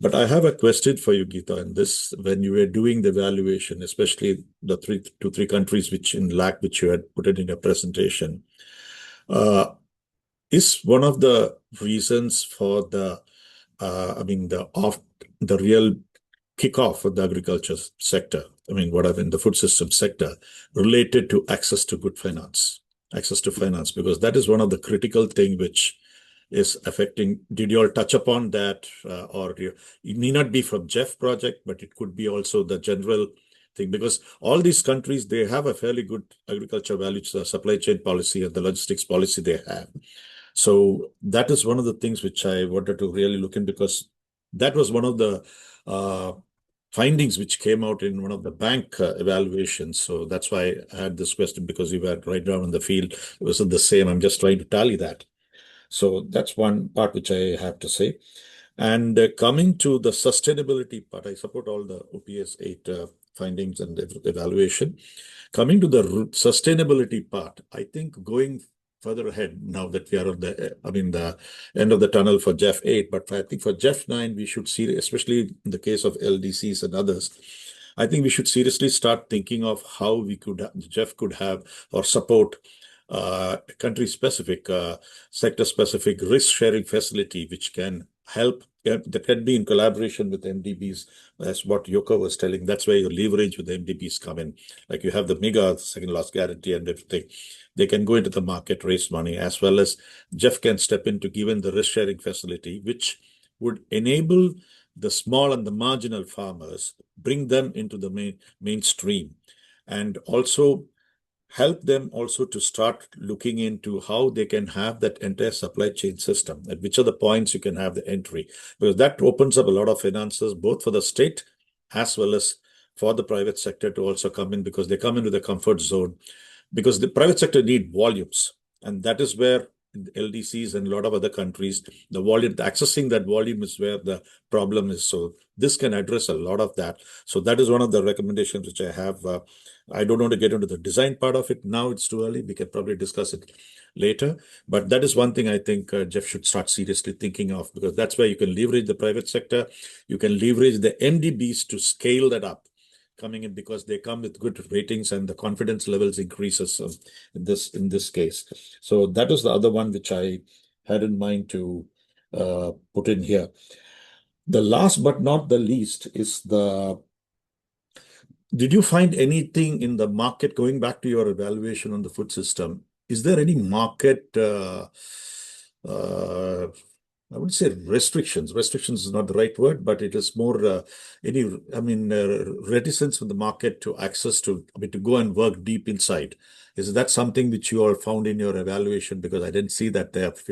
But I have a question for you, Geeta, on this. When you were doing the evaluation, especially the three countries which you had put it in your presentation, is one of the reasons for the real kickoff of the agriculture sector, the food system sector, related to access to finance, because that is one of the critical thing which is affecting. Did you all touch upon that, or it may not be from GEF project, but it could be also the general thing, because all these countries, they have a fairly good agriculture value supply chain policy and the logistics policy they have. So that is one of the things which I wanted to really look in, because that was one of the findings which came out in one of the bank evaluations. So that's why I had this question, because you were right down in the field. It wasn't the same. I'm just trying to tally that. So that's one part which I have to say. And coming to the sustainability part, I support all the OPS 8 findings and evaluation. Coming to the sustainability part, I think going further ahead now that we are on the end of the tunnel for GEF 8. But I think for GEF 9, we should see, especially in the case of LDCs and others, I think we should seriously start thinking of how we could, GEF could have or support country-specific, sector-specific risk-sharing facility, which can help, that can be in collaboration with MDBs. That's what Yoko was telling. That's where your leverage with the MDBs come in. Like you have the MEGA second loss guarantee and everything. They can go into the market, raise money, as well as GEF can step in to give in the risk-sharing facility, which would enable the small and the marginal farmers, bring them into the mainstream, and also help them also to start looking into how they can have that entire supply chain system, at which are the points you can have the entry, because that opens up a lot of finances, both for the state as well as for the private sector to also come in, because they come into the comfort zone, because the private sector need volumes. And that is where in the LDCs and a lot of other countries, the volume, accessing that volume is where the problem is. So this can address a lot of that. So that is one of the recommendations which I have. I don't want to get into the design part of it now. It's too early. We can probably discuss it later. But that is one thing I think GEF should start seriously thinking of, because that's where you can leverage the private sector. You can leverage the MDBs to scale that up coming in, because they come with good ratings and the confidence levels increases in this case. So that was the other one which I had in mind to put in here. The last but not the least is did you find anything in the market, going back to your evaluation on the food system? Is there any market, I would say restrictions. Restrictions is not the right word, but it is more reticence from the market to access to, to go and work deep inside. Is that something which you all found in your evaluation? Because I didn't see that there. If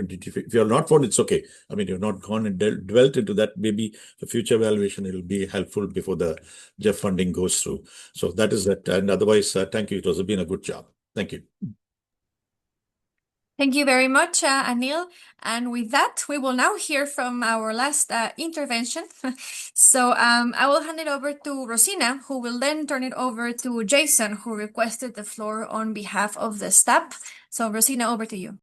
you have not found, it's okay. You've not gone and dwelt into that. Maybe for future evaluation, it'll be helpful before the GEF funding goes through. So that is that. And otherwise, thank you. It has been a good job. Thank you. Thank you very much, Anil. And with that, we will now hear from our last intervention. So I will hand it over to Rosina, who will then turn it over to Jason, who requested the floor on behalf of the staff. So Rosina, over to you.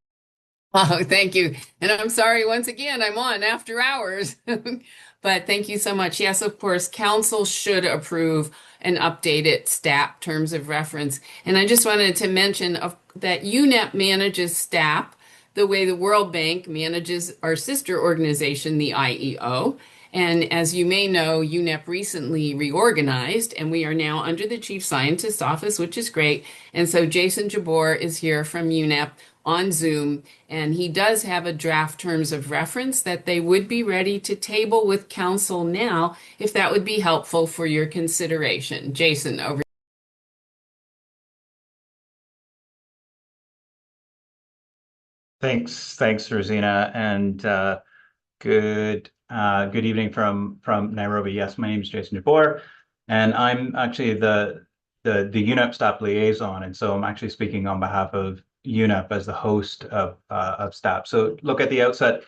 Oh, thank you. And I'm sorry, once again, I'm on after hours. But thank you so much. Yes, of course, Council should approve an updated STAP terms of reference. And I just wanted to mention that UNEP manages STAP the way the World Bank manages our sister organization, the IEO. And as you may know, UNEP recently reorganized, and we are now under the Chief Scientist's Office, which is great. And so Jason Jabor is here from UNEP on Zoom, and he does have a draft terms of reference that they would be ready to table with Council now, if that would be helpful for your consideration. Jason, over. Thanks, Rosina, and good evening from Nairobi. Yes, my name is Jason Jabor, and I'm actually the UNEP STAP liaison, and so I'm actually speaking on behalf of UNEP as the host of STAP. So look, at the outset,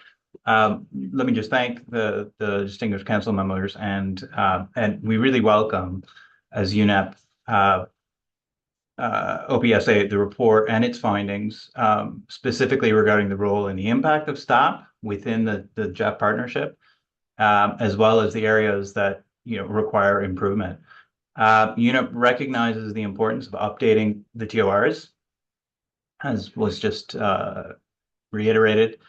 let me just thank the distinguished council members, and we really welcome, as UNEP, OPS8, the report and its findings, specifically regarding the role and the impact of STAP within the GEF partnership, as well as the areas that require improvement. UNEP recognizes the importance of updating the TORs, as was just reiterated,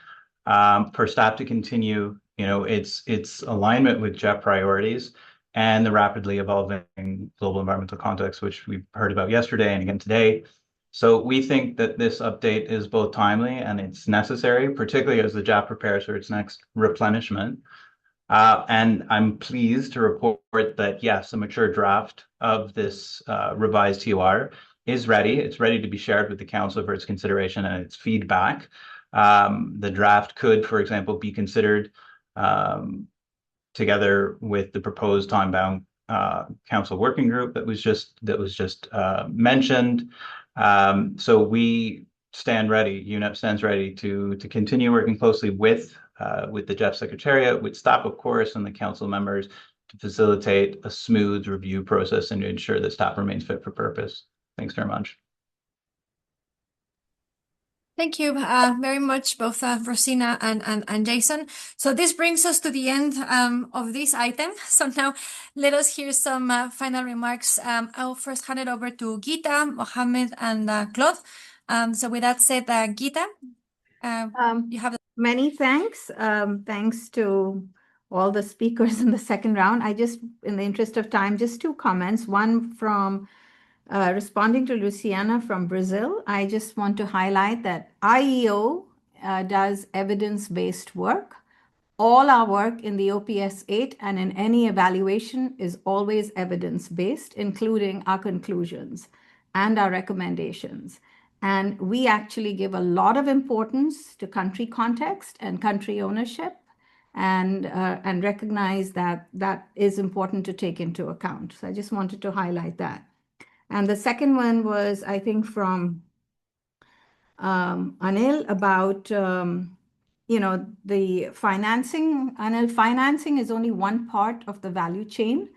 for STAP to continue, its alignment with GEF priorities and the rapidly evolving global environmental context, which we've heard about yesterday and again today. So we think that this update is both timely and it's necessary, particularly as the GEF prepares for its next replenishment. And I'm pleased to report that, yes, a mature draft of this revised TOR is ready. It's ready to be shared with the Council for its consideration and its feedback. The draft could, for example, be considered together with the proposed time-bound Council working group that was just mentioned. So we stand ready. UNEP stands ready to continue working closely with the GEF Secretariat, with STAP, of course, and the Council members to facilitate a smooth review process and to ensure that STAP remains fit for purpose. Thanks very much. Thank you very much, both Rosina and Jason. So this brings us to the end of this item. So now let us hear some final remarks. I'll first hand it over to Gita, Mohammed, and Claude. So with that said, Gita, you have many thanks. Thanks to all the speakers in the second round. I just, in the interest of time, just 2 comments. One from responding to Luciana from Brazil. I just want to highlight that IEO does evidence-based work. All our work in the OPS 8 and in any evaluation is always evidence-based, including our conclusions and our recommendations. And we actually give a lot of importance to country context and country ownership, and recognize that that is important to take into account. So I just wanted to highlight that. And the second one was, I think, from Anil about, the financing. Anil, financing is only one part of the value chain.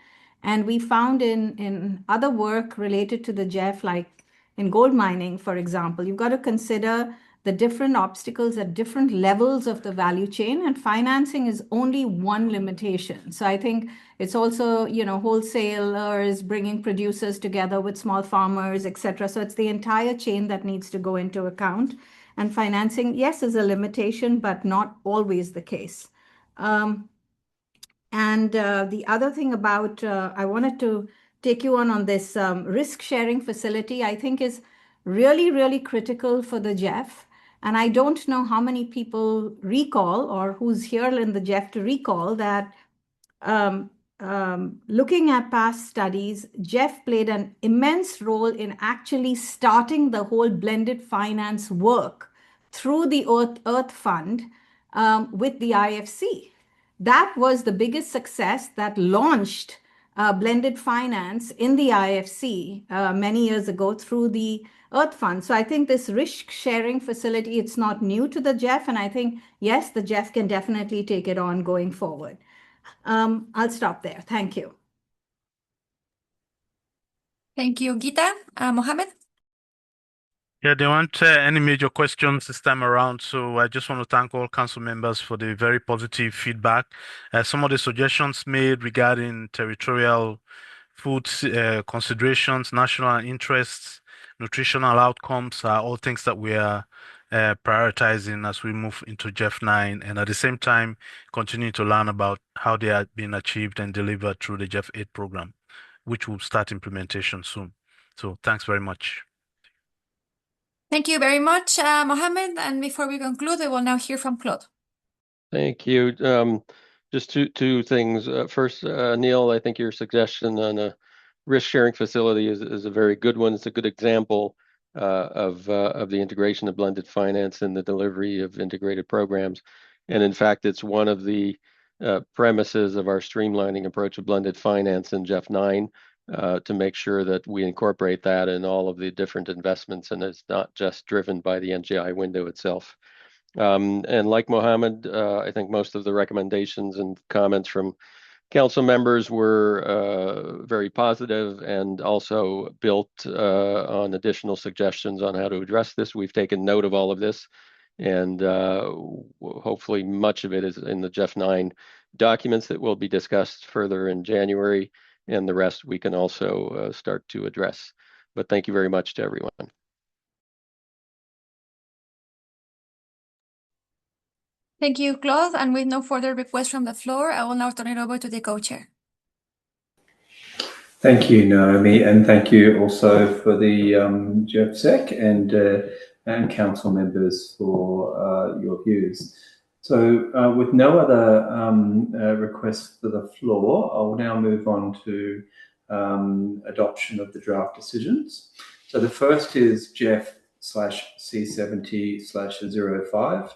And we found in other work related to the GEF, like in gold mining, for example, you've got to consider the different obstacles at different levels of the value chain, and financing is only one limitation. So I think it's also, wholesalers bringing producers together with small farmers, etc. So it's the entire chain that needs to go into account. And financing, yes, is a limitation, but not always the case. And the other thing about, I wanted to take you on this risk-sharing facility, I think is really, really critical for the GEF. And I don't know how many people recall, or who's here in the GEF to recall, that looking at past studies, GEF played an immense role in actually starting the whole blended finance work through the Earth Fund with the IFC. That was the biggest success that launched blended finance in the IFC many years ago through the Earth Fund. So I think this risk sharing facility, it's not new to the GEF. And I think, yes, the GEF can definitely take it on going forward. I'll stop there. Thank you. Thank you, Gita. Mohammed? Yeah, there weren't any major questions this time around, so I just want to thank all council members for the very positive feedback. Some of the suggestions made regarding territorial food considerations, national interests, nutritional outcomes are all things that we are prioritizing as we move into GEF 9, and at the same time continue to learn about how they are being achieved and delivered through the GEF 8 program, which will start implementation soon. So thanks very much. Thank you very much, Mohammed. And before we conclude, we will now hear from Claude. Thank you. Just two things. First, Neil, I think your suggestion on a risk-sharing facility is a very good one. It's a good example of the integration of blended finance and the delivery of integrated programs. And in fact, it's one of the premises of our streamlining approach of blended finance in GEF 9 to make sure that we incorporate that in all of the different investments, and it's not just driven by the NGI window itself. And like Mohammed, I think most of the recommendations and comments from council members were very positive and also built on additional suggestions on how to address this. We've taken note of all of this, and hopefully much of it is in the GEF 9 documents that will be discussed further in January, and the rest we can also start to address. But thank you very much to everyone. Thank you, Claude. And with no further requests from the floor, I will now turn it over to the co-chair. Thank you, Naomi, and thank you also for the GEFSEC and council members for your views. So with no other requests for the floor, I'll now move on to adoption of the draft decisions. So the first is GEF/C70/05,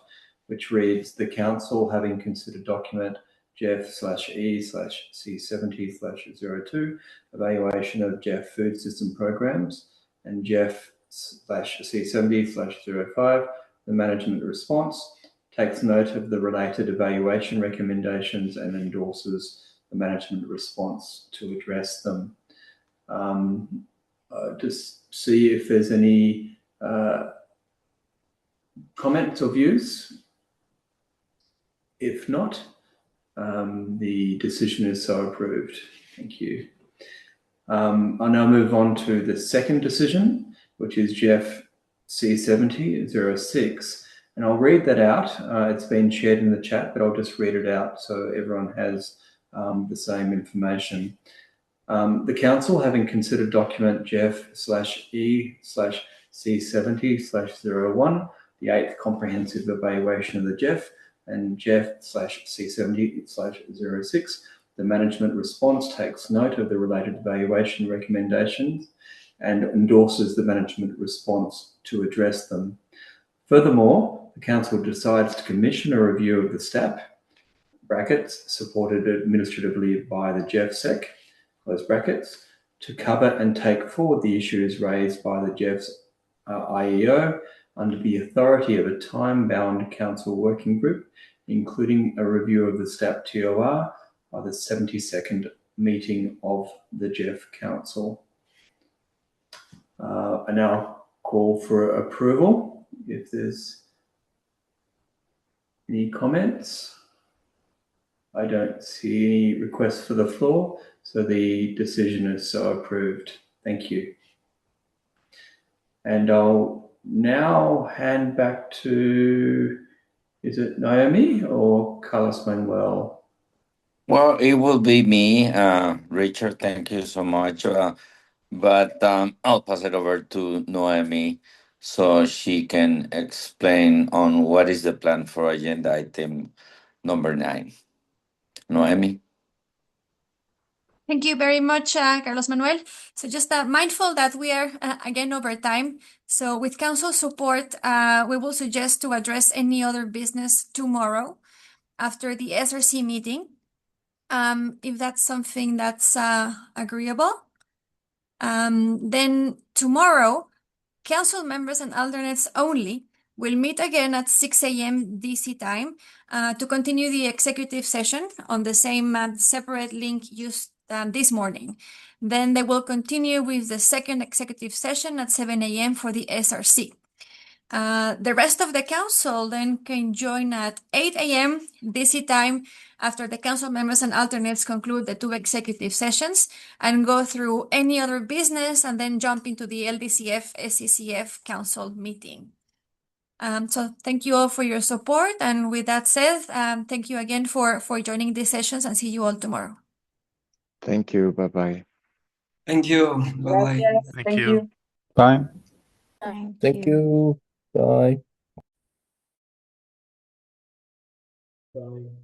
which reads, the council, having considered document GEF/E/C70/02, evaluation of GEF food system programs, and GEF/C70/05, the management response, takes note of the related evaluation recommendations and endorses the management response to address them. Just see if there's any comments or views? If not, the decision is so approved. Thank you. I'll now move on to the second decision, which is GEF C70-06, and I'll read that out. It's been shared in the chat, but I'll just read it out so everyone has the same information. The Council, having considered document GEF/E/C70/01, the 8th Comprehensive Evaluation of the GEF, and GEF/C70/06, the management response takes note of the related evaluation recommendations and endorses the management response to address them. Furthermore, the Council decides to commission a review of the STAP, brackets, supported administratively by the GEF-SEC, close brackets, to cover and take forward the issues raised by the GEF's IEO under the authority of a time-bound Council working group, including a review of the STAP TOR by the 72nd meeting of the GEF Council. I now call for approval. If there's any comments, I don't see any requests for the floor, so the decision is so approved. Thank you. And I'll now hand back to, is it Naomi or Carlos Manuel? Well, it will be me, Richard. Thank you so much. But I'll pass it over to Noemi so she can explain on what is the plan for agenda item number 9. Noemi. Thank you very much, Carlos Manuel. So just mindful that we are, again, over time. So with Council support, we will suggest to address any other business tomorrow after the SRC meeting, if that's something that's agreeable. Then tomorrow, Council members and alternates only will meet again at 6 a.m. DC time to continue the executive session on the same separate link used this morning. Then they will continue with the second executive session at 7 a.m. for the SRC. The rest of the Council then can join at 8 a.m. DC time after the Council members and alternates conclude the 2 executive sessions and go through any other business and then jump into the LDCF-SCCF Council meeting. So thank you all for your support. And with that said, thank you again for joining these sessions, and see you all tomorrow. Thank you. Bye-bye. Thank you. Bye-bye. Thank you. Bye. Thank you. Bye. Bye.